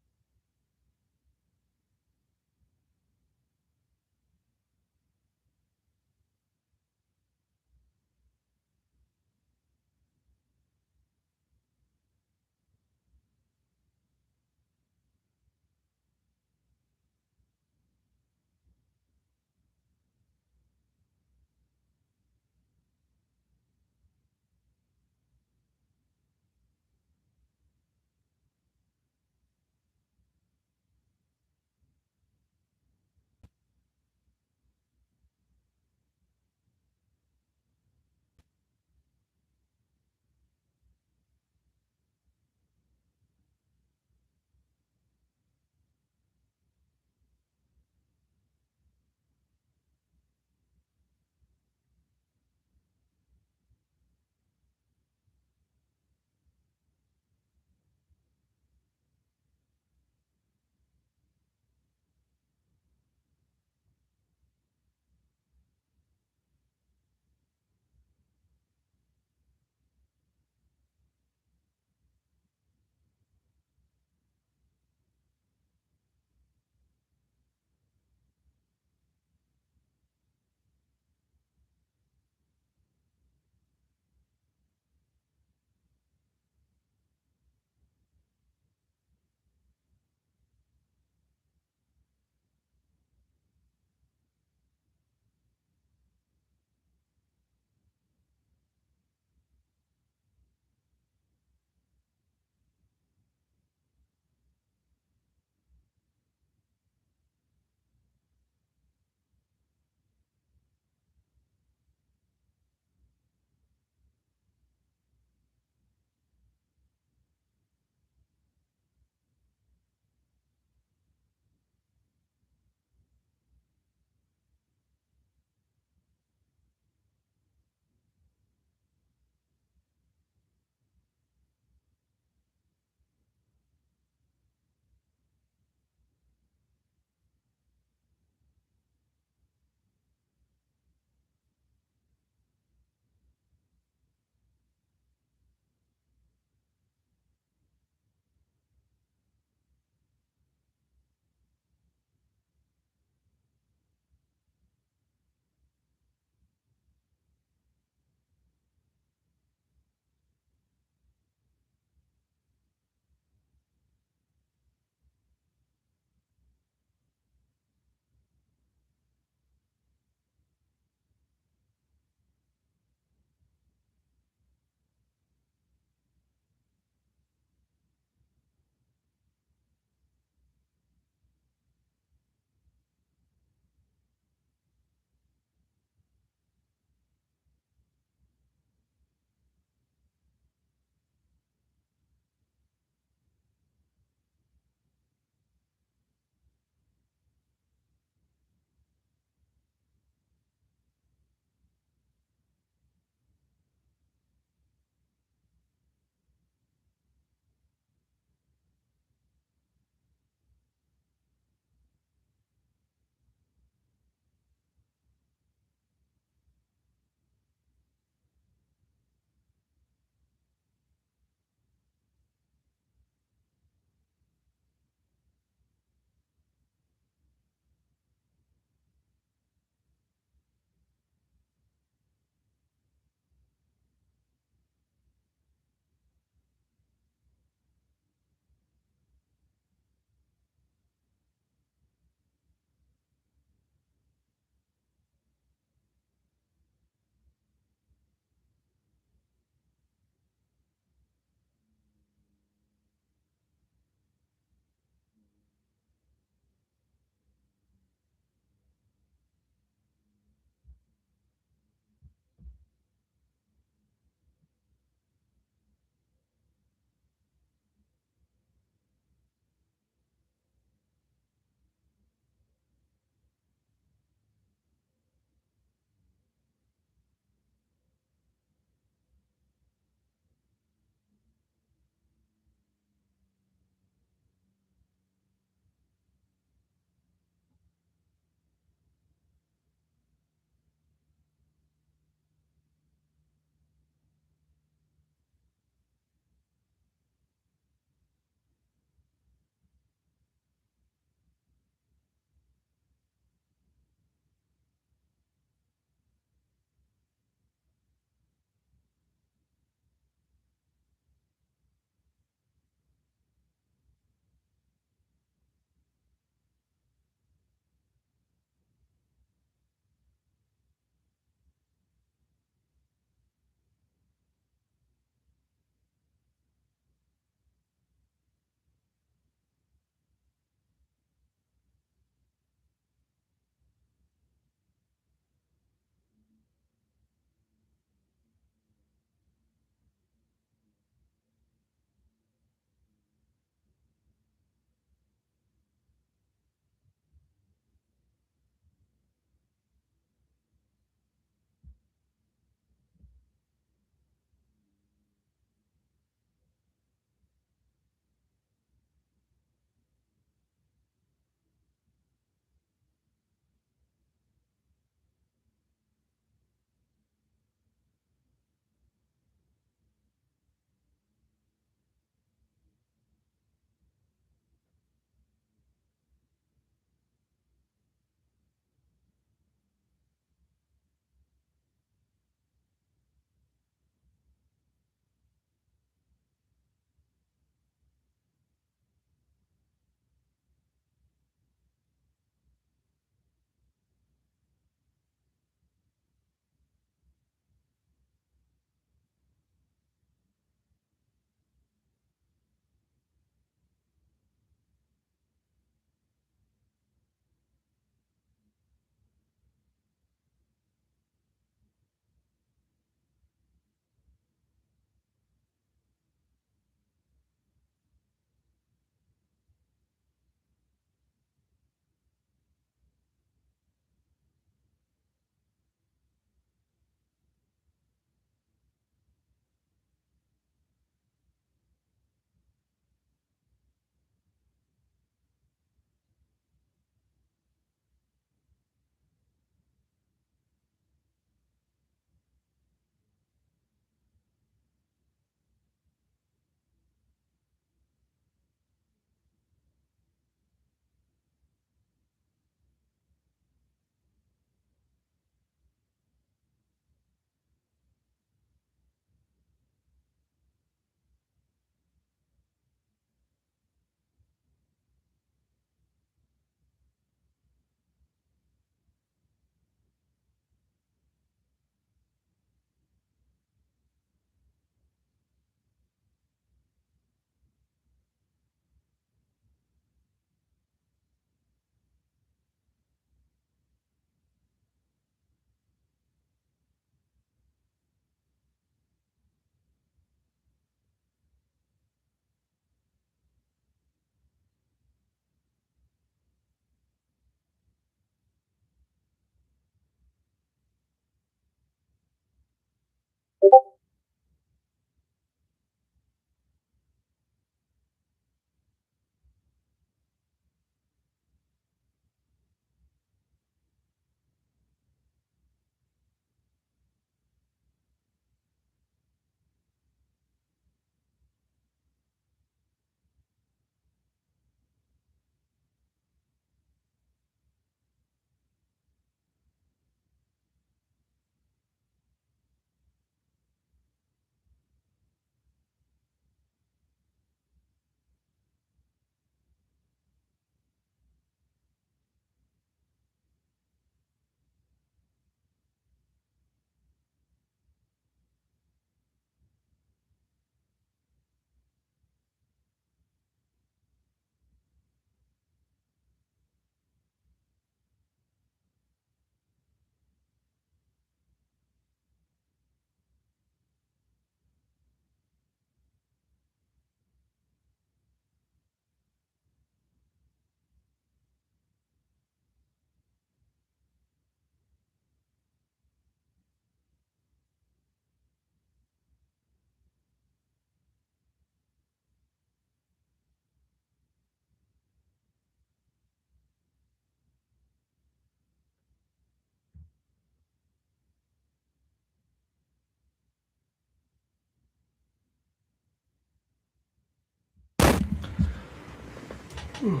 I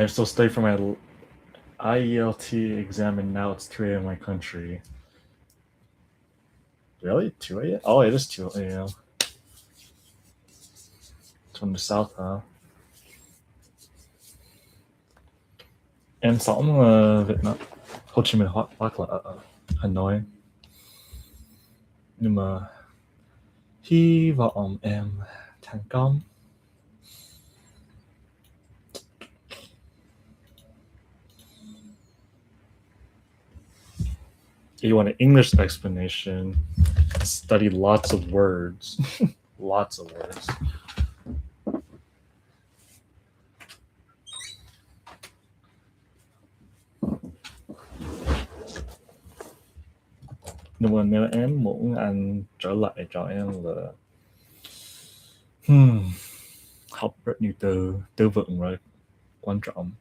have still studied for my IELT exam, and now it's 2 a.m. in my country. Really? 2 a.m.? Oh, it is 2 a.m. It's from the south, huh? Em sống Việt Nam, Hồ Chí Minh hoặc là Hà Nội. Nhưng mà hy vọng em thành công. You want an English explanation? Study lots of words. Lots of words. Nhưng mà nếu em muốn anh trở lại cho em là học rất nhiều từ vựng rồi quan trọng.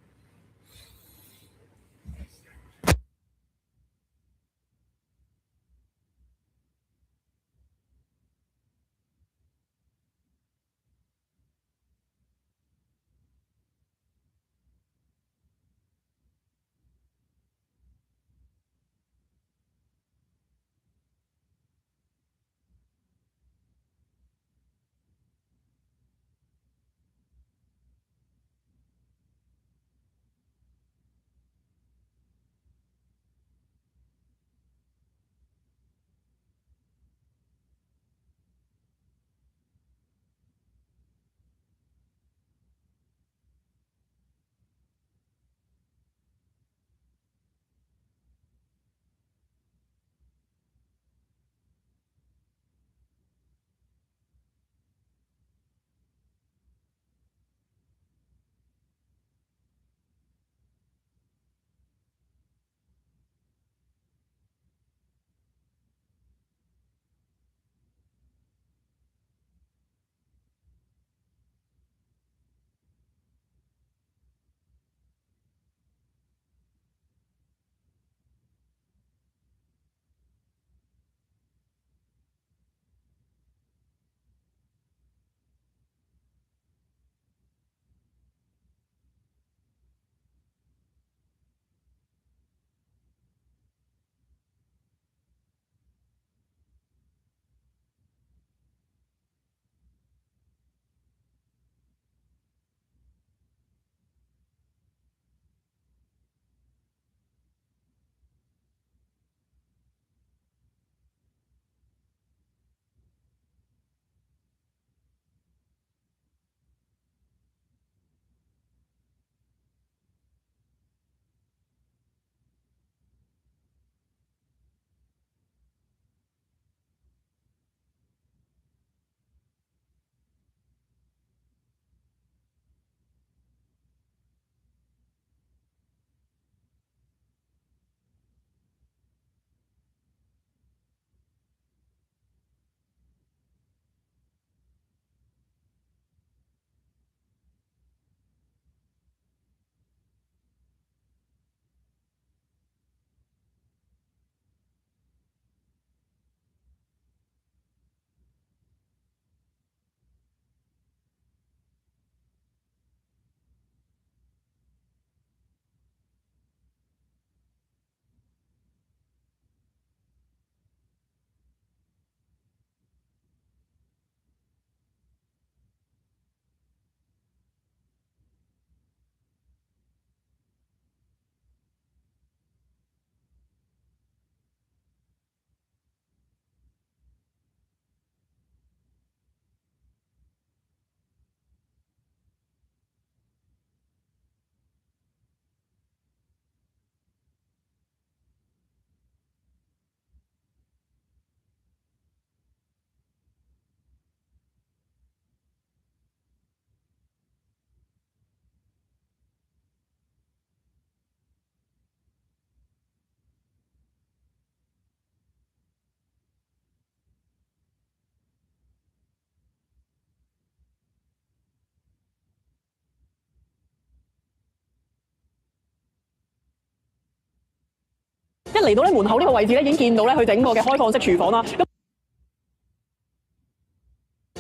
一嚟到咧門口呢個位置咧，已經見到咧佢整個嘅開放式廚房啦。咁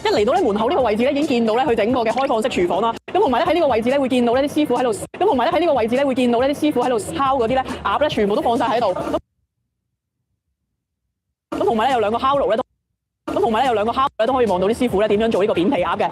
一嚟到咧門口呢個位置咧，已經見到咧佢整個嘅開放式廚房啦。咁同埋咧喺呢個位置咧會見到呢啲師傅喺度，咁同埋咧喺呢個位置咧會見到呢啲師傅喺度烤嗰啲咧鴨咧，全部都放晒喺度。咁同埋咧有兩個烤爐咧都，咁同埋咧有兩個烤爐咧都可以望到啲師傅咧點樣做呢個扁皮鴨嘅。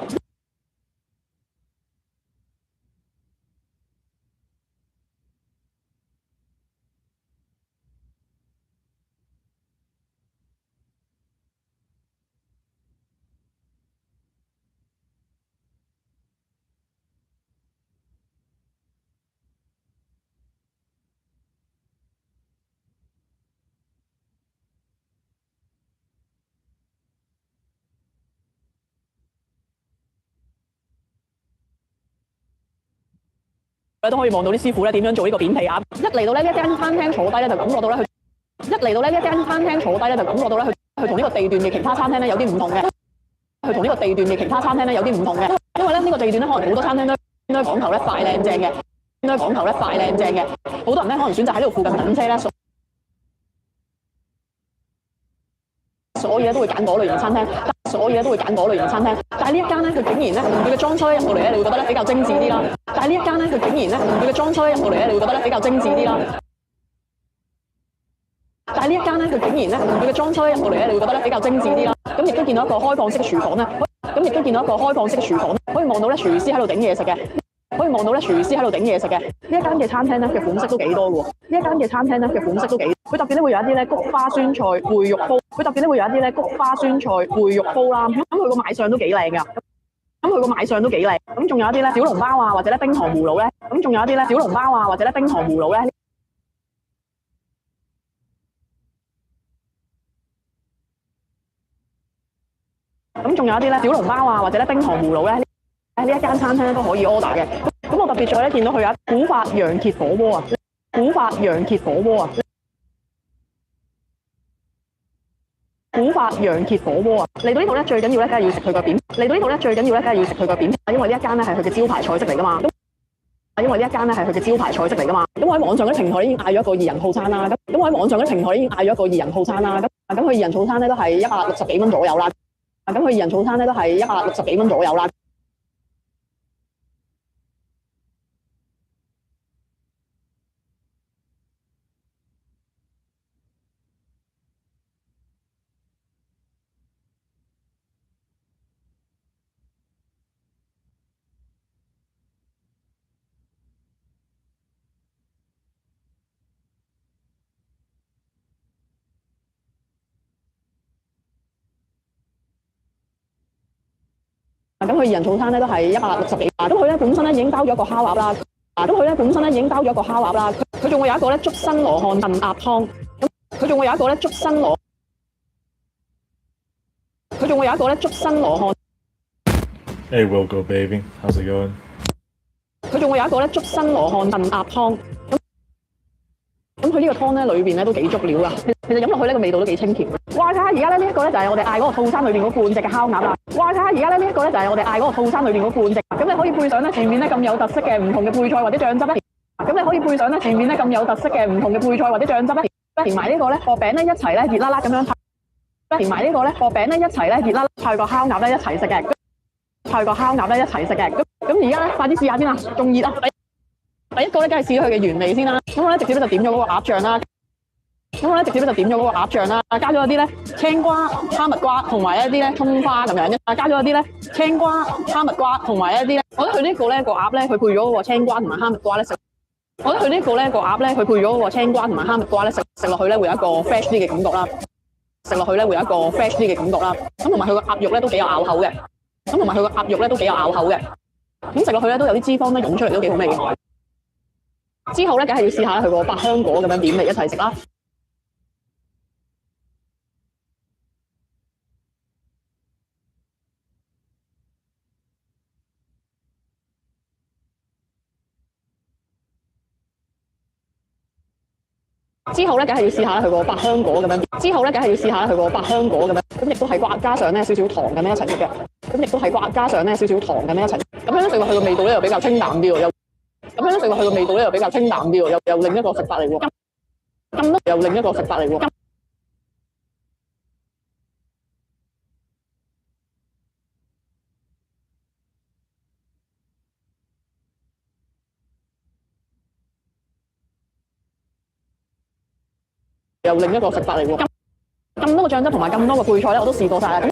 都可以望到啲師傅咧點樣做呢個扁皮鴨。一嚟到呢一間餐廳坐低咧，就感覺到咧佢一嚟到呢一間餐廳坐低咧，就感覺到咧佢同呢個地段嘅其他餐廳咧有啲唔同嘅。佢同呢個地段嘅其他餐廳咧有啲唔同嘅，因為咧呢個地段咧可能好多餐廳都講求咧快靚正嘅，都講求咧快靚正嘅。好多人咧可能選擇喺呢度附近等車咧，所以咧都會揀嗰類型餐廳，所以咧都會揀嗰類型餐廳。但係呢一間咧，佢竟然咧，佢嘅裝修咧入到嚟咧，你會覺得咧比較精緻啲啦。但係呢一間咧，佢竟然咧，佢嘅裝修咧入到嚟咧，你會覺得咧比較精緻啲啦。但係呢一間咧，佢竟然咧，佢嘅裝修咧入到嚟咧，你會覺得咧比較精緻啲啦。咁亦都見到一個開放式嘅廚房咧，咁亦都見到一個開放式嘅廚房咧，可以望到咧廚師喺度整嘢食嘅。可以望到咧廚師喺度整嘢食嘅。呢一間嘅餐廳咧嘅款式都幾多嘅喎。呢一間嘅餐廳咧嘅款式都幾，佢特別咧會有一啲咧菊花酸菜燴肉煲，佢特別咧會有一啲咧菊花酸菜燴肉煲啦。咁佢個賣相都幾靚㗎。咁佢個賣相都幾靚。咁仲有一啲咧小籠包啊，或者咧冰糖葫蘆咧。咁仲有一啲咧小籠包啊，或者咧冰糖葫蘆咧。咁仲有一啲咧小籠包啊，或者咧冰糖葫蘆咧。呢一間餐廳咧都可以 order 嘅。咁我特別再咧見到佢有古法羊蝎火鍋啊，古法羊蝎火鍋啊，古法羊蝎火鍋啊。嚟到呢度咧最緊要咧，梗係要食佢個扁。嚟到呢度咧最緊要咧，梗係要食佢個扁，因為呢一間咧係佢嘅招牌菜式嚟㗎嘛。因為呢一間咧係佢嘅招牌菜式嚟㗎嘛。咁我喺網上嗰啲平台已經嗌咗一個2人套餐啦。咁我喺網上嗰啲平台已經嗌咗一個2人套餐啦。咁佢2人套餐咧都係160幾蚊左右啦。咁佢2人套餐咧都係160幾蚊左右啦。咁佢2人套餐咧都係160幾，咁佢咧本身咧已經包咗一個烤鴨啦，咁佢咧本身咧已經包咗一個烤鴨啦，佢仲會有一個咧竹新羅漢燉鴨湯，咁佢仲會有一個咧竹新羅，佢仲會有一個咧竹新羅漢。Hey, Will Go Baby, how's it going? 佢仲會有一個咧竹新羅漢燉鴨湯，咁佢呢個湯咧裏邊咧都幾足料噶，其實飲落去咧個味道都幾清甜。哇！睇下而家咧呢一個咧就係我哋嗌嗰個套餐裏邊嗰半隻嘅烤鴨啦。哇！睇下而家咧呢一個咧就係我哋嗌嗰個套餐裏邊嗰半隻，咁你可以配上咧前面咧咁有特色嘅唔同嘅配菜或者醬汁咧，咁你可以配上咧前面咧咁有特色嘅唔同嘅配菜或者醬汁咧，連埋呢個咧薄餅咧一齊咧熱辣辣咁樣拍，連埋呢個咧薄餅咧一齊咧熱辣辣配個烤鴨咧一齊食嘅，配個烤鴨咧一齊食嘅。咁而家咧快啲試下先啦，仲熱啊！第一個咧梗係試咗佢嘅原味先啦，咁我咧直接咧就點咗嗰個鴨醬啦。咁我咧直接咧就點咗嗰個鴨醬啦，加咗一啲咧青瓜、哈密瓜同埋一啲咧葱花咁樣，加咗一啲咧青瓜、哈密瓜同埋一啲咧，我覺得佢呢個咧個鴨咧，佢配咗嗰個青瓜同埋哈密瓜咧食，我覺得佢呢個咧個鴨咧，佢配咗嗰個青瓜同埋哈密瓜咧食落去咧會有一個 fresh 啲嘅感覺啦，食落去咧會有一個 fresh 啲嘅感覺啦，咁同埋佢個鴨肉咧都幾有咬口嘅，咁同埋佢個鴨肉咧都幾有咬口嘅，咁食落去咧都有啲脂肪咧湧出嚟都幾好味嘅。之後咧梗係要試下佢個百香果咁樣點嚟一齊食啦。之後咧，梗係要試下佢個百香果咁樣。之後咧，梗係要試下佢個百香果咁樣。咁亦都係加上咧少少糖咁樣一齊食嘅。咁亦都係加上咧少少糖咁樣一齊。咁樣咧食落去個味道咧又比較清淡啲喎，又咁樣咧食落去個味道咧又比較清淡啲喎，又另一個食法嚟喎。咁又另一個食法嚟喎。又另一個食法嚟喎。咁多個醬汁同埋咁多個配菜咧，我都試過晒啦。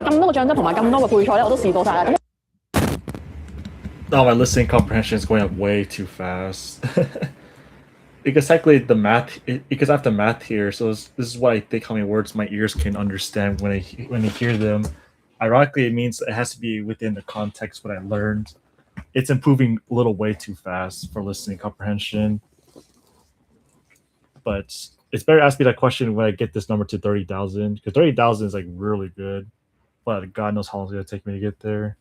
咁多個醬汁同埋咁多個配菜咧，我都試過晒啦。Oh, my listening comprehension is going up way too fast. Because technically the math, because I have the math here, so this is what I think how many words my ears can understand when I hear them. Ironically, it means it has to be within the context what I learned. It's improving a little way too fast for listening comprehension. But it's better to ask me that question when I get this number to 30,000, because 30,000 is like really good. But God knows how long it's going to take me to get there.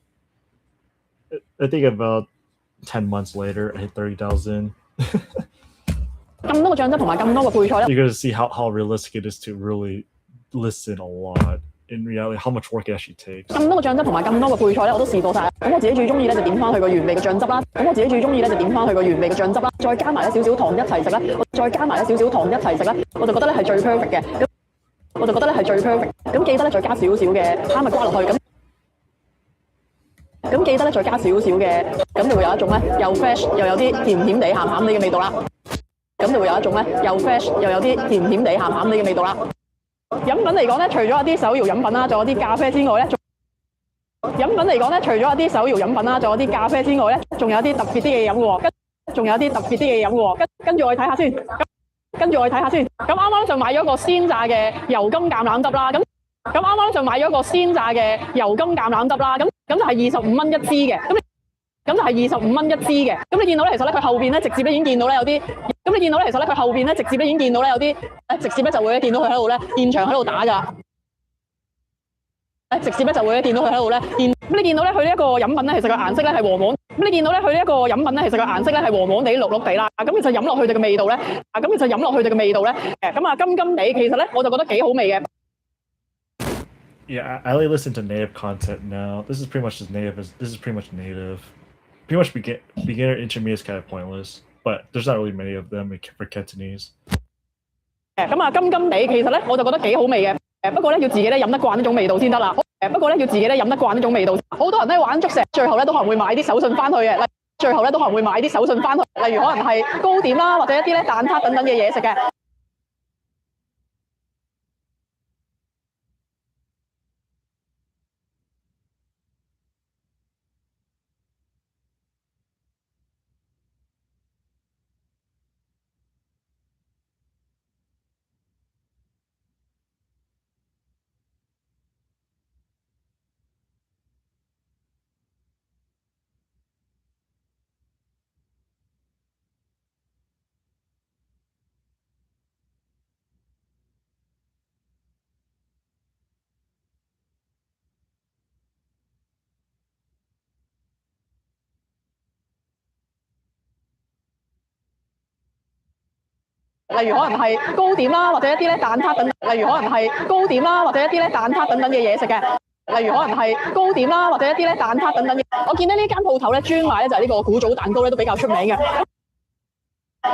I think about 10 months later, I hit 30,000. You're going to see how realistic it is to really listen a lot. In reality, how much work it actually takes. 咁多個醬汁同埋咁多個配菜咧，我都試過晒。咁我自己最中意咧就點翻佢個原味嘅醬汁啦。咁我自己最中意咧就點翻佢個原味嘅醬汁啦，再加埋一少少糖一齊食啦。再加埋一少少糖一齊食啦，我就覺得咧係最 perfect 嘅。我就覺得咧係最 perfect。咁記得咧再加少少嘅哈密瓜落去，咁記得咧再加少少嘅，咁就會有一種咧又 fresh 又有啲甜甜地鹹鹹地嘅味道啦。咁就會有一種咧又 fresh 又有啲甜甜地鹹鹹地嘅味道啦。飲品嚟講咧，除咗一啲手搖飲品啦，仲有啲咖啡之外咧，飲品嚟講咧，除咗一啲手搖飲品啦，仲有啲咖啡之外咧，仲有啲特別啲嘅飲喎，仲有啲特別啲嘅飲喎，跟住我去睇下先，跟住我去睇下先。咁啱啱就買咗個鮮榨嘅油甘橄欖汁啦，咁啱啱就買咗個鮮榨嘅油甘橄欖汁啦，咁就係25蚊一支嘅，咁就係25蚊一支嘅。咁你見到咧，其實咧佢後邊咧直接咧已經見到咧有啲，咁你見到咧其實咧佢後邊咧直接咧已經見到咧有啲，直接咧就會見到佢喺度咧現場喺度打㗎。直接咧就會見到佢喺度咧咁你見到咧佢呢一個飲品咧，其實個顏色咧係黃黃。咁你見到咧佢呢一個飲品咧，其實個顏色咧係黃黃地、綠綠地啦。咁其實飲落去嘅味道咧，咁其實飲落去嘅味道咧，咁啊甘甘地，其實咧我就覺得幾好味嘅。Yeah, I only listen to native content now. This is pretty much just native. This is pretty much native. Pretty much beginner, intermediate is kind of pointless, but there's not really many of them for Cantonese. 咁啊甘甘地，其實咧我就覺得幾好味嘅。不過咧要自己咧飲得慣呢種味道先得啦。不過咧要自己咧飲得慣呢種味道。好多人咧玩足石，最後咧都可能會買啲手信翻去嘅。最後咧都可能會買啲手信翻去，例如可能係糕點啦，或者一啲咧蛋撻等等嘅嘢食嘅。例如可能係糕點啦，或者一啲咧蛋撻等等。例如可能係糕點啦，或者一啲咧蛋撻等等嘅嘢食嘅。例如可能係糕點啦，或者一啲咧蛋撻等等嘅。我見咧呢間鋪頭咧專賣咧就係呢個古早蛋糕咧都比較出名嘅。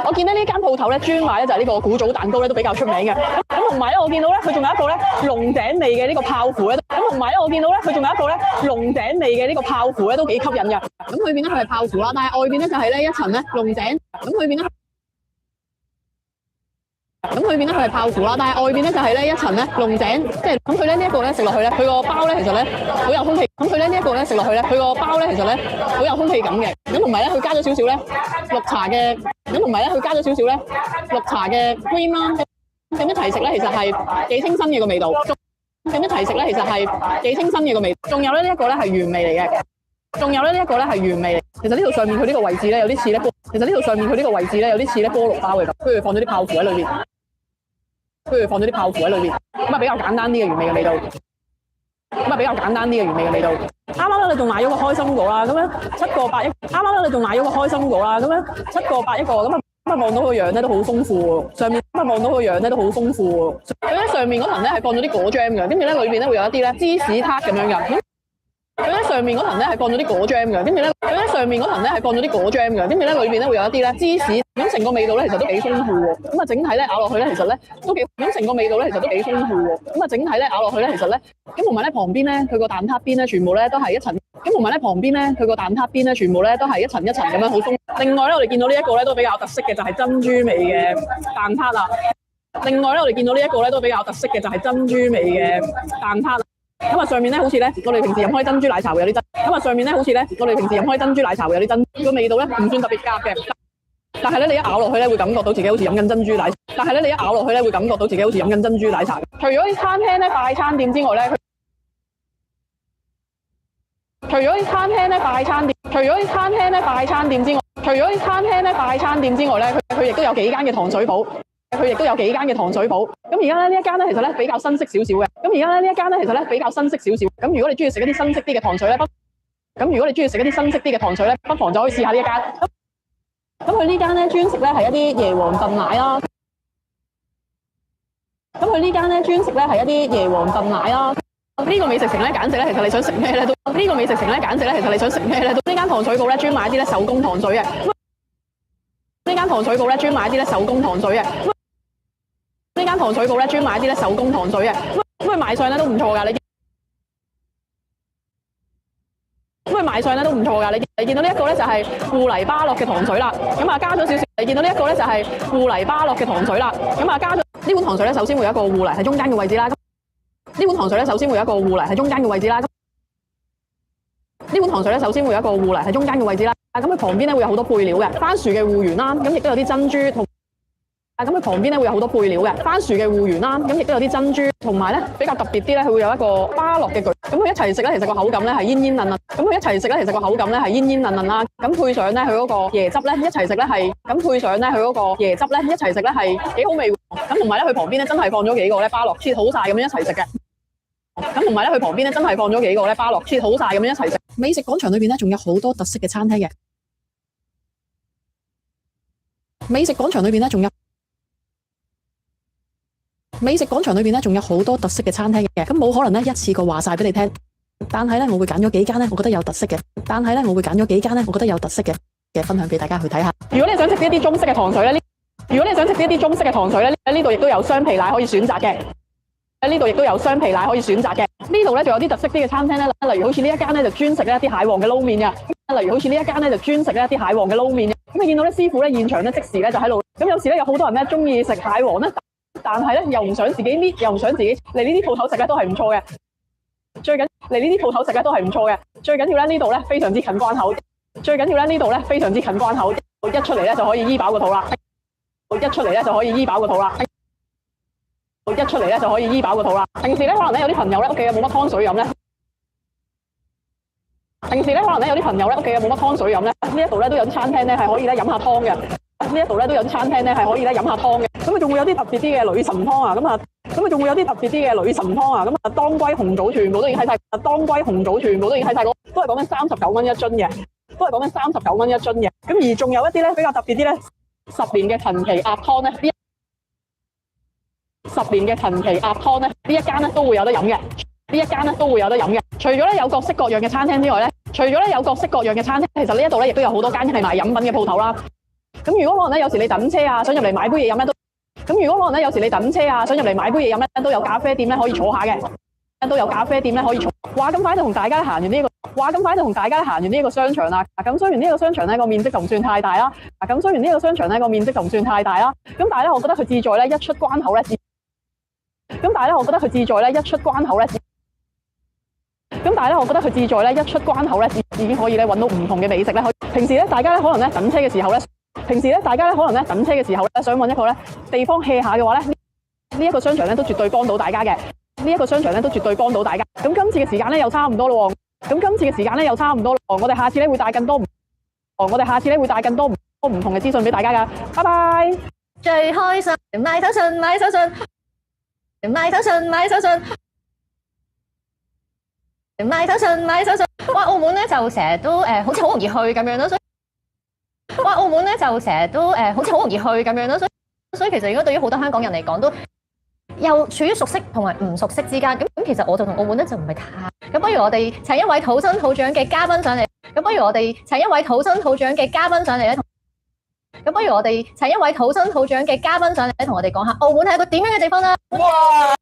我見咧呢間鋪頭咧專賣咧就係呢個古早蛋糕咧都比較出名嘅。咁同埋咧我見到咧佢仲有一個咧龍井味嘅呢個泡芙咧。咁同埋咧我見到咧佢仲有一個咧龍井味嘅呢個泡芙咧都幾吸引嘅。咁裏邊咧佢係泡芙啦，但係外邊咧就係咧一層咧龍井。咁裏邊咧。咁裏邊咧佢係泡芙啦，但係外邊咧就係咧一層咧龍井，即係咁佢咧呢一個咧食落去咧，佢個包咧其實咧好有空氣。咁佢咧呢一個咧食落去咧，佢個包咧其實咧好有空氣感嘅。咁同埋咧佢加咗少少咧綠茶嘅，咁同埋咧佢加咗少少咧綠茶嘅 cream 啦。咁一齊食咧其實係幾清新嘅個味道。咁一齊食咧其實係幾清新嘅個味道。仲有咧呢一個咧係原味嚟嘅。仲有咧呢一個咧係原味嚟。其實呢度上面佢呢個位置咧有啲似咧，其實呢度上面佢呢個位置咧有啲似咧菠蘿包嘅咁，跟住放咗啲泡芙喺裏邊。跟住放咗啲泡芙喺裏邊，咁啊比較簡單啲嘅原味嘅味道，咁啊比較簡單啲嘅原味嘅味道。啱啱咧你仲買咗個開心果啦，咁樣7個8一，啱啱咧你仲買咗個開心果啦，咁樣7個8一個，咁啊望到個樣咧都好豐富喎，上面望到個樣咧都好豐富喎。佢咧上面嗰層咧係放咗啲果 jam 嘅，跟住咧裏邊咧會有一啲咧芝士撻咁樣嘅。佢咧上面嗰層咧係放咗啲果 jam 嘅，跟住咧佢咧上面嗰層咧係放咗啲果 jam 嘅，跟住咧裏邊咧會有一啲咧芝士，咁成個味道咧其實都幾豐富喎。咁啊整體咧咬落去咧其實咧都幾，咁成個味道咧其實都幾豐富喎。咁啊整體咧咬落去咧其實咧，咁同埋咧旁邊咧佢個蛋撻邊咧全部咧都係一層，咁同埋咧旁邊咧佢個蛋撻邊咧全部咧都係一層一層咁樣好豐。另外咧我哋見到呢一個咧都比較特色嘅就係珍珠味嘅蛋撻啦。另外咧我哋見到呢一個咧都比較特色嘅就係珍珠味嘅蛋撻啦。咁啊上面咧好似咧我哋平時飲開珍珠奶茶會有啲珍，咁啊上面咧好似咧我哋平時飲開珍珠奶茶會有啲珍，個味道咧唔算特別夾嘅，但係咧你一咬落去咧會感覺到自己好似飲緊珍珠奶，但係咧你一咬落去咧會感覺到自己好似飲緊珍珠奶茶。除咗啲餐廳咧快餐店之外咧，除咗啲餐廳咧快餐店，除咗啲餐廳咧快餐店之外，除咗啲餐廳咧快餐店之外咧，佢亦都有幾間嘅糖水鋪。佢亦都有幾間嘅糖水鋪，咁而家咧呢一間咧其實咧比較新式少少嘅，咁而家咧呢一間咧其實咧比較新式少少，咁如果你中意食一啲新式啲嘅糖水咧，咁如果你中意食一啲新式啲嘅糖水咧，不妨就可以試下呢一間。咁佢呢間咧專食咧係一啲椰皇燉奶啦，咁佢呢間咧專食咧係一啲椰皇燉奶啦。呢個美食城咧簡直咧其實你想食咩咧都，呢個美食城咧簡直咧其實你想食咩咧都，呢間糖水鋪咧專賣一啲咧手工糖水嘅，呢間糖水鋪咧專賣一啲咧手工糖水嘅。呢間糖水鋪咧專賣啲咧手工糖水嘅，咁佢賣相咧都唔錯㗎，咁佢賣相咧都唔錯㗎，你見到呢一個咧就係芋泥巴樂嘅糖水啦，咁啊加咗少少，你見到呢一個咧就係芋泥巴樂嘅糖水啦，咁啊加咗呢碗糖水咧首先會有一個芋泥喺中間嘅位置啦，呢碗糖水咧首先會有一個芋泥喺中間嘅位置啦，呢碗糖水咧首先會有一個芋泥喺中間嘅位置啦，咁佢旁邊咧會有好多配料嘅，番薯嘅芋圓啦，咁亦都有啲珍珠同。咁佢旁邊咧會有好多配料嘅，番薯嘅芋圓啦，咁亦都有啲珍珠，同埋咧比較特別啲咧，佢會有一個巴樂嘅具，咁佢一齊食咧，其實個口感咧係煙煙韌韌，咁佢一齊食咧，其實個口感咧係煙煙韌韌啦，咁配上咧佢嗰個椰汁咧一齊食咧係，咁配上咧佢嗰個椰汁咧一齊食咧係幾好味，咁同埋咧佢旁邊咧真係放咗幾個咧巴樂切好晒咁樣一齊食嘅，咁同埋咧佢旁邊咧真係放咗幾個咧巴樂切好晒咁樣一齊食。美食廣場裏邊咧仲有好多特色嘅餐廳嘅，美食廣場裏邊咧仲有。美食廣場裏邊咧，仲有好多特色嘅餐廳嘅，咁冇可能咧一次過話晒俾你聽。但係咧，我會揀咗幾間咧，我覺得有特色嘅。但係咧，我會揀咗幾間咧，我覺得有特色嘅分享俾大家去睇下。如果你想食一啲中式嘅糖水咧，如果你想食一啲中式嘅糖水咧，呢度亦都有雙皮奶可以選擇嘅。呢度亦都有雙皮奶可以選擇嘅。呢度咧仲有啲特色啲嘅餐廳咧，例如好似呢一間咧就專食咧一啲蟹黃嘅撈麵嘅。例如好似呢一間咧就專食咧一啲蟹黃嘅撈麵嘅。咁你見到咧師傅咧現場咧即時咧就喺度。咁有時咧有好多人咧中意食蟹黃咧。但係咧，又唔想自己搣，又唔想自己嚟呢啲鋪頭食咧，都係唔錯嘅。最緊嚟呢啲鋪頭食咧都係唔錯嘅。最緊要咧呢度咧非常之近關口。最緊要咧呢度咧非常之近關口。一出嚟咧就可以醫飽個肚啦。一出嚟咧就可以醫飽個肚啦。一出嚟咧就可以醫飽個肚啦。平時咧可能咧有啲朋友咧屋企冇乜湯水飲咧。平時咧可能咧有啲朋友咧屋企冇乜湯水飲咧，呢一度咧都有啲餐廳咧係可以咧飲下湯嘅。呢一度咧都有啲餐廳咧係可以咧飲下湯嘅，咁佢仲會有啲特別啲嘅女神湯啊，咁佢仲會有啲特別啲嘅女神湯啊，咁啊當歸紅棗全部都已經睇晒，當歸紅棗全部都已經睇晒，都係講緊39蚊一樽嘅，都係講緊39蚊一樽嘅，咁而仲有一啲咧比較特別啲咧，10年嘅陳皮鴨湯咧，10年嘅陳皮鴨湯咧，呢一間咧都會有得飲嘅，呢一間咧都會有得飲嘅。除咗咧有各式各樣嘅餐廳之外咧，除咗咧有各式各樣嘅餐廳，其實呢一度咧亦都有好多間係賣飲品嘅鋪頭啦。咁如果可能咧，有時你等車啊，想入嚟買杯嘢飲咧都。咁如果可能咧，有時你等車啊，想入嚟買杯嘢飲咧，都有咖啡店咧可以坐下嘅，都有咖啡店咧可以坐。話咁快就同大家行完呢個，話咁快就同大家行完呢一個商場啦。咁雖然呢個商場咧個面積就唔算太大啦，咁雖然呢個商場咧個面積就唔算太大啦，咁但係咧，我覺得佢志在咧一出關口咧，咁但係咧，我覺得佢志在咧一出關口咧，咁但係咧，我覺得佢志在咧一出關口咧，已經可以咧揾到唔同嘅美食咧。平時咧，大家咧可能咧等車嘅時候咧。平時咧，大家咧可能咧等車嘅時候咧，想揾一個咧地方 hea 下嘅話咧，呢一個商場咧都絕對幫到大家嘅。呢一個商場咧都絕對幫到大家。咁今次嘅時間咧又差唔多咯喎。咁今次嘅時間咧又差唔多咯。我哋下次咧會帶更多，我哋下次咧會帶更多唔同嘅資訊俾大家噶。拜拜。最開心買手信，買手信，買手信，買手信，買手信，買手信。哇！澳門咧就成日都好似好容易去咁樣咯，哇！澳門咧就成日都好似好容易去咁樣咯，所以其實應該對於好多香港人嚟講都又處於熟悉同埋唔熟悉之間。咁其實我就同澳門咧就唔係太咁，不如我哋請一位土生土長嘅嘉賓上嚟。咁不如我哋請一位土生土長嘅嘉賓上嚟咧。咁不如我哋請一位土生土長嘅嘉賓上嚟咧，同我哋講下澳門係一個點樣嘅地方啦。哇！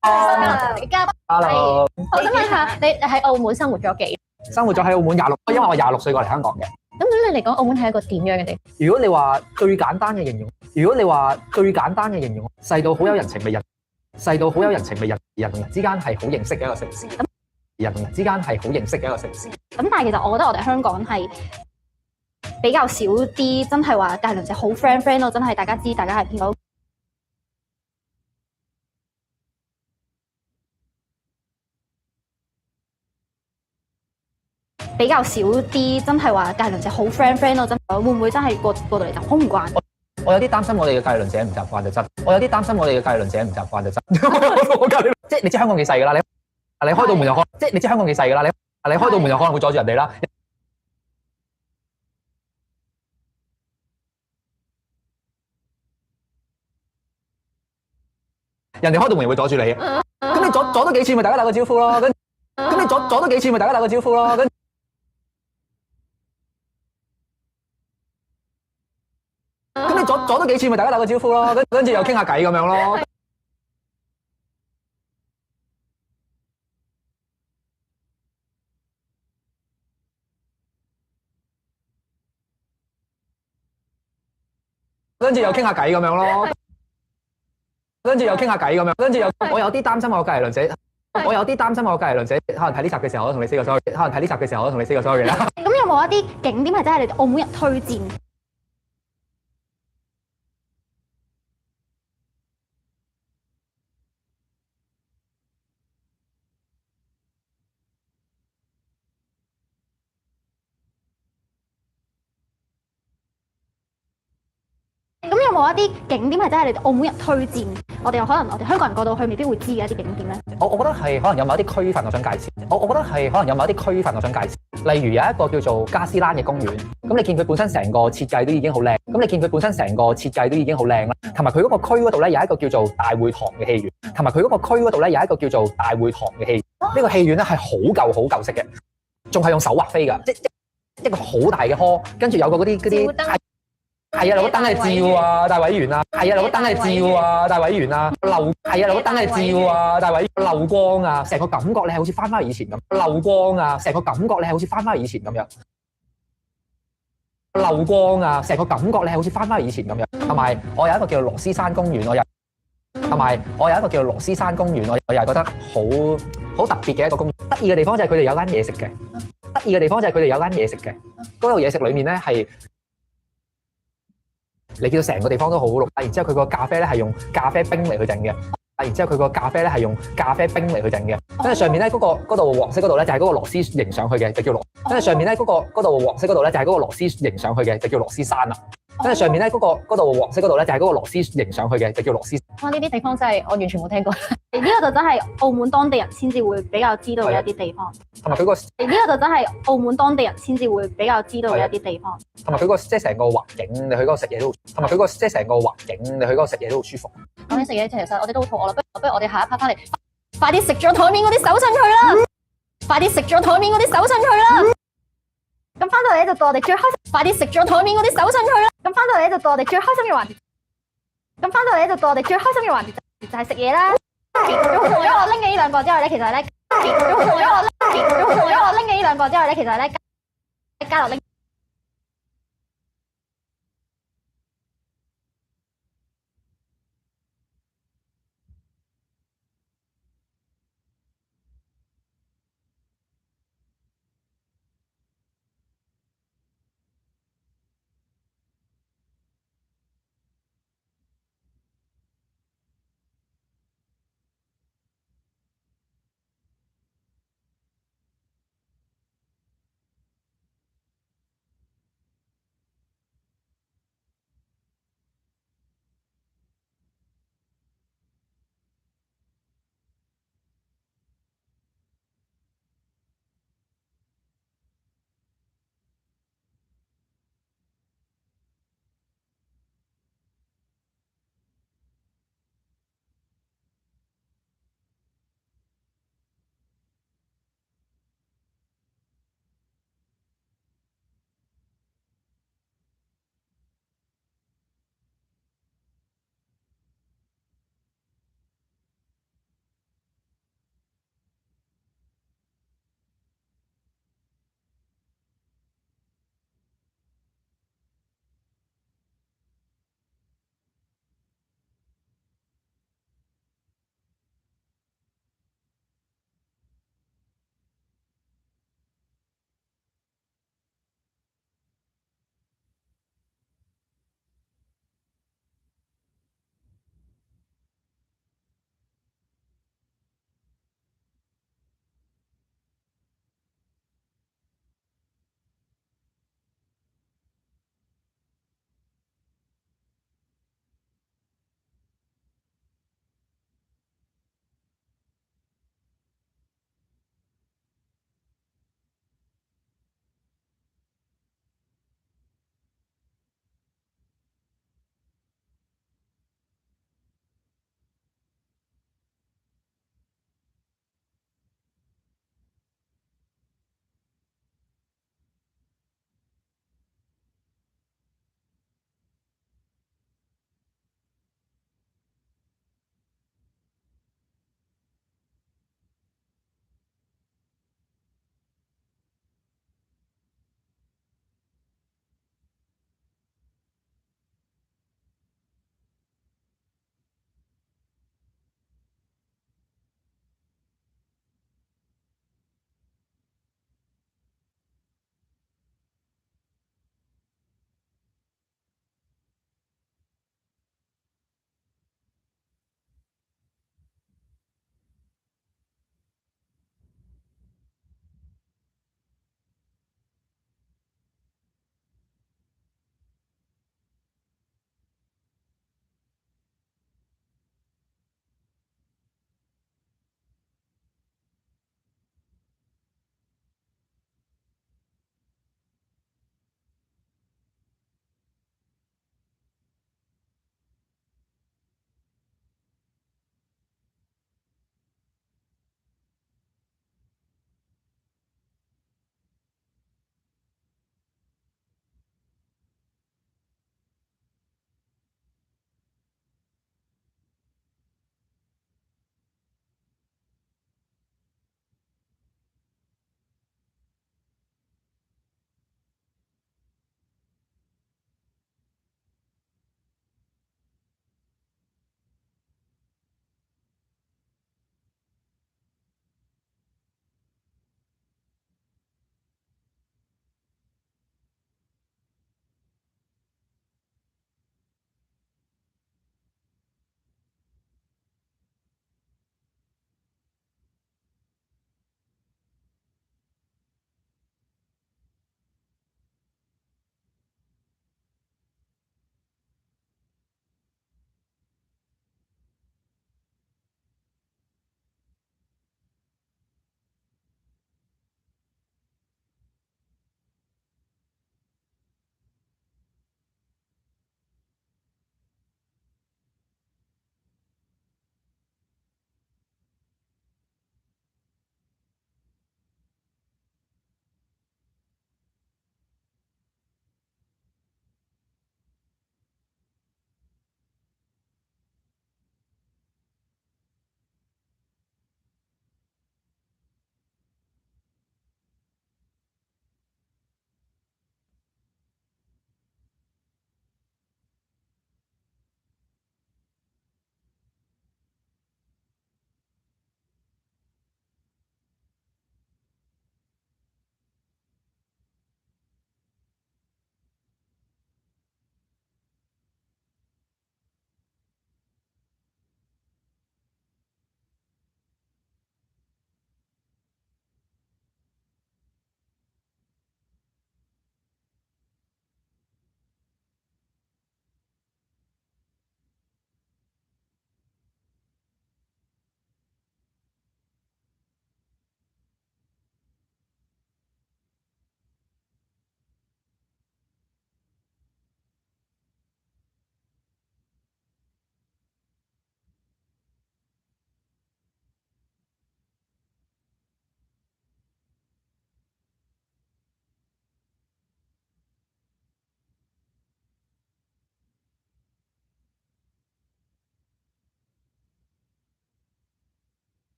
嘉賓 Hello 我想問下你喺澳門生活咗幾？生活咗喺澳門26，因為我26歲過嚟香港嘅。咁對你嚟講，澳門係一個點樣嘅地方？如果你話最簡單嘅形容，細到好有人情味，人同人之間係好認識嘅一個城市。人同人之間係好認識嘅一個城市。咁但係其實我覺得我哋香港係比較少啲，真係話隔鄰舍好 friend 咯，真係大家知大家係邊個。比較少啲，真係話隔鄰舍好 friend 咯，真係會唔會真係過到嚟就好唔慣？我有啲擔心我哋嘅隔鄰舍唔習慣就真。即係你知香港幾細㗎啦，你開到門就開，即係你知香港幾細㗎啦，你開到門就可能會阻住人哋啦。人哋開到門會阻住你，咁你阻多幾次咪大家打個招呼咯，咁你阻多幾次咪大家打個招呼咯，咁你阻多幾次咪大家打個招呼咯，跟住又傾下偈咁樣咯。跟住又傾下偈咁樣咯，我有啲擔心我隔離鄰舍，可能睇呢集嘅時候，我都同你 say 個 sorry，啦。咁有冇一啲景點係真係你哋澳門人推薦？咁有冇一啲景點係真係你哋澳門人推薦？我哋可能我哋香港人過到去未必會知嘅一啲景點咧。我覺得係可能有某啲區份我想介紹。例如有一個叫做加斯蘭嘅公園，咁你見佢本身成個設計都已經好靚，啦。同埋佢嗰個區嗰度咧有一個叫做大會堂嘅戲院，呢個戲院咧係好舊式嘅，仲係用手畫飛㗎，即一個好大嘅殼，跟住有個嗰啲。係啊，有個燈係照啊，大委員啊，漏光啊，成個感覺你係好似翻返去以前咁，同埋我有一個叫羅斯山公園，我又係覺得好特別嘅一個公園。得意嘅地方就係佢哋有間嘢食嘅，嗰度嘢食裏面咧係。你見到成個地方都好綠，然之後佢個咖啡咧係用咖啡冰嚟去整嘅，跟住上面咧嗰度黃色嗰度咧就係嗰個螺絲形上去嘅，就叫螺。跟住上面咧嗰度黃色嗰度咧就係嗰個螺絲形上去嘅，就叫螺絲山啦。跟住上面咧嗰度黃色嗰度咧就係嗰個螺絲形上去嘅，就叫螺絲。哇！呢啲地方真係我完全冇聽過，呢個就真係澳門當地人先至會比較知道嘅一啲地方。同埋佢個呢個就真係澳門當地人先至會比較知道嘅一啲地方。同埋佢個即係成個環境，你去嗰度食嘢都，好舒服。講起食嘢，其實我哋都好肚餓啦，不如我哋下一 part 翻嚟，快啲食咗台面嗰啲手信佢啦！咁翻到嚟咧就到我哋最開心，快啲食咗台面嗰啲手信佢啦！咁翻到嚟咧就到我哋最開心嘅環節，就係食嘢啦。除咗我拎嘅呢兩個之外咧，其實咧，加落拎。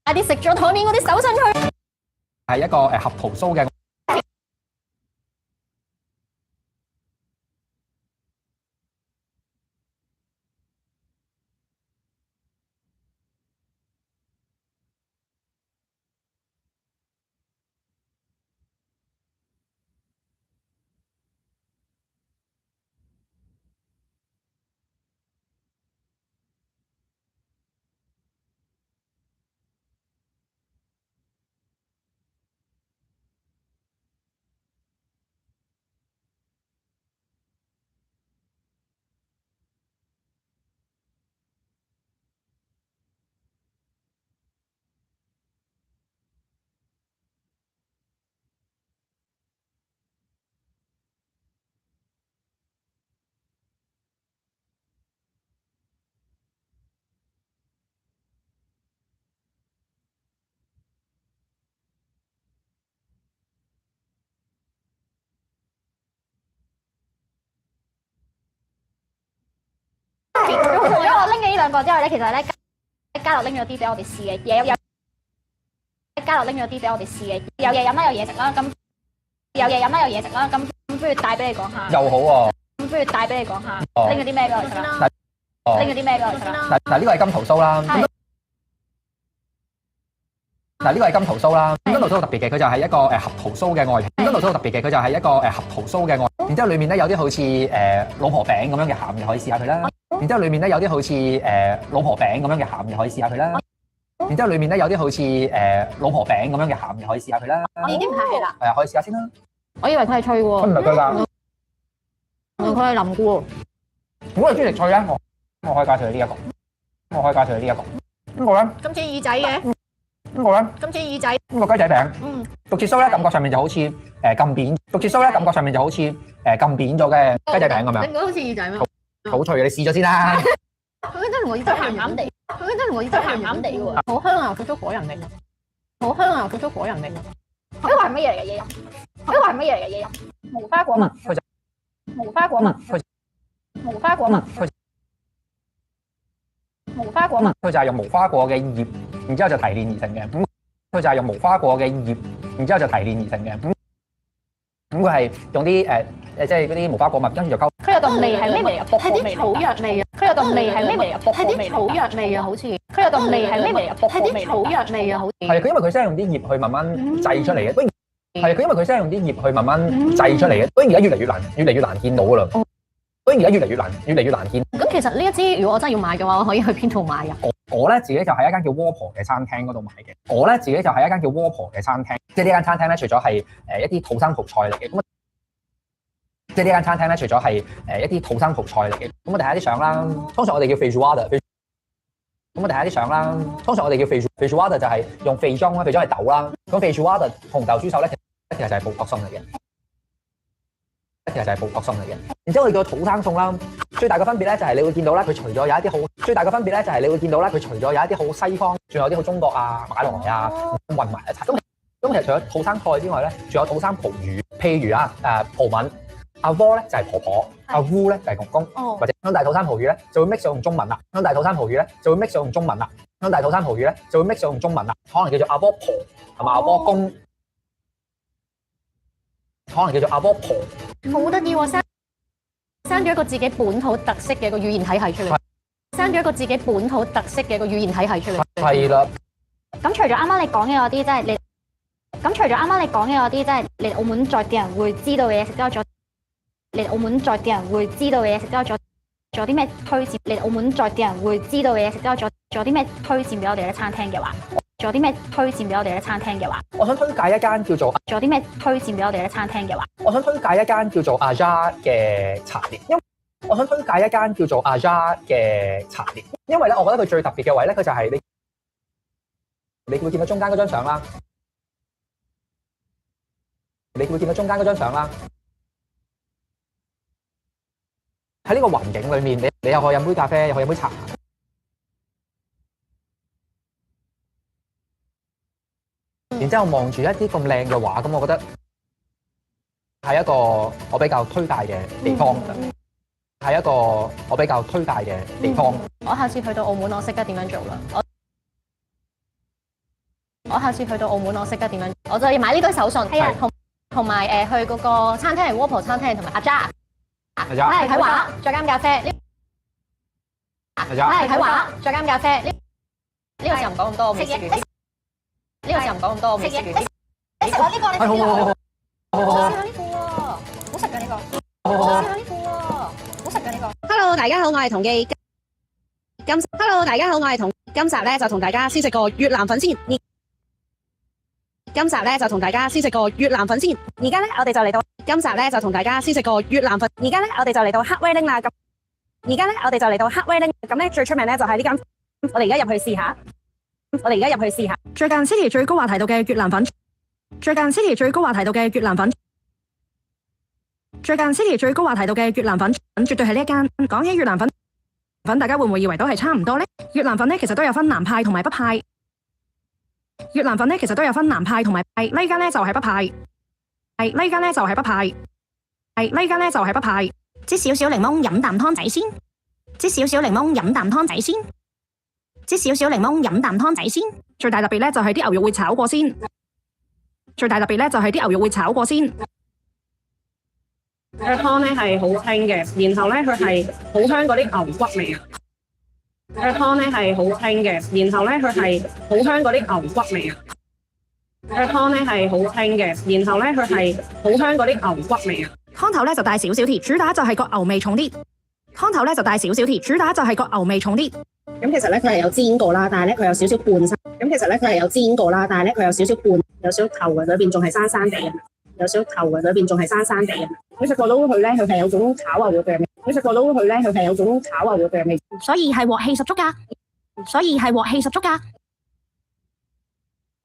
快啲食咗台面嗰啲手信佢。係一個合桃酥嘅。除咗我拎嘅呢兩個之外咧，其實咧嘉樂拎咗啲俾我哋試嘅嘢，嘉樂拎咗啲俾我哋試嘅，有嘢飲啦，有嘢食啦，咁有嘢飲啦，有嘢食啦，咁不如帶俾你講下。又好喎。咁不如帶俾你講下，拎咗啲咩俾我哋食啦？拎咗啲咩俾我哋食啦？嗱呢個係金桃酥啦。嗱呢個係金桃酥啦。金桃酥好特別嘅，佢就係一個合桃酥嘅外皮。金桃酥好特別嘅，佢就係一個合桃酥嘅外皮。然之後裡面咧有啲好似老婆餅咁樣嘅餡嘅，可以試下佢啦。然之後裡面咧有啲好似老婆餅咁樣嘅餡嘅，可以試下佢啦。然之後裡面咧有啲好似老婆餅咁樣嘅餡嘅，可以試下佢啦。我已經唔客氣啦。係啊，可以試下先啦。我以為佢係脆喎。佢唔係脆㗎。佢係腍嘅喎。如果你中意食脆咧，我可以介紹你呢一個。我可以介紹你呢一個。呢個咧？咁似耳仔嘅。呢個咧？咁似耳仔。呢個雞仔餅。獨切酥咧，感覺上面就好似咁扁。獨切酥咧，感覺上面就好似咁扁咗嘅雞仔餅咁樣。你覺得好似耳仔咩？好脆嘅，你試咗先啦。佢真係同我耳仔鹹鹹地，佢真係同我耳仔鹹鹹地喎。好香啊！少咗果仁味。好香啊！少咗果仁味。呢個係乜嘢嚟嘅嘢飲？呢個係乜嘢嚟嘅嘢飲？無花果蜜。無花果蜜。無花果蜜。無花果蜜。佢就係用無花果嘅葉，然之後就提煉而成嘅。咁佢就係用無花果嘅葉，然之後就提煉而成嘅。咁佢係用啲即係嗰啲無花果蜜，跟住就溝。佢有道味係咩味啊？係啲草藥味啊！佢有道味係咩味啊？係啲草藥味啊，好似。佢有道味係咩味啊？係啲草藥味啊，好似。係佢因為佢真係用啲葉去慢慢製出嚟嘅。係佢因為佢真係用啲葉去慢慢製出嚟嘅。所以而家越嚟越難見到㗎啦。所以而家越嚟越難見。咁其實呢一支如果我真係要買嘅話，我可以去邊度買啊？我咧自己就喺一間叫窩婆嘅餐廳嗰度買嘅。我咧自己就喺一間叫窩婆嘅餐廳，即係呢間餐廳咧，除咗係一啲土生葡菜嚟嘅，咁即係呢間餐廳咧，除咗係一啲土生葡菜嚟嘅，咁我哋睇下啲相啦。通常我哋叫 feijoada， 咁我哋睇下啲相啦。通常我哋叫 feijoada 就係用肥裝啦，肥裝係豆啦。咁 feijoada 紅豆豬手咧，其實就係葡國餸嚟嘅。其實就係葡國餸嚟嘅。然之後我哋叫土生餸啦，最大嘅分別咧就係你會見到咧，佢除咗有一啲好最大嘅分別咧就係你會見到咧，佢除咗有一啲好西方，仲有啲好中國啊、馬來啊混埋一齊。咁其實除咗土生菜之外咧，仲有土生葡語，譬如葡文，阿窩咧就係婆婆，阿烏咧就係公公，或者香大土生葡語咧就會 mix 咗用中文啦。香大土生葡語咧就會 mix 咗用中文啦。香大土生葡語咧就會 mix 咗用中文啦，可能叫做阿窩婆同埋阿窩公。可能叫做阿波婆，好得意喎！生咗一個自己本土特色嘅個語言體系出嚟，生咗一個自己本土特色嘅個語言體系出嚟。係啦。咁除咗啱啱你講嘅嗰啲，即係你咁除咗啱啱你講嘅嗰啲，即係嚟澳門在地人會知道嘅嘢食之外，咗嚟澳門在地人會知道嘅嘢食之外，仲有啲咩推薦？嚟澳門在地人會知道嘅嘢食之外，仲有啲咩推薦俾我哋咧？餐廳嘅話？仲有啲咩推薦俾我哋咧？餐廳嘅話，我想推介一間叫做。仲有啲咩推薦俾我哋咧？餐廳嘅話，我想推介一間叫做阿 Ja 嘅茶店，我想推介一間叫做阿 Ja 嘅茶店，因為咧，我覺得佢最特別嘅位咧，佢就係你會見到中間嗰張相啦，你會見到中間嗰張相啦。喺呢個環境裏面，你又可以飲杯咖啡，又可以飲杯茶。然之後望住一啲咁靚嘅畫，咁我覺得係一個我比較推介嘅地方。係一個我比較推介嘅地方。我下次去到澳門，我識得點樣做啦。我下次去到澳門，我識得點樣，我就要買呢堆手信。係啊，同埋去嗰個餐廳係 Wappo 餐廳同埋阿 Jar。我係睇畫，再間咖啡。我係睇畫，再間咖啡。呢個時候唔講咁多，我未食完。呢個時候唔講咁多，我未食完。你食我呢個，你食呢個。好食啊呢個喎，好食㗎呢個。好食啊呢個喎，好食㗎呢個。Hello， 大家好，我係同記。Hello， 大家好，我係同今集咧就同大家先食個越南粉先。今集咧就同大家先食個越南粉先。而家咧我哋就嚟到今集咧就同大家先食個越南粉。而家咧我哋就嚟到黑威丁啦。咁而家咧我哋就嚟到黑威丁。咁咧最出名咧就係呢間。我哋而家入去試下。我哋而家入去試下。最近 City 最高話提到嘅越南粉。最近 City 最高話提到嘅越南粉。最近 City 最高話提到嘅越南粉，絕對係呢一間。講起越南粉，大家會唔會以為都係差唔多呢？越南粉咧其實都有分南派同埋北派。越南粉咧其實都有分南派同埋派，呢間咧就係北派。係呢間咧就係北派。係呢間咧就係北派。擠少少檸檬飲啖湯仔先。擠少少檸檬飲啖湯仔先。擠少少檸檬飲啖湯仔先。最大特別咧就係啲牛肉會炒過先。最大特別咧就係啲牛肉會炒過先。佢湯咧係好清嘅，然後咧佢係好香嗰啲牛骨味啊。佢湯咧係好清嘅，然後咧佢係好香嗰啲牛骨味啊。佢湯咧係好清嘅，然後咧佢係好香嗰啲牛骨味啊。湯頭咧就帶少少甜，主打就係個牛味重啲。湯頭咧就帶少少甜，主打就係個牛味重啲。咁其實咧佢係有煎過啦，但係咧佢有少少半生。咁其實咧佢係有煎過啦，但係咧佢有少少半，有少少頭嘅裏邊仲係生生地嘅，有少少頭嘅裏邊仲係生生地嘅。你食過撈佢咧，佢係有種炒牛肉嘅味。你食過撈佢咧，佢係有種炒牛肉嘅味。所以係鑊氣十足㗎。所以係鑊氣十足㗎。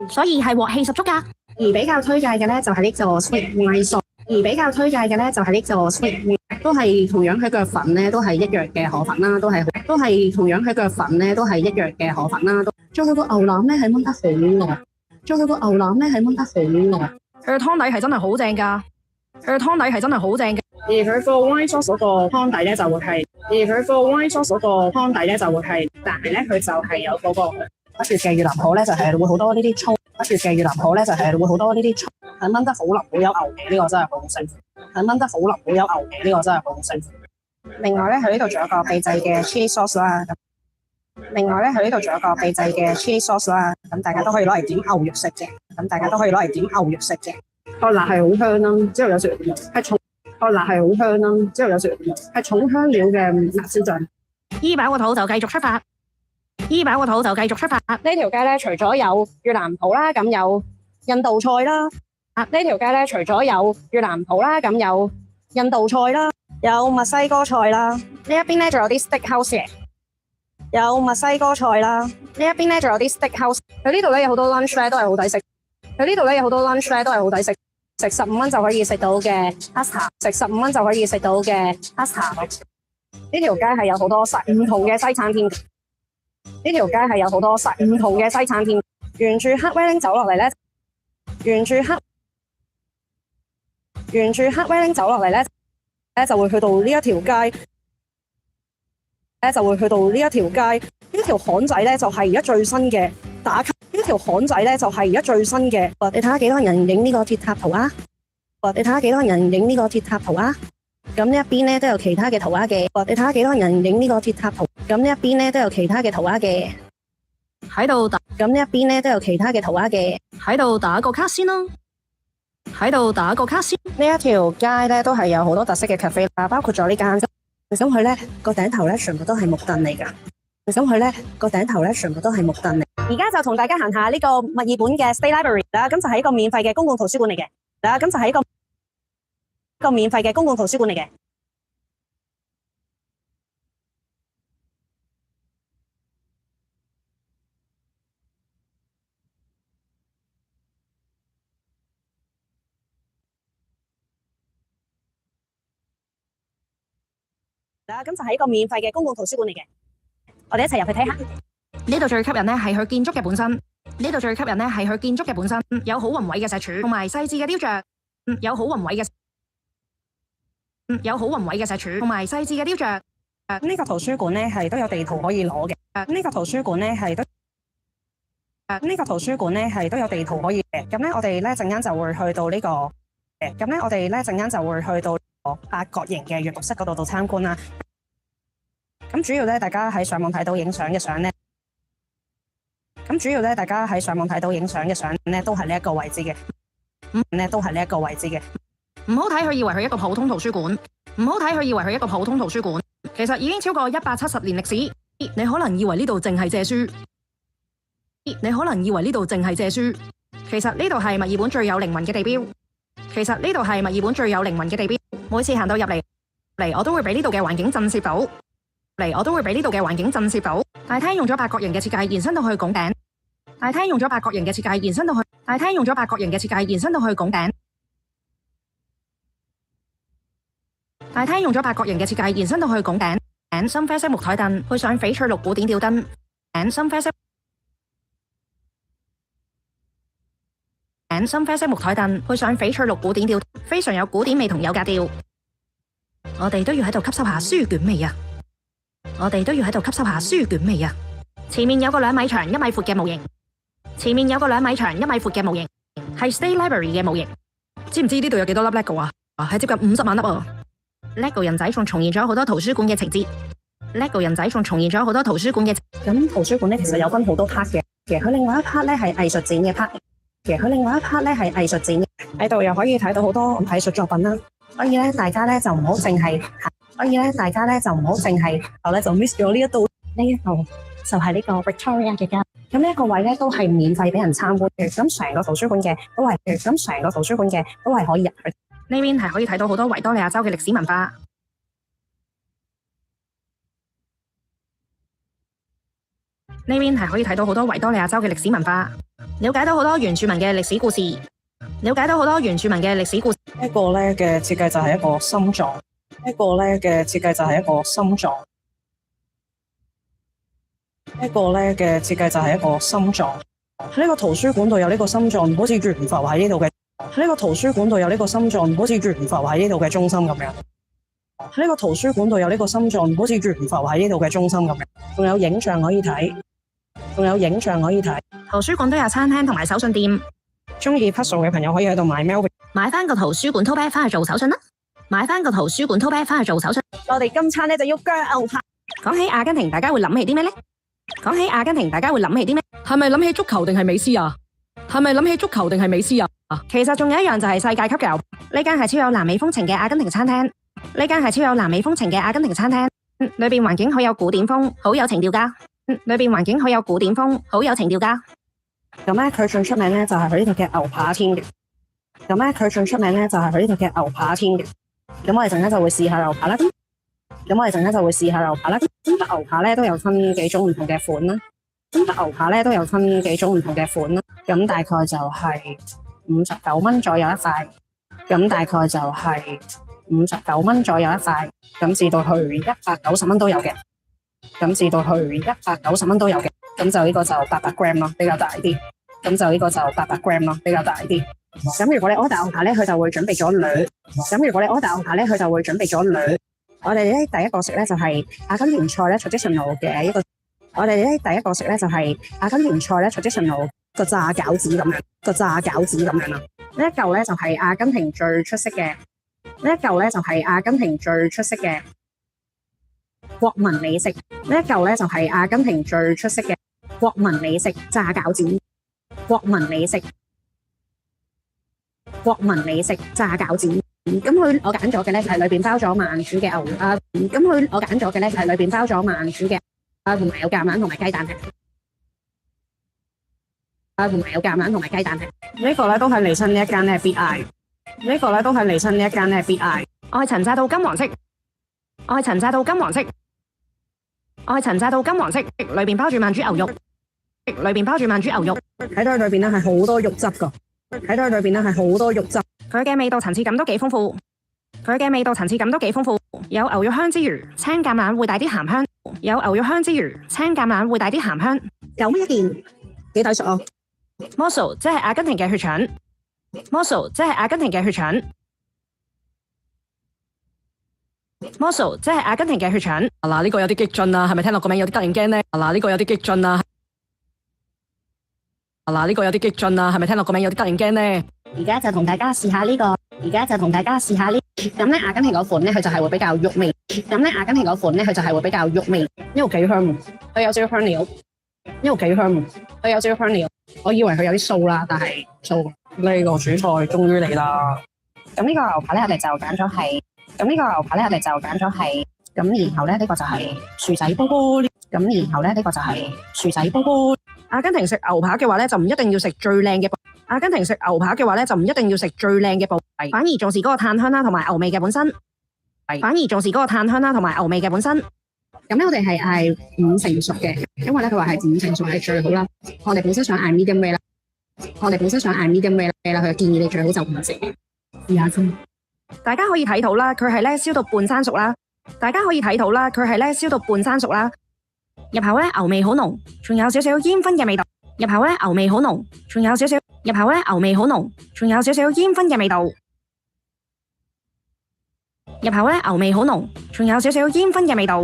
所以係鑊氣十足㗎。而比較推介嘅咧就係呢個 sweet wine sauce。而比較推介嘅咧就係呢個 sweet wine，都係同樣佢嘅粉咧都係一樣嘅河粉啦，都係同樣佢嘅粉咧都係一樣嘅河粉啦。再佢個牛腩咧係炆得好耐，再佢個牛腩咧係炆得好耐。佢嘅湯底係真係好正㗎。佢嘅湯底係真係好正嘅。而佢個 wine sauce 嗰個湯底咧就會係，而佢個 wine sauce 嗰個湯底咧就會係，但係咧佢就係有嗰個不絕嘅越南河咧就係會好多呢啲葱，不絕嘅越南河咧就係會好多呢啲葱，係炆得好腍好有牛味，呢個真係好辛苦，係炆得好腍好有牛味，呢個真係好辛苦。另外咧佢呢度仲有個秘製嘅 chili sauce 啦，另外咧佢呢度仲有個秘製嘅 chili sauce 啦，咁大家都可以攞嚟點牛肉食嘅，咁大家都可以攞嚟點牛肉食嘅。個辣係好香啦，之後有少係重，個辣係好香啦，之後有少係重香料嘅辣椒醬。醫飽個肚就繼續出發。醫飽個肚就繼續出發。呢條街咧除咗有越南鋪啦，咁有印度菜啦。呢條街咧除咗有越南鋪啦，咁有印度菜啦，有墨西哥菜啦。呢一邊咧仲有啲 steakhouse 嘅，有墨西哥菜啦。呢一邊咧仲有啲 steakhouse。佢呢度咧有好多 lunch 咧都係好抵食。佢呢度咧有好多 lunch 咧都係好抵食。食15蚊就可以食到嘅 pasta， 食15蚊就可以食到嘅 pasta。呢條街係有好多唔同嘅西餐廳。呢條街係有好多唔同嘅西餐廳。沿住黑威丁走落嚟咧，沿住黑威丁走落嚟咧就會去到呢一條街，就會去到呢一條街。呢條巷仔咧就係而家最新嘅打卡。呢條巷仔咧就係而家最新嘅。你睇下幾多人影呢個鐵塔圖啊？你睇下幾多人影呢個鐵塔圖啊？咁呢一邊咧都有其他嘅圖畫嘅。你睇下幾多人影呢個鐵塔圖？咁呢一邊咧都有其他嘅圖畫嘅。喺度打。咁呢一邊咧都有其他嘅圖畫嘅。喺度打個卡先啦。喺度打個卡先。呢一條街咧都係有好多特色嘅 cafe 啦，包括咗呢間。咁佢咧個頂頭咧全部都係木凳嚟㗎。咁佢咧個頂頭咧全部都係木凳嚟。而家就同大家行下呢個墨爾本嘅 State Library 啦，咁就係一個免費嘅公共圖書館嚟嘅。咁就係一個免費嘅公共圖書館嚟嘅。咁就係一個免費嘅公共圖書館嚟嘅。我哋一齊入去睇下。呢度最吸引咧係佢建築嘅本身。呢度最吸引咧係佢建築嘅本身，有好宏偉嘅石柱同埋細緻嘅雕像。有好宏偉嘅石柱同埋細緻嘅雕像。呢個圖書館咧係都有地圖可以攞嘅。呢個圖書館咧係都呢個圖書館咧係都有地圖可以嘅。咁咧我哋咧陣間就會去到呢個咁咧我哋咧陣間就會去到八角形嘅閱讀室嗰度參觀啦。咁主要咧大家喺上網睇到影相嘅相咧，都係呢一個位置嘅，都係呢一個位置嘅。唔好睇佢以為佢一個普通圖書館，其實已經超過170年歷史。你可能以為呢度淨係借書，其實呢度係墨爾本最有靈魂嘅地標。每次行到入嚟，我都會俾呢度嘅環境震懾到。大廳用咗八角形嘅設計延伸到去拱頂。大廳用咗八角形嘅設計延伸到去拱頂。深啡色木台凳配上翡翠綠古典吊燈。深啡色木台凳配上翡翠綠古典吊燈，非常有古典味同有格調。我哋都要喺度吸收下書卷味啊！前面有個2米長1米闊嘅模型，係 State Library 嘅模型。知唔知呢度有幾多粒 LEGO 啊？係接近50萬粒啊！LEGO 人仔仲重現咗好多圖書館嘅情節。咁圖書館咧其實有分好多 part 嘅，其實佢另外一 part 咧係藝術展嘅 part，喺度又可以睇到好多藝術作品啦。所以咧大家咧就唔好淨係，就 miss 咗呢一度就係呢個 Victoria 嘅家。咁呢一個位咧都係免費俾人參觀嘅，咁成個圖書館嘅都係可以入去。呢邊係可以睇到好多維多利亞州嘅歷史文化。了解到好多原住民嘅歷史故事。一個咧嘅設計就係一個心臟。呢個嘅設計就係一個心臟。喺呢個圖書館度有呢個心臟，好似懸浮喺呢度嘅。中心咁樣。仲有影像可以睇。圖書館都有餐廳同埋手信店。中意 puzzle 嘅朋友可以喺度買 mail， 買翻個圖書館 tote bag 翻去做手信啦。我哋今餐咧就要腳牛扒。講起阿根廷，大家會諗起啲咩呢？係咪諗起足球定係美斯啊？其實仲有一樣就係世界級嘅牛。呢間係超有南美風情嘅阿根廷餐廳。裏邊環境好有古典風，好有情調㗎。咁咧佢最出名咧就係佢呢度嘅牛扒天嘅。咁我哋陣間就會試下牛扒啦。牛扒咧都有分幾種唔同嘅款啦。咁大概就係59蚊左右一塊。咁至到去190蚊都有嘅。咁就呢個就800 gram 咯，比較大啲。咁如果你 order 牛扒咧，佢就會準備咗餒。我哋咧第一個食咧就係阿根廷菜咧 traditional 嘅一個。個炸餃子咁樣啦。呢一嚿咧就係阿根廷最出色嘅。國民美食。炸餃子。咁我揀咗嘅咧係裏邊包咗慢煮嘅牛同埋有橄欖同埋雞蛋皮。呢個咧都係嚟親呢一間咧必嗌。愛陳炸到金黃色，裏邊包住慢煮牛肉。睇到裏邊咧係好多肉汁㗎。佢嘅味道層次感都幾豐富。有牛肉香之餘，青橄欖會帶啲鹹香。有咩一件幾抵食啊？Mozo 即係阿根廷嘅血腸。嗱，呢個有啲激進啊，係咪聽落個名有啲得人驚呢？嗱，呢個有啲激進啊，係咪聽落個名有啲得人驚呢？而家就同大家試下呢個，而家就同大家試下呢。咁咧阿根廷嗰款咧，佢就係會比較肉味。咁咧阿根廷嗰款咧，佢就係會比較肉味。呢個幾香喎，佢有少少香料。呢個幾香喎，佢有少少香料。我以為佢有啲素啦，但係素。呢個主菜終於嚟啦。咁呢個牛扒咧，我哋就揀咗係。咁呢個牛扒咧，我哋就揀咗係。咁然後咧，呢個就係薯仔波波。咁然後咧，呢個就係薯仔波波。阿根廷食牛扒嘅話咧，就唔一定要食最靚嘅部。阿根廷食牛扒嘅話咧，就唔一定要食最靚嘅部位，反而重視嗰個炭香啦，同埋牛味嘅本身。反而重視嗰個炭香啦，同埋牛味嘅本身。咁咧，我哋係嗌5成熟嘅，因為咧佢話係5成熟係最好啦。我哋本身想嗌 medium rare 啦，我哋本身想嗌 medium rare 啦，佢建議你最好就5成。試下先。大家可以睇到啦，佢係咧燒到半生熟啦。大家可以睇到啦，佢係咧燒到半生熟啦。入口咧牛味好濃，仲有少少煙燻嘅味道。入口咧牛味好濃，仲有少少。入口咧牛味好濃，仲有少少煙燻嘅味道。入口咧牛味好濃，仲有少少煙燻嘅味道。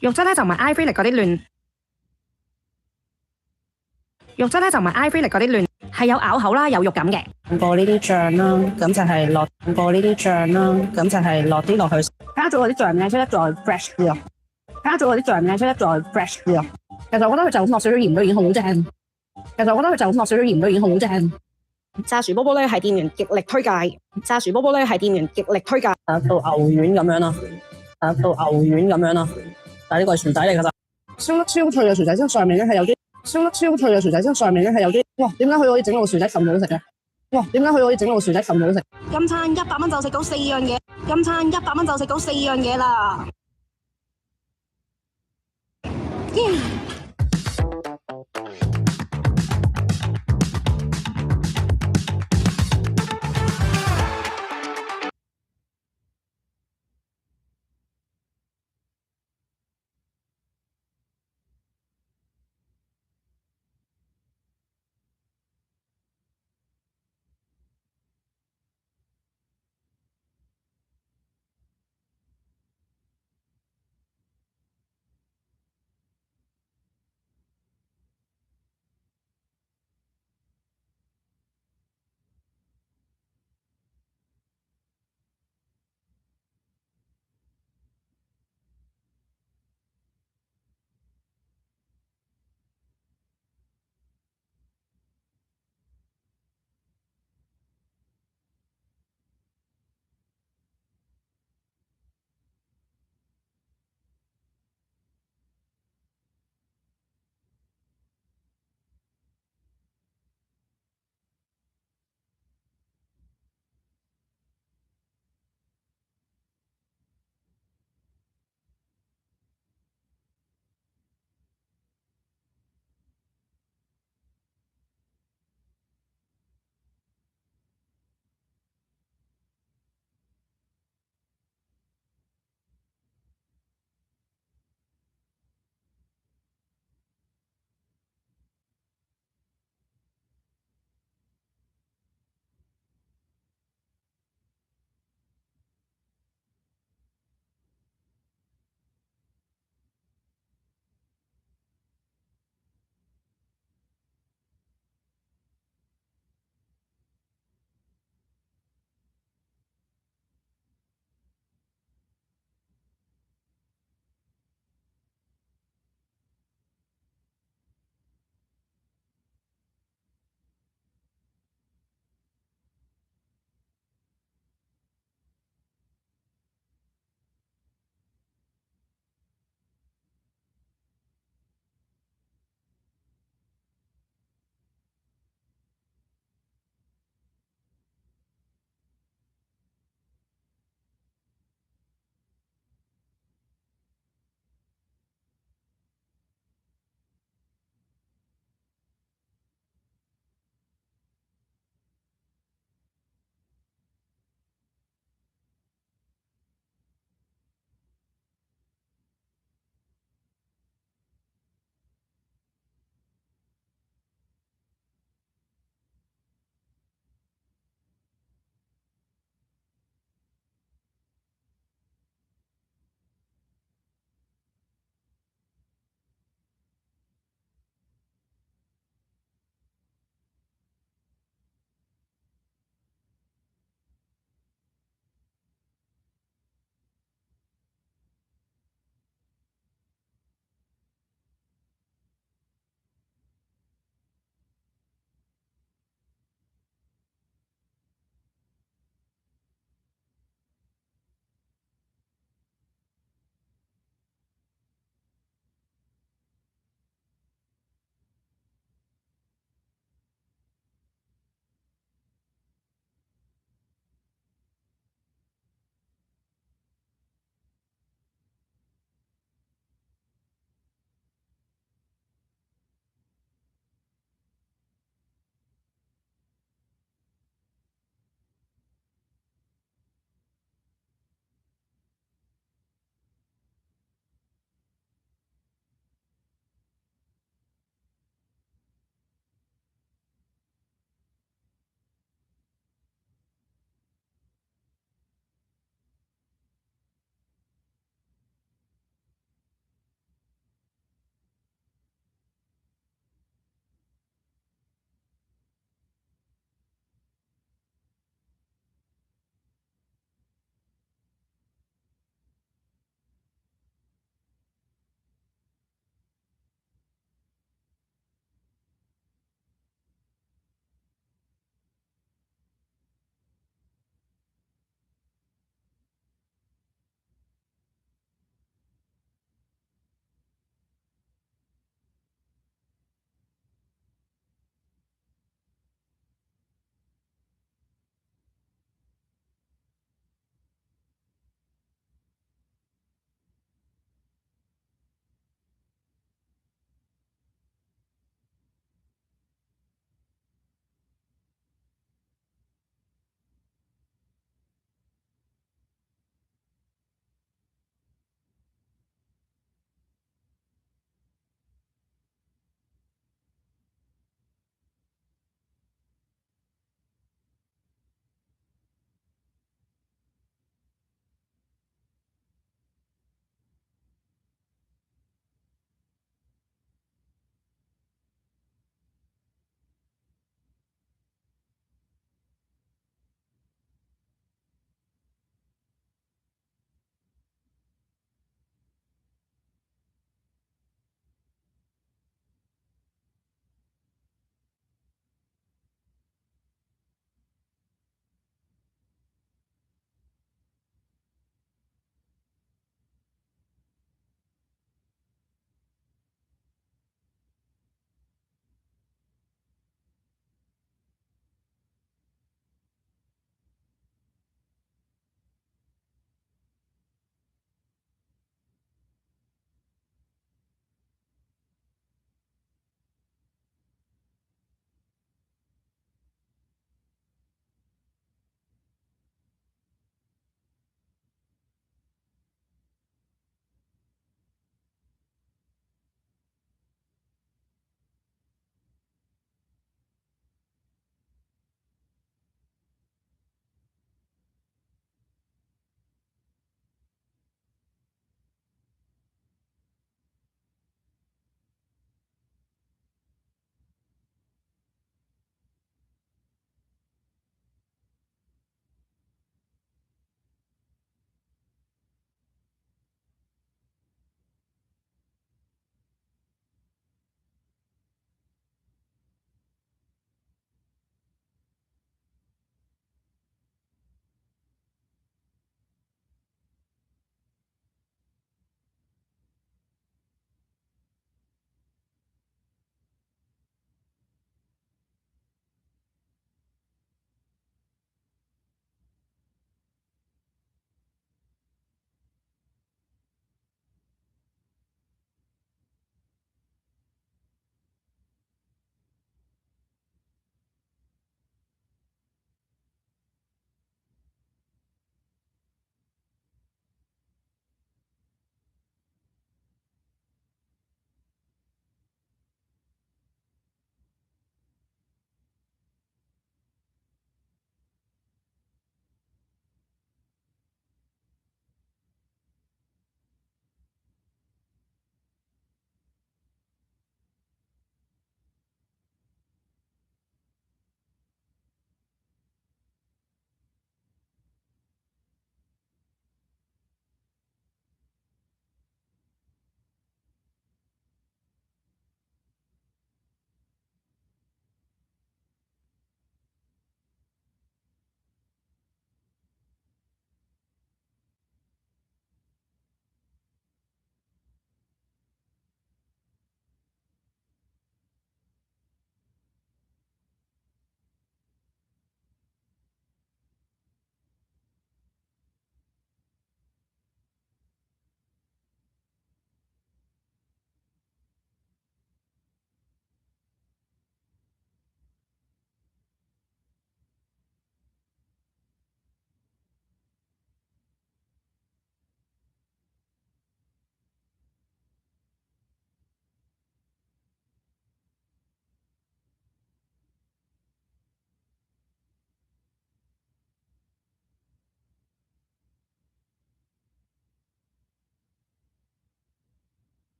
肉質咧就唔係 ivory 嗰啲嫩，肉質咧就唔係 ivory 嗰啲嫩，係有咬口啦，有肉感嘅。過呢啲醬啦，咁就係落過呢啲醬啦，咁就係落啲落去。加咗嗰啲醬咧，出得再 fresh 啲咯。加咗嗰啲醬咧，出得再 fresh 啲咯。其實我覺得佢就咁落少少鹽都已經好正。其實我覺得佢就咁落少少鹽都已經好正。炸薯波波咧係店員極力推介，炸薯波波咧係店員極力推介。到牛丸咁樣啦，到牛丸咁樣啦。但係呢個係薯仔嚟㗎咋，燒得超脆嘅薯仔，之後上面咧係有啲燒得超脆嘅薯仔，之後上面咧係有啲，哇！點解佢可以整到薯仔咁好食嘅？哇！點解佢可以整到薯仔咁好食？今餐100蚊就食到4樣嘢，今餐100蚊就食到4樣嘢啦。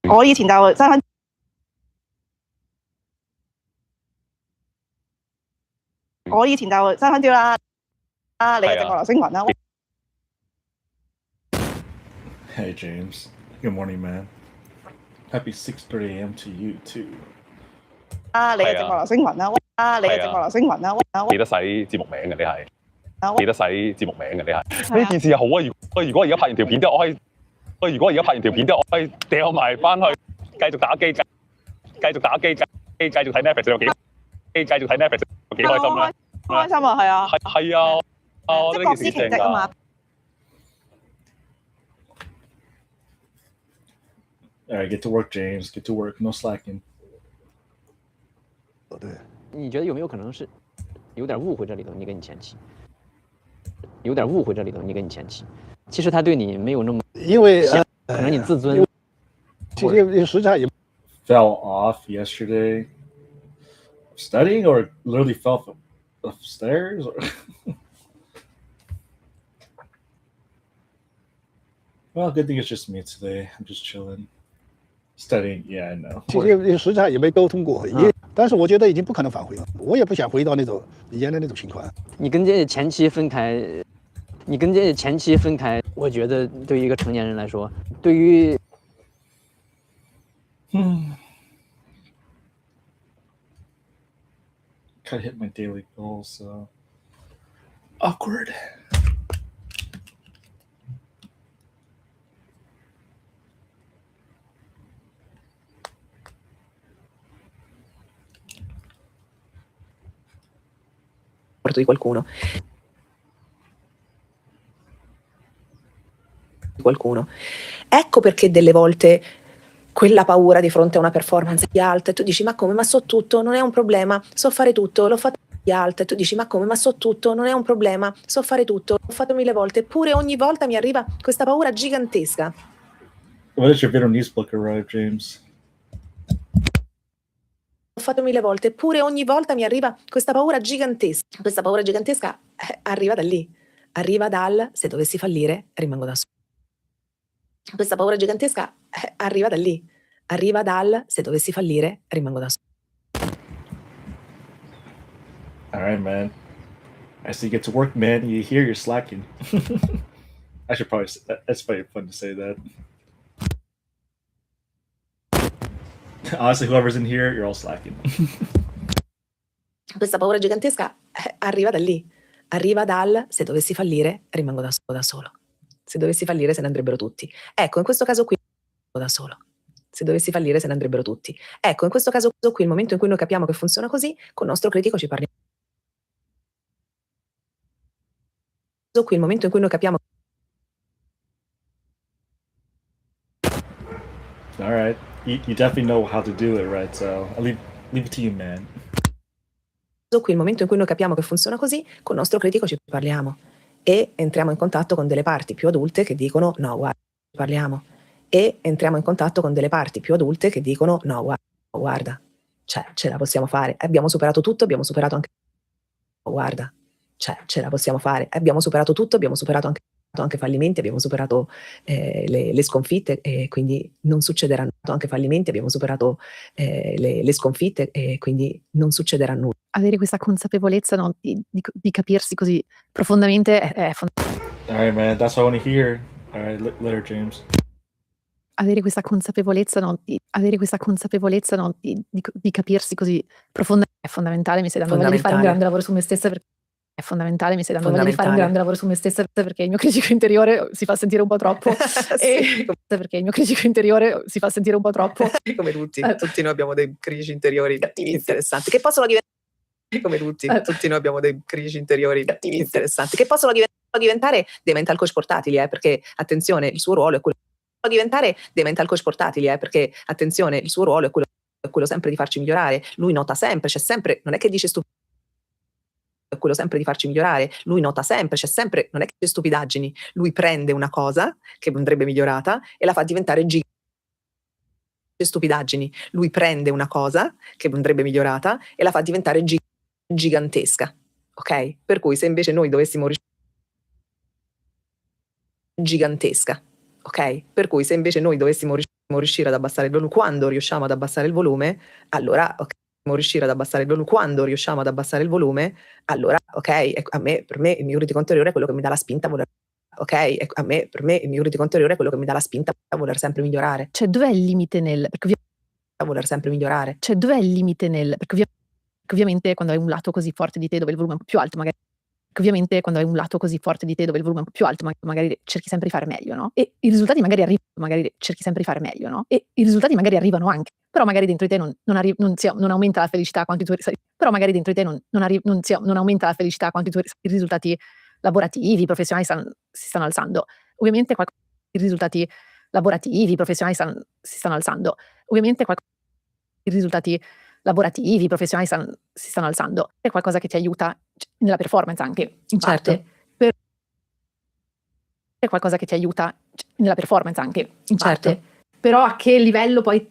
我以前就身份證啦，你嘅直落流星雲啦。Hey James, good morning, man. Happy 6:30 a.m. to you too. 你嘅直落流星雲啦，你嘅直落流星雲啦，記得使節目名嘅你係，記得使節目名嘅你係。呢件事又好啊！如果而家拍完條片之後，如果而家拍完條片之後，我可以掉埋翻去，繼續打機，繼續打機，繼續睇 Netflix 有幾，繼續睇 Netflix 有幾開心咧？開心啊，係啊，係啊，我覺得呢件事正㗎。Alright, get to work, James. Get to work. No slacking. 对，你觉得有没有可能是有点误会这里头？你跟你前妻有点误会这里头？你跟你前妻，其实他对你没有那么，因为可能你自尊。其实实际上也 Fell off yesterday. Studying or literally fell off stairs? Or well, good thing it's just me today. I'm just chilling. Studying, yeah, I know. 其实实际上也没沟通过，但是我觉得已经不可能返回了，我也不想回到那种以前的那种情况。你跟这前妻分开，我觉得对于一个成年人来说，对于Kind of hit my daily goal, so awkward. Di qualcuno. Ecco perché delle volte quella paura di fronte a una performance di alta e tu dici ma come, ma so tutto, non è un problema, so fare tutto, l'ho fatto di alta e tu dici ma come, ma so tutto, non è un problema, so fare tutto, l'ho fatto 1000 volte, eppure ogni volta mi arriva questa paura gigantesca. When does your Vietnamese book arrive, James? L'ho fatto 1000 volte, eppure ogni volta mi arriva questa paura gigantesca. Questa paura gigantesca arriva da lì, arriva dal se dovessi fallire rimango da solo. Questa paura gigantesca arriva da lì, arriva dal se dovessi fallire rimango da solo. All right, man. I see you get to work, man. You hear you're slacking. I should probably. That's probably fun to say that. Honestly, whoever's in here, you're all slacking. Questa paura gigantesca arriva da lì, arriva dal se dovessi fallire rimango da solo. Se dovessi fallire se ne andrebbero tutti. Ecco, in questo caso qui da solo. Se dovessi fallire se ne andrebbero tutti. Ecco, in questo caso qui, il momento in cui noi capiamo che funziona così, col nostro critico ci parliamo. Qui il momento in cui noi capiamo. All right, you definitely know how to do it, right? So I'll leave it to you, man. Qui il momento in cui noi capiamo che funziona così, col nostro critico ci parliamo e entriamo in contatto con delle parti più adulte che dicono no, guarda, parliamo e entriamo in contatto con delle parti più adulte che dicono no, guarda, cioè ce la possiamo fare, abbiamo superato tutto, abbiamo superato anche guarda, cioè ce la possiamo fare, abbiamo superato tutto, abbiamo superato anche fallimenti, abbiamo superato le sconfitte e quindi non succederà anche fallimenti, abbiamo superato le sconfitte e quindi non succederà nulla. Avere questa consapevolezza, no, di capirsi così profondamente è fondamentale. All right, man. That's what I want to hear. All right, later, James. Avere questa consapevolezza, no, di capirsi così profondamente è fondamentale. Mi stai dando voglia di fare un grande lavoro su me stessa perché è fondamentale, mi stai dando voglia di fare un grande lavoro su me stessa perché il mio critico interiore si fa sentire un po' troppo. E perché il mio critico interiore si fa sentire un po' troppo. Come tutti noi abbiamo dei critici interiori interessanti che possono diventare come tutti noi abbiamo dei critici interiori interessanti che possono diventare dei mental coach portatili, perché attenzione, il suo ruolo è quello diventare dei mental coach portatili, perché attenzione, il suo ruolo è quello sempre di farci migliorare. Lui nota sempre, c'è sempre, non è che dice è quello sempre di farci migliorare. Lui nota sempre, c'è sempre, non è che dice stupidaggini. Lui prende una cosa che andrebbe migliorata e la fa diventare stupidaggini. Lui prende una cosa che andrebbe migliorata e la fa diventare gigantesca. Ok? Per cui se invece noi dovessimo gigantesca. ok? Per cui se invece noi dovessimo riuscire ad abbassare il volume, quando riusciamo ad abbassare il volume, allora ok, riuscire ad abbassare il volume, quando riusciamo ad abbassare il volume, allora ok, ecco, per me il mio critico interiore è quello che mi dà la spinta a voler, ok, ecco, per me il mio critico interiore è quello che mi dà la spinta a voler sempre migliorare. Cioè, dov'è il limite nel... Perché a voler sempre migliorare. Cioè, dov'è il limite nel... Perché ovviamente quando hai un lato così forte di te dove il volume è un po' più alto, magari ovviamente quando hai un lato così forte di te dove il volume è un po' più alto, magari cerchi sempre di fare meglio, no? E i risultati magari arrivano, magari cerchi sempre di fare meglio, no? E i risultati magari arrivano anche, però magari dentro di te non aumenta la felicità quanto i tuoi però magari dentro di te non aumenta la felicità quanto i risultati lavorativi, professionali si stanno alzando. Ovviamente i risultati lavorativi, professionali si stanno alzando. Ovviamente i risultati lavorativi, professionali si stanno alzando. È qualcosa che ti aiuta nella performance anche, in parte. È qualcosa che ti aiuta nella performance anche, in parte. Però a che livello poi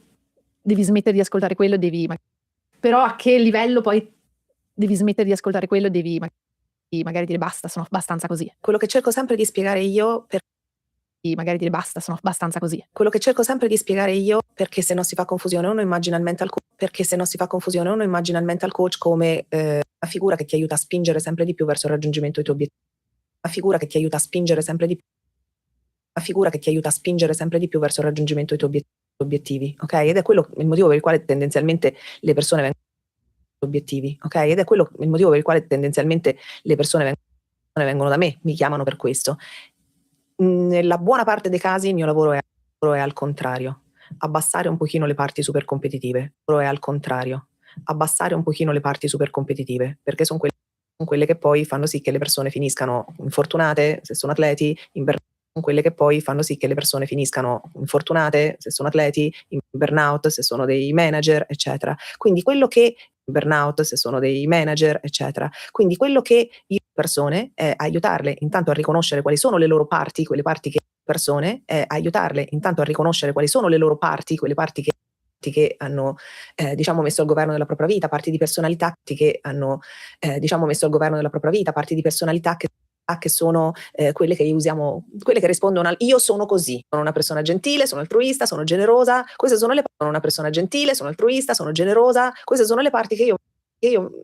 devi smettere di ascoltare quello, però a che livello poi devi smettere di ascoltare quello, devi magari dire basta, sono abbastanza così. Quello che cerco sempre di spiegare io magari dire basta, sono abbastanza così. Quello che cerco sempre di spiegare io, perché se no si fa confusione, uno immagina il mental coach, come una figura che ti aiuta a spingere sempre di più verso il raggiungimento dei tuoi obiettivi. Una figura che ti aiuta a spingere sempre di più. Una figura che ti aiuta a spingere sempre di più verso il raggiungimento dei tuoi obiettivi, ok? Ed è quello il motivo per il quale tendenzialmente le persone vengono obiettivi, ok? Ed è quello il motivo per il quale tendenzialmente le persone vengono da me, mi chiamano per questo. Nella buona parte dei casi il mio lavoro è al contrario, abbassare un pochino le parti super competitive. È al contrario, abbassare un pochino le parti super competitive, perché sono quelle che poi fanno sì che le persone finiscano infortunate, se sono atleti, sono quelle che poi fanno sì che le persone finiscano infortunate, se sono atleti, in burnout, se sono dei manager, eccetera. Quindi quello che burnout, se sono dei manager, eccetera. Quindi quello che io persone è aiutarle intanto a riconoscere quali sono le loro parti, quelle parti che persone è aiutarle intanto a riconoscere quali sono le loro parti, quelle parti che hanno diciamo messo al governo della propria vita, parti di personalità che hanno diciamo messo al governo della propria vita, parti di personalità che sono quelle che usiamo, quelle che rispondono al io sono così, sono una persona gentile, sono altruista, sono generosa, queste sono sono una persona gentile, sono altruista, sono generosa, queste sono le parti che io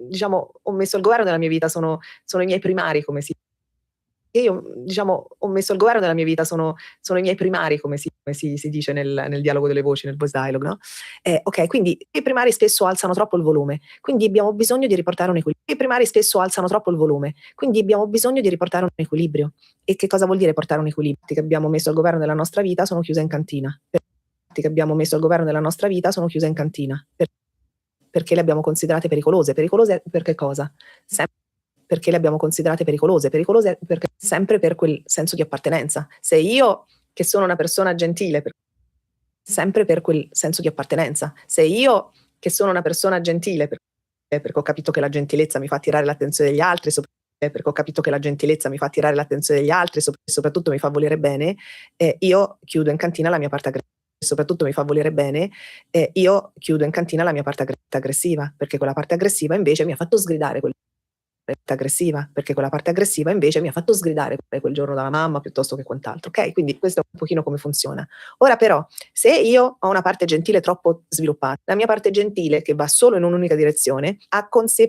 diciamo ho messo al governo della mia vita, sono i miei primari, come si che io diciamo ho messo al governo della mia vita, sono i miei primari, come si dice nel dialogo delle voci, nel voice dialogue, no? Ok, quindi i primari spesso alzano troppo il volume, quindi abbiamo bisogno di riportare un equilibrio. I primari spesso alzano troppo il volume, quindi abbiamo bisogno di riportare un equilibrio. E che cosa vuol dire portare un equilibrio? Che abbiamo messo al governo della nostra vita sono chiuse in cantina. Che abbiamo messo al governo della nostra vita sono chiuse in cantina. Perché le abbiamo considerate pericolose. Pericolose per che cosa? Perché le abbiamo considerate pericolose perché sempre per quel senso di appartenenza. Se io, che sono una persona gentile, sempre per quel senso di appartenenza. Se io, che sono una persona gentile, perché ho capito che la gentilezza mi fa attirare l'attenzione degli altri, perché ho capito che la gentilezza mi fa attirare l'attenzione degli altri, soprattutto mi fa volere bene, io chiudo in cantina la mia parte aggressiva. Soprattutto mi fa volere bene, io chiudo in cantina la mia parte aggressiva, perché quella parte aggressiva invece mi ha fatto sgridare aggressiva, perché quella parte aggressiva invece mi ha fatto sgridare quel giorno dalla mamma piuttosto che quant'altro, ok? Quindi questo è un pochino come funziona. Ora però, se io ho una parte gentile troppo sviluppata, la mia parte gentile che va solo in un'unica direzione, ha con sé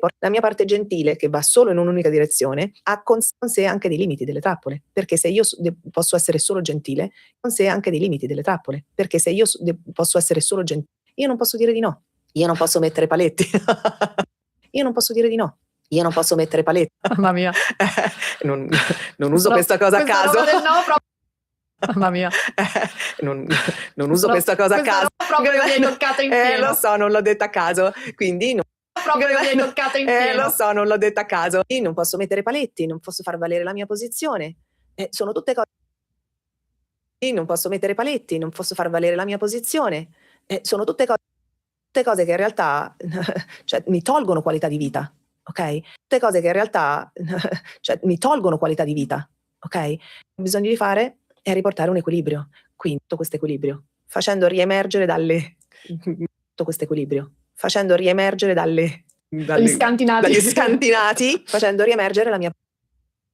anche dei limiti, delle trappole, perché se io posso essere solo gentile, con sé anche dei limiti, delle trappole, perché se io posso essere solo gentile, io non posso dire di no, io non posso mettere paletti, io non posso dire di no. Io non posso mettere paletti. Mamma mia. non uso questa cosa a caso. Mamma mia. Non uso questa cosa a caso. Proprio mi hai toccata in pieno. Lo so, non l'ho detta a caso. Quindi proprio mi hai toccata in pieno. Lo so, non l'ho detta a caso. Io non posso mettere paletti, non posso far valere la mia posizione. Sono tutte cose. Io non posso mettere paletti, non posso far valere la mia posizione. Sono tutte cose che in realtà cioè, mi tolgono qualità di vita. Ok? Tutte cose che in realtà cioè, mi tolgono qualità di vita, ok? Bisogno di fare è riportare un equilibrio. Quindi tutto questo equilibrio, facendo riemergere dagli scantinati, facendo riemergere la mia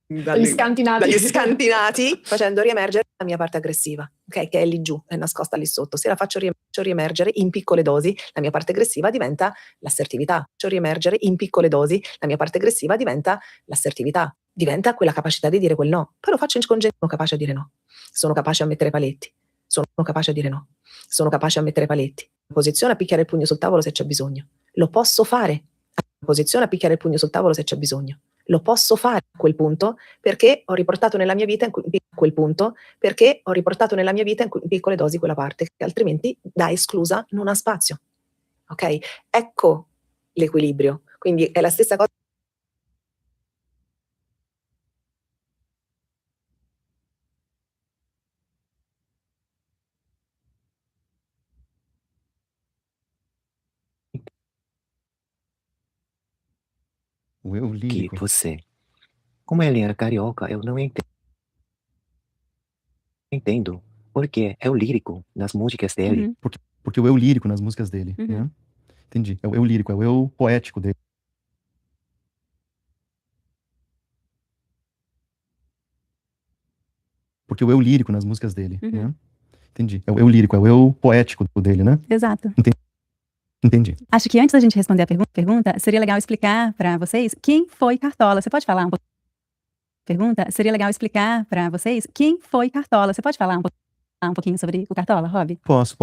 Dagli scantinati. dagli scantinati, facendo riemergere la mia parte aggressiva, ok? Che è lì giù, è nascosta lì sotto. Se la faccio riemergere in piccole dosi, la mia parte aggressiva diventa l'assertività. Faccio riemergere in piccole dosi, la mia parte aggressiva diventa l'assertività. Diventa quella capacità di dire quel no. Poi lo faccio con gente, sono capace a dire no. Sono capace a mettere paletti. Sono capace a dire no. Sono capace a mettere paletti. Posizione a picchiare il pugno sul tavolo se c'è bisogno. Lo posso fare. Posizione a picchiare il pugno sul tavolo se c'è bisogno. Lo posso fare a quel punto perché ho riportato nella mia vita in quel punto perché ho riportato nella mia vita in piccole dosi quella parte che altrimenti da esclusa non ha spazio. Ok? Ecco l'equilibrio. Quindi è la stessa cosa. O eu lírico. Que você. Como ele era carioca, eu não entendo. Porque é o lírico nas músicas dele. Porque o eu lírico nas músicas dele, né? Entendi. É o eu lírico, é o eu poético dele. Porque o eu lírico nas músicas dele, né? Entendi. É o eu lírico, é o eu poético dele, né? Exato. Entendi. Acho que antes da gente responder a pergunta, seria legal explicar para vocês quem foi Cartola. Você pode falar um pouco? Pergunta, seria legal explicar para vocês quem foi Cartola. Você pode falar um pouquinho sobre o Cartola, Rob? Posso.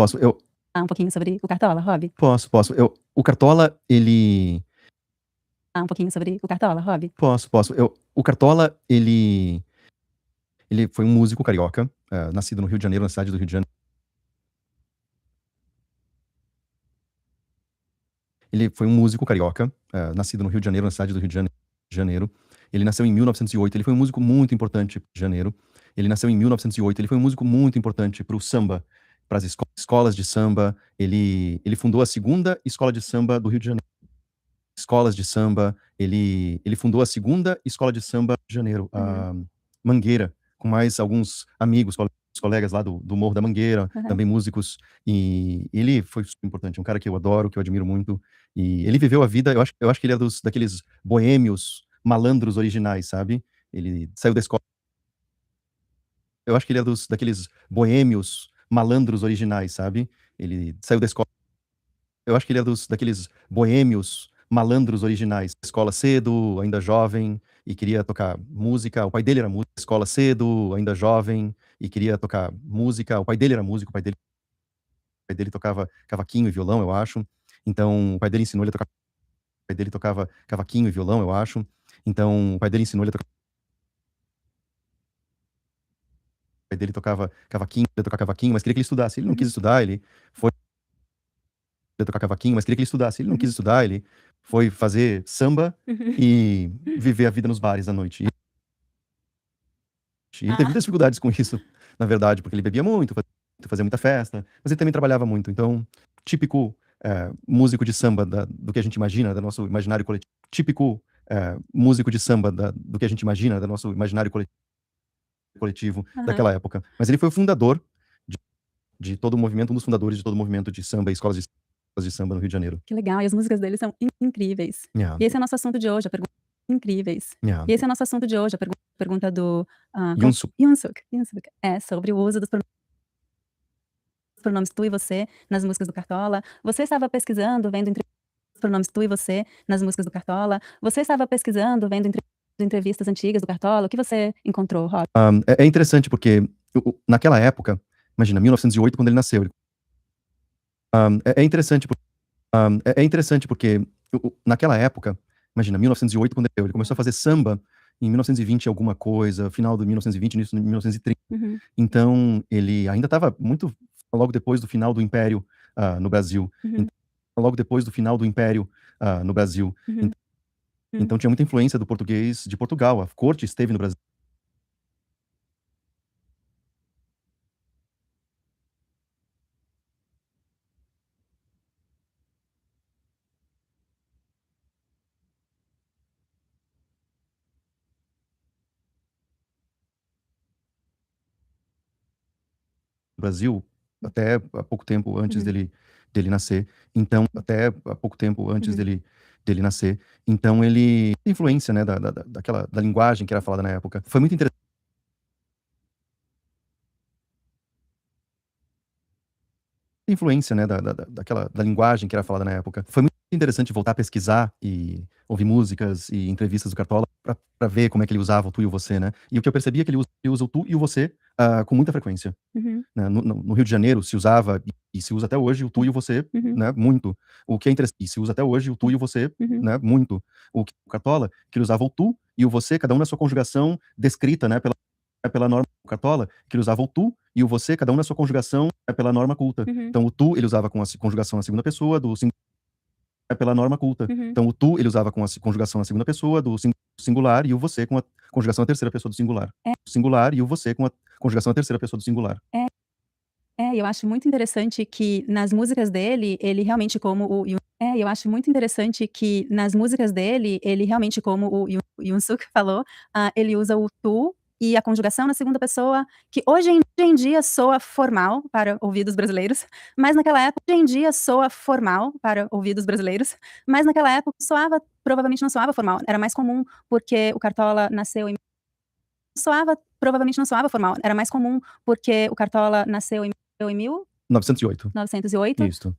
Um pouquinho sobre o Cartola, Rob? Posso. O Cartola, ele... Um pouquinho sobre o Cartola, Rob? Posso. O Cartola, ele foi um músico carioca, nascido no Rio de Janeiro, na cidade do Rio de Janeiro. Ele foi um músico carioca, nascido no Rio de Janeiro, na cidade do Rio de Janeiro. Ele nasceu em 1908, ele foi um músico muito importante para o Rio de Janeiro. Ele nasceu em 1908, ele foi um músico muito importante para o samba, para as escolas de samba. Ele fundou a segunda escola de samba do Rio de Janeiro. Escolas de samba, ele fundou a segunda escola de samba do Rio de Janeiro, a Mangueira, com mais alguns amigos, colegas lá do Morro da Mangueira, também músicos, e ele foi super importante, um cara que eu adoro, que eu admiro muito, e ele viveu a vida, eu acho que ele é daqueles boêmios, malandros originais, sabe? Ele saiu da escola, eu acho que ele é daqueles boêmios, malandros originais, sabe? Ele saiu da escola, eu acho que ele é daqueles boêmios, malandros originais, escola cedo, ainda jovem, e queria tocar música. O pai dele era músico, escola cedo, ainda jovem, e queria tocar música. O pai dele era músico, o pai dele tocava cavaquinho e violão, eu acho. Então, o pai dele ensinou ele a tocar. O pai dele tocava cavaquinho e violão, eu acho. Então, o pai dele ensinou ele a tocar. O pai dele tocava cavaquinho, mas queria que ele estudasse. Ele não quis estudar, ele foi tocar cavaquinho, mas queria que ele estudasse. Ele não quis estudar, ele foi fazer samba e viver a vida nos bares à noite. E ele teve muitas dificuldades com isso, na verdade, porque ele bebia muito, fazia muita festa, mas ele também trabalhava muito. Então, típico músico de samba do que a gente imagina, do nosso imaginário coletivo. Típico músico de samba do que a gente imagina, do nosso imaginário coletivo daquela época. Mas ele foi o fundador de todo o movimento, um dos fundadores de todo o movimento de samba e escolas de samba no Rio de Janeiro. Que legal, e as músicas dele são incríveis. Yeah. E esse é o nosso assunto de hoje, a pergunta incríveis. Yeah. E esse é o nosso assunto de hoje, a pergunta do Yunsuk. É sobre o uso dos pronomes tu e você nas músicas do Cartola. Você estava pesquisando, vendo os pronomes tu e você nas músicas do Cartola. Você estava pesquisando, vendo entrevistas antigas do Cartola. O que você encontrou, Rob? É interessante porque naquela época, imagina, 1908, quando ele nasceu. É interessante porque naquela época, imagina, 1908, quando ele começou a fazer samba em 1920 alguma coisa, final de 1920, início de 1930. Então, ele ainda estava muito logo depois do final do Império no Brasil. Logo depois do final do Império no Brasil. Então, tinha muita influência do português de Portugal. A corte esteve no Brasil. Brasil, até há pouco tempo antes dele dele nascer. Então, até há pouco tempo antes dele nascer. Então, ele tem influência, né, da linguagem que era falada na época. Foi muito interessante. Influência, né, da linguagem que era falada na época. Foi muito interessante voltar a pesquisar e ouvir músicas e entrevistas do Cartola pra ver como é que ele usava o tu e o você, né? E o que eu percebi é que ele usa o tu e o você com muita frequência. Né? No Rio de Janeiro se usava e se usa até hoje o tu e o você, né, muito. O que é interessante, e se usa até hoje o tu e o você, né, muito. O Cartola, que ele usava o tu e o você, cada um na sua conjugação descrita, né, pela norma Cartola, que ele usava o tu e o você, cada um na sua conjugação pela norma culta. Então o tu ele usava com a conjugação na segunda pessoa do pela norma culta. Então o tu ele usava com a conjugação na segunda pessoa do singular e o você com a conjugação na terceira pessoa do singular. Singular e o você com a conjugação na terceira pessoa do singular. Eu acho muito interessante que nas músicas dele, ele realmente como o eu acho muito interessante que nas músicas dele, ele realmente como o Yoon-suk falou, ele usa o tu e a conjugação na segunda pessoa, que hoje em dia soa formal para ouvidos brasileiros, mas naquela época hoje em dia soa formal para ouvidos brasileiros, mas naquela época provavelmente não soava formal, era mais comum porque o Cartola nasceu em provavelmente não soava formal, era mais comum porque o Cartola nasceu em 908. 1908, Isso.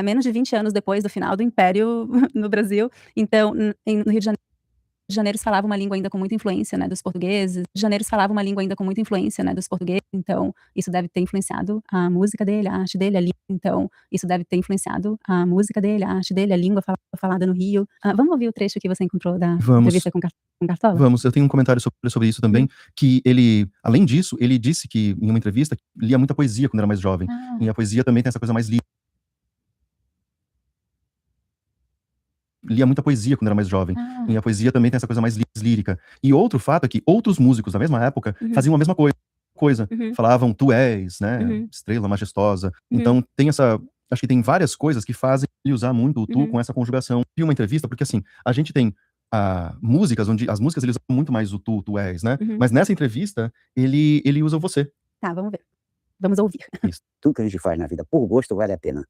menos de 20 anos depois do final do Império no Brasil. Então, no Rio de Janeiro se falava uma língua ainda com muita influência, né, dos portugueses. De Janeiro se falava uma língua ainda com muita influência, né, dos portugueses. Então, isso deve ter influenciado a música dele, a arte dele, a língua. Então, isso deve ter influenciado a música dele, a arte dele, a língua falada no Rio. Vamos ouvir o trecho que você encontrou da entrevista com Cartola? Vamos, eu tenho um comentário sobre isso também, que ele, além disso, ele disse que, em uma entrevista, lia muita poesia quando era mais jovem. E a poesia também tem essa coisa mais lia muita poesia quando era mais jovem. E a poesia também tem essa coisa mais lírica. E outro fato é que outros músicos da mesma época faziam a mesma coisa. Falavam, tu és, né, estrela majestosa. Então tem essa, acho que tem várias coisas que fazem ele usar muito o tu com essa conjugação. Vi uma entrevista, porque assim, a gente tem músicas onde as músicas eles usam muito mais o tu és, né? Mas nessa entrevista, ele usa o você. Tá, vamos ver. Vamos ouvir. Isso. Tudo que a gente faz na vida por gosto vale a pena.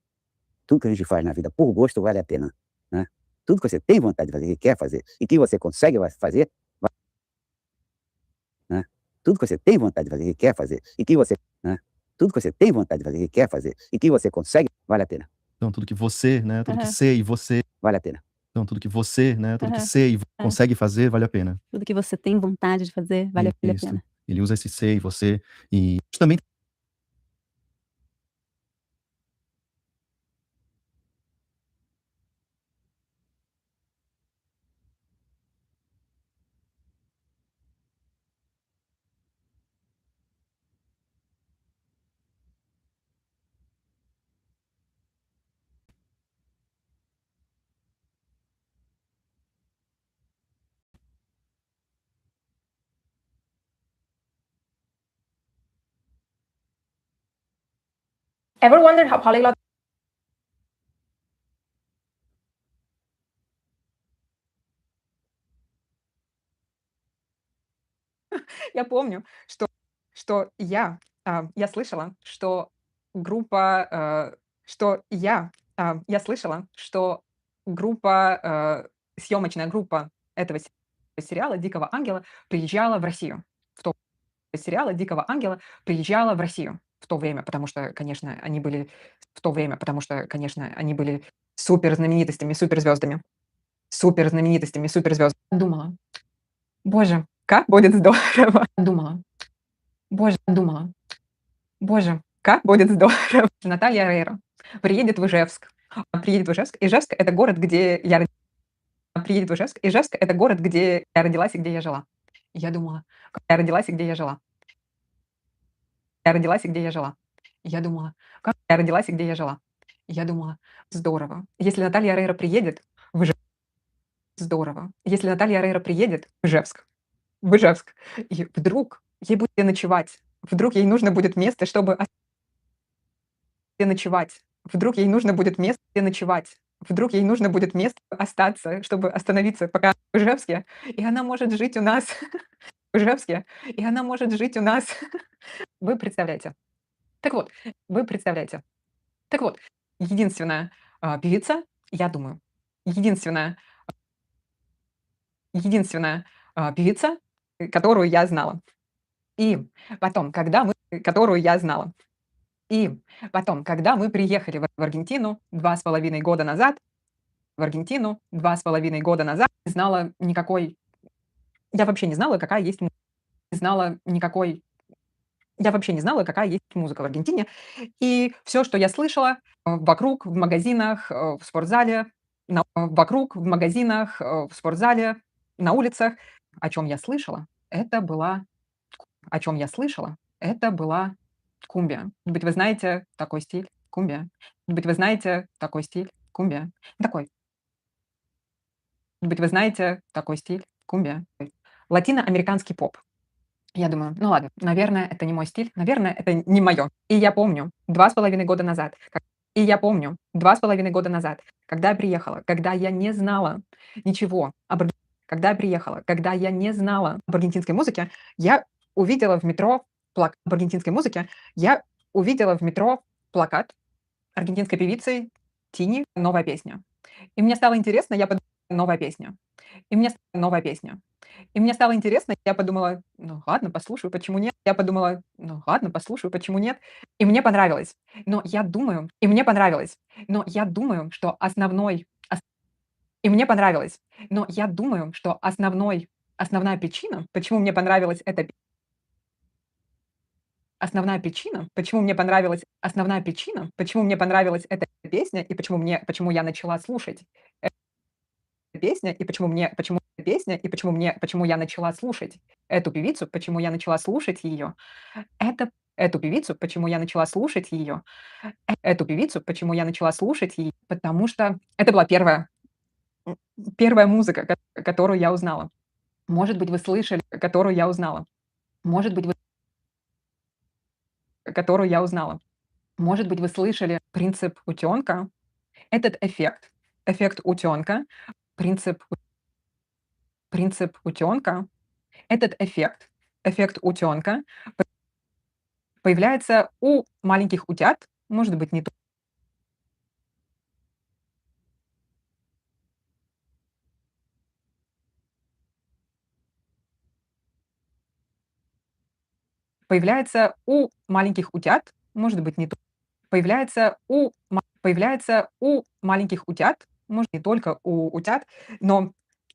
Tudo que a gente faz na vida por gosto vale a pena, né? Tudo que você tem vontade de fazer, que quer fazer, e que você consegue fazer, né? Tudo que você tem vontade de fazer, que quer fazer, e que você, né? Tudo que você tem vontade de fazer, que quer fazer, e que você consegue, vale a pena. Então tudo que você, né, tudo que ser e você, vale a pena. Então tudo que você, né, tudo que ser e consegue fazer, vale a pena. Tudo que você tem vontade de fazer, vale a pena. Ele usa esse ser e você, e também Ever wondered how polyglot Я помню, что я слышала, что съемочная группа этого сериала «Дикого ангела» приезжала в Россию. Сериала «Дикого ангела» приезжала в Россию в то время, потому что, конечно, они были суперзнаменитостями, суперзвездами. Думала, боже, как будет здорово. Думала, боже, как будет здорово. Наталья Рейра приедет в Ижевск. Ижевск — это город, где я родилась и где я жила. Я думала, я родилась и где я жила. Здорово. Если Наталья Рейра приедет в Ижевск, и вдруг ей будет где ночевать, вдруг ей нужно будет место, чтобы остаться, чтобы остановиться пока в Ижевске, и она может жить у нас Вы представляете. Так вот, вы представляете. Так вот, единственная певица, я думаю, единственная певица, которую я знала. И потом, когда мы которую я знала. И потом, когда мы приехали в Аргентину 2,5 года назад, не знала никакой я вообще не знала, какая есть музыка в Аргентине. И все, что я слышала, вокруг, в магазинах, в спортзале, на улицах, о чем я слышала, это была кумбия. Может быть, вы знаете такой стиль? Кумбия. Может быть, вы знаете такой стиль? Кумбия. Такой. Может быть, вы знаете такой стиль? Кумбия. Латиноамериканский поп. Я думаю, ну ладно, наверное, это не мой стиль, наверное, это не мое. И я помню 2,5 года назад, когда я приехала, когда я не знала ничего когда я не знала об аргентинской музыке, я увидела в метро плакат аргентинской певицы Тини «Новая песня». И мне стало интересно, новая песня. И мне стало интересно, я подумала, ну ладно, послушаю, почему нет? И мне понравилось. Но я думаю, что основная причина, почему мне понравилась эта песня, и почему я начала слушать почему я начала слушать эту певицу, почему я начала слушать ее, потому что это была первая музыка, которую я узнала. Может быть, вы слышали, Может быть, вы слышали принцип утенка. Этот эффект утенка, принцип утенка, этот эффект утенка появляется у маленьких утят, может быть, не появляется у маленьких утят, может быть, не то- появляется у маленьких утят, может, не только у утят, но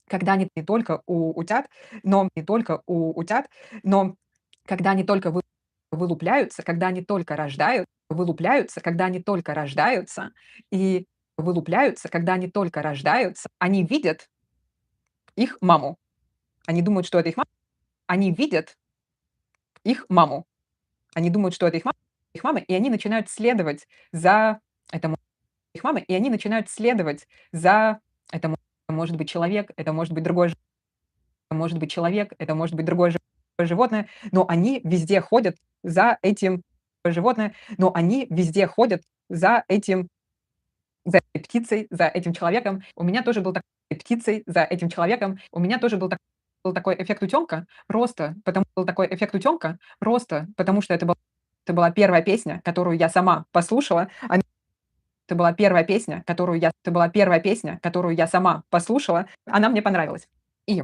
когда они не только у утят, но когда они только вылупляются, когда они только рождаются, и они видят их маму. Они думают, что это их мама. Они видят их маму. Они думают, что это их мама, и они начинают следовать за этому их мамы, и они начинают следовать за этому. Это может быть человек, это может быть другой животное, но они везде ходят за этим за этой птицей, за этим человеком. У меня тоже был такой эффект утенка, просто потому что это была первая песня, которую я сама послушала. Это была первая песня, которую я сама послушала. Она мне понравилась. И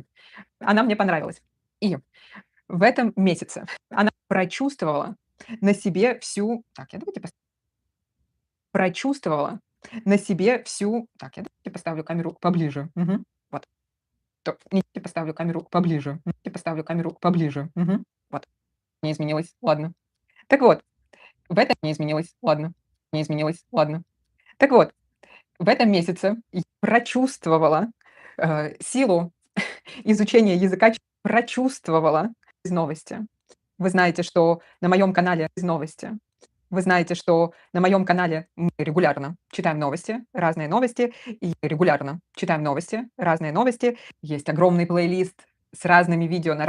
в этом месяце она прочувствовала на себе всю... Так, я давайте прочувствовала на себе всю... Так, я давайте поставлю камеру поближе. Мгм. Вот. Поставлю камеру поближе. Мгм. Вот. Не изменилось. Ладно. Так вот, в этом не изменилось. Ладно. Ладно. Так вот, в этом месяце я прочувствовала силу изучения языка, из новости. Вы знаете, что на моем канале мы регулярно читаем новости, разные новости, и регулярно читаем новости, разные новости. Есть огромный плейлист с разными видео на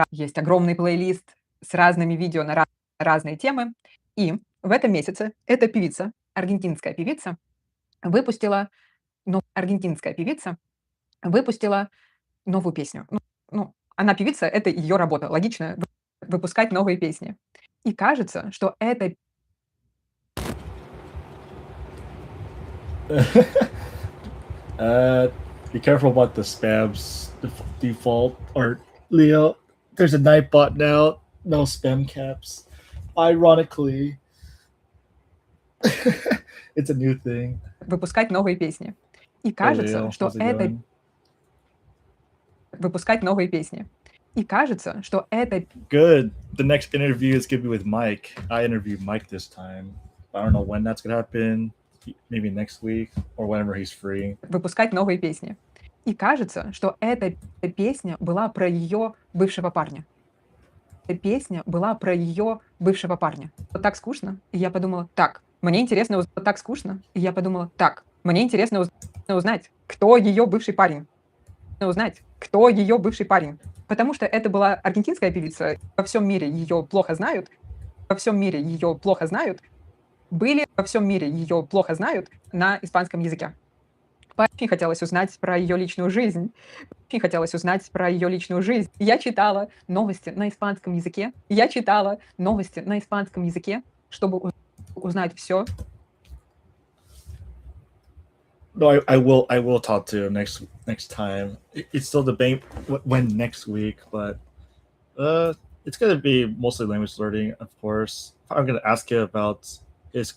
разные темы. И в этом месяце эта певица, аргентинская певица, выпустила новую песню. Она певица, это ее работа. Логично выпускать новые песни. И кажется, что Be careful about the spams default or Leo. There's a Nightbot now. No spam caps. Ironically, it's a new thing. Выпускать новые песни. И Hey кажется, Leo, что how's it это... going? Выпускать новые песни. И кажется, что это... Good. The next interview is gonna be with Mike. I interviewed Mike this time. I don't know when that's gonna happen. Maybe next week or whenever he's free. Выпускать новые песни. И кажется, что эта песня была про ее бывшего парня. Эта песня была про ее бывшего парня. Вот так скучно. И я подумала, так, мне интересно узнать. Вот так скучно. И я подумала, так, мне интересно узнать, кто ее бывший парень. Узнать, кто ее бывший парень. Потому что это была аргентинская певица. Во всем мире ее плохо знают. Во всем мире ее плохо знают. Были во всем мире ее плохо знают на испанском языке. Очень хотелось узнать про ее личную жизнь. Очень хотелось узнать про ее личную жизнь. Я читала новости на испанском языке. Я читала новости на испанском языке, чтобы узнать все. No, I will talk to him next time. It's still debating when next week, but it's gonna be mostly language learning, of course. I'm gonna ask him about his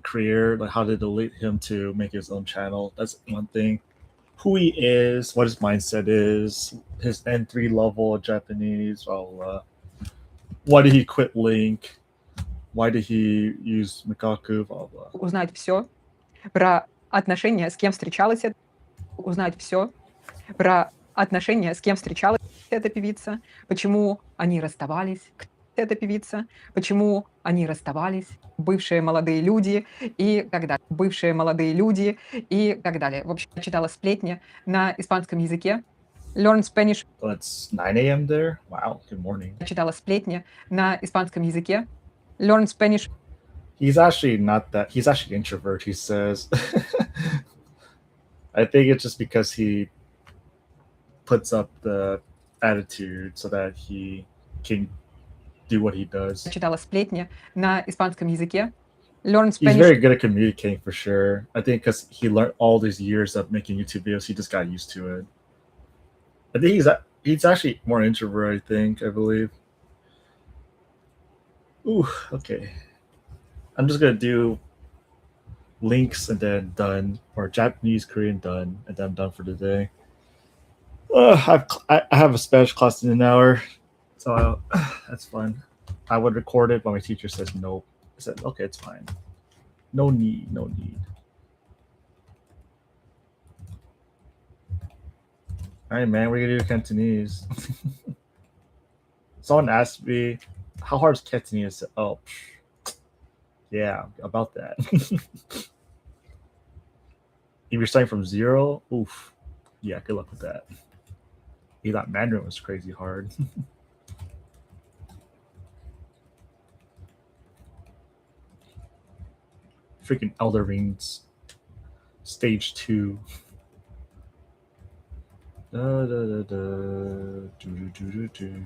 career, like how did it lead him to make his own channel. That's one thing. Who he is, what his mindset is, his N3 level of Japanese, blah, blah, blah. Why did he quit Link? Why did he use Mikaku, blah, blah. Узнать все про отношения, с кем встречалась. Узнать все про отношения, с кем встречалась эта певица, почему они расставались, кто эта певица, почему они расставались, бывшие молодые люди и так далее. Бывшие молодые люди и так далее. В общем, я читала сплетни на испанском языке. Learn Spanish. Well, it's 9 a.m. there. Wow, good morning. Я читала сплетни на испанском языке. Learn Spanish. He's actually not that. He's actually an introvert, he says. I think it's just because he puts up the attitude so that he can do what he does. Я читала сплетни на испанском языке. Learn He's Spanish. very good at communicating for sure. I think because he learned all these years of making YouTube videos, he just got used to it. I think he's actually more introvert, I believe. Ooh, okay. I'm just gonna do links and then done, or Japanese, Korean done, and then I'm done for the day. I have a Spanish class in an hour, so that's fun. I would record it, but my teacher says nope. I said, okay, it's fine. No need. All right, man, we're gonna do Cantonese. Someone asked me, how hard is Cantonese? Oh, yeah, about that. If you're starting from 0, oof. Yeah, good luck with that. You thought Mandarin was crazy hard. Freaking Elder Rings Stage 2. Da, da, da, da. Do, do, do, do, do.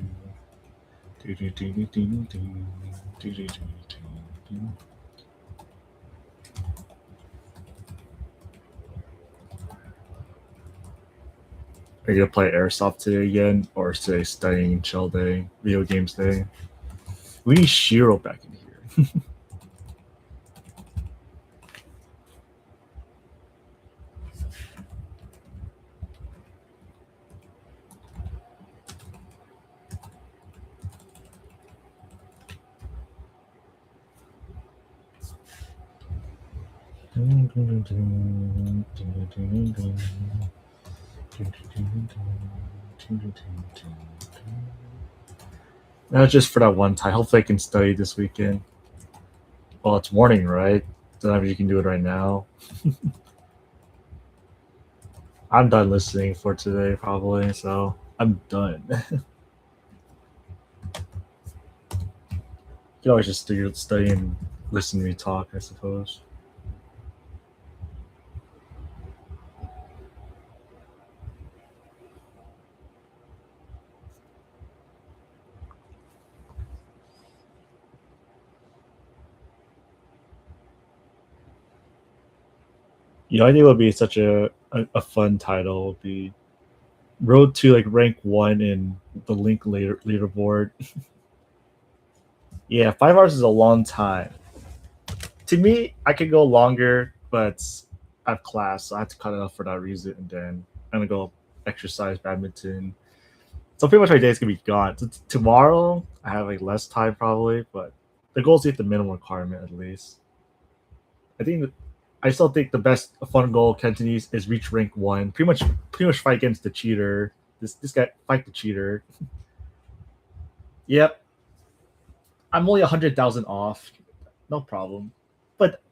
Do, do, do, do, do, do. Do, do, do, do, do. Are you gonna play Airsoft today again, or is today studying chill day, video games day? We need Shiro back in here. Not just for that one time. Hopefully I can study this weekend. Well, it's morning, right? Don't know if you can do it right now. I'm done listening for today, probably, so I'm done. You can always just study and listen to me talk, I suppose. You know, I think it would be such a fun title. Would be Road to like rank 1 in the Link leaderboard. Yeah, 5 hours is a long time. To me, I could go longer, but I have class, so I have to cut it off for that reason. And then I'm gonna go exercise, badminton. So pretty much my day's gonna be gone. Tomorrow, I have like less time probably, but the goal is to hit the minimum requirement at least. I still think the best fun goal Cantonese is reach rank 1. Pretty much fight against the cheater. This guy fight the cheater. Yep. I'm only 100,000 off. No problem. But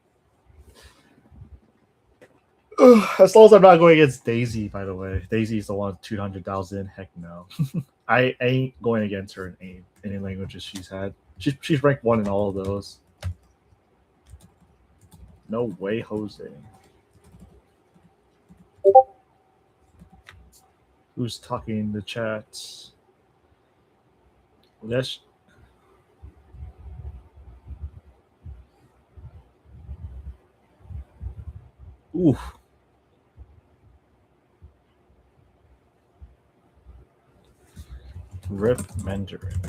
as long as I'm not going against Daisy, by the way. Daisy's the one with 200,000. Heck no. I ain't going against her in any languages she's had. She's ranked 1 in all of those. No way, Jose. Who's talking in the chat? Let's. Ooh. Rip Mandarin.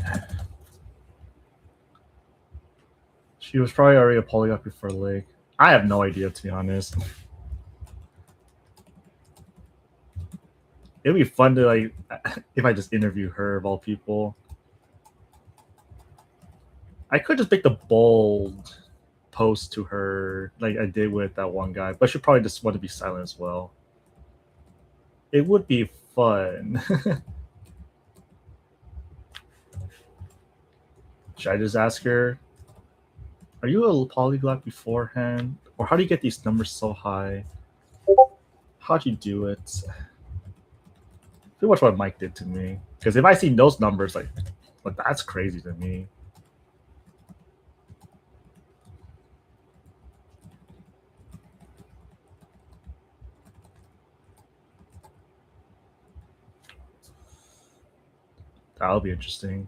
She was probably already a polyglot before Lake. I have no idea, to be honest. It'd be fun to like if I just interview her of all people. I could just make the bold post to her like I did with that one guy, but she'd probably just want to be silent as well. It would be fun. Should I just ask her, are you a polyglot beforehand? Or how do you get these numbers so high? How'd you do it? Pretty much what Mike did to me. Because if I see those numbers, like that's crazy to me. That'll be interesting.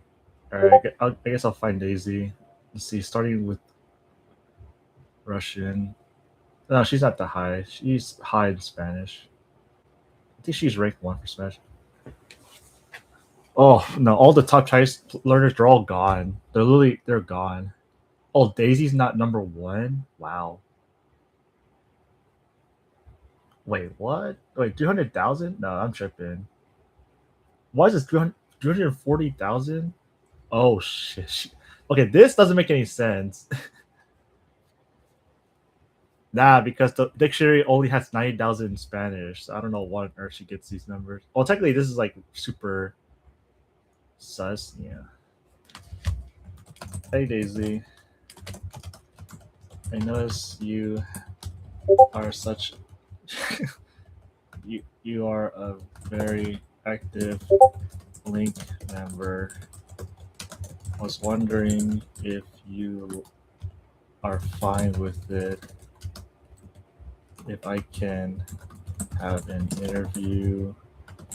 All right, I guess I'll find Daisy. Let's see, starting with Russian. No, she's not that high. She's high in Spanish. I think she's ranked 1 for Spanish. Oh no, all the top Chinese learners, they're all gone. They're gone. Oh, Daisy's not number 1? Wow. Wait, what? Wait, 200,000? No, I'm tripping. Why is this 240,000? Oh shit. Okay, this doesn't make any sense. Nah, because the dictionary only has 90,000 in Spanish. So I don't know what on earth she gets these numbers. Well, technically, this is like super sus. Yeah. Hey, Daisy. I notice you are such. you are a very active Link member. I was wondering if you are fine with it. If I can have an interview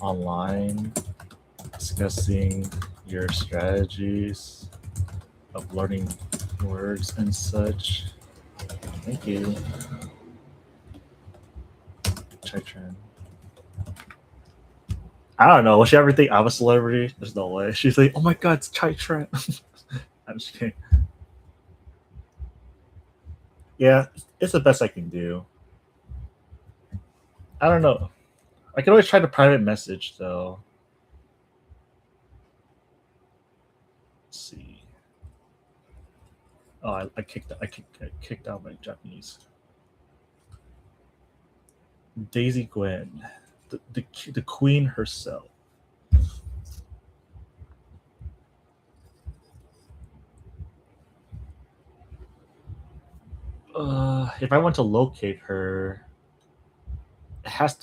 online discussing your strategies of learning words and such. Thank you. Chai-Tran. I don't know. Will she ever think I'm a celebrity? There's no way. She's like, oh my god, it's Chai-Tran. I'm just kidding. Yeah, it's the best I can do. I don't know. I can always try to private message though. Let's see. Oh, I kicked out my Japanese. Daisy Gwen, the queen herself. If I want to locate her, it has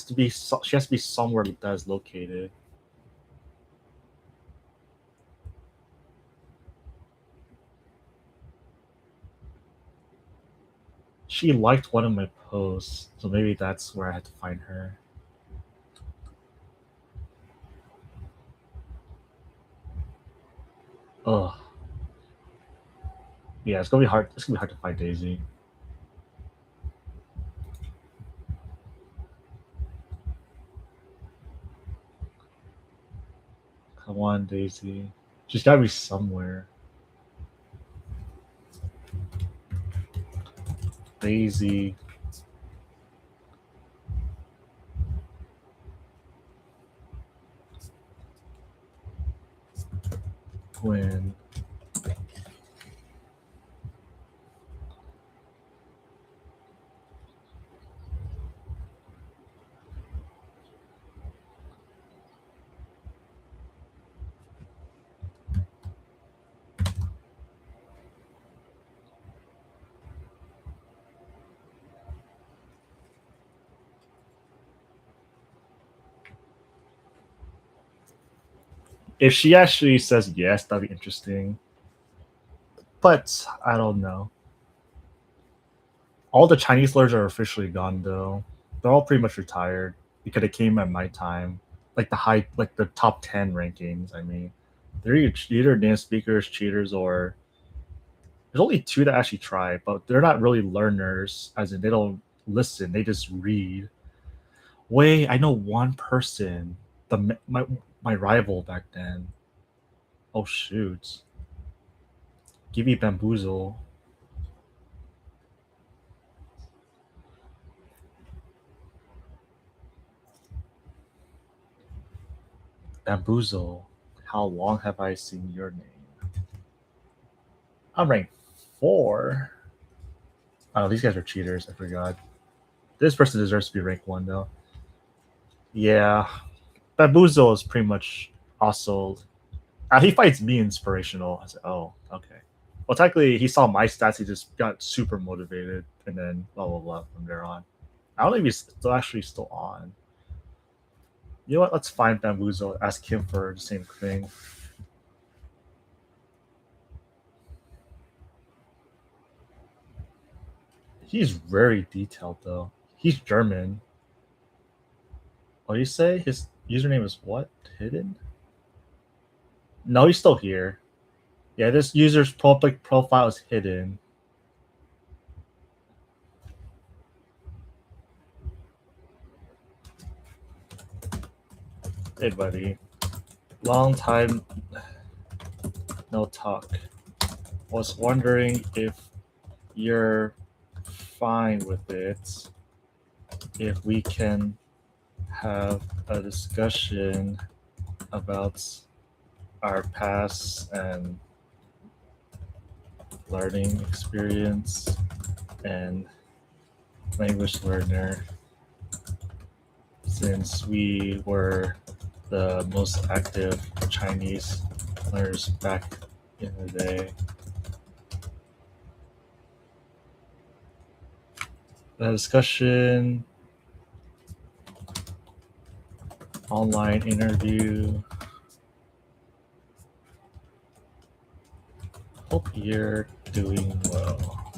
to be she has to be somewhere that is located. She liked one of my posts, so maybe that's where I had to find her. Ugh. Yeah, it's gonna be hard. It's gonna be hard to find Daisy. Come on, Daisy. She's gotta be somewhere. Daisy. Gwen. If she actually says yes, that'd be interesting. But I don't know. All the Chinese lords are officially gone though. They're all pretty much retired because they came at my time. Like the top 10 rankings, I mean. They're either native speakers, cheaters, or there's only 2 that actually try, but they're not really learners, as in they don't listen, they just read. Wait, I know one person. My rival back then. Oh shoot. Give me Bamboozle. Bamboozle. How long have I seen your name? I'm ranked 4. Oh, these guys are cheaters. I forgot. This person deserves to be ranked 1 though. Yeah, Bamboozle is pretty much also. He fights me inspirational. I said, oh, okay. Well, technically, he saw my stats. He just got super motivated, and then blah blah blah from there on. I don't know if he's still on. You know what? Let's find Bamboozle. Ask him for the same thing. He's very detailed though. He's German. What do you say? His username is what? Hidden? No, he's still here. Yeah, this user's public profile is hidden. Hey, buddy. Long time no talk. Was wondering if you're fine with it. If we can have a discussion about our past and learning experience and language learner, since we were the most active Chinese learners back in the day. The discussion, online interview. Hope you're doing well.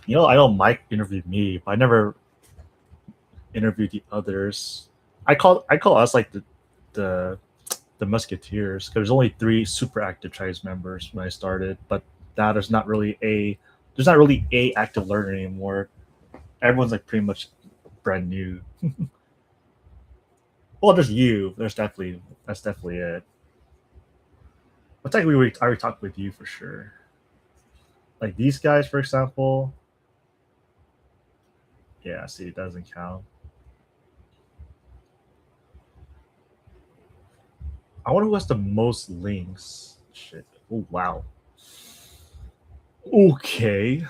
You know, I know Mike interviewed me, but I never interviewed the others. I call us like the Musketeers because there's only 3 super active Chinese members when I started, but now there's not really a active learner anymore. Everyone's like pretty much brand new. Well, there's you. That's definitely it. But technically, I already talked with you for sure. Like these guys, for example. Yeah, see, it doesn't count. I wonder who has the most links. Shit. Oh, wow. Okay.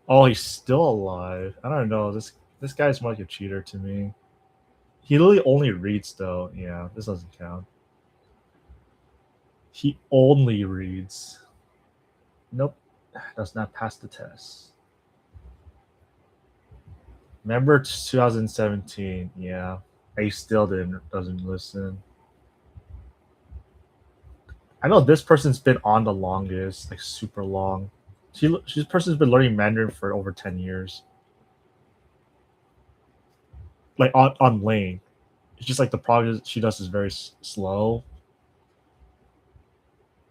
Oh, he's still alive. I don't know. This guy's more like a cheater to me. He literally only reads though. Yeah, this doesn't count. He only reads. Nope. Does not pass the test. Remember 2017? Yeah. He still doesn't listen. I know this person's been on the longest, like super long. This person's been learning Mandarin for over 10 years. Like on Lane. It's just like the progress she does is very slow.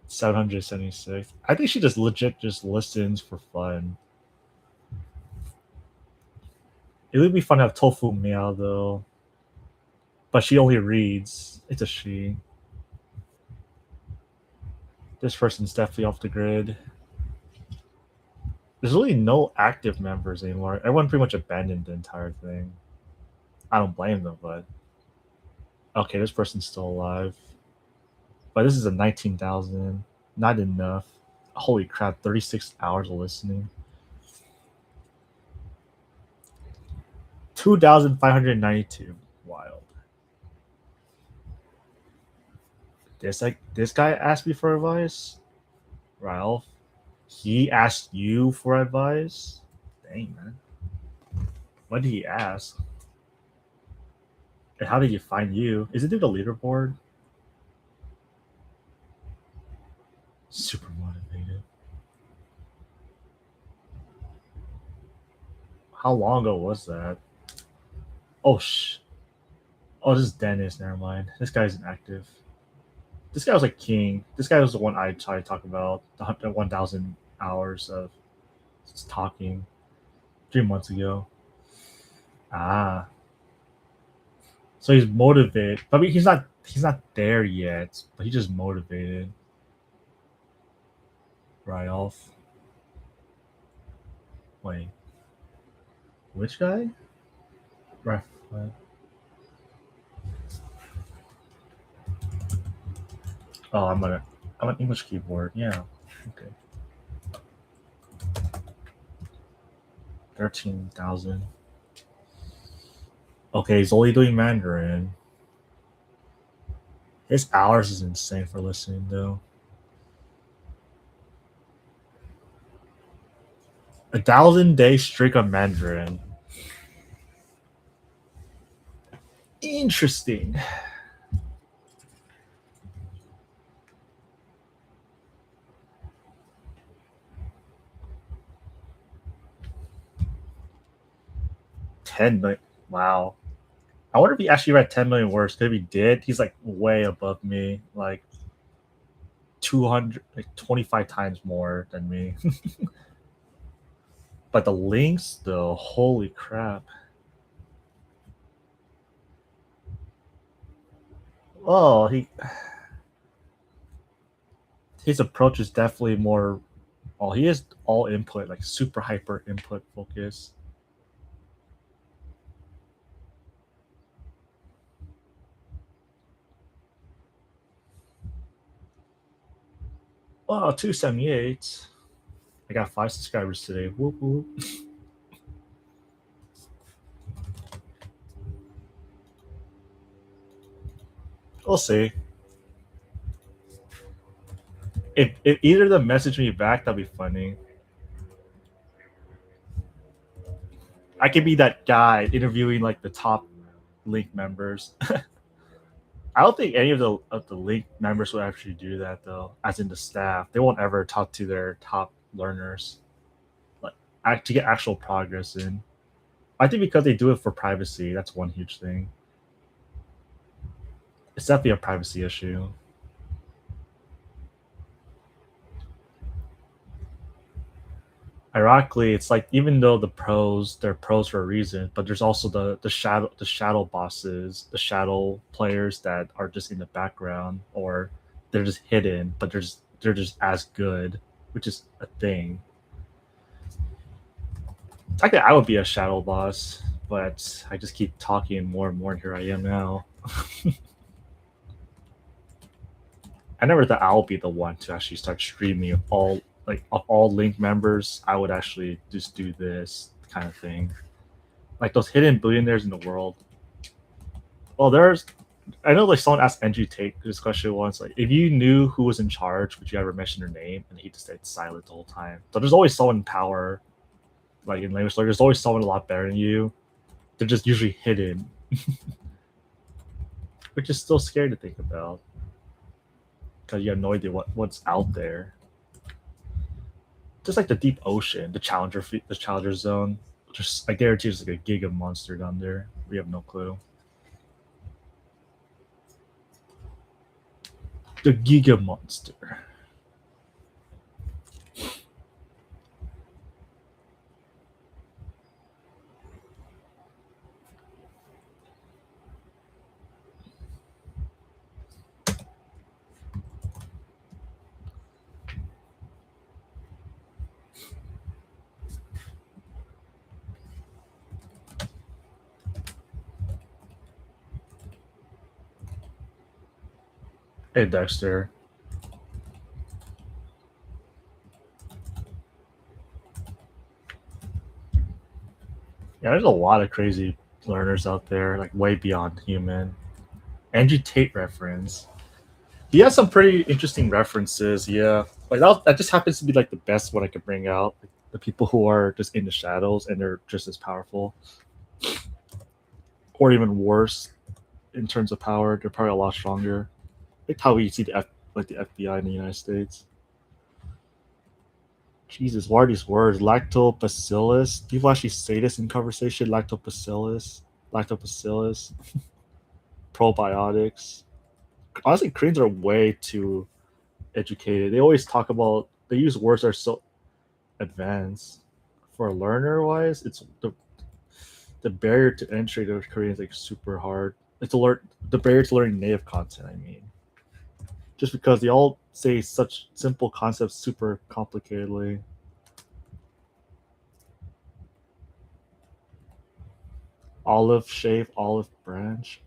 776. I think she just legit just listens for fun. It would be fun to have Tofu Meow though, but she only reads. It's a she. This person's definitely off the grid. There's really no active members anymore. Everyone pretty much abandoned the entire thing. I don't blame them, but okay, this person's still alive. But this is a 19,000. Not enough. Holy crap, 36 hours of listening. 2,592. Wild. This guy asked me for advice? Ralph? He asked you for advice? Dang, man. What did he ask? And how did he find you? Is it through the leaderboard? Super motivated. How long ago was that? Oh, oh, this is Dennis. Never mind. This guy's inactive. This guy was like king. This guy was the one I tried to talk about. The 1,000 hours of talking 3 months ago. Ah. So he's motivated. I mean, he's not there yet, but he's just motivated. Right off. Wait. Which guy? Right. Oh, I'm an English keyboard. Yeah. Okay. 13,000. Okay, he's only doing Mandarin. His hours is insane for listening, though. 1,000-day streak on Mandarin. Interesting. Wow. I wonder if he actually read 10 million words. Because if he did, he's like way above me. Like 25 times more than me. But the links, though, holy crap. Oh, his approach is definitely more. Oh, he is all input, like super hyper input focus. Oh, 278. I got 5 subscribers today. Whoop whoop. We'll see. If either of them message me back, that'd be funny. I could be that guy interviewing like the top Link members. I don't think any of the Link members will actually do that though, as in the staff. They won't ever talk to their top learners, like to get actual progress in. I think because they do it for privacy, that's one huge thing. It's definitely a privacy issue. Ironically, it's like even though they're pros for a reason, but there's also the shadow bosses, the shadow players that are just in the background or they're just hidden, but they're just as good, which is a thing. Technically, I would be a shadow boss, but I just keep talking more and more, and here I am now. I never thought I'll be the one to actually start streaming all of all Link members. I would actually just do this kind of thing, like those hidden billionaires in the world. Well, I know like someone asked Andrew Tate this question once, like if you knew who was in charge, would you ever mention their name? And he just stayed silent the whole time. So there's always someone in power, like in language, like there's always someone a lot better than you. They're just usually hidden, which is still scary to think about because you have no idea what's out there. Just like the deep ocean, the challenger zone. Just I guarantee there's like a giga monster down there. We have no clue. The giga monster. Hey, Dexter. Yeah, there's a lot of crazy learners out there, like way beyond human. Andrew Tate reference. He has some pretty interesting references, yeah. Like that just happens to be like the best one I could bring out. Like, the people who are just in the shadows and they're just as powerful, or even worse in terms of power. They're probably a lot stronger. Like how we see the FBI in the United States. Jesus, what are these words? Lactobacillus. People actually say this in conversation. Lactobacillus. Probiotics. Honestly, Koreans are way too educated. They always talk about. They use words that are so advanced. For a learner wise, it's the barrier to entry to Korean is like super hard. It's the barrier to learning native content. I mean, just because they all say such simple concepts super complicatedly. Olive shave, olive branch.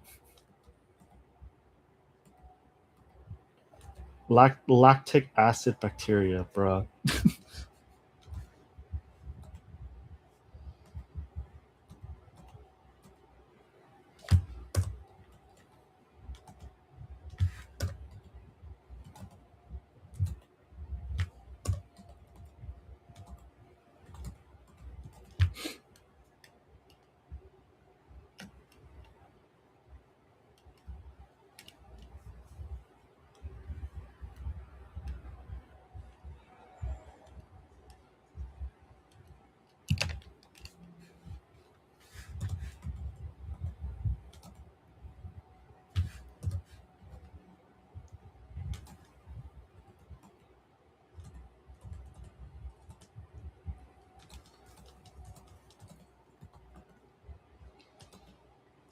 Lactic acid bacteria, bruh.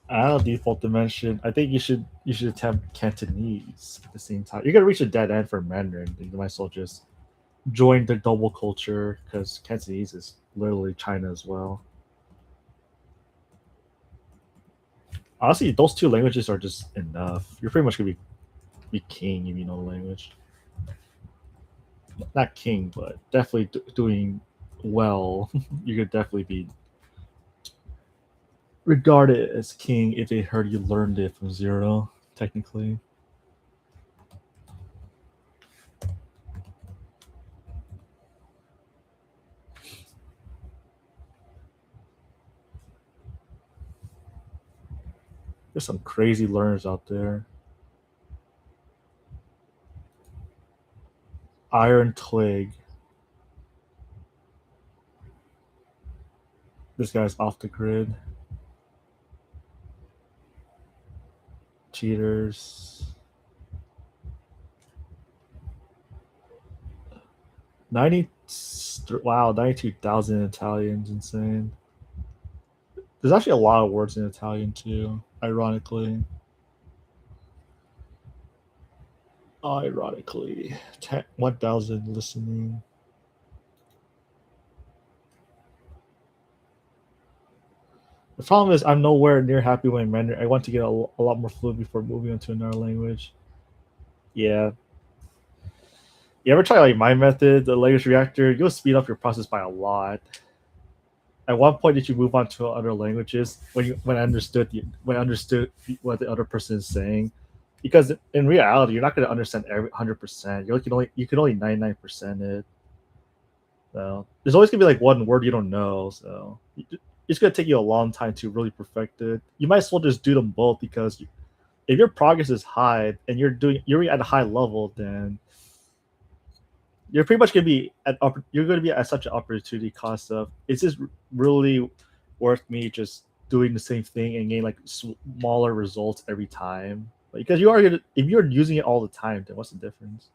I don't default dimension. I think you should attempt Cantonese at the same time. You're gonna reach a dead end for Mandarin. You might as well just join the double culture because Cantonese is literally China as well. Honestly, those two languages are just enough. You're pretty much gonna be king if you know the language. Not king, but definitely doing well. You could definitely be regarded as king if they heard you learned it from zero, technically. There's some crazy learners out there. Iron Twig. This guy's off the grid. Cheaters. 90. Wow, 92,000 Italians. Insane. There's actually a lot of words in Italian too, ironically. 1,000 listening. The problem is I'm nowhere near happy when Mandarin. I want to get a lot more fluent before moving on to another language. Yeah. You ever try like my method, the language reactor? You'll speed up your process by a lot. At one point, did you move on to other languages when I understood what the other person is saying? Because in reality, you're not going to understand every 100%. You can only 99% it. So there's always gonna be like one word you don't know. So it's gonna take you a long time to really perfect it. You might as well just do them both because if your progress is high and you're at a high level, then you're pretty much gonna be at such an opportunity cost of it's just really worth me just doing the same thing and getting like smaller results every time. Because if you're using it all the time, then what's the difference?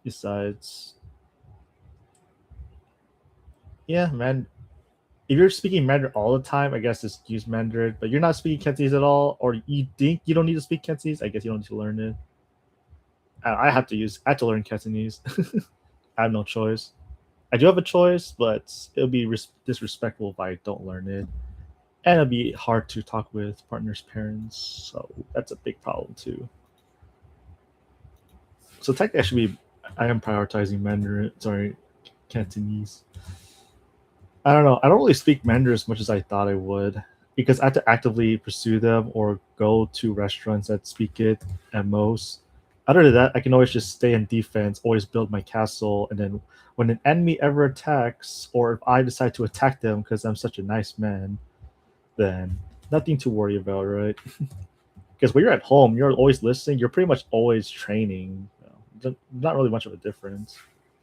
Besides, yeah, man. If you're speaking Mandarin all the time, I guess just use Mandarin. But you're not speaking Cantonese at all, or you think you don't need to speak Cantonese, I guess you don't need to learn it. I have to learn Cantonese. I have no choice. I do have a choice, but it'll be disrespectful if I don't learn it. And it'll be hard to talk with partners' parents, so that's a big problem too. So technically, I am prioritizing Cantonese. I don't know. I don't really speak Mandarin as much as I thought I would because I have to actively pursue them or go to restaurants that speak it at most. Other than that, I can always just stay in defense, always build my castle, and then when an enemy ever attacks, or if I decide to attack them because I'm such a nice man, then nothing to worry about, right? Because when you're at home, you're always listening. You're pretty much always training. Not really much of a difference.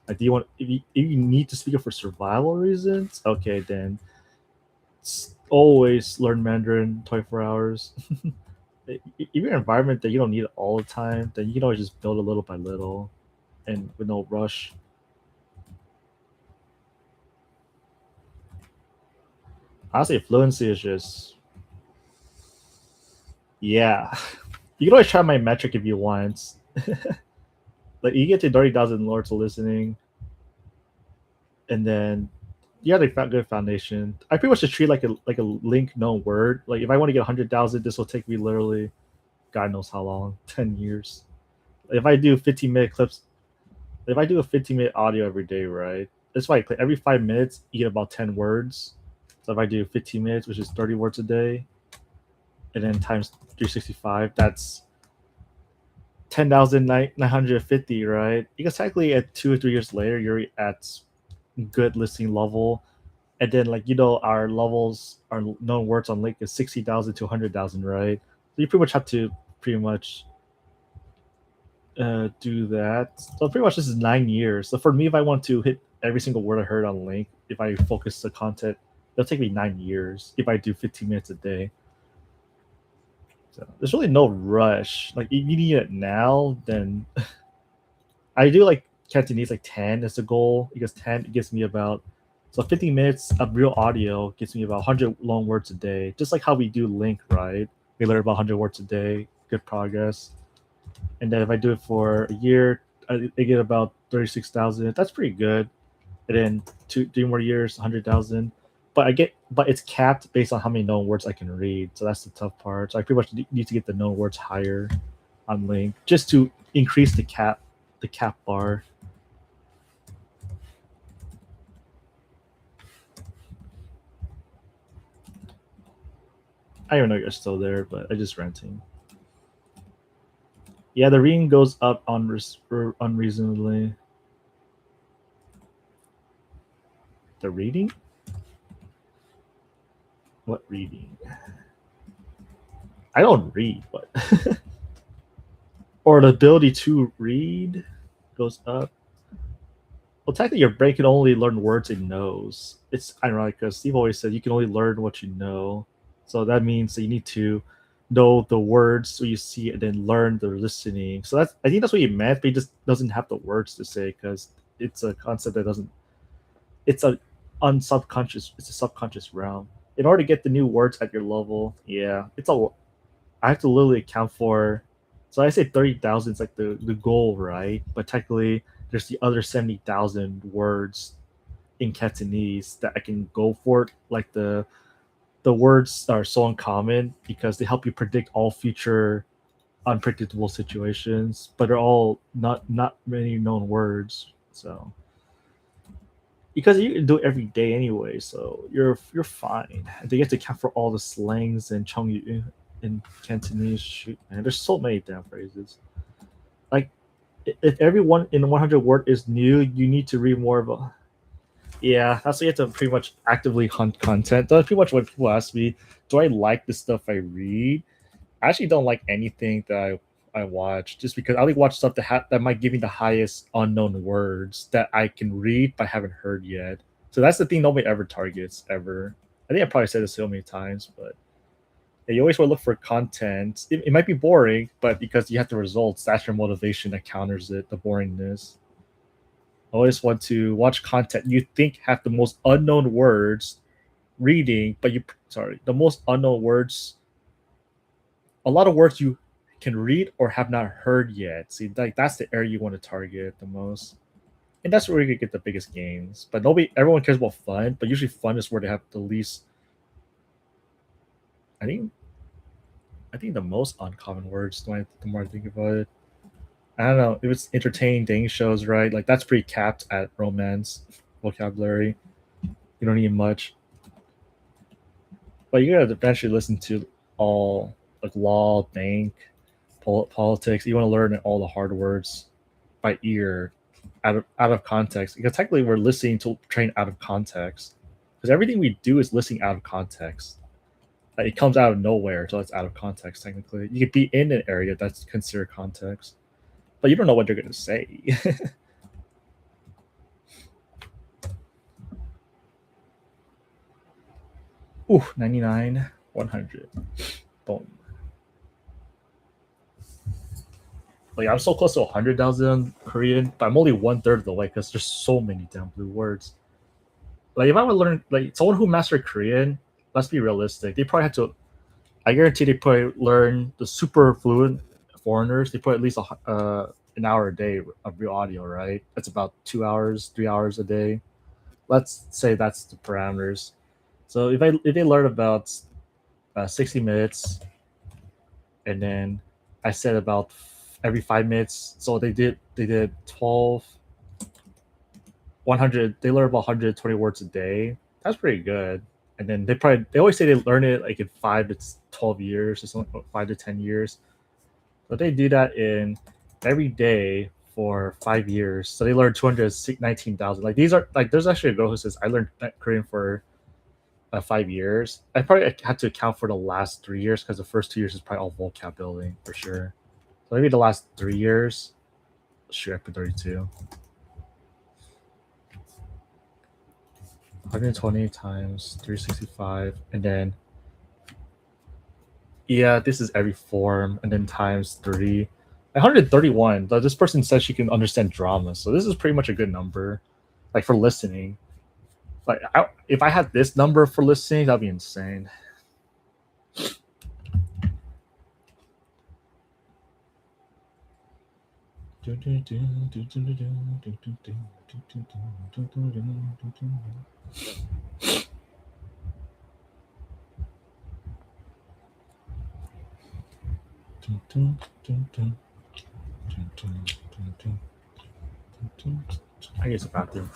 Like, do you want if you need to speak it for survival reasons? Okay, then always learn Mandarin 24 hours. If you're in an environment that you don't need it all the time, then you can always just build it little by little, and with no rush. Honestly, fluency is just yeah. You can always try my metric if you want. Like you get to 30,000 lords of listening, and then you have a good foundation. I pretty much just treat like a link known word. Like if I want to get 100,000, this will take me literally, God knows how long, 10 years. If I do 15-minute clips, if I do a 15-minute audio every day, right? That's why every 5 minutes you get about 10 words. So if I do 15 minutes, which is 30 words a day, and then times 365, that's 10,950, right? Because technically at 2 or 3 years later, you're at good listening level. And then our levels, our known words on Link is 60,000 to 100,000, right? So you pretty much have to pretty much do that. So pretty much this is 9 years. So for me, if I want to hit every single word I heard on Link, if I focus the content, it'll take me 9 years if I do 15 minutes a day. So there's really no rush. Like if you need it now, then I do like Cantonese 10 is the goal because 10 gives me about 15 minutes of real audio gives me about 100 long words a day. Just like how we do Link, right? We learn about 100 words a day, good progress. And then if I do it for a year, I get about 36,000. That's pretty good. And then 3 more years, 100,000. But it's capped based on how many known words I can read. So that's the tough part. So I pretty much need to get the known words higher on Link just to increase the cap bar. I don't even know you're still there, but I'm just ranting. Yeah, the reading goes up unreasonably. The reading? What reading? I don't read, but or the ability to read goes up. Well, technically, your brain can only learn words it knows. It's ironic because Steve always said you can only learn what you know. So that means that you need to know the words so you see it and then learn the listening. So I think that's what he meant, but he just doesn't have the words to say because it's a concept that doesn't. It's a subconscious realm. In order to get the new words at your level, yeah, I have to literally account for. So I say 30,000 is like the goal, right? But technically, there's the other 70,000 words in Cantonese that I can go for. Like the words are so uncommon because they help you predict all future unpredictable situations, but they're all not many known words. So because you can do it every day anyway, so you're fine. And they get to account for all the slangs and Chongyu in Cantonese. Shoot, man, there's so many damn phrases. Like, if everyone in 100 word is new, you need to read more of a. Yeah, that's why you have to pretty much actively hunt content. That's pretty much what people ask me. Do I like the stuff I read? I actually don't like anything that I watch, just because I only watch stuff that might give me the highest unknown words that I can read but haven't heard yet. So that's the thing nobody ever targets ever. I think I probably said this so many times, but you always want to look for content. It might be boring, but because you have the results, that's your motivation that counters it, the boringness. I always want to watch content you think have the most unknown words reading, but the most unknown words, a lot of words you can read or have not heard yet. See, that's the area you want to target the most. And that's where you can get the biggest gains. But everyone cares about fun, but usually fun is where they have the least I think the most uncommon words, the more I think about it, I don't know, if it's entertaining dating shows, right? Like that's pretty capped at romance vocabulary. You don't need much. But you gotta eventually listen to all like law, bank, politics. You want to learn all the hard words by ear, out of context. Because technically, we're listening to train out of context. Because everything we do is listening out of context. Like, it comes out of nowhere, so it's out of context. Technically, you could be in an area that's considered context, but you don't know what they're gonna say. Ooh, 99, 100. Boom. Like, I'm so close to 100,000 Korean, but I'm only 1/3 of the way because there's so many damn blue words. Like, if I would learn, like, someone who mastered Korean, let's be realistic, they probably had to, I guarantee they probably learn the super fluent foreigners, they put at least an hour a day of real audio, right? That's about 2 hours, 3 hours a day. Let's say that's the parameters. So if they learn about 60 minutes, and then I said about every 5 minutes, so they did 12, 100. They learn about 120 words a day. That's pretty good. And then they always say they learn it like in 5 to 12 years or something, 5 to 10 years. But they do that in every day for 5 years. So they learn 219,000. Like, these are like, there's actually a girl who says I learned Korean for 5 years. I probably had to account for the last 3 years because the first 2 years is probably all vocab building for sure. So maybe the last 3 years, shoot, I put 32. 120 times 365, and then this is every form, and then times 3. 131. This person says she can understand drama, so this is pretty much a good number, like, for listening. Like, if I had this number for listening, that'd be insane. I guess a bathroom.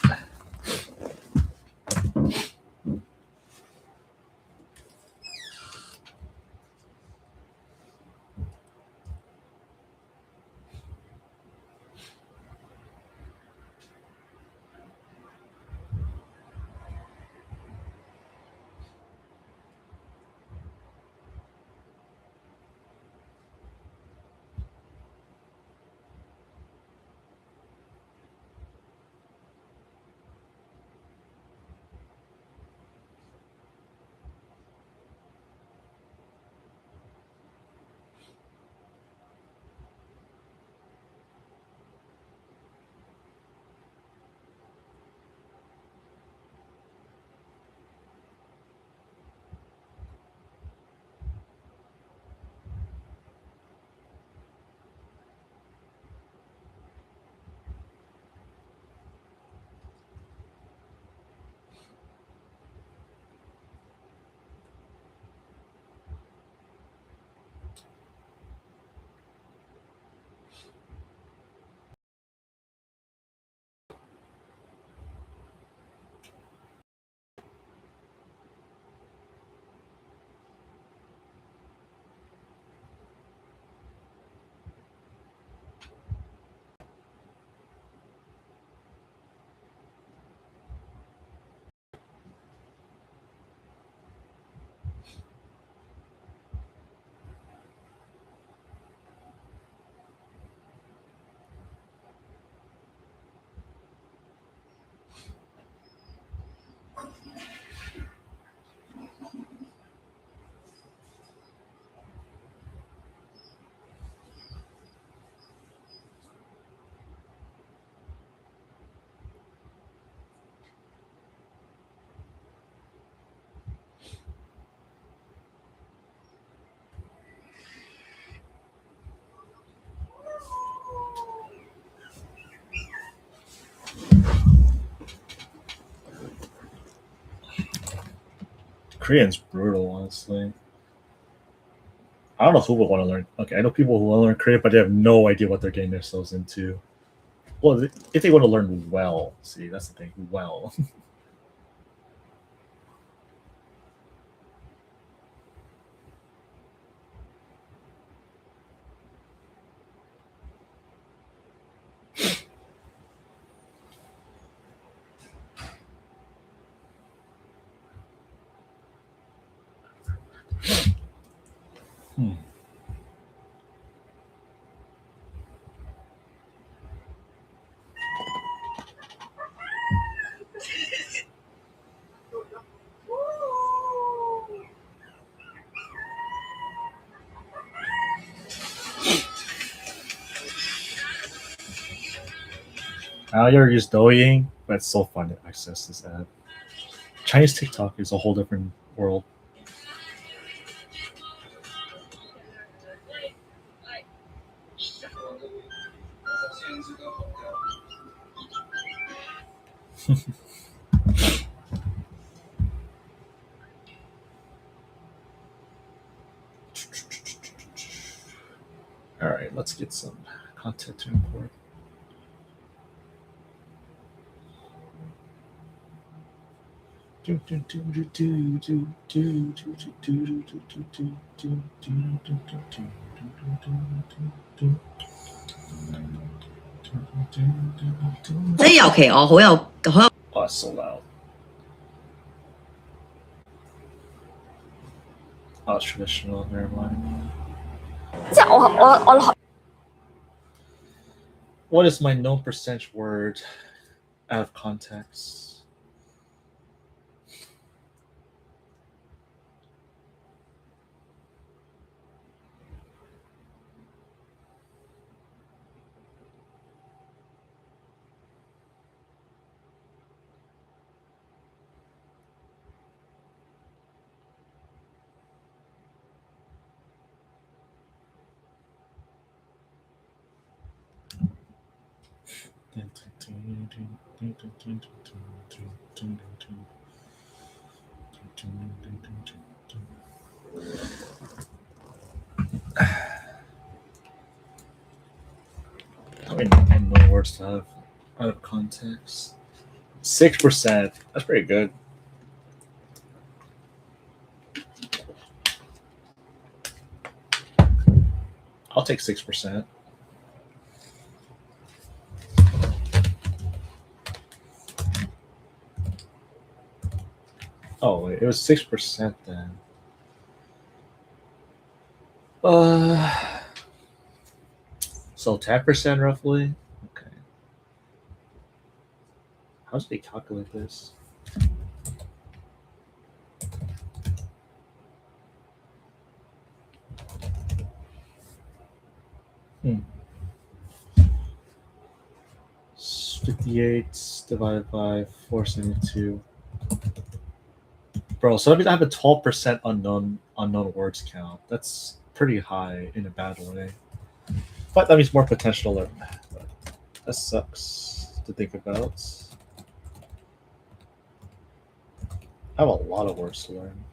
Korean's brutal, honestly. I don't know who would want to learn. Okay, I know people who want to learn creative, but they have no idea what they're getting themselves into. Well, if they want to learn well, see, that's the thing. Well. I never use Douyin, but it's so fun to access this app. Chinese TikTok is a whole different world. All right, let's get some content to import. Oh, it's so loud. Oh, it's traditional. Never mind. What is my known percentage word out of context? I mean, I know words to have out of context. 6%. That's pretty good. I'll take 6%. Oh, wait, it was 6% then. So 10% roughly? Okay. How do they calculate this? Hmm. 58 divided by 472. Bro, so that means I have a 12% unknown words count. That's pretty high in a bad way. But that means more potential to learn. That sucks to think about. I have a lot of words to learn.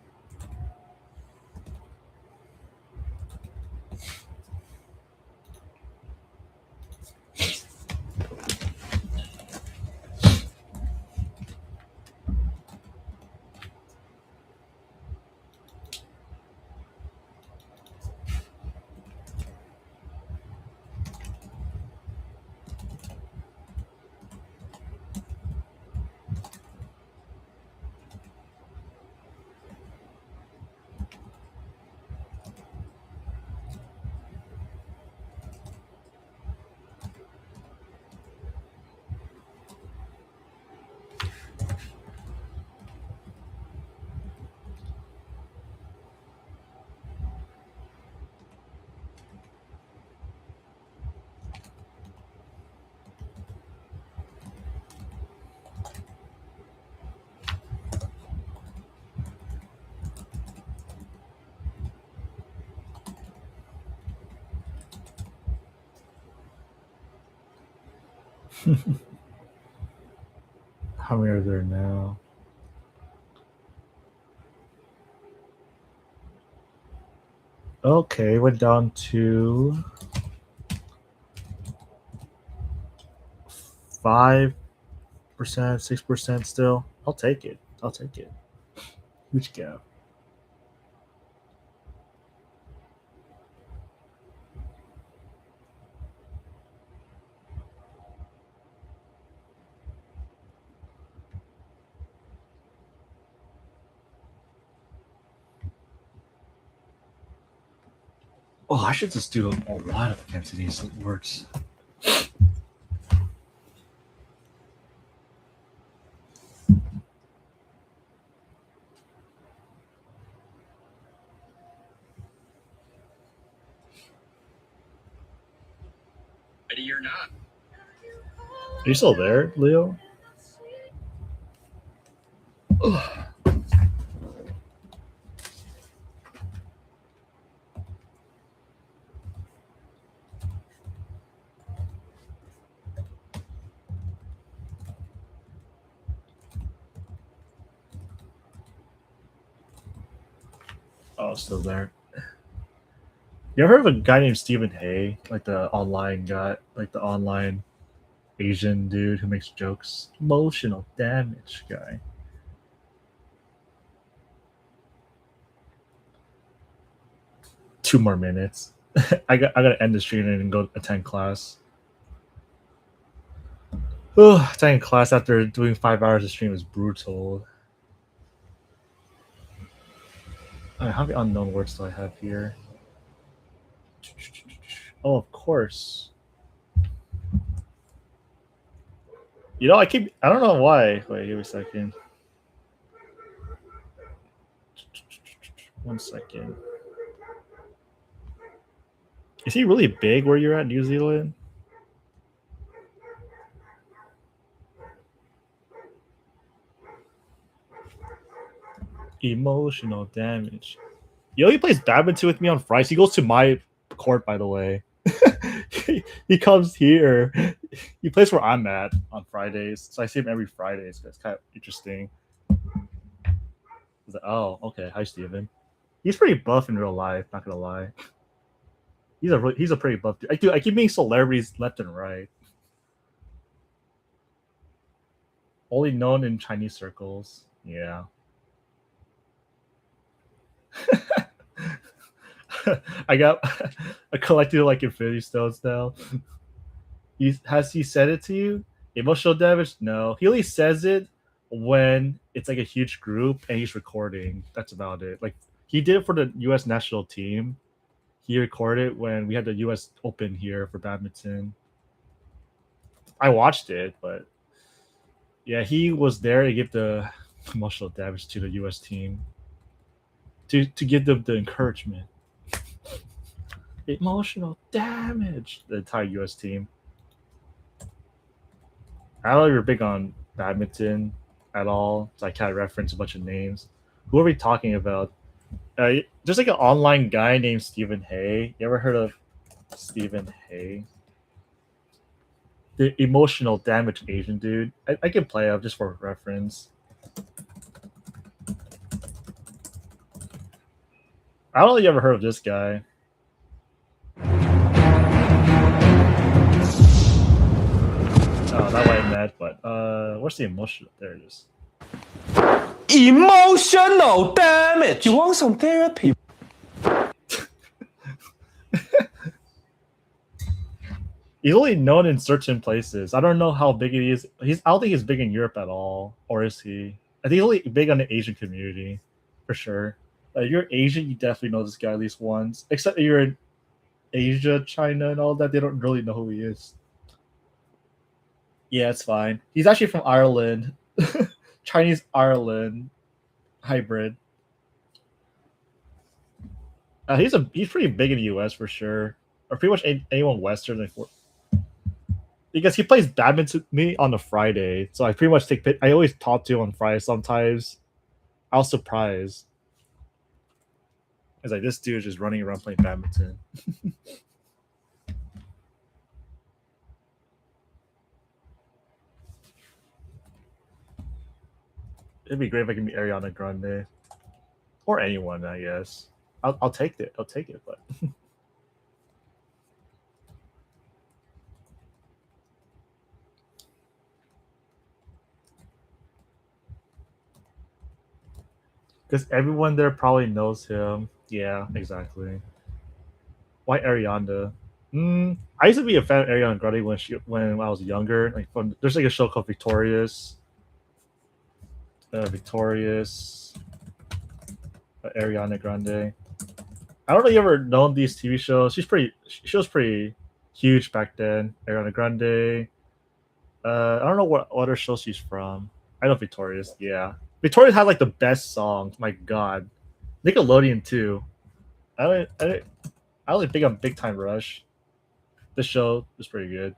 How many are there now? Okay, went down to 5%, 6% still. I'll take it. I'll take it. Huge gap. Oh, I should just do a lot of entities so it works. Ready or not. Are you still there, Leo? Oh, still there. You ever heard of a guy named Stephen Hay? Like the online guy, like the online Asian dude who makes jokes? Emotional damage guy. Two more minutes. I gotta end the stream and go attend class. Oh, attending class after doing 5 hours of stream is brutal. Alright, how many unknown words do I have here? Oh, of course. You know, I don't know why. Wait, give me a second. 1 second. Is he really big where you're at, New Zealand? Emotional damage. Yo, he plays badminton with me on Fridays. He goes to my court, by the way. he comes here. He plays where I'm at on Fridays. So I see him every Friday. So that's kind of interesting. Like, oh, okay. Hi, Steven. He's pretty buff in real life, not gonna lie. He's a pretty buff dude. I keep meeting celebrities left and right. Only known in Chinese circles. Yeah. I got a collected like Infinity Stones now. Has he said it to you? Emotional damage? No. He only says it when it's like a huge group and he's recording. That's about it. Like he did it for the US national team. He recorded when we had the US Open here for badminton. I watched it, but yeah, he was there to give the emotional damage to the US team. To give them the encouragement. Emotional damage. The entire US team. I don't know if you're big on badminton at all, so I can't reference a bunch of names. Who are we talking about? There's like an online guy named Stephen Hay. You ever heard of Stephen Hay? The emotional damage Asian dude. I can play up just for reference. I don't know if you ever heard of this guy. Oh, that way I met, but what's the emotional? There it is. Emotional damage. You want some therapy? He's only known in certain places. I don't know how big he is. I don't think he's big in Europe at all, or is he? I think he's only big on the Asian community, for sure. If you're Asian, you definitely know this guy at least once. Except if you're in Asia, China, and all that, they don't really know who he is. Yeah, it's fine. He's actually from Ireland, Chinese Ireland hybrid. He's pretty big in the U.S. for sure, or pretty much anyone Western. Because he plays badminton with me on a Friday, so I pretty much I always talk to him on Friday. Sometimes I was surprised. I was like, this dude is just running around playing badminton. It'd be great if I could meet Ariana Grande. Or anyone, I guess. I'll take it. I'll take it, but. Because everyone there probably knows him. Yeah, exactly. Why Ariana? I used to be a fan of Ariana Grande when I was younger. Like there's like a show called Victorious. Ariana Grande. I don't know if you ever known these TV shows. She was pretty huge back then. Ariana Grande. I don't know what other show she's from. I know Victorious. Yeah, Victorious had like the best songs. My God, Nickelodeon too. I only think I'm Big Time Rush. This show is pretty good.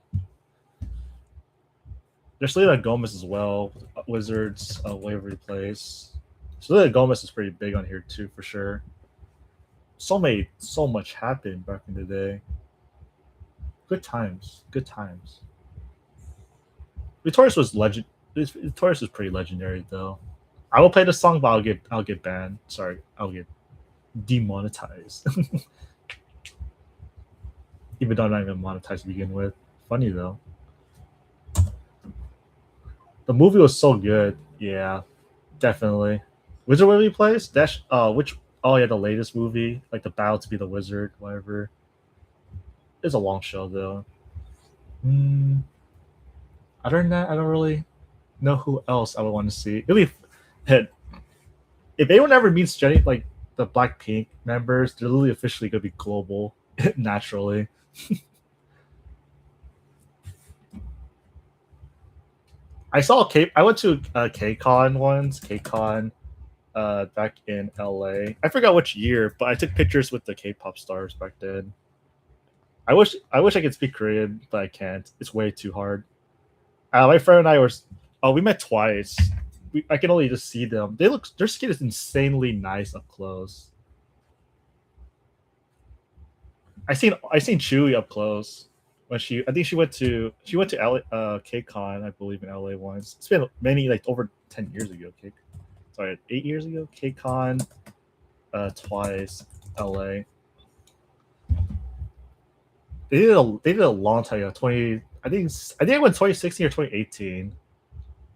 There's Selena Gomez as well. Wizards, Waverly Place. Selena Gomez is pretty big on here too, for sure. So much happened back in the day. Good times. Victorious was legend. Victorious was pretty legendary though. I will play the song, but I'll get banned. Sorry, I'll get demonetized. Even though I'm not even monetized to begin with. Funny though. The movie was so good. Yeah, definitely. Wizard Waverly Place? That's the latest movie, like the Battle to be the Wizard, whatever. It's a long show though. Other than that, I don't really know who else I would want to see. If anyone ever meets Jenny, like the Blackpink members, they're literally officially gonna be global naturally. I went to KCON once. KCON back in LA. I forgot which year, but I took pictures with the K-pop stars back then. I wish I could speak Korean, but I can't. It's way too hard. My friend and I we met twice. I can only just see them. Their skin is insanely nice up close. I seen Chewie up close when she went to LA, KCON, I believe, in LA once. It's been over 10 years ago. 8 years ago. KCON, twice, LA. They did a long time ago. I think I went 2016 or 2018.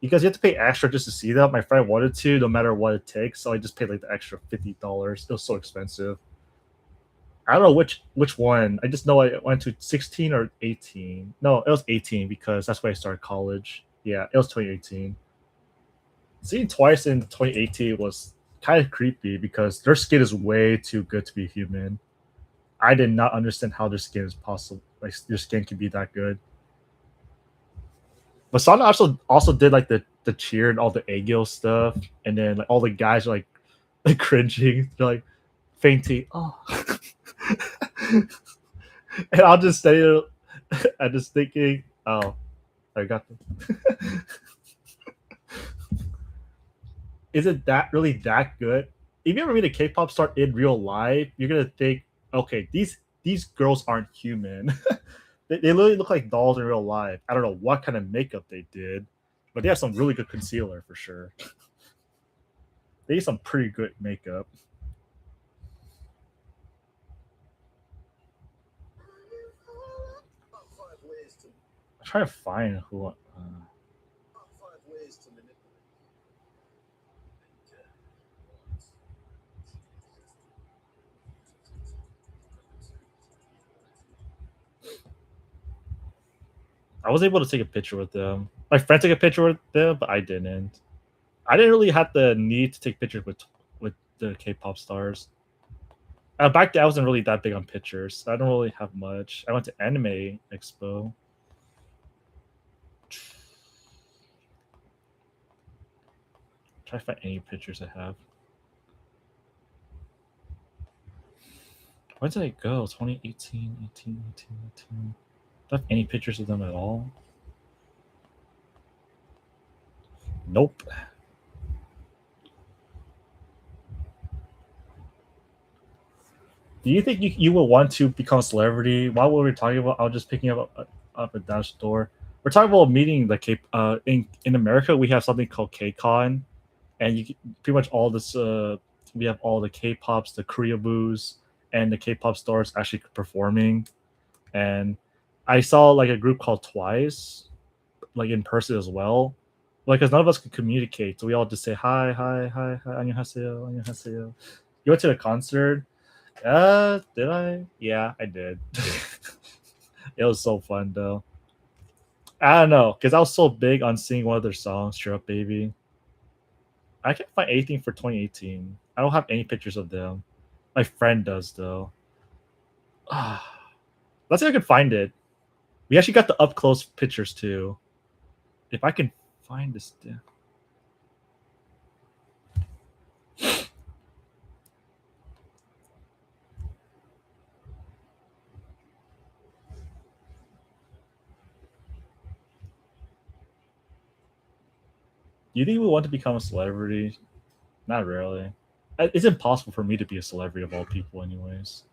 Because you have to pay extra just to see them. My friend wanted to, no matter what it takes, so I just paid like the extra $50. It was so expensive. I don't know which one. I just know I went to 16 or 18. No, it was 18 because that's when I started college. Yeah, it was 2018. Seeing twice in 2018 was kind of creepy because their skin is way too good to be human. I did not understand how their skin is possible. Like their skin can be that good. But Sana also did like the cheer and all the Aegyo stuff, and then like all the guys are like cringing, they're like fainting. Oh, and I'll just stay there, I'm just thinking, oh, I got them. Is it that really that good? If you ever meet a K-pop star in real life, you're gonna think, okay, these girls aren't human. They literally look like dolls in real life. I don't know what kind of makeup they did, but they have some really good concealer for sure. They use some pretty good makeup. I'm trying to find who. I was able to take a picture with them. My friend took a picture with them, but I didn't. I didn't really have the need to take pictures with the K-pop stars. Back then, I wasn't really that big on pictures. So I don't really have much. I went to Anime Expo. Try to find any pictures I have. Where did I go? 2018, 18. Do I have any pictures of them at all? Nope. Do you think you would want to become a celebrity? While we were talking about, I was just picking up a dash door. We're talking about meeting the K. In America, we have something called KCON, and pretty much all this we have all the K-pops, the Koreaboos, and the K-pop stars actually performing. And I saw like a group called Twice, like in person as well. Like, because none of us could communicate, so we all just say hi, hi, hi, hi, 안녕하세요, 안녕하세요. You went to the concert? Did I? Yeah, I did. It was so fun though. I don't know, because I was so big on seeing one of their songs, Cheer Up Baby. I can't find anything for 2018. I don't have any pictures of them. My friend does though. Let's see if I can find it. We actually got the up close pictures too. If I can find this. Do you think we want to become a celebrity? Not really. It's impossible for me to be a celebrity of all people, anyways.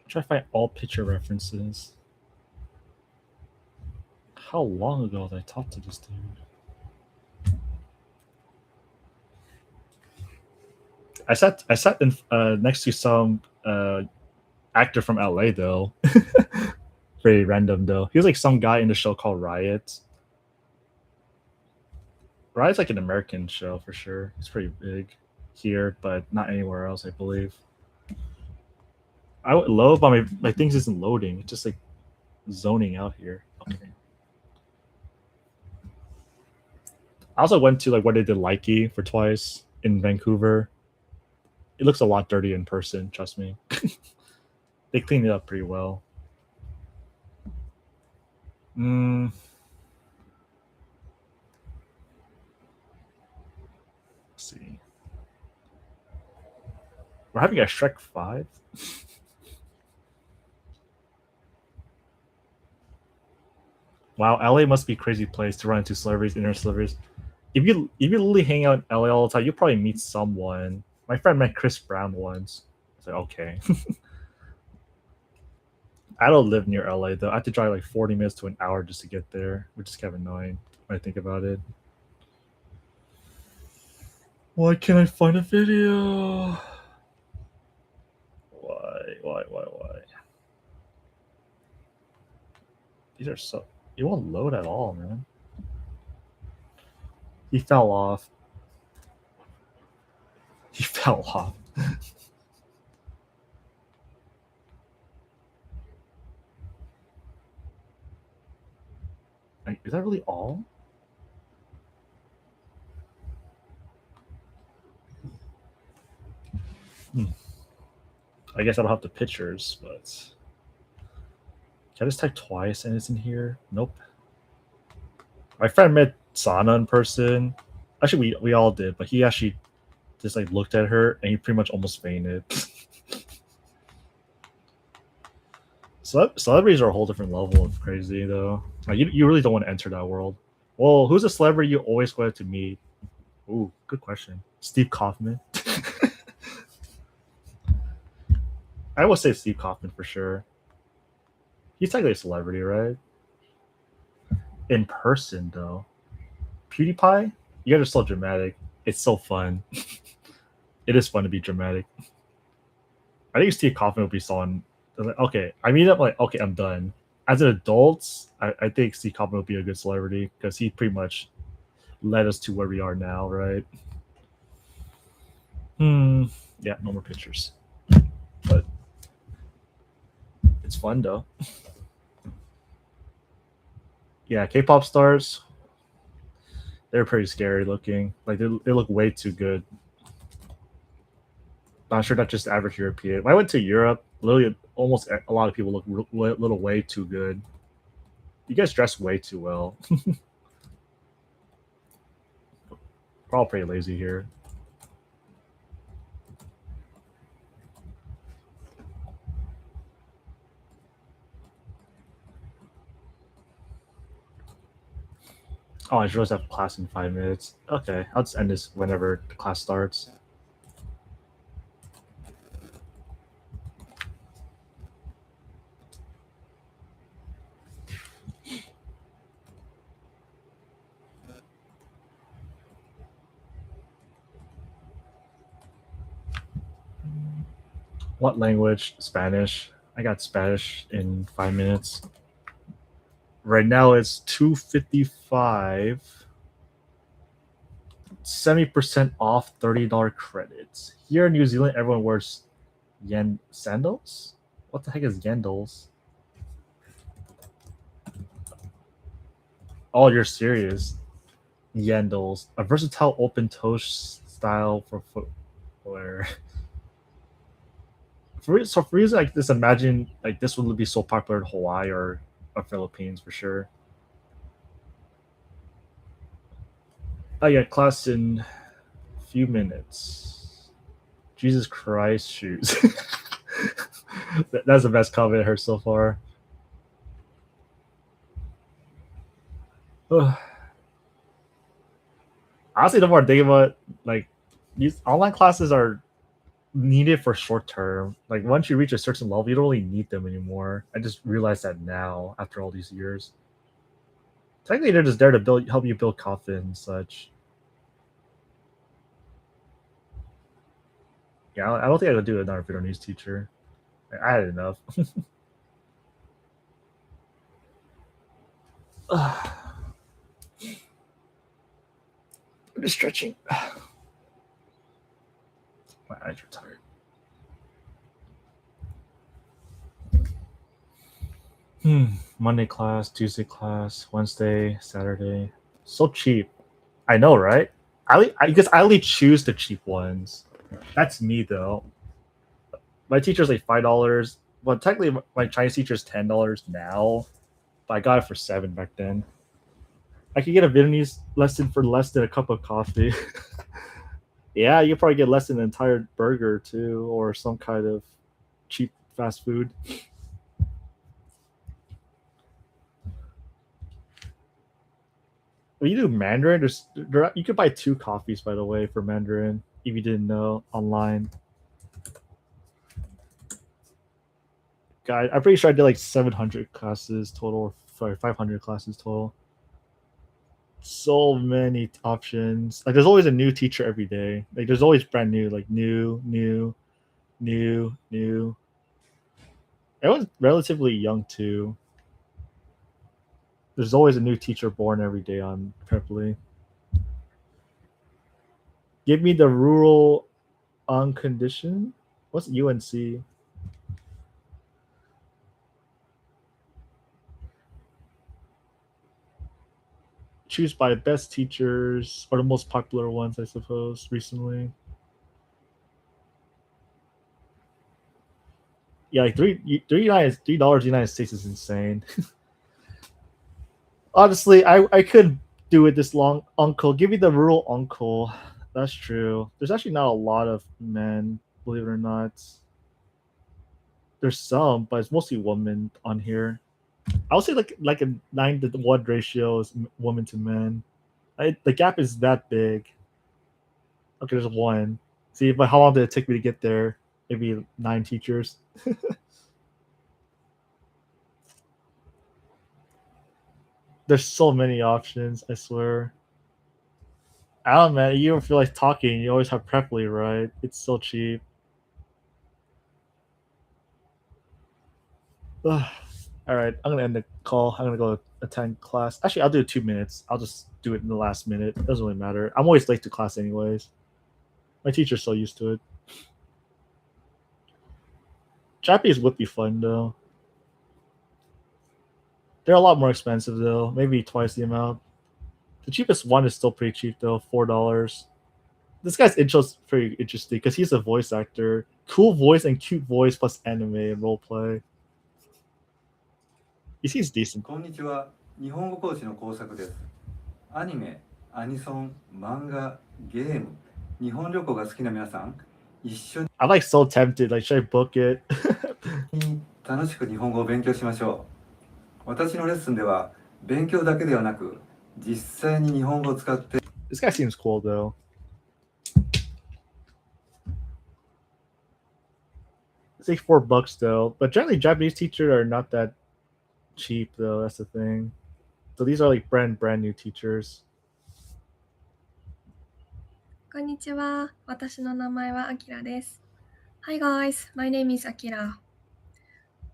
Try to find all picture references. How long ago did I talk to this dude? I sat in next to some actor from LA though. Very random though. He was like some guy in the show called Riot. Riot's like an American show for sure. It's pretty big here, but not anywhere else, I believe. I went low, but my things isn't loading. It's just like zoning out here. Okay. I also went to like where they did LingQ for Twice in Vancouver. It looks a lot dirty in person, trust me. They cleaned it up pretty well. Let's see. We're having a Shrek 5? Wow, LA must be a crazy place to run into celebrities, internet celebrities. If you literally hang out in LA all the time, you'll probably meet someone. My friend met Chris Brown once. I said, okay. I don't live near LA though. I have to drive like 40 minutes to an hour just to get there, which is kind of annoying when I think about it. Why can't I find a video? Why? These are so... It won't load at all, man. He fell off. He fell off. Is that really all? I guess I don't have the pictures, but... Can I just type Twice and it's in here? Nope. My friend met Sana in person. Actually, we all did, but he actually just like looked at her and he pretty much almost fainted. Celebrities are a whole different level of crazy, though. Like, you really don't want to enter that world. Well, who's a celebrity you always wanted to meet? Ooh, good question. Steve Kaufman. I would say Steve Kaufman for sure. He's technically a celebrity, right? In person, though. PewDiePie? You guys are so dramatic. It's so fun. It is fun to be dramatic. I think Steve Kaufman would be someone... Okay, I mean, I'm like, okay, I'm done. As an adult, I think Steve Kaufman would be a good celebrity because he pretty much led us to where we are now, right? Yeah, no more pictures. But it's fun, though. Yeah, K-pop stars, they're pretty scary looking. Like, they look way too good. I'm sure not just average European. When I went to Europe, literally almost a lot of people look a little way too good. You guys dress way too well. We're all pretty lazy here. Oh, I just have class in 5 minutes. Okay, I'll just end this whenever the class starts. What language? Spanish. I got Spanish in 5 minutes. Right now it's $2.55. 70% off $30 credits. Here in New Zealand, everyone wears yen sandals. What the heck is yendals? Oh, you're serious. Yendals. A versatile open-toe style for footwear. For reasons like this, imagine like this would be so popular in Hawaii or Philippines for sure. Oh yeah, class in a few minutes. Jesus Christ shoes. That's the best comment I heard so far. Honestly, the more I think about it, like these online classes are needed for short term. Like once you reach a certain level, you don't really need them anymore. I just realized that now after all these years. Technically, they're just there to help you build confidence and such. Yeah, I don't think I could do another video news teacher. I had enough. I'm just stretching. My eyes are tired. Monday class, Tuesday class, Wednesday, Saturday. So cheap. I know, right? I guess I only choose the cheap ones. That's me though. My teacher's like $5. Well, technically my Chinese teacher's $10 now, but I got it for $7 back then. I could get a Vietnamese lesson for less than a cup of coffee. Yeah, you probably get less than an entire burger too, or some kind of cheap fast food. When you do Mandarin, you could buy 2 coffees, by the way, for Mandarin, if you didn't know, online. God, I'm pretty sure I did like 700 classes total, sorry, 500 classes total. So many options. Like, there's always a new teacher every day. Like, there's always brand new, like new. Everyone's relatively young too. There's always a new teacher born every day on Preply. Give me the rural on condition. What's UNC? Choose by best teachers or the most popular ones, I suppose, recently. Yeah, like $3 United States is insane. Honestly, I could do it this long. Uncle, give me the rural uncle. That's true. There's actually not a lot of men, believe it or not. There's some, but it's mostly women on here. I would say like a 9-to-1 ratio is women to men. The gap is that big. Okay, there's one. See, but how long did it take me to get there? Maybe 9 teachers. There's so many options, I swear. I don't know, man. You don't feel like talking. You always have Preply, right? It's so cheap. Ugh. All right, I'm gonna end the call. I'm gonna go attend class. Actually, I'll do 2 minutes. I'll just do it in the last minute. It doesn't really matter. I'm always late to class anyways. My teacher's so used to it. Japanese would be fun though. They're a lot more expensive though. Maybe twice the amount. The cheapest one is still pretty cheap though, $4. This guy's intro's pretty interesting because he's a voice actor. Cool voice and cute voice plus anime and roleplay. He seems decent. こんにちは。日本語講師の工作です。アニメ、アニソン、漫画、ゲーム、日本旅行が好きな皆さん、一緒に I'm like so tempted. Like, should I book it? 楽しく日本語を勉強しましょう。私のレッスンでは勉強だけではなく、実際に日本語を使って。This guy seems cool though. It's like $4 though. But generally, Japanese teachers are not that cheap though. That's the thing. So these are like brand new teachers. こんにちは。私の名前はあきらです。Hi guys, my name is Akira.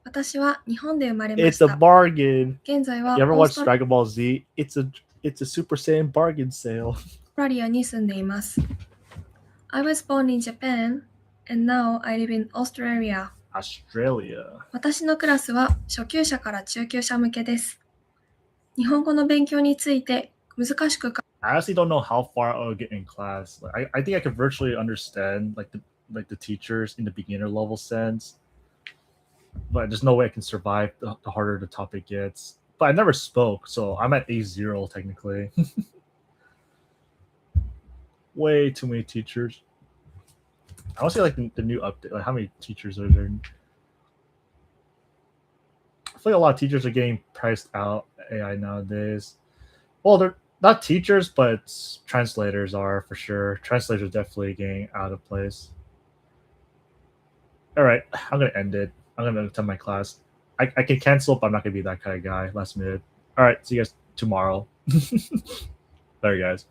私は日本で生まれま It's し a た。 bargain. 現在は You ever オー watch ストラ Dragon Ball Z? It's a Super Saiyan bargain sale. ラリアに住んでいます。I was born in Japan and now I live in Australia. Australia. 私のクラスは初級者から中級者向けです。日本語の勉強について難しくか I honestly don't know how far I'll get in class. Like, I think I could virtually understand like the teachers in the beginner level sense, but there's no way I can survive the harder the topic gets. But I never spoke, so I'm at A0 technically. Way too many teachers. I want to see like the new update. Like how many teachers are there? I feel like a lot of teachers are getting priced out AI nowadays. Well, they're not teachers, but translators are for sure. Translators are definitely getting out of place. All right, I'm gonna end it. I'm gonna attend my class. I can cancel, but I'm not gonna be that kind of guy last minute. All right, see you guys tomorrow. Later, guys.